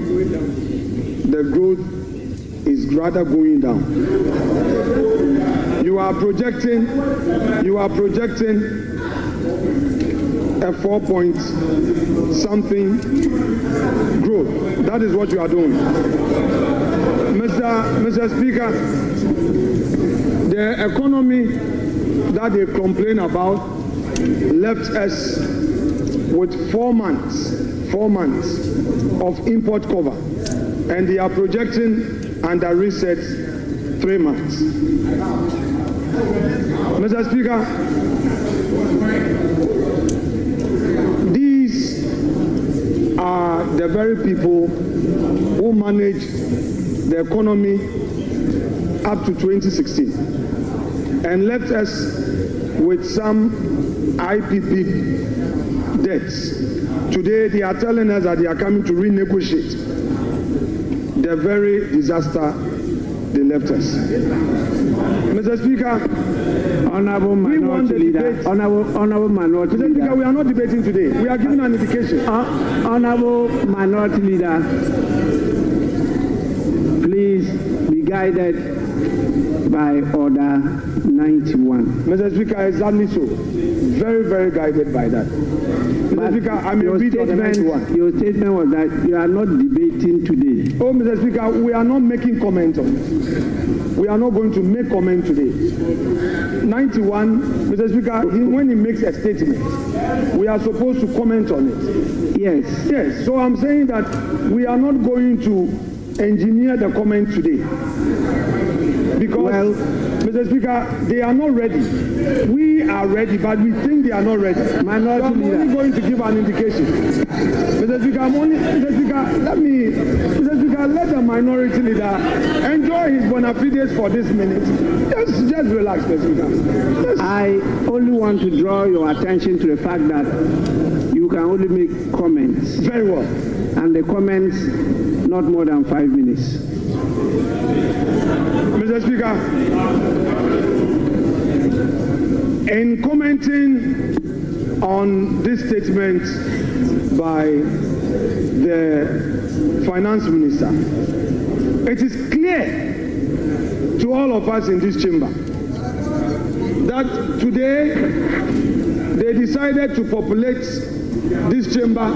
the growth is rather going down. You are projecting a 4-point-something growth. That is what you are doing. Mr. Speaker, the economy that they complain about left us with 4 months of import cover, and they are projecting under reset 3 months. Mr. Speaker, these are the very people who manage the economy up to 2016 and left us with some IPP debts. Today they are telling us that they are coming to renegotiate the very disaster they left us. Mr. Speaker, Honorable Minority Leader, Honorable Minority Leader. Mr. Speaker, we are not debating today. We are giving an indication. Honorable Minority Leader, please be guided by Order 91. Mr. Speaker, exactly so. Very, very guided by that. Mr. Speaker, I may read Order 91. Your statement was that you are not debating today. Oh, Mr. Speaker, we are not making comment on it. We are not going to make comment today. 91, Mr. Speaker, when he makes a statement, we are supposed to comment on it. Yes. Yes. So I'm saying that we are not going to engineer the comment today. Because, Mr. Speaker, they are not ready. We are ready, but we think they are not ready. Minority so I'm only going to give an indication. Mr. Speaker, let the minority leader enjoy his bona fides for this minute. Just relax, Mr. Speaker. I only want to draw your attention to the fact that you can only make comments. Very well. And the comments not more than 5 minutes. Mr. Speaker, in commenting on this statement by the Finance Minister, it is clear to all of us in this chamber that today they decided to populate this chamber.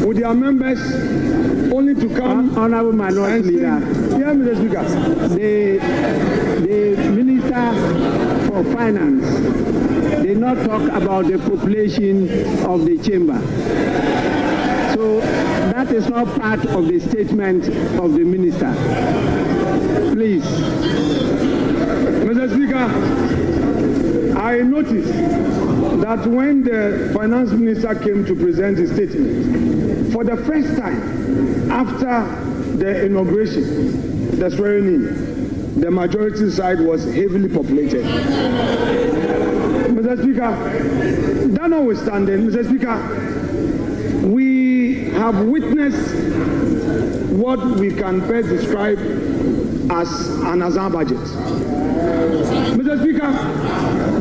With their members only to come. Honorable Minority Leader. Yeah, Mr. Speaker. The Minister for Finance did not talk about the population of the chamber. So that is not part of the statement of the Minister. Please. Mr. Speaker, I noticed that when the Finance Minister came to present his statement, for the first time after the inauguration, the swearing in, the majority side was heavily populated. Mr. Speaker, that notwithstanding, Mr. Speaker, we have witnessed what we can best describe as an Azan budget. Mr. Speaker,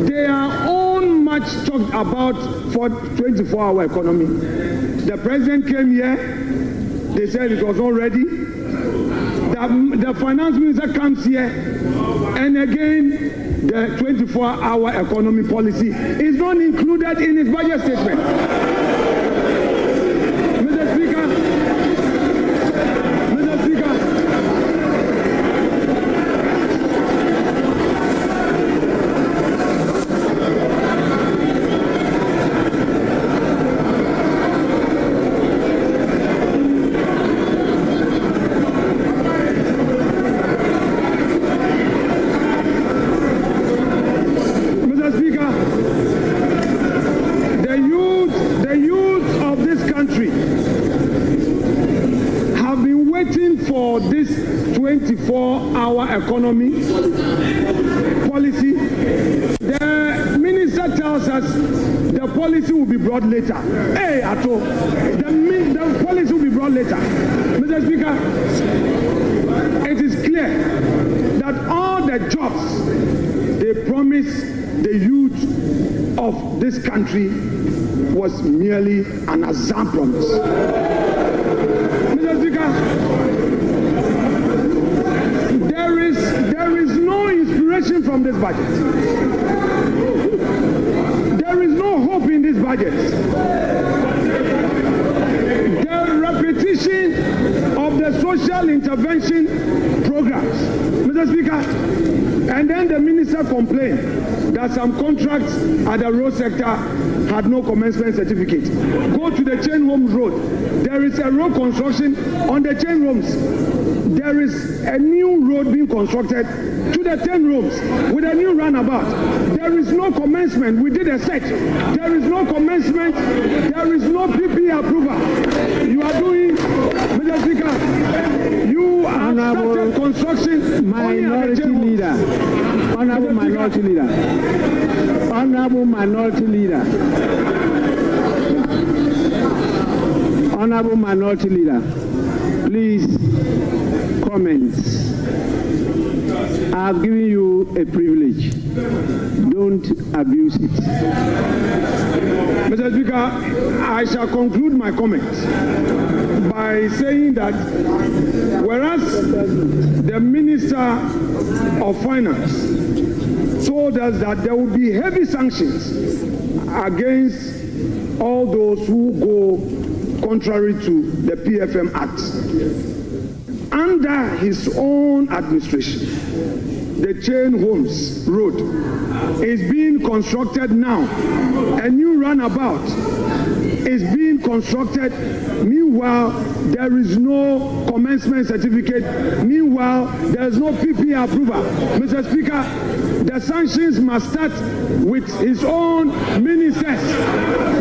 they are all much talked about for 24-hour economy. The president came here, they said it was not ready. The finance minister comes here, and again, the 24-hour economy policy is not included in his budget statement. Mr. Speaker, for this 24-hour economy policy. The minister tells us the policy will be brought later. Hey, Ato, the policy will be brought later. Mr. Speaker, it is clear that all the jobs they promised the youth of this country was merely an Azan promise. Mr. Speaker, there is no inspiration from this budget. There is no hope in this budget. The repetition of the social intervention programs, Mr. Speaker, and then the minister complained that some contracts at the road sector had no commencement certificate. Go to the Chain Homes Road. There is a road construction on the Chain Homes. There is a new road being constructed to the 10 rooms with a new runabout. There is no commencement. We did a search. There is no commencement. There is no PP approval. You are doing, Mr. Speaker, you have started construction. Minority Leader. Honorable Minority Leader. Honorable Minority Leader. Honorable Minority Leader. Please, comments. I have given you a privilege. Don't abuse it. Mr. Speaker, I shall conclude my comments by saying that whereas the Minister of Finance told us that there will be heavy sanctions against all those who go contrary to the PFM Act, under his own administration, the Chain Homes Road is being constructed now. A new runabout is being constructed. Meanwhile, there is no commencement certificate. Meanwhile, there is no PP approval. Mr. Speaker, the sanctions must start with his own ministers.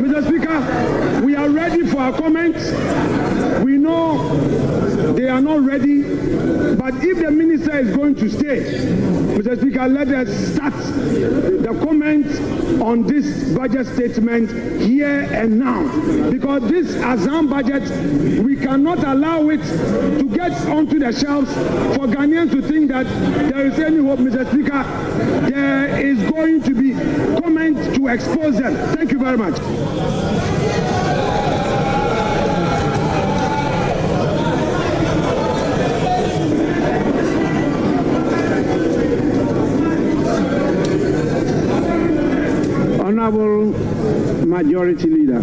Mr. Speaker, we are ready for our comments. We know they are not ready, but if the minister Minister is going to stay. Mr. Speaker, let us start the comments on this budget statement here and now. Because this Azam budget, we cannot allow it to get onto the shelves for Ghanaians to think that there is any hope, Mr. Speaker. There is going to be comments to expose them. Thank you very much. Honorable Majority Leader.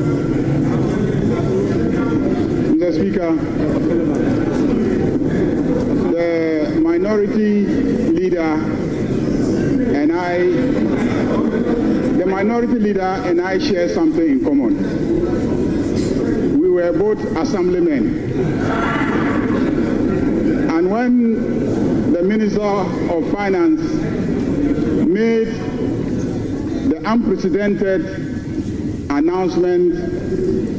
Mr. Speaker, the Minority Leader and I share something in common. We were both assemblymen. And when the Minister of Finance made the unprecedented announcement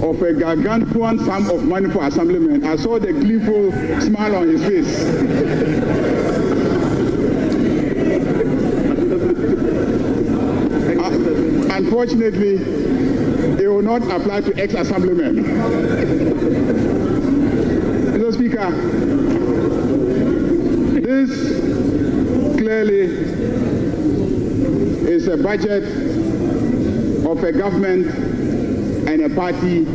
of a gargantuan sum of money for assemblymen, I saw the gleeful smile on his face. Unfortunately, it will not apply to ex-assemblymen. Mr. Speaker, this clearly is a budget of a government and a party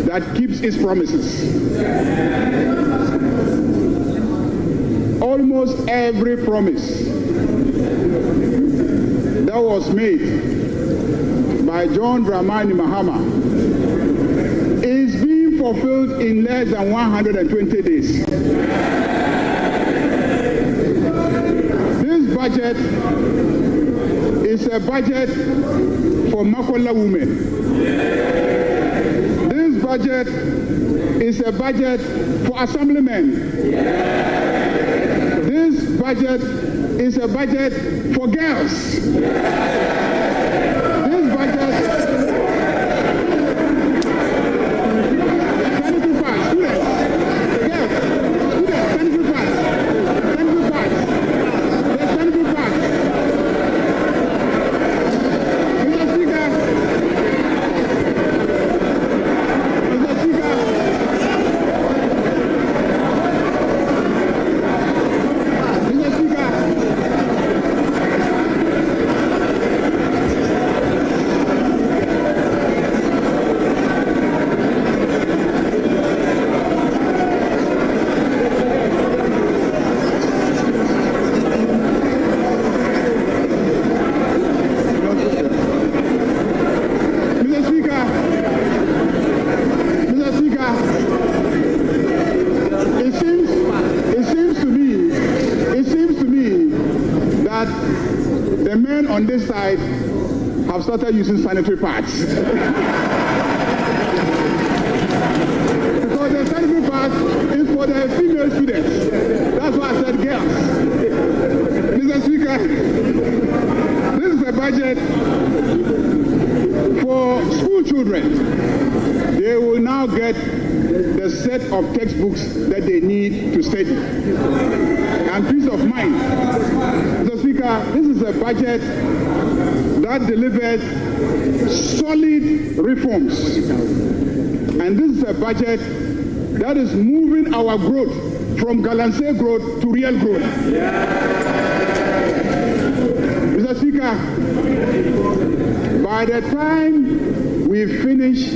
that keeps its promises. Almost every promise that was made by John Dramani Mahama is being fulfilled in less than 120 days. This budget is a budget for Makola women. This budget is a budget for assemblymen. This budget is a budget for girls. This budget on this side have started using sanitary pads. Because the sanitary pad is for the female students. That's why I said girls. Mr. Speaker, this is a budget for school children. They will now get the set of textbooks that they need to study. And peace of mind. Mr. Speaker, this is a budget that delivers solid reforms. And this is a budget that is moving our growth from Galamsey growth to real growth. Mr. Speaker, by the time we finish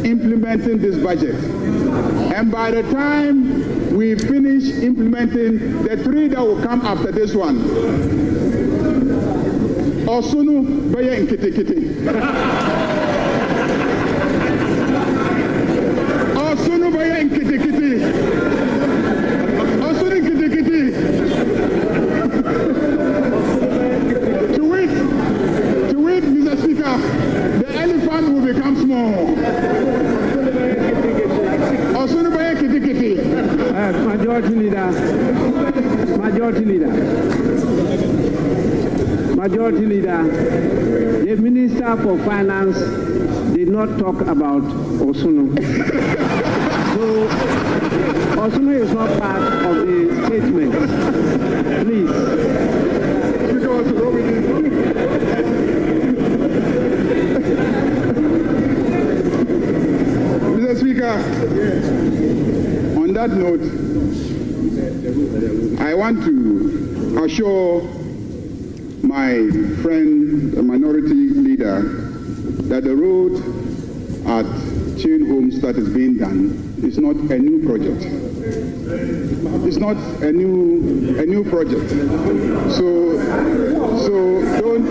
implementing this budget, and by the time we finish implementing the three that will come after this one, Osunu Baya in Kitikiti. Osunu Baya in Kitikiti. Osunu in Kitikiti. To it, Mr. Speaker, the elephant will become small. Osunu Baya Kitikiti. Majority Leader, the Minister for Finance did not talk about Osunu. So Osunu is not part of the statement. that note, I want to assure my friend, the minority leader, that the road at Chain Homes that is being done is not a new project. It's not a new project. So don't.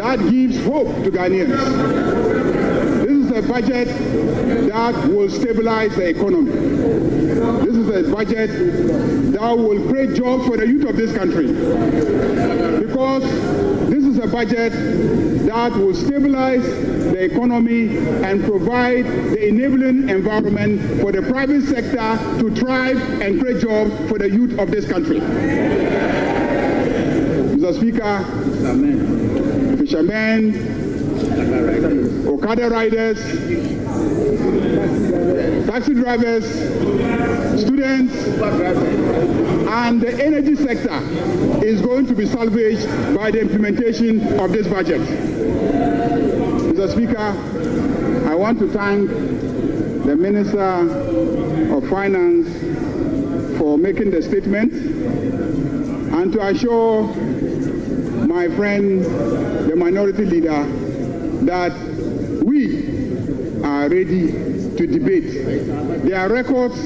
That gives hope to Ghanaians. This is a budget that will stabilize the economy. This is a budget that will create jobs for the youth of this country. Because this is a budget that will stabilize the economy and provide the enabling environment for the private sector to thrive and create jobs for the youth of this country. Mr. Speaker, fishermen, Okada riders, taxi drivers, students, and the energy sector is going to be salvaged by the implementation of this budget. Mr. Speaker, I want to thank the Minister of Finance for making the statement and to assure my friend, the minority leader, that we are ready to debate their records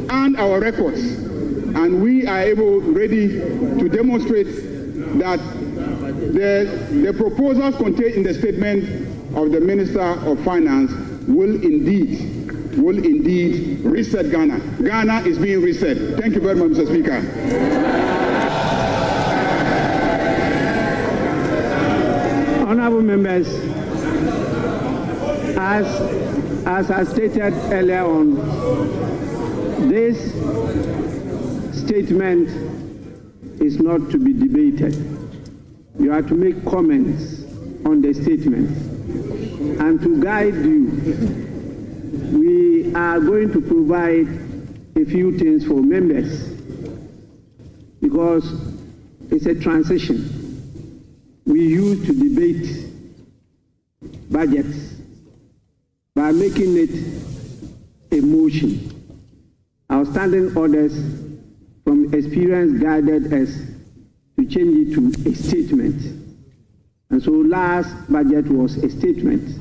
and our records, and we are ready to demonstrate that the proposals contained in the statement of the Minister of Finance will indeed reset Ghana. Ghana is being reset. Thank you very much, Mr. Speaker. Honorable members, as I stated earlier on, this statement is not to be debated. You are to make comments on the statement. And to guide you, we are going to provide a few things for members because it's a transition. We used to debate budgets by making it a motion. Our standing orders from experience guided us to change it to a statement. And so last budget was a statement.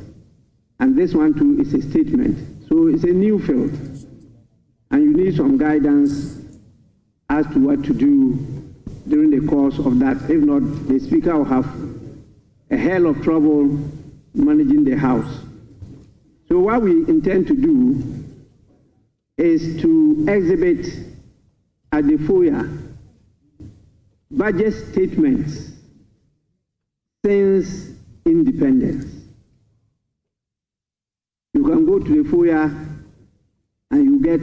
And this one too is a statement. So it's a new field. And you need some guidance as to what to do during the course of that. If not, the Speaker will have a hell of trouble managing the House. So what we intend to do is to exhibit at the foyer budget statements since independence. You can go to the foyer and you get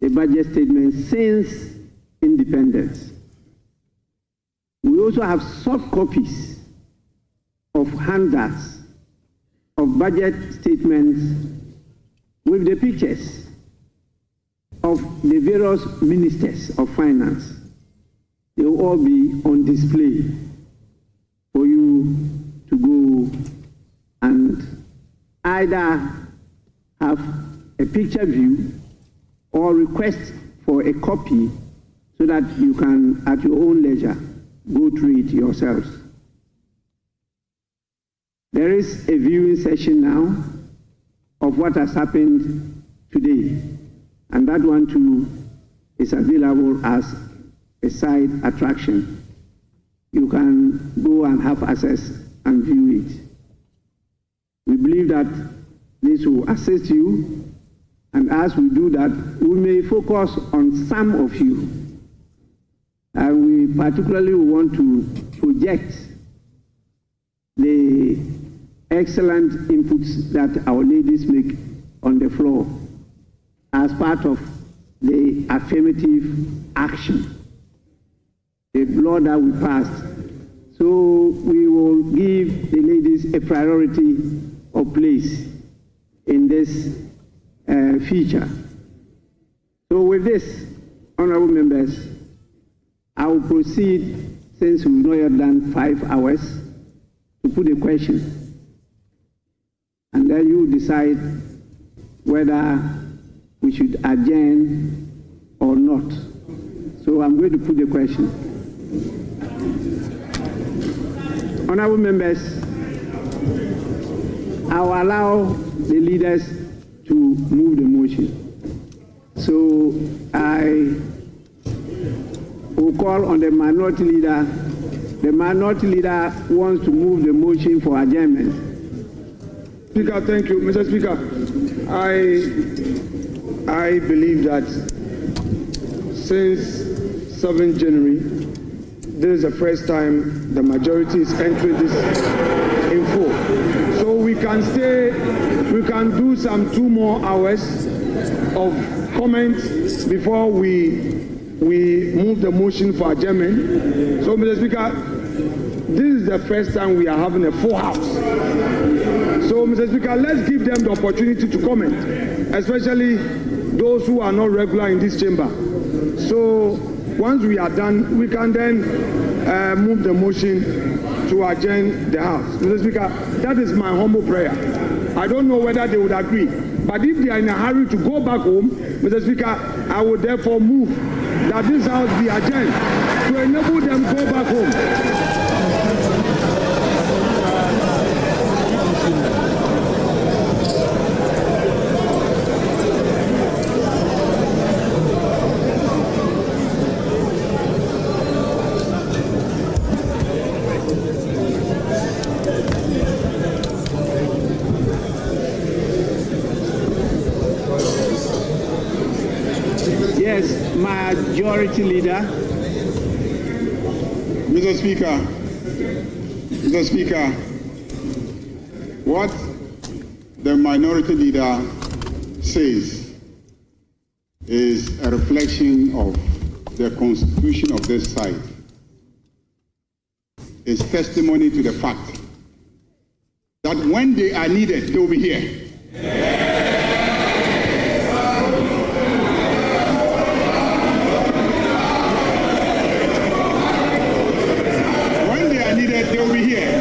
a budget statement since independence. We also have soft copies of handouts of budget statements with the pictures of the various ministers of finance. They will all be on display for you to go and either have a picture view or request for a copy so that you can, at your own leisure, go through it yourselves. There is a viewing session now of what has happened today, and that one too is available as a side attraction. You can go and have access and view it. We believe that this will assist you, and as we do that, we may focus on some of you. And we particularly want to project the excellent inputs that our ladies make on the floor as part of the affirmative action. law that we passed. So we will give the ladies a priority of place in this feature. So with this, honorable members, I will proceed, since we've not yet done 5 hours, to put a question. And then you decide whether we should adjourn or not. So I'm going to put the question. Honorable members, I will allow the leaders to move the motion. So I will call on the minority leader. The minority leader wants to move the motion for adjournment. Speaker, thank you. Mr. Speaker, I believe that since 7th January, this is the first time the majority is entering this in full. So we can do some 2 more hours of comments before we move the motion for adjournment. So, Mr. Speaker, this is the first time we are having a full house. So, Mr. Speaker, let's give them the opportunity to comment, especially those who are not regular in this chamber. So, once we are done, we can then move the motion to adjourn the House. Mr. Speaker, that is my humble prayer. I don't know whether they would agree, but if they are in a hurry to go back home, Mr. Speaker, I would therefore move that this House be adjourned to enable them to go back home. Yes, Majority Leader. Mr. Speaker, what the Minority Leader says is a reflection of the constitution of this site. It's testimony to the fact that when they are needed, they will be here. They will be here.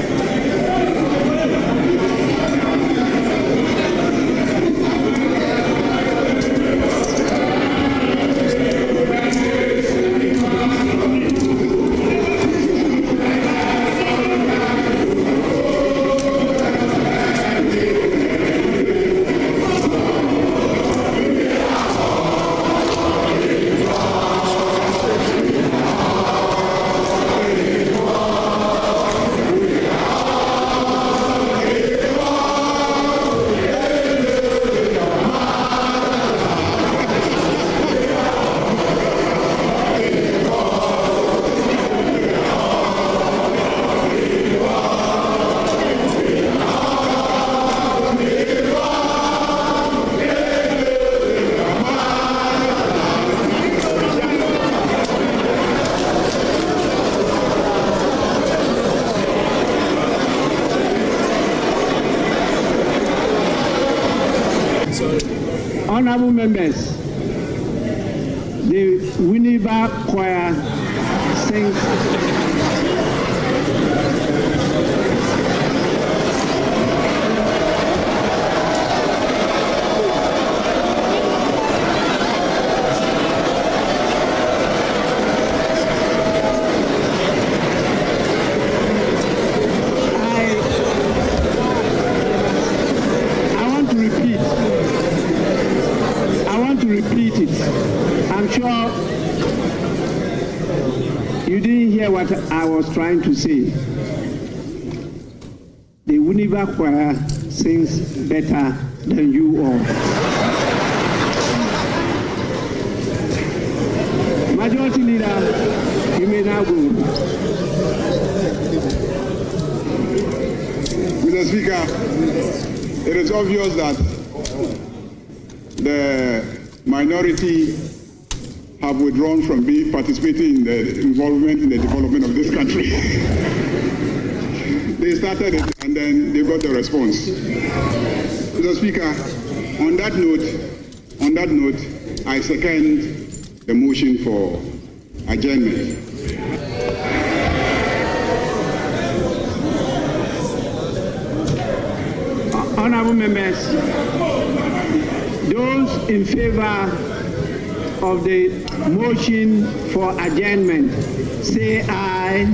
Honorable members, the Winneba Choir sings. What I was trying to say. The Winneba Choir sings better than you all. Majority Leader, you may now go. Mr. Speaker, it is obvious that the minority have withdrawn from participating in the involvement in the development of this country. They started it and then they got the response. Mr. Speaker, on that note, I second the motion for adjournment. Honorable members, those in favor of the motion for adjournment, say aye.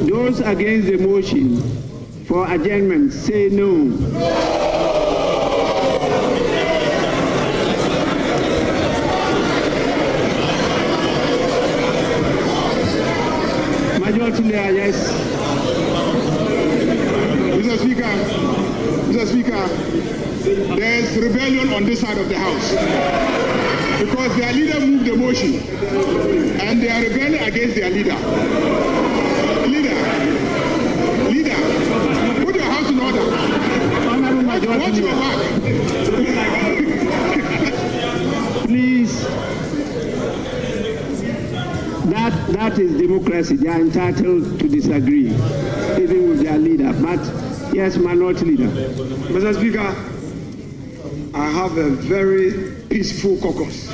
Those against the motion for adjournment, say no. Majority leader, yes. Mr. Speaker, there's rebellion on this side of the House because their leader moved the motion and they are rebelling against their leader. Leader, put your house in order. Watch your back. Please, that is democracy. They are entitled to disagree, even with their leader. But yes, minority leader. Mr. Speaker, I have a very peaceful caucus.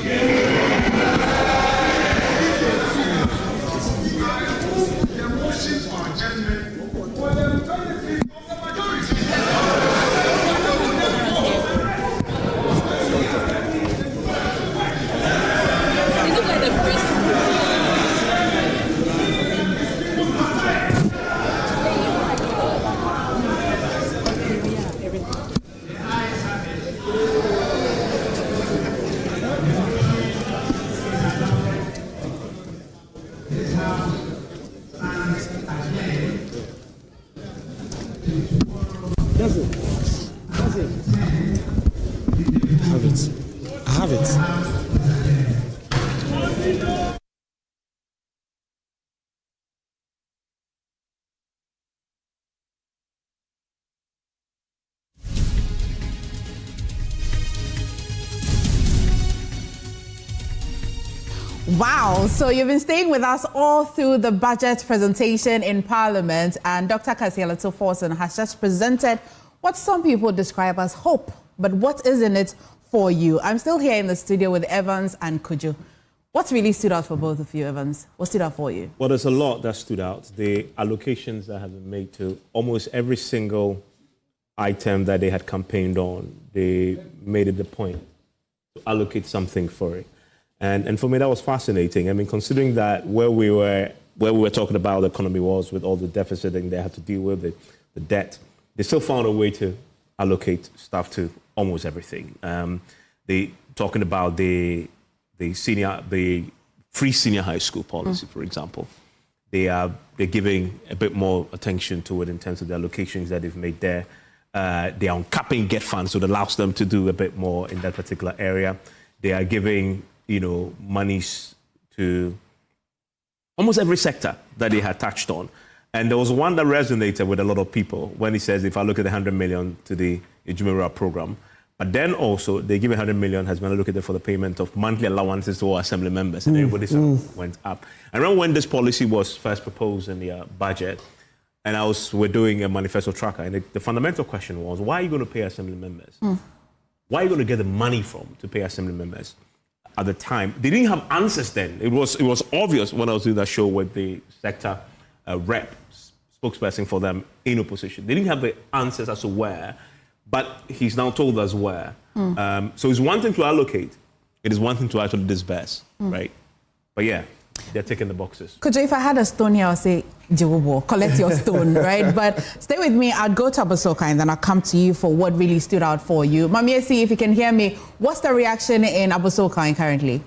I have it. Wow, so you've been staying with us all through the budget presentation in Parliament, and Dr. Cassiel Ato Forson has just presented what some people describe as hope. But what is in it for you? I'm still here in the studio with Evans and Kujo. What's really stood out for both of you, Evans? What stood out for you? Well, there's a lot that stood out. The allocations that have been made to almost every single item that they had campaigned on, they made it the point to allocate something for it. And for me, that was fascinating. I mean, considering that where we were talking about the economy was with all the deficit and they had to deal with the debt, they still found a way to allocate stuff to almost everything. They talking about the free senior high school policy, for example. They're giving a bit more attention to it in terms of the allocations that they've made there. They are uncapping GET funds, so it allows them to do a bit more in that particular area. They are giving monies to almost every sector that they had touched on. And there was one that resonated with a lot of people when he says, if I look at the 100 million to the Ejumera program, but then also they give 100 million has been allocated for the payment of monthly allowances to all assembly members, and everybody sort of went up. I remember when this policy was first proposed in the budget, and we're doing a manifesto tracker, and the fundamental question was, why are you going to pay assembly members? Where are you going to get the money from to pay assembly members? At the time, they didn't have answers then. It was obvious when I was doing that show with the sector rep, spokesperson for them in opposition. They didn't have the answers as to where, but he's now told us where. So it's one thing to allocate. It is one thing to actually disburse, right? But yeah, they're ticking the boxes. Kujo, if I had a stone here, I'll say, Jiwobo, collect your stone, right? But stay with me. I'll go to Abosoka and then I'll come to you for what really stood out for you. Mami, see if you can hear me. What's the reaction in Abosoka currently?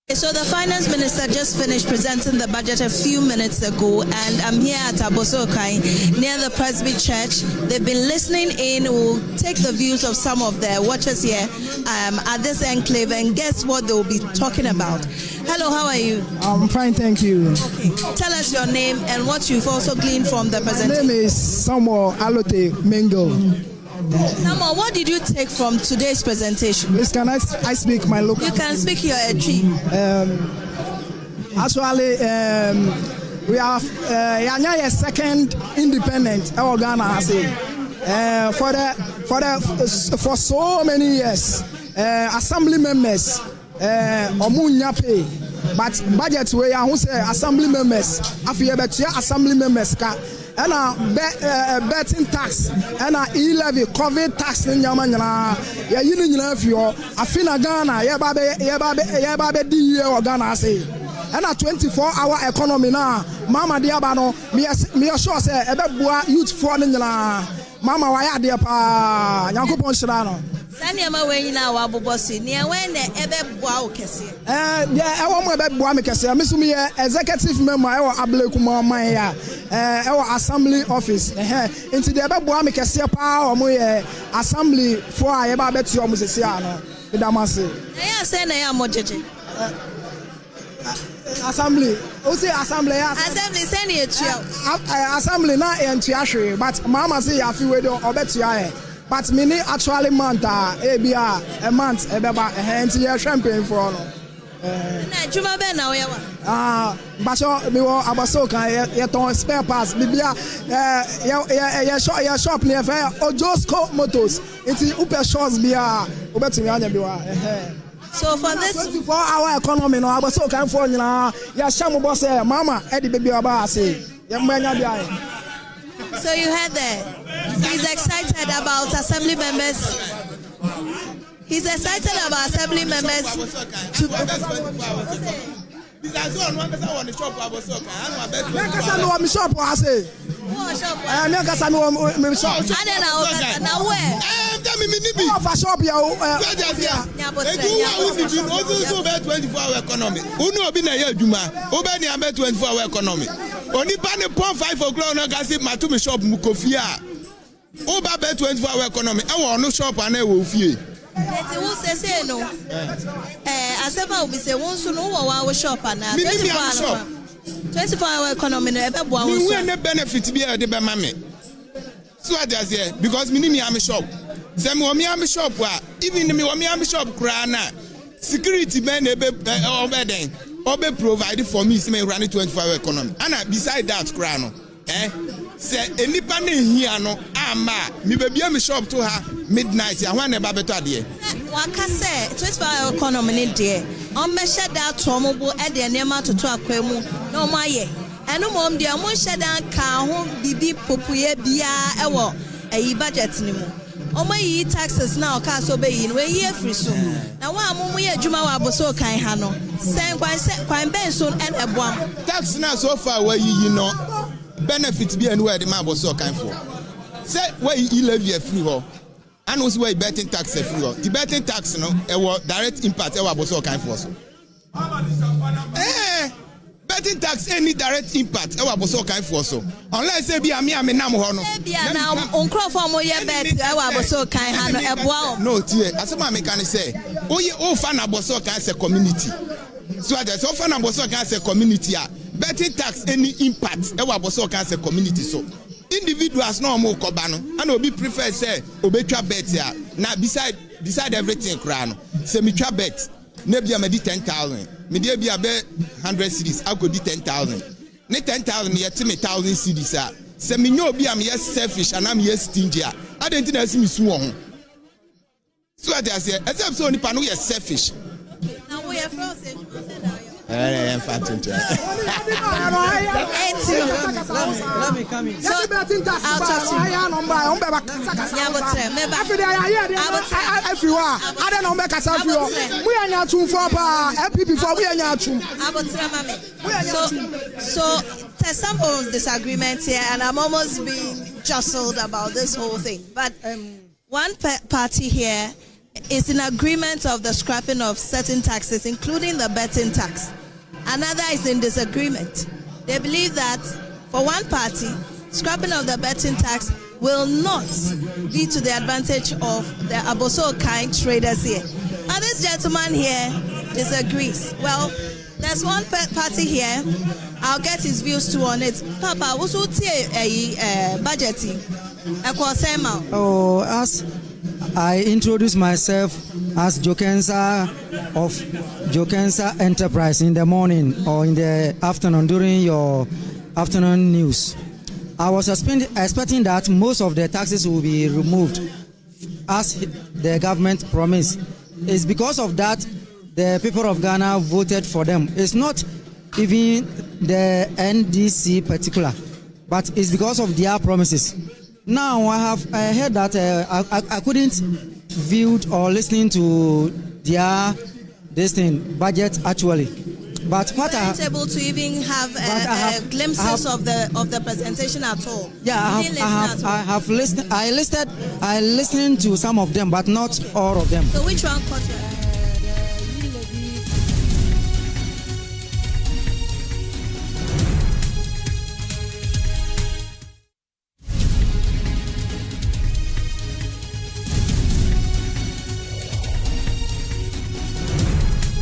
So the finance minister just finished presenting the budget a few minutes ago, and I'm here at Abosokai near the Presby Church. They've been listening in. We'll take the views of some of their watchers here at this enclave and guess what they'll be talking about. Hello, how are you? I'm fine, thank you. Okay. Tell us your name and what you've also gleaned from the presentation. My name is Samuel Alote Mengo. Samuel, what did you take from today's presentation? Please, can I speak my local? You can speak your tree. Actually, we are a second independent Ghana. I say for so many years, assembly members omunya pay, but budget we are assembly members. After assembly members ka. And betting tax and e-levy COVID tax in Yamana. Ya yini fio afina Ghana ya babe di or Ghana say. And a 24-hour economy na mama diabano me sure say ebeboa youth for nyina mama wa ya dia pa Yankopon Shirano. Saniama we na wa bobosi ne we na ebeboa o kese. Yeah, I want my ebeboa me kese. Me sumi executive member e wa Ablekuma man ya. Our assembly office into the ebeboa me kese pa o mo assembly for a eba beti o mo sese ano. Bidamase. Na say na ya mo jeje. Assembly. O say assembly ya. Assembly say na etua. Assembly na entua but mama say ya fi we do obetua but me ni actually month a month ebeba enti ya champagne for no. Na juma be na we wa. Baso me wo abaso kan ye ton spare parts bibia ya shop near fair Ojosco Motors enti upe shows bia obetumi anya bi wa So for this 24-hour economy no abaso kan for nyina ya sham boss mama e di baby aba ase ya mmanya bia. So you heard there. He's excited about assembly members. He's excited about assembly members to Only pan 5 o'clock no gas it matumi shop mukofia. O ba be 24-hour economy. E won no shop and e wo fie. Eti wo say no. Asema obi say won so no wo shop and 24-hour economy no e be boa won. Me we ne benefit bi e de be ma me. So what does here because me ni me am shop. Say me o me am shop even me o me am shop kra na security men e be obeden. Obe provide for me say me run 24-hour economy. And beside that kra no say enipa na hia no ama me baby am shop to her midnight ya wan e ba beto ade waka say 24-hour economy ne de on me shed that tomobo e de nema toto akwemu na o maye eno mom de mo shed that ka ho bibi popuye bia e wo ayi budget ni mu omo yi taxes na o ka so be yi no we yi free so na wa mo ye adwuma wa boso kan ha no sen kwan ben so en eboam tax na so far we yi no benefit be anywhere the man boso kan for say we yi levy free ho and also we betting tax free ho the betting tax no e wo direct impact e wa boso kan for so betting tax any direct impact e wa boso kan for so unless say be ami nam ho no be na onkro mo ye bet e wa boso kan ha no eboa no tie asema me kan say o fa na boso kan say community so that so fa na boso kan say community betting tax any impact e wa boso kan say community so individuals no mo koba no and obi prefer say obetwa bet ya na beside everything kra no say me twa bet na bia me di 10,000 me dey bia be 100 cedis I go di 10,000 ne 10,000 ye ti me 1,000 cedis say me nyo obi am ye selfish and am ye stingy I don't think that's me su ho so that say except so nipa no ye selfish na we from say let me come in. So I'll talk to you. So there's some disagreements here, and I'm almost being jostled about this whole thing. But one party here is in agreement of the scrapping of certain taxes, including the betting tax. Another is in disagreement. They believe that for one party, scrapping of the betting tax will not be to the advantage of the Aboso kind traders here. Now this gentleman here disagrees. Well, there's one party here. I'll get his views too on it. Papa, what's budgeting? Oh, as I introduce myself as Jokensa of Jokensa Enterprise in the morning or in the afternoon during your afternoon news. I was expecting that most of the taxes will be removed as the government promised. It's because of that the people of Ghana voted for them. It's not even the NDC particular, but it's because of their promises. Now I heard that I couldn't view or listening to their budget actually. But what I able to even have glimpses of the presentation at all. Yeah, I have listened. I listened to some of them, but not all of them. So which one caught you?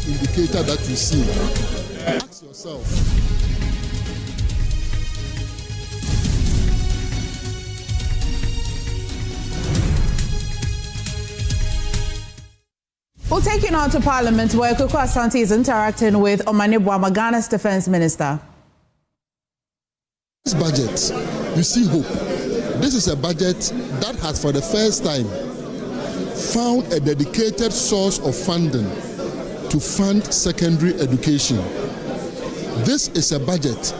Indicator that you see. Ask yourself. We'll take you now to Parliament, where Koko Asante is interacting with Omane Boama, Ghana's Defense Minister. This budget, you see hope. This is a budget that has, for the first time, found a dedicated source of funding to fund secondary education. This is a budget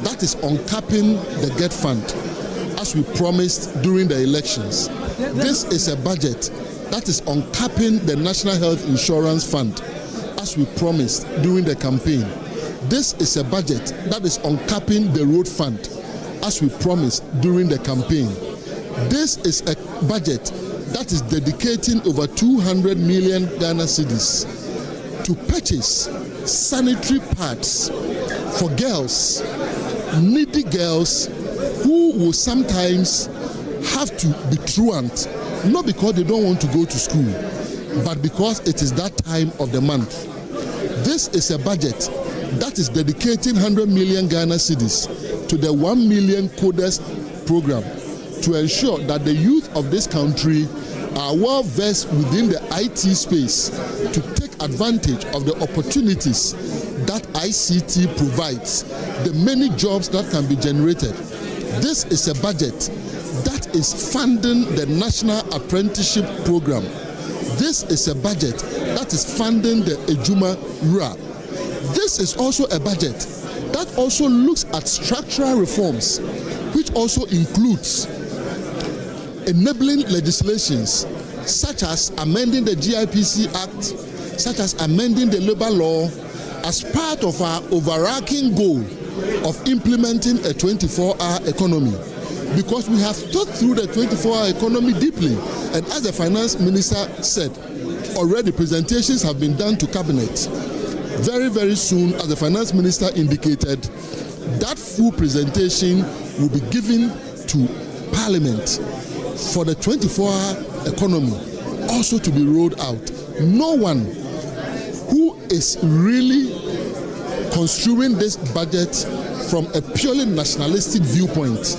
that is uncapping the GET fund, as we promised during the elections. This is a budget that is uncapping the National Health Insurance Fund, as we promised during the campaign. This is a budget that is uncapping the road fund, as we promised during the campaign. This is a budget that is dedicating over 200 million Ghana cedis to purchase sanitary pads for girls, needy girls who will sometimes have to be truant, not because they don't want to go to school, but because it is that time of the month. This is a budget that is dedicating 100 million Ghana cedis to the 1 million coders program to ensure that the youth of this country are well versed within the IT space to take advantage of the opportunities that ICT provides, the many jobs that can be generated. This is a budget that is funding the National Apprenticeship Program. This is a budget that is funding the Ejuma RA. This is also a budget that also looks at structural reforms, which also includes enabling legislations such as amending the GIPC Act, such as amending the labor law, as part of our overarching goal of implementing a 24-hour economy. Because we have thought through the 24-hour economy deeply, and as the finance minister said, already presentations have been done to cabinet. Very, very soon, as the finance minister indicated, that full presentation will be given to Parliament for the 24-hour economy also to be rolled out. No one who is really construing this budget from a purely nationalistic viewpoint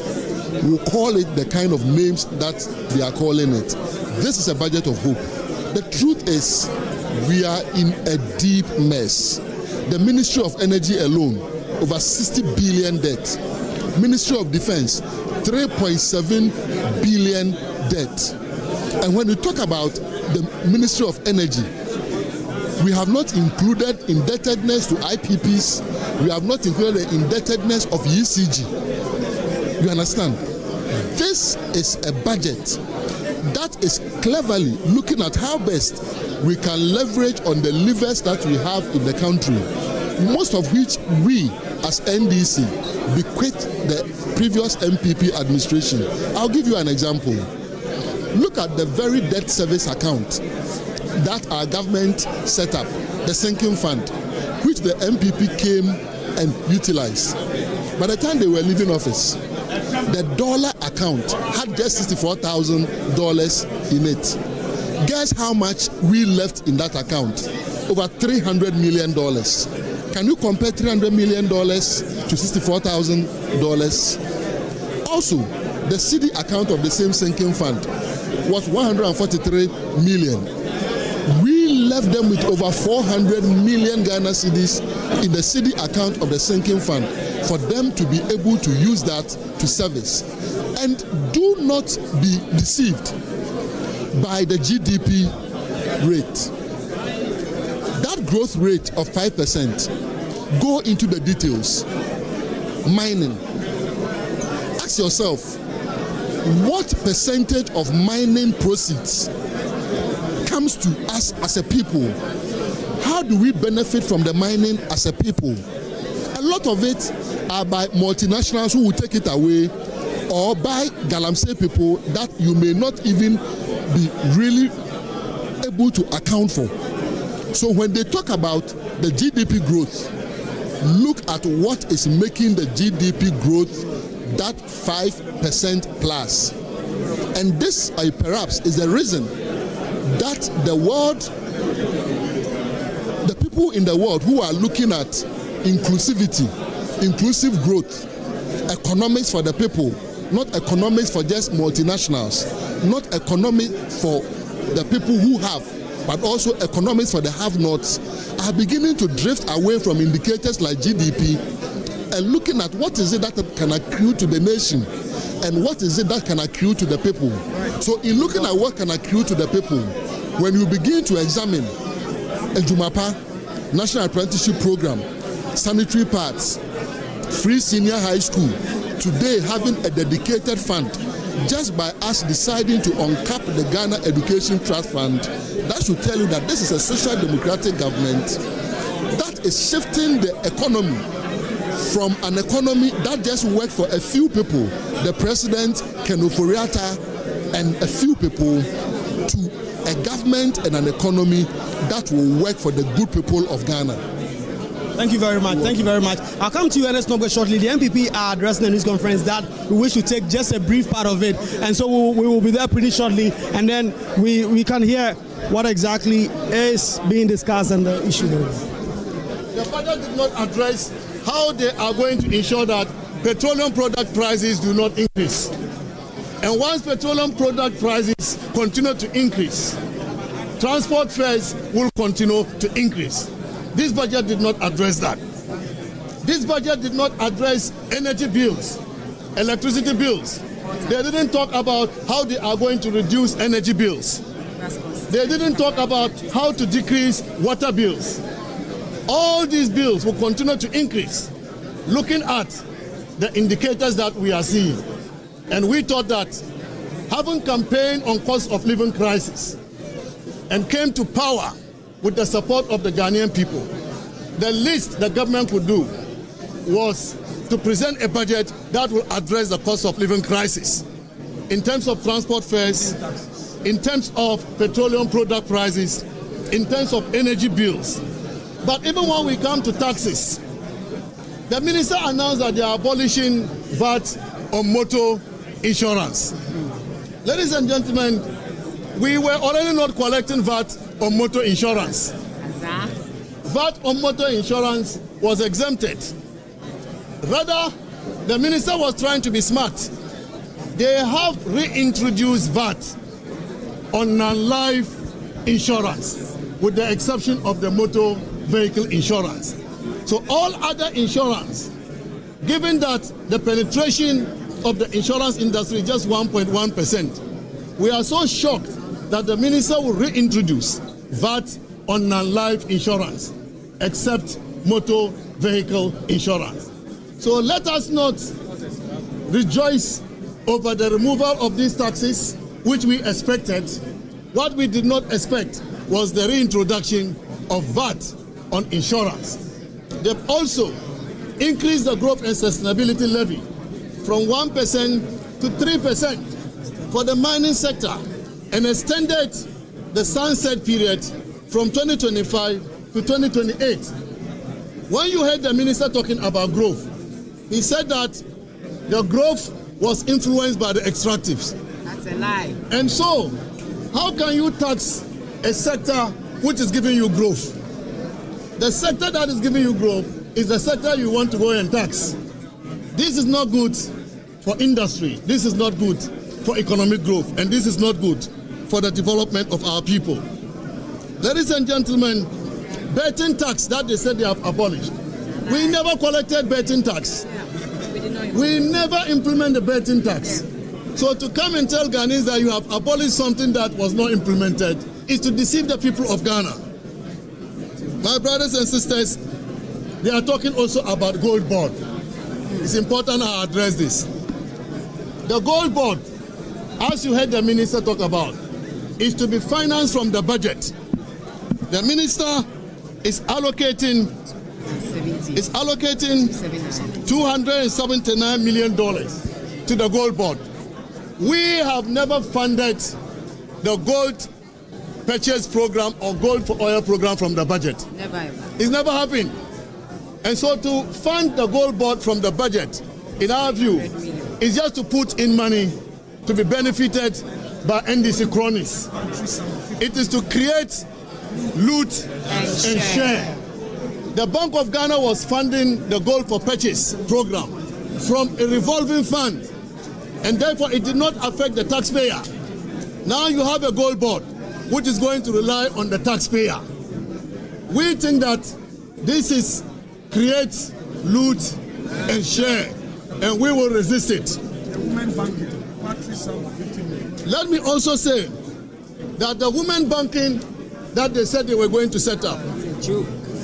will call it the kind of names that they are calling it. This is a budget of hope. The truth is, we are in a deep mess. The Ministry of Energy alone, over 60 billion debt. Ministry of Defense, 3.7 billion debt. And when we talk about the Ministry of Energy, we have not included indebtedness to IPPs. We have not included the indebtedness of ECG. You understand? This is a budget that is cleverly looking at how best we can leverage on the levers that we have in the country, most of which we as NDC bequeathed the previous MPP administration. I'll give you an example. Look at the very debt service account that our government set up, the sinking fund, which the MPP came and utilized. By the time they were leaving office, the dollar account had just $64,000 in it. Guess how much we left in that account? Over $300 million. Can you compare $300 million to $64,000? Also, the cedi account of the same sinking fund was 143 million. We left them with over 400 million Ghana cedis in the cedi account of the sinking fund for them to be able to use that to service. And do not be deceived by the GDP rate. That growth rate of 5%, go into the details. Mining. Ask yourself, what percentage of mining proceeds comes to us as a people? How do we benefit from the mining as a people? A lot of it are by multinationals who will take it away, or by galamsey people that you may not even be really able to account for. So when they talk about the GDP growth, look at what is making the GDP growth that 5% plus. And this perhaps is the reason that the world, the people in the world who are looking at inclusivity, inclusive growth, economics for the people, not economics for just multinationals, not economics for the people who have, but also economics for the have-nots, are beginning to drift away from indicators like GDP and looking at what is it that can accrue to the nation and what is it that can accrue to the people. So in looking at what can accrue to the people, when you begin to examine a Jumapa, National Apprenticeship Program, sanitary pads, free senior high school, today having a dedicated fund, just by us deciding to uncap the Ghana Education Trust Fund, that should tell you that this is a social democratic government that is shifting the economy from an economy that just works for a few people, the president, Ken Ofori-Atta, and a few people, to a government and an economy that will work for the good people of Ghana. Thank you very much. Thank you very much. I'll come to you, Ernest Noble, shortly. The MPP are addressing a news conference that we wish to take just a brief part of it. And so we will be there pretty shortly. And then we can hear what exactly is being discussed and the issue. The budget did not address how they are going to ensure that petroleum product prices do not increase. And once petroleum product prices continue to increase, transport fares will continue to increase. This budget did not address that. This budget did not address energy bills, electricity bills. They didn't talk about how they are going to reduce energy bills. They didn't talk about how to decrease water bills. All these bills will continue to increase, looking at the indicators that we are seeing. And we thought that having campaigned on cost of living crisis and came to power with the support of the Ghanaian people, the least the government could do was to present a budget that will address the cost of living crisis in terms of transport fares, in terms of petroleum product prices, in terms of energy bills. But even when we come to taxes, the minister announced that they are abolishing VAT on motor insurance. Ladies and gentlemen, we were already not collecting VAT on motor insurance. VAT on motor insurance was exempted. Rather, the minister was trying to be smart. They have reintroduced VAT on non-life insurance, with the exception of the motor vehicle insurance. So all other insurance, given that the penetration of the insurance industry is just 1.1%, we are so shocked that the minister will reintroduce VAT on non-life insurance, except motor vehicle insurance. So let us not rejoice over the removal of these taxes, which we expected. What we did not expect was the reintroduction of VAT on insurance. They've also increased the growth and sustainability levy from 1% to 3% for the mining sector, and extended the sunset period from 2025 to 2028. When you heard the minister talking about growth, he said that the growth was influenced by the extractives. That's a lie. And so, how can you tax a sector which is giving you growth? The sector that is giving you growth is the sector you want to go and tax. This is not good. for industry. This is not good for economic growth, and this is not good for the development of our people. Ladies and gentlemen, betting tax that they said they have abolished. We never collected betting tax. We never implement the betting tax. So to come and tell Ghanaians that you have abolished something that was not implemented is to deceive the people of Ghana. My brothers and sisters, they are talking also about gold board. It's important I address this. The gold board, as you heard the minister talk about, is to be financed from the budget. The minister is allocating $279 million to the gold board. We have never funded the gold purchase program or gold for oil program from the budget. Never ever. It's never happened. And so to fund the gold board from the budget, in our view, is just to put in money to be benefited by NDC cronies. It is to create loot and share. The Bank of Ghana was funding the gold for purchase program from a revolving fund, and therefore it did not affect the taxpayer. Now you have a gold board which is going to rely on the taxpayer. We think that this is create loot and share, and we will resist it. Let me also say that the women banking that they said they were going to set up,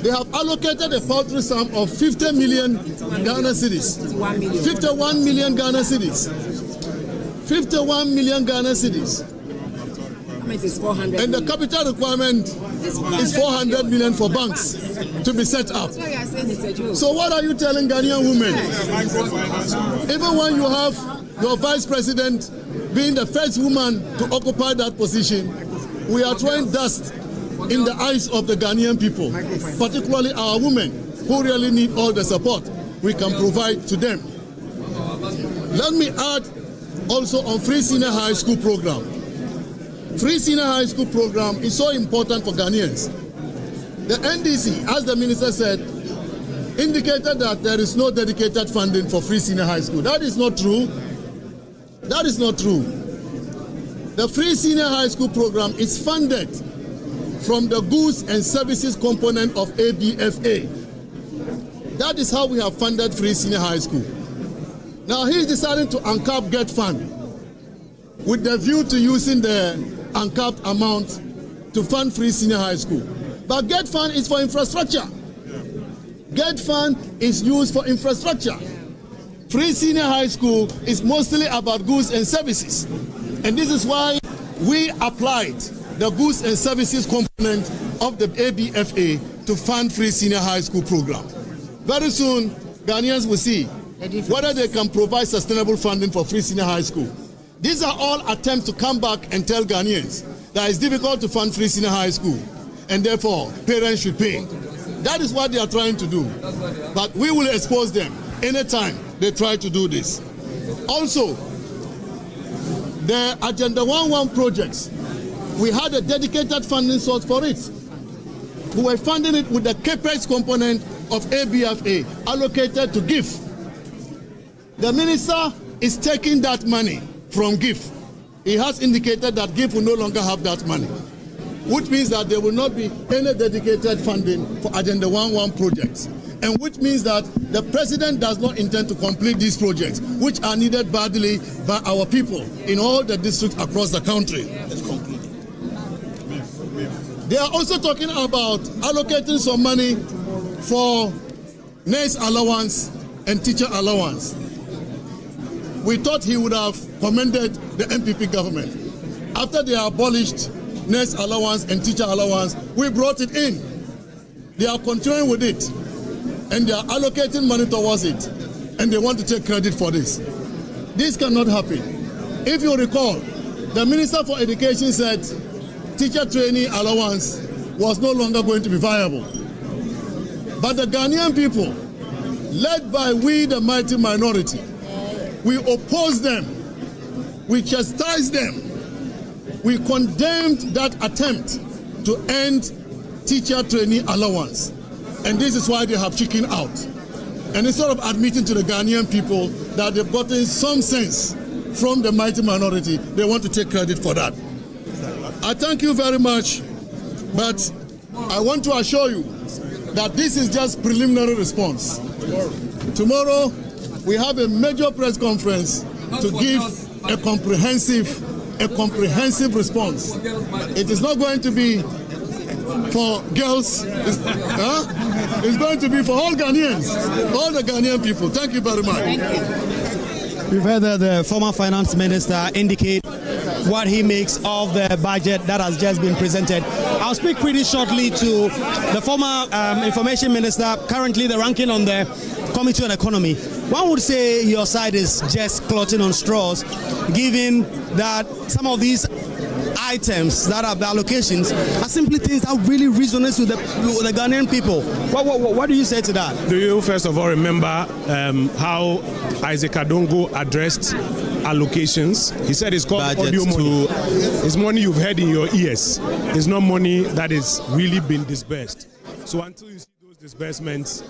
they have allocated a paltry sum of 50 million Ghana cedis. 51 million Ghana cedis. 51 million Ghana cedis. And the capital requirement is 400 million for banks to be set up. So what are you telling Ghanaian women? Even when you have your vice president being the first woman to occupy that position, we are throwing dust in the eyes of the Ghanaian people, particularly our women who really need all the support we can provide to them. Let me add also on free senior high school program. Free senior high school program is so important for Ghanaians. The NDC, as the minister said, indicated that there is no dedicated funding for free senior high school. That is not true. That is not true. The free senior high school program is funded from the goods and services component of ABFA. That is how we have funded free senior high school. Now he is deciding to uncap GET fund with the view to using the uncapped amount to fund free senior high school. But GET fund is for infrastructure. GET fund is used for infrastructure. Free senior high school is mostly about goods and services. And this is why we applied the goods and services component of the ABFA to fund free senior high school program. Very soon, Ghanaians will see whether they can provide sustainable funding for free senior high school. These are all attempts to come back and tell Ghanaians that it's difficult to fund free senior high school, and therefore parents should pay. That is what they are trying to do. But we will expose them anytime they try to do this. Also, the Agenda 11 projects, we had a dedicated funding source for it. We were funding it with the CAPEX component of ABFA allocated to GIF. The minister is taking that money from GIF. He has indicated that GIF will no longer have that money, which means that there will not be any dedicated funding for Agenda 11 projects, and which means that the president does not intend to complete these projects, which are needed badly by our people in all the districts across the country. They are also talking about allocating some money for nurse allowance and teacher allowance. We thought he would have commended the MPP government. After they abolished nurse allowance and teacher allowance, we brought it in. They are continuing with it, and they are allocating money towards it, and they want to take credit for this. This cannot happen. If you recall, the Minister for Education said teacher training allowance was no longer going to be viable. But the Ghanaian people, led by we, the mighty minority, we opposed them, we chastised them, we condemned that attempt to end teacher training allowance. And this is why they have chickened out. And instead of admitting to the Ghanaian people that they've gotten some sense from the mighty minority, they want to take credit for that. I thank you very much, but I want to assure you that this is just preliminary response. Tomorrow, we have a major press conference to give a comprehensive response. It is not going to be for girls. It's going to be for all Ghanaians, all the Ghanaian people. Thank you very much. We've heard the former finance minister indicate what he makes of the budget that has just been presented. I'll speak pretty shortly to the former information minister, currently the ranking on the Committee on Economy. One would say your side is just clutching on straws, given that some of these items that are the allocations are simply things that really resonate with the Ghanaian people. What do you say to that? Do you first of all remember how Isaac Adongo addressed allocations? He said it's called audio money. It's money you've heard in your ears. It's not money that is really been disbursed. So until you see those disbursements.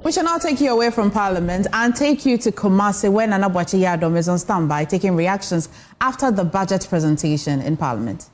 We shall now take you away from Parliament and take you to Kumasi, where Nana Boakye Yadom is on standby, taking reactions after the budget presentation in Parliament.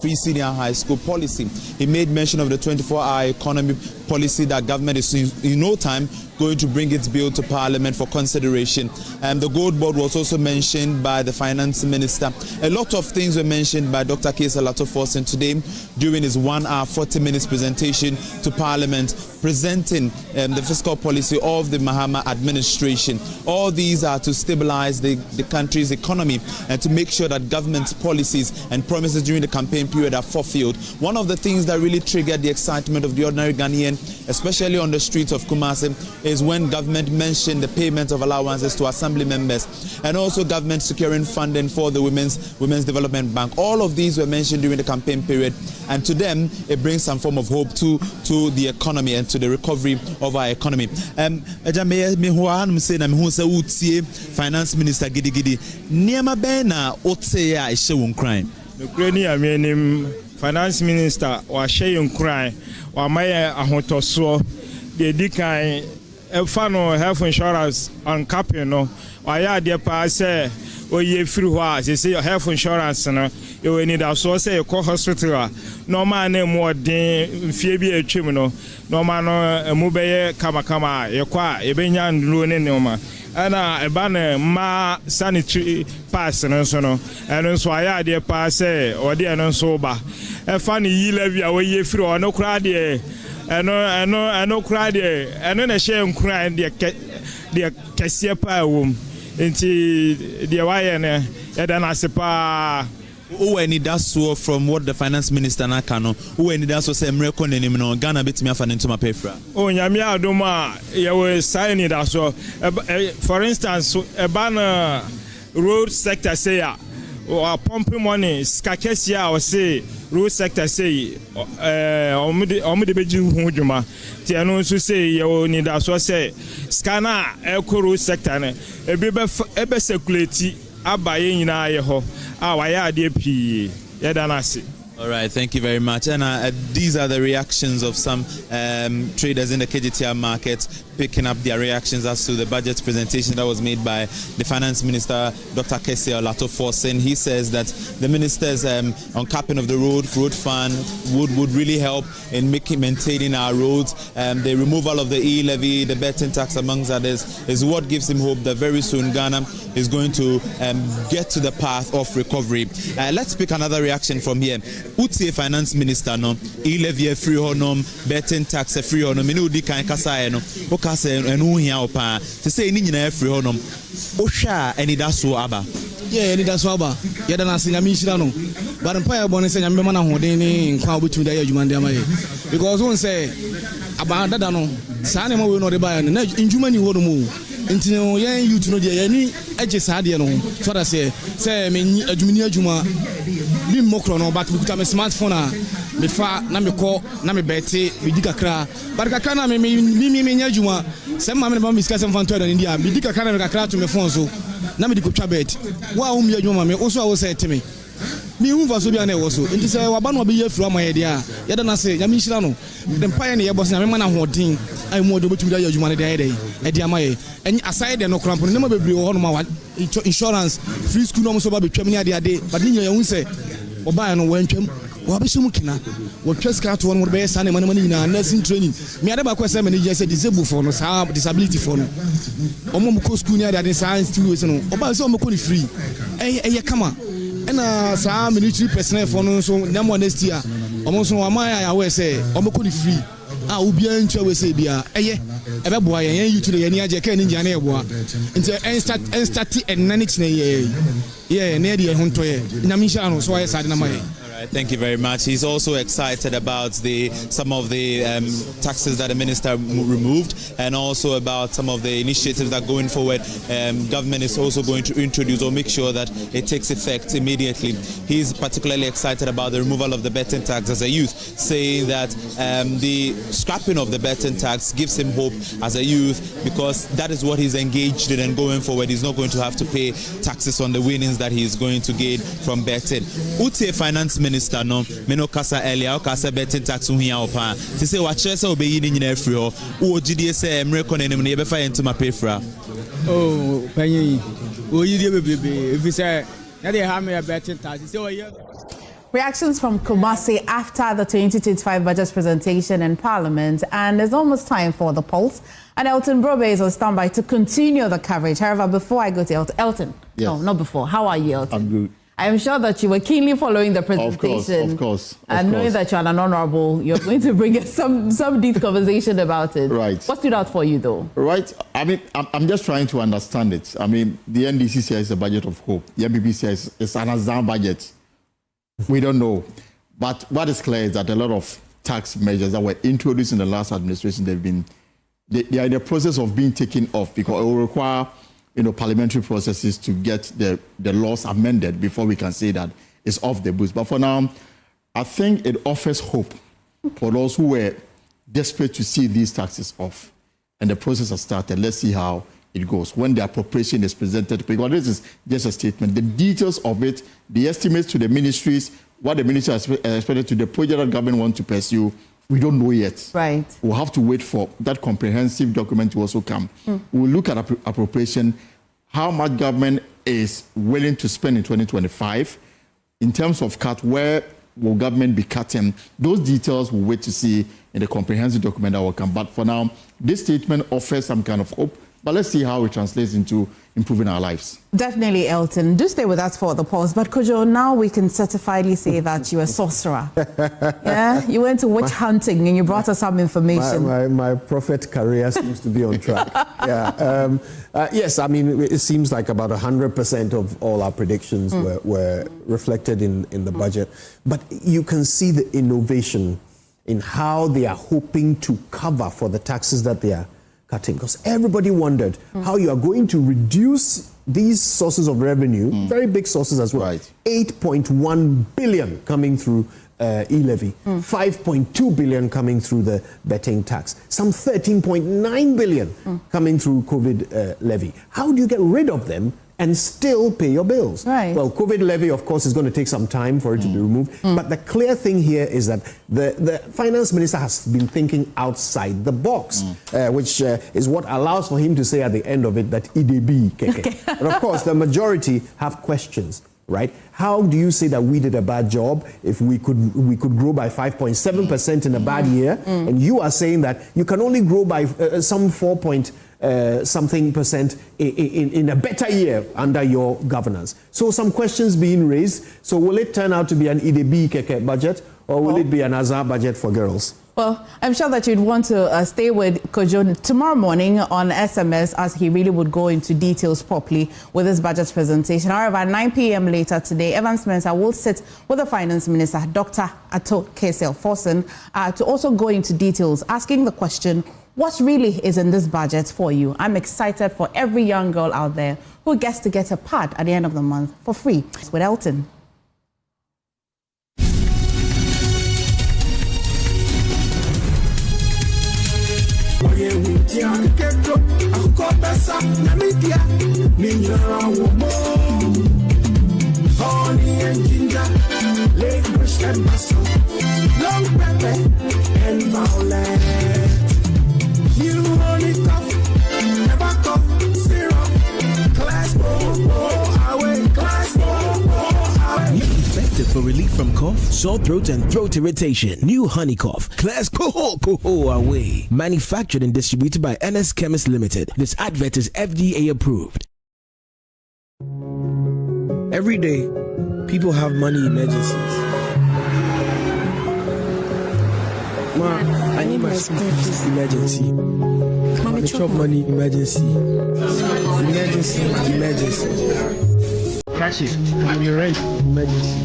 Free senior high school policy. He made mention of the 24-hour economy policy that government is in no time going to bring its bill to Parliament for consideration. The Gold Board was also mentioned by the Finance Minister. A lot of things were mentioned by Dr. Cassiel Ato Forson today during his 1 hour 40 minutes presentation to Parliament, presenting the fiscal policy of the Mahama administration. All these are to stabilize the country's economy and to make sure that government policies and promises during the campaign period are fulfilled. One of the things that really triggered the excitement of the ordinary Ghanaian, especially on the streets of Kumasi, is when government mentioned the payment of allowances to assembly members and also government securing funding for the Women's Development Bank. All of these were mentioned during the campaign period, and to them it brings some form of hope to the economy and to the recovery of our economy. Finance Minister Gidi Niema Bena Otseya Ishewon crime. Finance Minister wa sheyun crime wa maye ahotoso de dikan fano health insurance on capping no wa ya de pa say oye free ho a say health insurance no you need so say you call hospital no man na mu odin fie bi atwem no man no mu beye kama ye kwa e benya nduro ne ma ana ebana ma sanitary pass no so no eno so aya de pass e ode eno so ba e fa ni yi levi a we free ono kra de eno kra de eno na she nkra de kese pa wom enti de waye ne e da na sepa Any daso from what the finance minister na kano any daso say mreko nenim no Ghana betimi afa ne ntoma pefra nyame adoma ye we sign daso for instance ebana road sector say or pumping money skakesia or say road sector say omde beji hu djuma ti eno so say ye ni daso say scanner road sector ne ebe circulate abaye nyina ye ho all right, thank you very much. And these are the reactions of some traders in the KGTR market, picking up their reactions as to the budget presentation that was made by the Finance Minister, Dr. Cassiel Ato Forson. He says that the ministers on capping of the road fund would really help in maintaining our roads. The removal of the e-levy, the betting tax, amongst others, is what gives him hope that very soon Ghana is going to get to the path of recovery. Let's pick another reaction from here. Utie Finance Minister no e-levy free honom, betting tax free honom, minu di kan kasa no okase enu hia opa to say ni nyina free honom ohwa eni daso aba eni daso aba ye da na senya mi hira no but mpa ya bone senya mbema na hoden ni nkwa obetumi da ya adwuma ndi amaye because won say aba dada no saa ne ma we no de ba ya na ndwuma ni ho no mu ntino yen youth no de ya ni age saa de no so da say me adwumini adwuma bi mokro no but bikuta me smartphone a me fa na me ko na me beti me di kakra but kakra na me nya adwuma se ma me ba me sika se mfa nto da ndi a me di kakra na me kakra to me phone so na me di ko twa bet wa wo me adwuma me wo so a wo say teme me who was so be an also. It is a wabano be from my idea. Yadana say, Yamishano, the pioneer was a man of hoarding. I'm more to the humanity at Yamae. And aside, there no cramp, never be on my insurance, free school almost about 20 the day, but in your own say, Oba no wencham, Wabishumukina, what just got one more best and money in our nursing training. Me had about 7 years a disabled for us, disability for no. Omomuko school near that science 2 years, Oba so free. Hey, come on. And some military personnel for no so no next year. Almost no amaya always say, Omoko free. Ubi and Chow say, Bia, a boy, and you to the Nia Ken in Janeboa. And start and Nanix, yeah, near the Hontoye, Namishano, so I said, Thank you very much. He's also excited about some of the taxes that the minister removed, and also about some of the initiatives that going forward government is also going to introduce or make sure that it takes effect immediately. He's particularly excited about the removal of the betting tax as a youth, saying that the scrapping of the betting tax gives him hope as a youth, because that is what he's engaged in, and going forward he's not going to have to pay taxes on the winnings that he's going to gain from betting. Ute Finance Minister no meno kasa earlier kasa betting tax hu hia opa ti say wa chere say obeyi ni nyina afri ho wo gidie say emreko nenim ne be fa yento ma pefra panyi wo yidie bebebe if say na dey ha me betting tax say wo Reactions from Kumasi after the 2025 budget presentation in Parliament, and it's almost time for the pulse. And Elton Brobe is on standby to continue the coverage. However, before I go to Elton, yes. No, not before. How are you, Elton? I'm good. I'm sure that you were keenly following the presentation. Of course. And knowing that you're an honorable, you're going to bring us some deep conversation about it. Right. What stood out for you, though? Right. I mean, I'm just trying to understand it. I mean, the NDC says it's a budget of hope. The MPP says it's an Azam budget. We don't know. But what is clear is that a lot of tax measures that were introduced in the last administration, they are in the process of being taken off, because it will require parliamentary processes to get the laws amended before we can say that it's off the books. But for now, I think it offers hope for those who were desperate to see these taxes off. And the process has started. Let's see how it goes. When the appropriation is presented, because this is just a statement, the details of it, the estimates to the ministries, what the ministry has expected to the project that government wants to pursue, we don't know yet. Right. We'll have to wait for that comprehensive document to also come. We'll look at appropriation, how much government is willing to spend in 2025. In terms of cut, where will government be cutting? Those details we'll wait to see in the comprehensive document that will come. But for now, this statement offers some kind of hope. But let's see how it translates into improving our lives. Definitely, Elton. Do stay with us for the pause. But Kojo, now we can certifiedly say that you're a sorcerer. Yeah? You went to witch hunting and you brought us some information. My prophet career seems to be on track. Yeah. Yes, I mean, it seems like about 100% of all our predictions were reflected in the budget. But you can see the innovation in how they are hoping to cover for the taxes that they are cutting, because everybody wondered how you are going to reduce these sources of revenue, very big sources as well. Right. 8.1 billion coming through e-levy, 5.2 billion coming through the betting tax, some 13.9 billion coming through COVID levy. How do you get rid of them and still pay your bills? Right. Well, COVID levy, of course, is going to take some time for it to be removed. But the clear thing here is that the finance minister has been thinking outside the box, which is what allows for him to say at the end of it that EDB keke. And of course, the majority have questions. Right? How do you say that we did a bad job if we could grow by 5.7% in a bad year, and you are saying that you can only grow by some 4.something% in a better year under your governance? So some questions being raised. So will it turn out to be an EDB keke budget, or will it be an Azar budget for girls? Well, I'm sure that you'd want to stay with Kojo tomorrow morning on SMS, as he really would go into details properly with his budget presentation. However, at 9 p.m. later today, Evans Spencer will sit with the Finance Minister, Dr. Ato Cassiel Forson, to also go into details, asking the question, what really is in this budget for you? I'm excited for every young girl out there who gets to get a pad at the end of the month for free. With Elton. Honey and ginger, licorice and mussel, long pepper and violet. New honey cough, never cough, syrup, class away, class away. Effective for relief from cough, sore throat, and throat irritation. New honey cough, class away. Manufactured and distributed by NS Chemist Limited. This advert is FDA approved. Every day, people have money emergencies. Ma, I need my school fees emergency. Mommy, chop money emergency. Emergency. Catch it. I'm your rent emergency.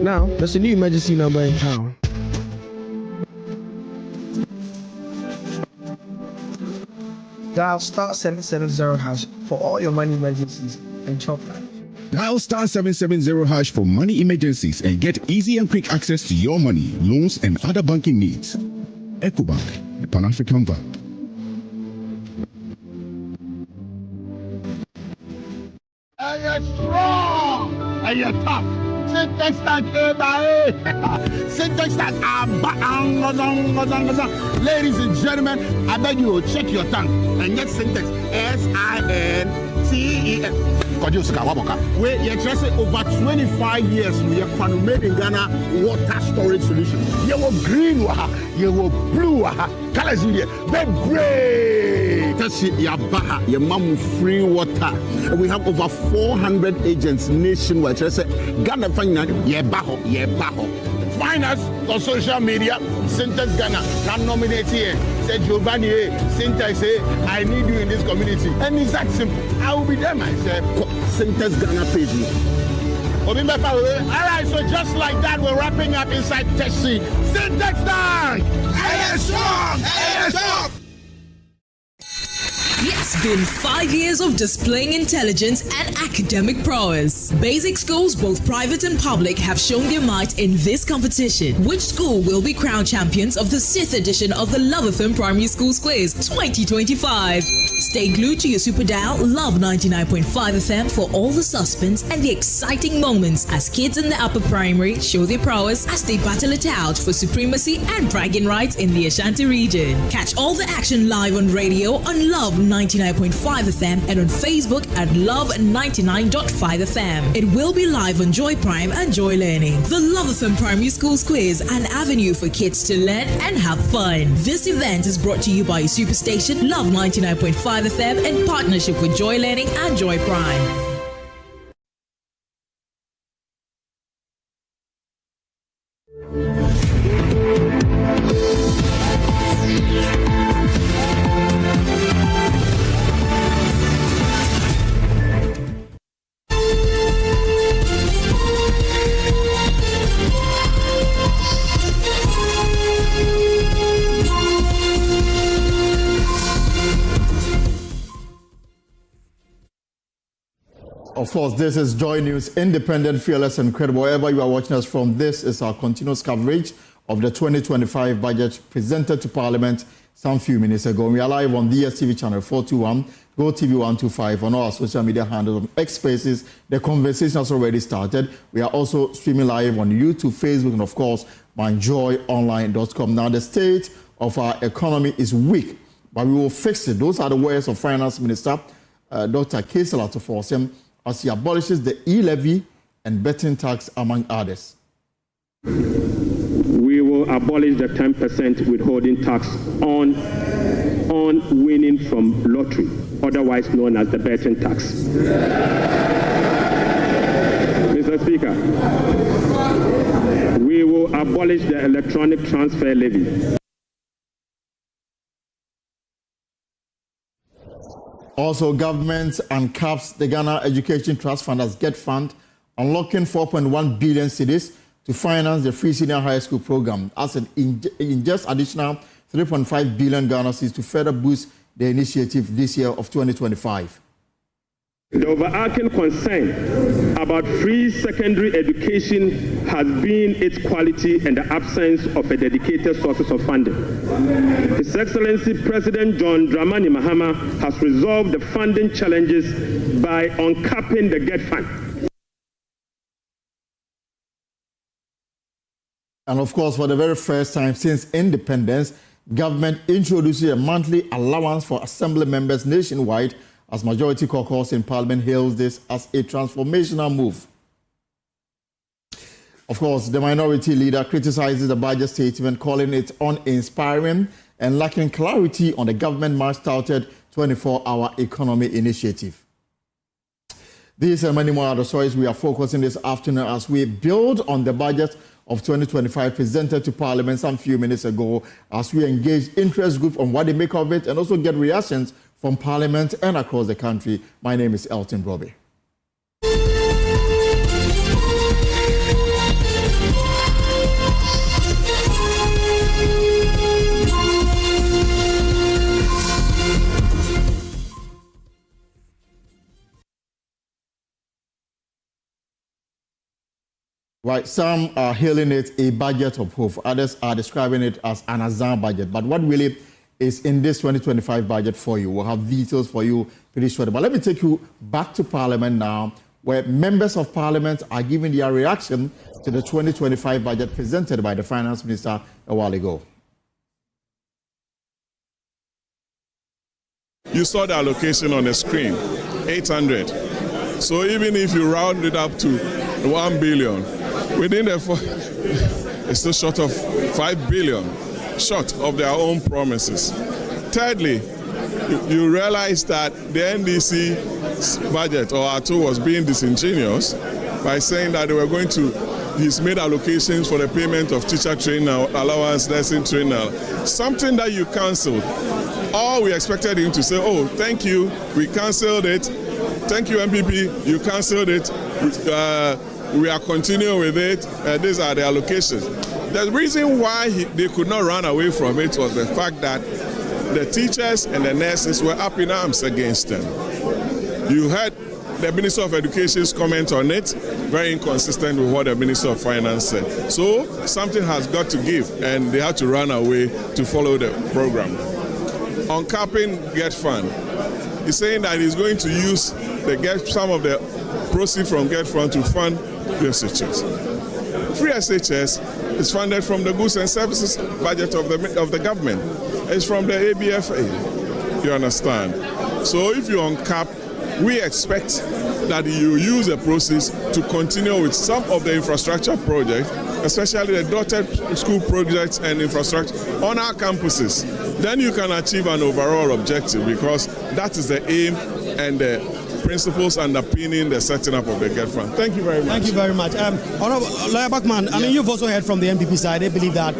Now, there's a new emergency number in town. Dial *770# for all your money emergencies and chop life. Dial *770# for money emergencies and get easy and quick access to your money, loans, and other banking needs. EcoBank, the Pan-African Bank. I am strong. I am tough. Syntax tank, syntax tank. Ladies and gentlemen, I beg you check your tongue and get syntax. SINTEX. Wait, you're just over 25 years. We are made in Ghana water storage solution. You were green, you were blue, colors in here. They're great. That's it, your baha, your mom free water. We have over 400 agents nationwide. Just Ghana finance, yeah, baho. Find us on social media. Syntax Ghana can nominate here. Say Giovanni, Syntax, I need you in this community. And it's that simple. I will be there myself. Syntax Ghana page me. All right, so just like that, we're wrapping up inside Tessie. Syntax Tank! I strong! It's been 5 years of displaying intelligence and academic prowess. Basic schools, both private and public, have shown their might in this competition. Which school will be crowned champions of the 6th edition of the Love FM Primary Schools Quiz 2025? Stay glued to your super dial Love 99.5 FM for all the suspense and the exciting moments as kids in the upper primary show their prowess as they battle it out for supremacy and bragging rights in the Ashanti region. Catch all the action live on radio on Love 99.5 FM and on Facebook at Love 99.5 FM. It will be live on Joy Prime and Joy Learning. The Love FM Primary Schools Quiz, an avenue for kids to learn and have fun. This event is brought to you by Superstation Love 99.5 FM in partnership with Joy Learning and Joy Prime. Of course, this is Joy News, independent, fearless, and credible. Wherever you are watching us from, this is our continuous coverage of the 2025 budget presented to Parliament some few minutes ago. We are live on DSTV channel 421, GoTV 125, on all our social media handles, on X Spaces. The conversation has already started. We are also streaming live on YouTube, Facebook, and of course, myjoyonline.com. Now, the state of our economy is weak, but we will fix it. Those are the words of Finance Minister Dr. Cassiel Ato Forson, as he abolishes the e-levy and betting tax, among others. We will abolish the 10% withholding tax on winning from lottery, otherwise known as the betting tax. Mr. Speaker, we will abolish the electronic transfer levy. Also, government uncaps the Ghana Education Trust Fund as GET Fund, unlocking 4.1 billion cedis to finance the free senior high school program, as it ingests additional 3.5 billion Ghana cedis to further boost the initiative this year of 2025. The overarching concern about free secondary education has been its quality and the absence of a dedicated sources of funding. His Excellency President John Dramani Mahama has resolved the funding challenges by uncapping the GET Fund. And of course, for the very first time since independence, government introduces a monthly allowance for assembly members nationwide, as majority caucus in Parliament hails this as a transformational move. Of course, the minority leader criticizes the budget statement, calling it uninspiring and lacking clarity on the government much-touted 24-hour economy initiative. These and many more are the stories we are focusing this afternoon as we build on the budget of 2025 presented to Parliament some few minutes ago, as we engage interest groups on what they make of it and also get reactions from Parliament and across the country. My name is Elton Broby. Right, some are hailing it a budget of hope. Others are describing it as an Azan budget. But what really is in this 2025 budget for you? We'll have details for you pretty shortly. But let me take you back to Parliament now, where members of Parliament are giving their reaction to the 2025 budget presented by the Finance Minister a while ago. You saw the allocation on the screen, 800. So even if you round it up to 1 billion, within the it's still short of 5 billion, short of their own promises. Thirdly, you realize that the NDC's budget or Ato was being disingenuous by saying that they were going to, he's made allocations for the payment of teacher training allowance, lesson trainer, something that you cancelled. All we expected him to say, oh, thank you, we cancelled it. Thank you, MPP, you cancelled it. We are continuing with it. These are the allocations. The reason why they could not run away from it was the fact that the teachers and the nurses were up in arms against them. You heard the Minister of Education's comment on it, very inconsistent with what the Minister of Finance said. So something has got to give, and they had to run away to follow the program. On capping Get Fund, he's saying that he's going to use some of the proceeds from Get Fund to fund free SHS. Free SHS is funded from the goods and services budget of the government. It's from the ABFA. You understand? So if you uncap, we expect that you use the proceeds to continue with some of the infrastructure projects, especially the dotted school projects and infrastructure on our campuses. Then you can achieve an overall objective, because that is the aim and the principles underpinning the setting up of the Get Fund. Thank you very much. Thank you very much. Honorable Lawyer Bachman, I mean, you've also heard from the MPP side. They believe that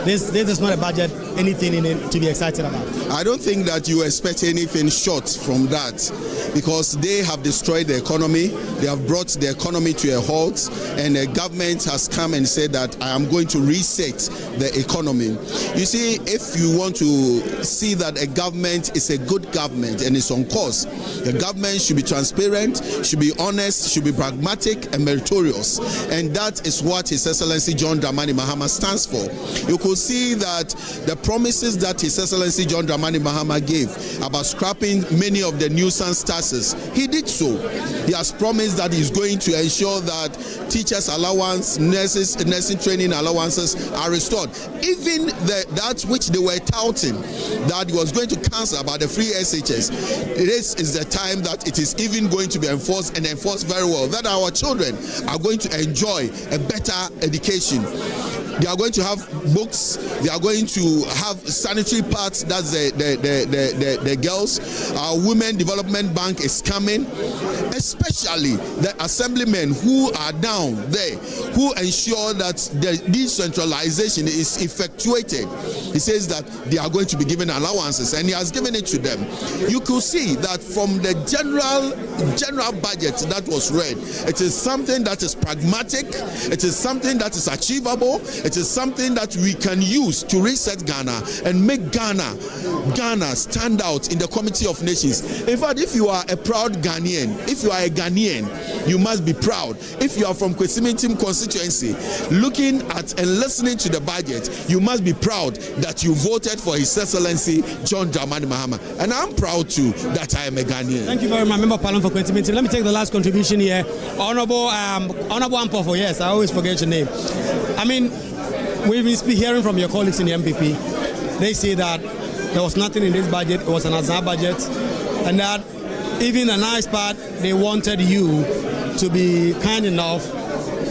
this is not a budget, anything in it to be excited about. I don't think that you expect anything short from that, because they have destroyed the economy. They have brought the economy to a halt, and the government has come and said that I am going to reset the economy. You see, if you want to see that a government is a good government and is on course, the government should be transparent, should be honest, should be pragmatic and meritorious. And that is what His Excellency John Dramani Mahama stands for. You could see that the promises that His Excellency John Dramani Mahama gave about scrapping many of the nuisance taxes, he did so. He has promised that he's going to ensure that teachers' allowance, nursing training allowances are restored. Even that which they were touting, that he was going to cancel about the free SHS, this is the time that it is even going to be enforced, and enforced very well, that our children are going to enjoy a better education. They are going to have books, they are going to have sanitary pads, that's the girls. Our Women Development Bank is coming, especially the assemblymen who are down there, who ensure that the decentralization is effectuated. He says that they are going to be given allowances, and he has given it to them. You could see that from the general budget that was read, it is something that is pragmatic, it is something that is achievable, it is something that we can use to reset Ghana and make Ghana stand out in the Committee of Nations. In fact, if you are a proud Ghanaian, if you are a Ghanaian, you must be proud. If you are from Kwesimintim constituency, looking at and listening to the budget, you must be proud that you voted for His Excellency John Dramani Mahama. And I'm proud too that I am a Ghanaian. Thank you very much, Member of Parliament for Kwesimintim. Let me take the last contribution here. Honorable Ampofo, yes, I always forget your name. I mean, we've been hearing from your colleagues in the MPP. They say that there was nothing in this budget, it was an Azar budget, and that even a nice part, they wanted you to be kind enough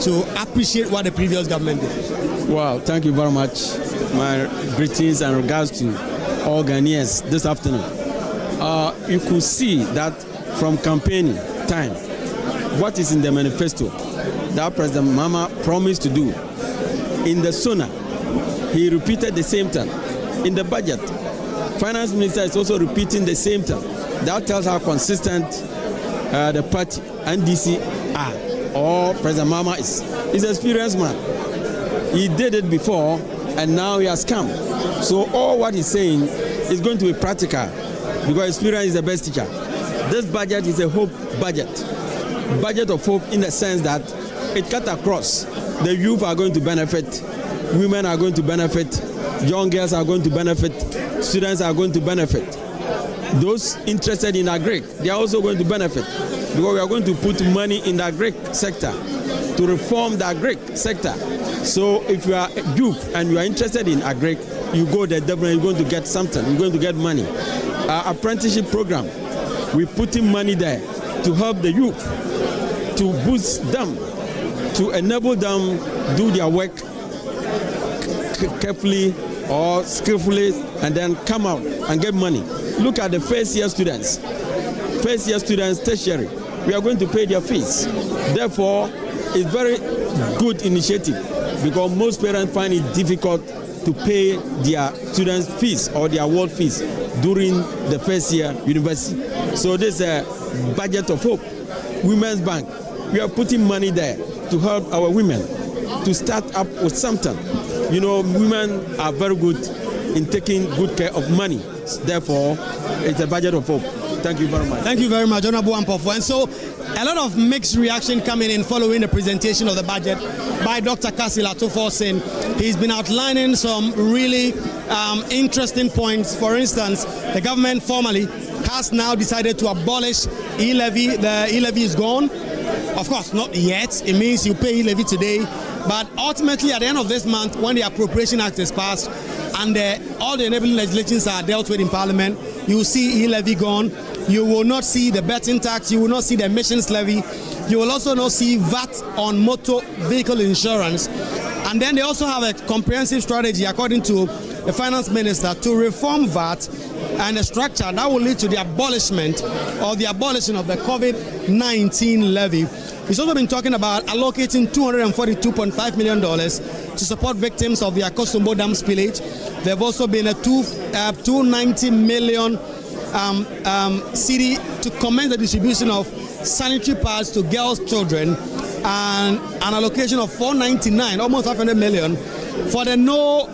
to appreciate what the previous government did. Well, thank you very much. My greetings and regards to all Ghanaians this afternoon. You could see that from campaigning time, what is in the manifesto that President Mahama promised to do. In the SONA, he repeated the same thing. In the budget, Finance Minister is also repeating the same thing. That tells how consistent the party, NDC, are, or President Mahama is. He's an experienced man. He did it before, and now he has come. So all what he's saying is going to be practical, because experience is the best teacher. This budget is a hope budget. Budget of hope in the sense that it cuts across. The youth are going to benefit, women are going to benefit, young girls are going to benefit, students are going to benefit. Those interested in agri, they are also going to benefit, because we are going to put money in the agri sector to reform the agri sector. So if you are youth and you are interested in agri, you go there, definitely you're going to get something, you're going to get money. Our apprenticeship program, we're putting money there to help the youth, to boost them, to enable them do their work carefully or skillfully, and then come out and get money. Look at the first year students, tertiary. We are going to pay their fees. Therefore, it's very good initiative, because most parents find it difficult to pay their students' fees or their award fees during the first year university. So this is a budget of hope. Women's Bank, we are putting money there to help our women to start up with something. You know, women are very good in taking good care of money. Therefore, it's a budget of hope. Thank you very much. Thank you very much, Honorable Ampofo. And so, a lot of mixed reaction coming in following the presentation of the budget by Dr. Cassiel Ato Forson. He's been outlining some really interesting points. For instance, the government formally has now decided to abolish e-levy. The e-levy is gone. Of course, not yet. It means you pay e-levy today. But ultimately, at the end of this month, when the Appropriation Act is passed and all the enabling legislations are dealt with in Parliament, you will see e-levy gone. You will not see the betting tax. You will not see the emissions levy. You will also not see VAT on motor vehicle insurance. And then they also have a comprehensive strategy, according to the Finance Minister, to reform VAT and a structure that will lead to the abolition of the COVID-19 levy. He's also been talking about allocating $242.5 million to support victims of the Akosombo Dam spillage. There have also been a 290 million cedi to commence the distribution of sanitary pads to girls' children, and an allocation of 499, almost 500 million, for the no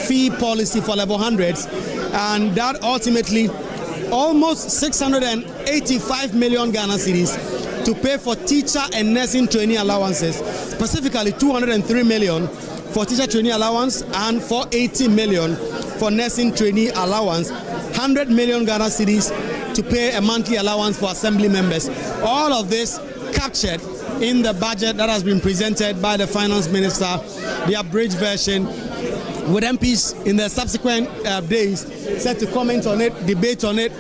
fee policy for level 100s, and that ultimately almost 685 million Ghana cedis to pay for teacher and nursing trainee allowances, specifically 203 million for teacher trainee allowance and 480 million for nursing trainee allowance, 100 million Ghana cedis to pay a monthly allowance for assembly members. All of this captured in the budget that has been presented by the Finance Minister, the abridged version, with MPs in the subsequent days set to comment on it, debate on it,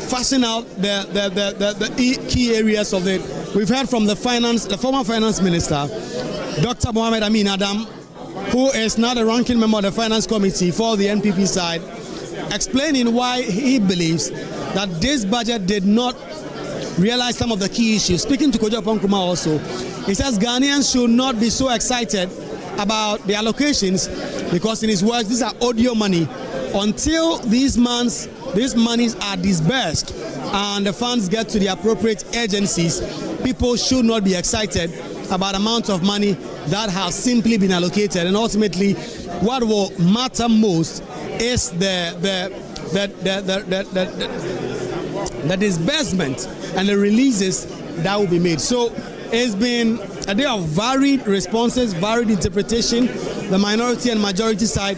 fashion out the key areas of it. We've heard from the former Finance Minister, Dr. Mohamed Amin Adam, who is now the ranking member of the Finance Committee for the NPP side, explaining why he believes that this budget did not realize some of the key issues. Speaking to Kojo Ponkruma also, he says Ghanaians should not be so excited about the allocations, because in his words, these are audio money. Until these monies are disbursed and the funds get to the appropriate agencies, people should not be excited about amounts of money that have simply been allocated. And ultimately, what will matter most is the disbursement and the releases that will be made. So it's been a day of varied responses, varied interpretation. The minority and majority side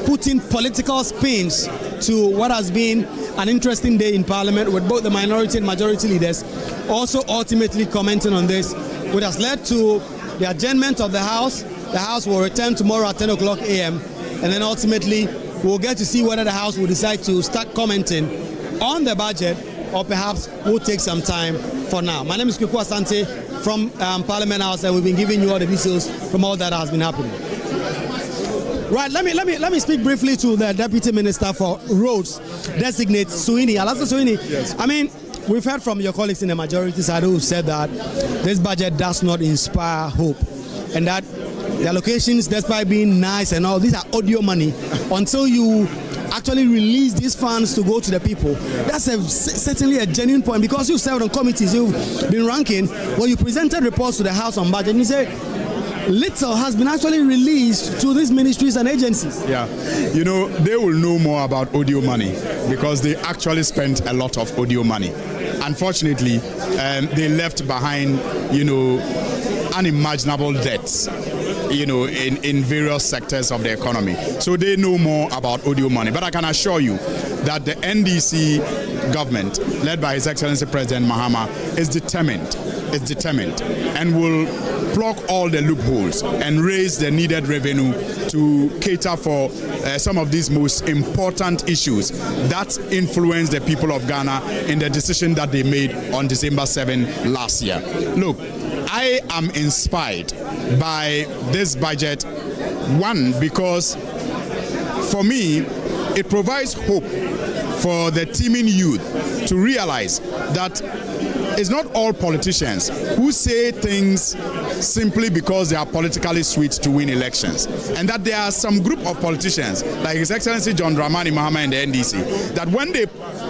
putting political spins to what has been an interesting day in Parliament, with both the minority and majority leaders also ultimately commenting on this, which has led to the adjournment of the House the House will return tomorrow at 10 o'clock a.m. and then ultimately we'll get to see whether the House will decide to start commenting on the budget, or perhaps we'll take some time for now. My name is Kweku Asante from Parliament House, and we've been giving you all the details from all that has been happening. Right, let me speak briefly to the Deputy Minister for Roads, designate Suhuyini. Alastair Suhuyini, yes. I mean, we've heard from your colleagues in the majority side who said that this budget does not inspire hope, and that the allocations, despite being nice and all, these are audio money until you actually release these funds to go to the people. That's certainly a genuine point, because you've served on committees, you've been ranking. Well, you presented reports to the House on budget and you say little has been actually released to these ministries and agencies. Yeah, you know, they will know more about audio money because they actually spent a lot of audio money. Unfortunately, they left behind, you know, unimaginable debts, you know, in various sectors of the economy. So they know more about audio money. But I can assure you that the NDC government, led by His Excellency President Mahama, is determined and will plug all the loopholes and raise the needed revenue to cater for some of these most important issues that influence the people of Ghana in the decision that they made on December 7 last year. Look, I am inspired by this budget, one, because for me, it provides hope for the teeming youth to realize that it's not all politicians who say things simply because they are politically sweet to win elections, and that there are some group of politicians like His Excellency John Dramani Mahama and the NDC that when they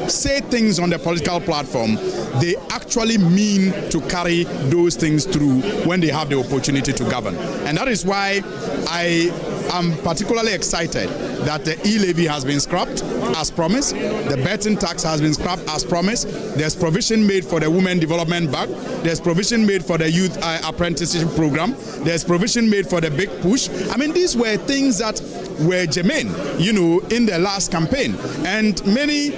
say things on the political platform, they actually mean to carry those things through when they have the opportunity to govern. And that is why I am particularly excited that the e-levy has been scrapped as promised, the betting tax has been scrapped as promised, there's provision made for the Women Development Bank, there's provision made for the Youth Apprenticeship Program, there's provision made for the Big Push. I mean, these were things that were germane, you know, in the last campaign. And many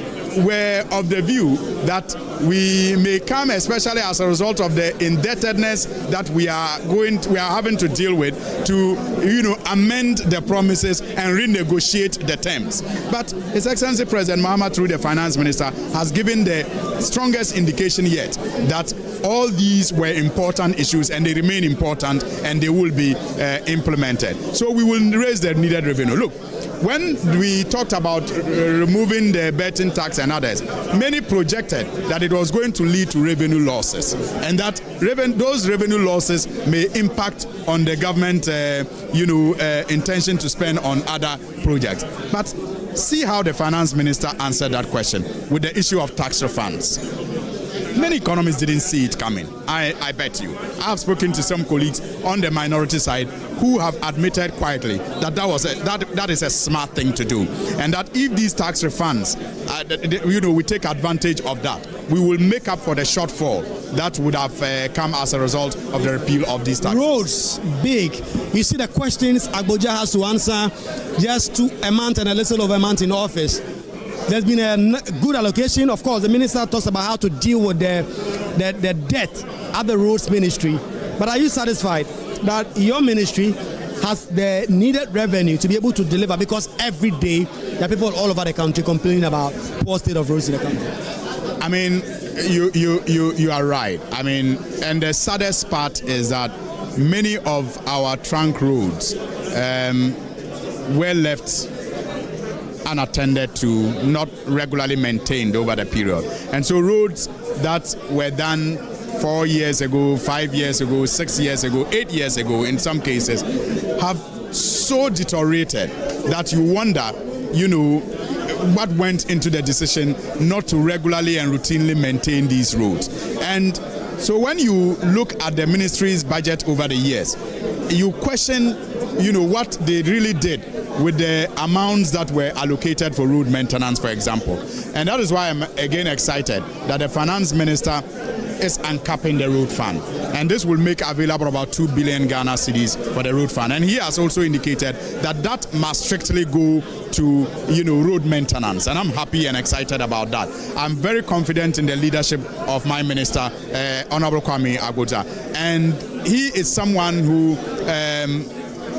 were of the view that we may come, especially as a result of the indebtedness that we are having to deal with, to, you know, amend the promises and renegotiate the terms. But His Excellency President Mahama, through the Finance Minister, has given the strongest indication yet that all these were important issues and they remain important and they will be implemented. So we will raise the needed revenue. Look, when we talked about removing the betting tax and others, many projected that it was going to lead to revenue losses, and that those revenue losses may impact on the government, intention to spend on other projects. But see how the Finance Minister answered that question with the issue of tax refunds. Many economists didn't see it coming. I bet you. I have spoken to some colleagues on the minority side who have admitted quietly that that is a smart thing to do, and that if these tax refunds, we take advantage of that, we will make up for the shortfall that would have come as a result of the repeal of these taxes. Roads, big. You see the questions Agboja has to answer just to a month and a little over a month in office. There's been a good allocation. Of course, the minister talks about how to deal with the debt at the roads ministry. But are you satisfied that your ministry has the needed revenue to be able to deliver? Because every day there are people all over the country complaining about poor state of roads in the country. I mean, you are right. I mean, and the saddest part is that many of our trunk roads were left unattended to, not regularly maintained over the period. And so roads that were done 4 years ago, 5 years ago, 6 years ago, 8 years ago, in some cases, have so deteriorated that you wonder, what went into the decision not to regularly and routinely maintain these roads. And so when you look at the ministry's budget over the years, you question, what they really did with the amounts that were allocated for road maintenance, for example. And that is why I'm again excited that the Finance Minister is uncapping the road fund. And this will make available about 2 billion Ghana cedis for the road fund. And he has also indicated that that must strictly go to, road maintenance. And I'm happy and excited about that. I'm very confident in the leadership of my minister, Honorable Kwame Agbodza. And he is someone who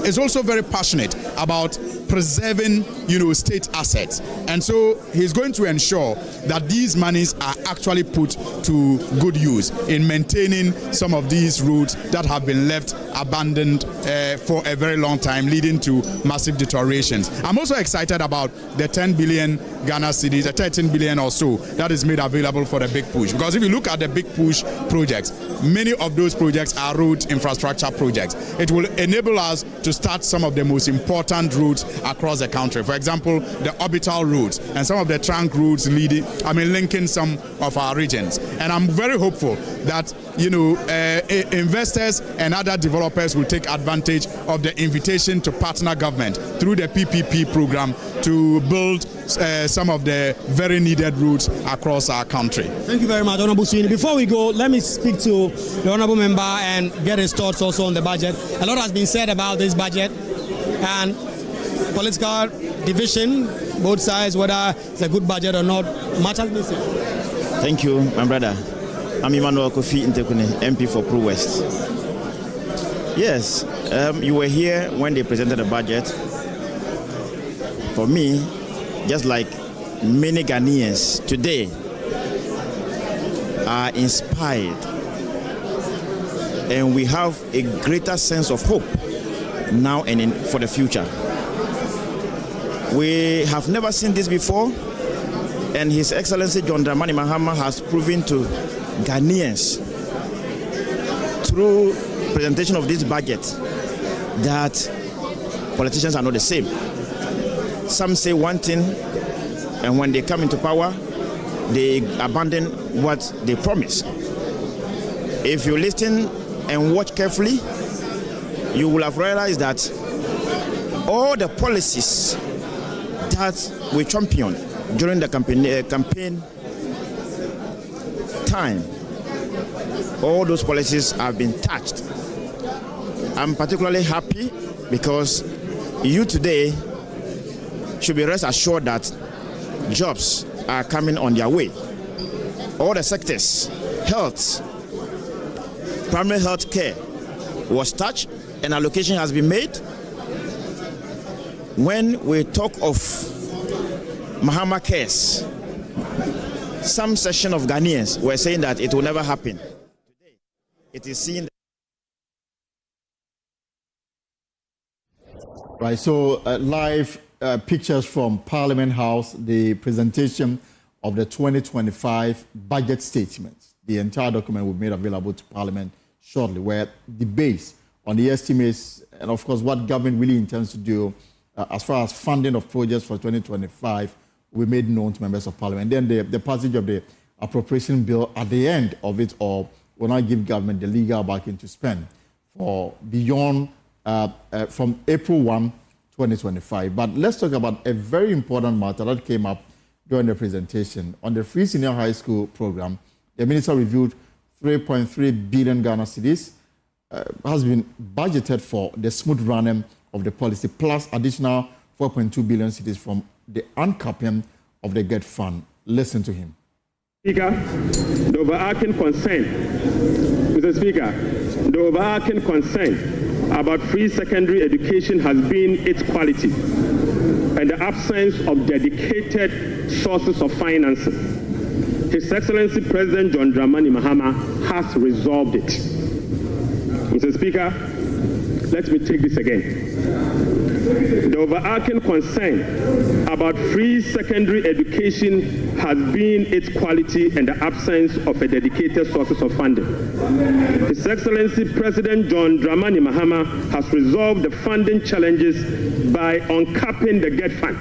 is also very passionate about preserving, state assets. And so he's going to ensure that these monies are actually put to good use in maintaining some of these roads that have been left abandoned for a very long time, leading to massive deteriorations. I'm also excited about the 10 billion Ghana cedis, the 13 billion or so that is made available for the Big Push. Because if you look at the Big Push projects, many of those projects are road infrastructure projects. It will enable us to start some of the most important routes across the country. For example, the orbital routes and some of the trunk routes linking some of our regions. And I'm very hopeful that investors and other developers will take advantage of the invitation to partner government through the PPP program to build some of the very needed routes across our country. Thank you very much, Honorable Sweeney. Before we go, let me speak to the Honorable Member and get his thoughts also on the budget. A lot has been said about this budget and political division, both sides, whether it's a good budget or not. Much has been said. Thank you, my brother. I'm Emmanuel Kofi Ntekune, MP for Pro West. Yes, you were here when they presented the budget. For me, just like many Ghanaians today are inspired, and we have a greater sense of hope now and for the future. We have never seen this before, and His Excellency John Dramani Mahama has proven to Ghanaians through presentation of this budget that politicians are not the same. Some say one thing, and when they come into power, they abandon what they promise. If you listen and watch carefully, you will have realized that all the policies that we championed during the campaign time, all those policies have been touched. I'm particularly happy because you today should be rest assured that jobs are coming on their way. All the sectors, health, primary health care was touched and allocation has been made. When we talk of Mahama cares, some section of Ghanaians were saying that it will never happen. Today, it is seen. Right, so live pictures from Parliament House, the presentation of the 2025 budget statements. The entire document will be made available to Parliament shortly, where the base on the estimates and, of course, what government really intends to do as far as funding of projects for 2025 will be made known to members of Parliament. And then the passage of the appropriation bill at the end of it all will not give government the legal backing to spend for beyond from April 1, 2025. But let's talk about a very important matter that came up during the presentation. On the free senior high school program, the minister reviewed 3.3 billion Ghana cedis has been budgeted for the smooth running of the policy, plus additional 4.2 billion cedis from the uncapping of the GET fund. Listen to him. Speaker, the overarching concern, Mr. Speaker, the overarching concern about free secondary education has been its quality and the absence of dedicated sources of financing. His Excellency President John Dramani Mahama has resolved it. Mr. Speaker, let me take this again. The overarching concern about free secondary education has been its quality and the absence of a dedicated sources of funding. His Excellency President John Dramani Mahama has resolved the funding challenges by uncapping the GET fund.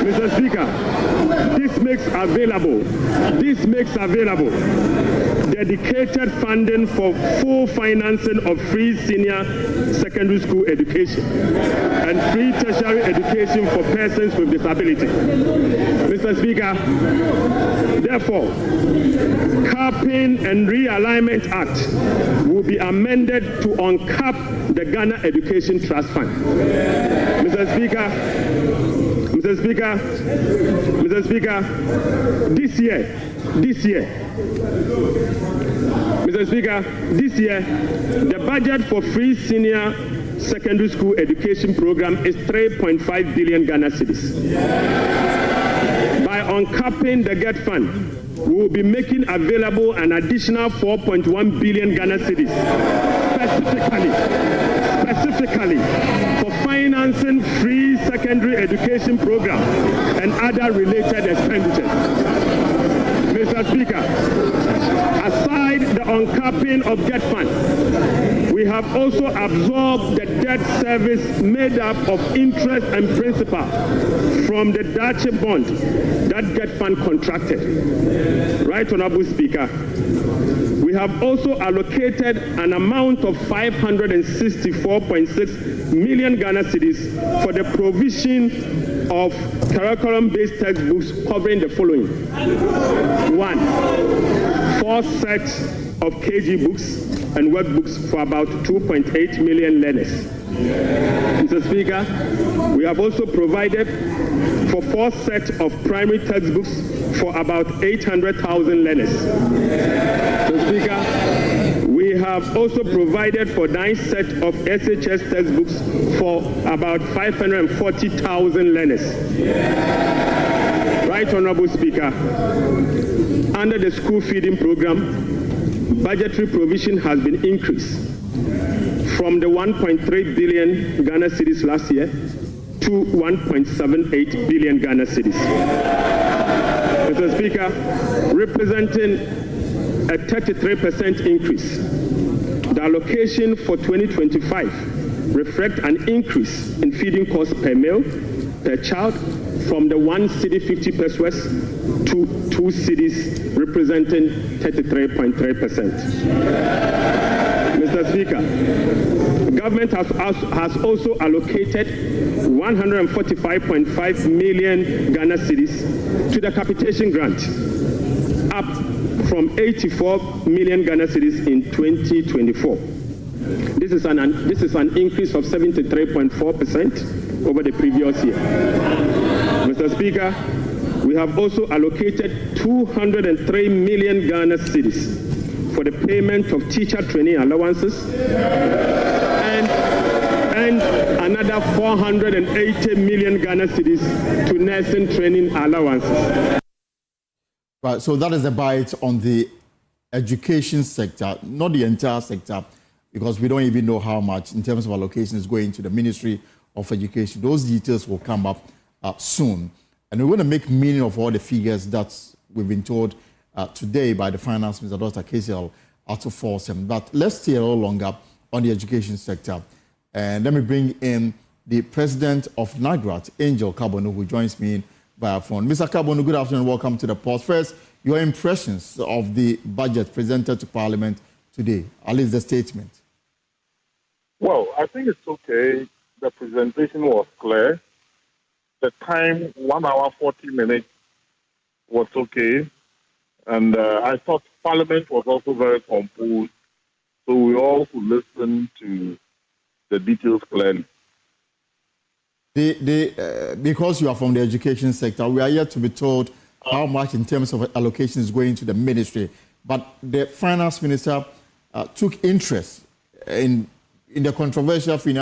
Mr. Speaker, this makes available dedicated funding for full financing of free senior secondary school education and free tertiary education for persons with disability. Mr. Speaker, therefore, Capping and Realignment Act will be amended to uncap the Ghana Education Trust Fund. Mr. Speaker, this year, Mr. Speaker, this year, the budget for free senior secondary school education program is 3.5 billion Ghana cedis. By uncapping the GET fund, we will be making available an additional 4.1 billion Ghana cedis, specifically for financing free secondary education program and other related expenditures. Mr. Speaker, aside the uncapping of GET fund, we have also absorbed the debt service made up of interest and principal from the Dutch bond that GET fund contracted. Right, Honorable Speaker, we have also allocated an amount of 564.6 million Ghana cedis for the provision of curriculum-based textbooks covering the following. 1, 4 sets of KG books and workbooks for about 2.8 million learners. Mr. Speaker, we have also provided for 4 sets of primary textbooks for about 800,000 learners. Mr. Speaker, we have also provided for 9 sets of SHS textbooks for about 540,000 learners. Right, Honorable Speaker, under the school feeding program, budgetary provision has been increased from the 1.3 billion Ghana cedis last year to 1.78 billion Ghana cedis. Mr. Speaker, representing a 33% increase. The allocation for 2025 reflects an increase in feeding costs per meal, per child, from the 1 cedi 50 pesos to 2 cedis, representing 33.3%. Mr. Speaker, government has also allocated 145.5 million Ghana cedis to the capitation grant, up from 84 million Ghana cedis in 2024. This is an increase of 73.4% over the previous year. Mr. Speaker, we have also allocated 203 million Ghana cedis for the payment of teacher training allowances and another 480 million Ghana cedis to nursing training allowances. Right, so that is the bite on the education sector, not the entire sector, because we don't even know how much in terms of allocation is going to the Ministry of Education. Those details will come up soon. And we're going to make meaning of all the figures that we've been told today by the Finance Minister, Dr. Cassiel Ato Forson. But let's stay a little longer on the education sector. And let me bring in the President of NAGRAT, Angel Kabonu, who joins me via phone. Mr. Kabonu, good afternoon. Welcome to the post. First, your impressions of the budget presented to Parliament today, at least the statement. Well, I think it's okay. The presentation was clear. The time, 1 hour, 40 minutes, was okay. And I thought Parliament was also very composed, so we all could listen to the details clearly. Because you are from the education sector, we are yet to be told how much in terms of allocation is going to the ministry. But the Finance Minister took interest in the controversial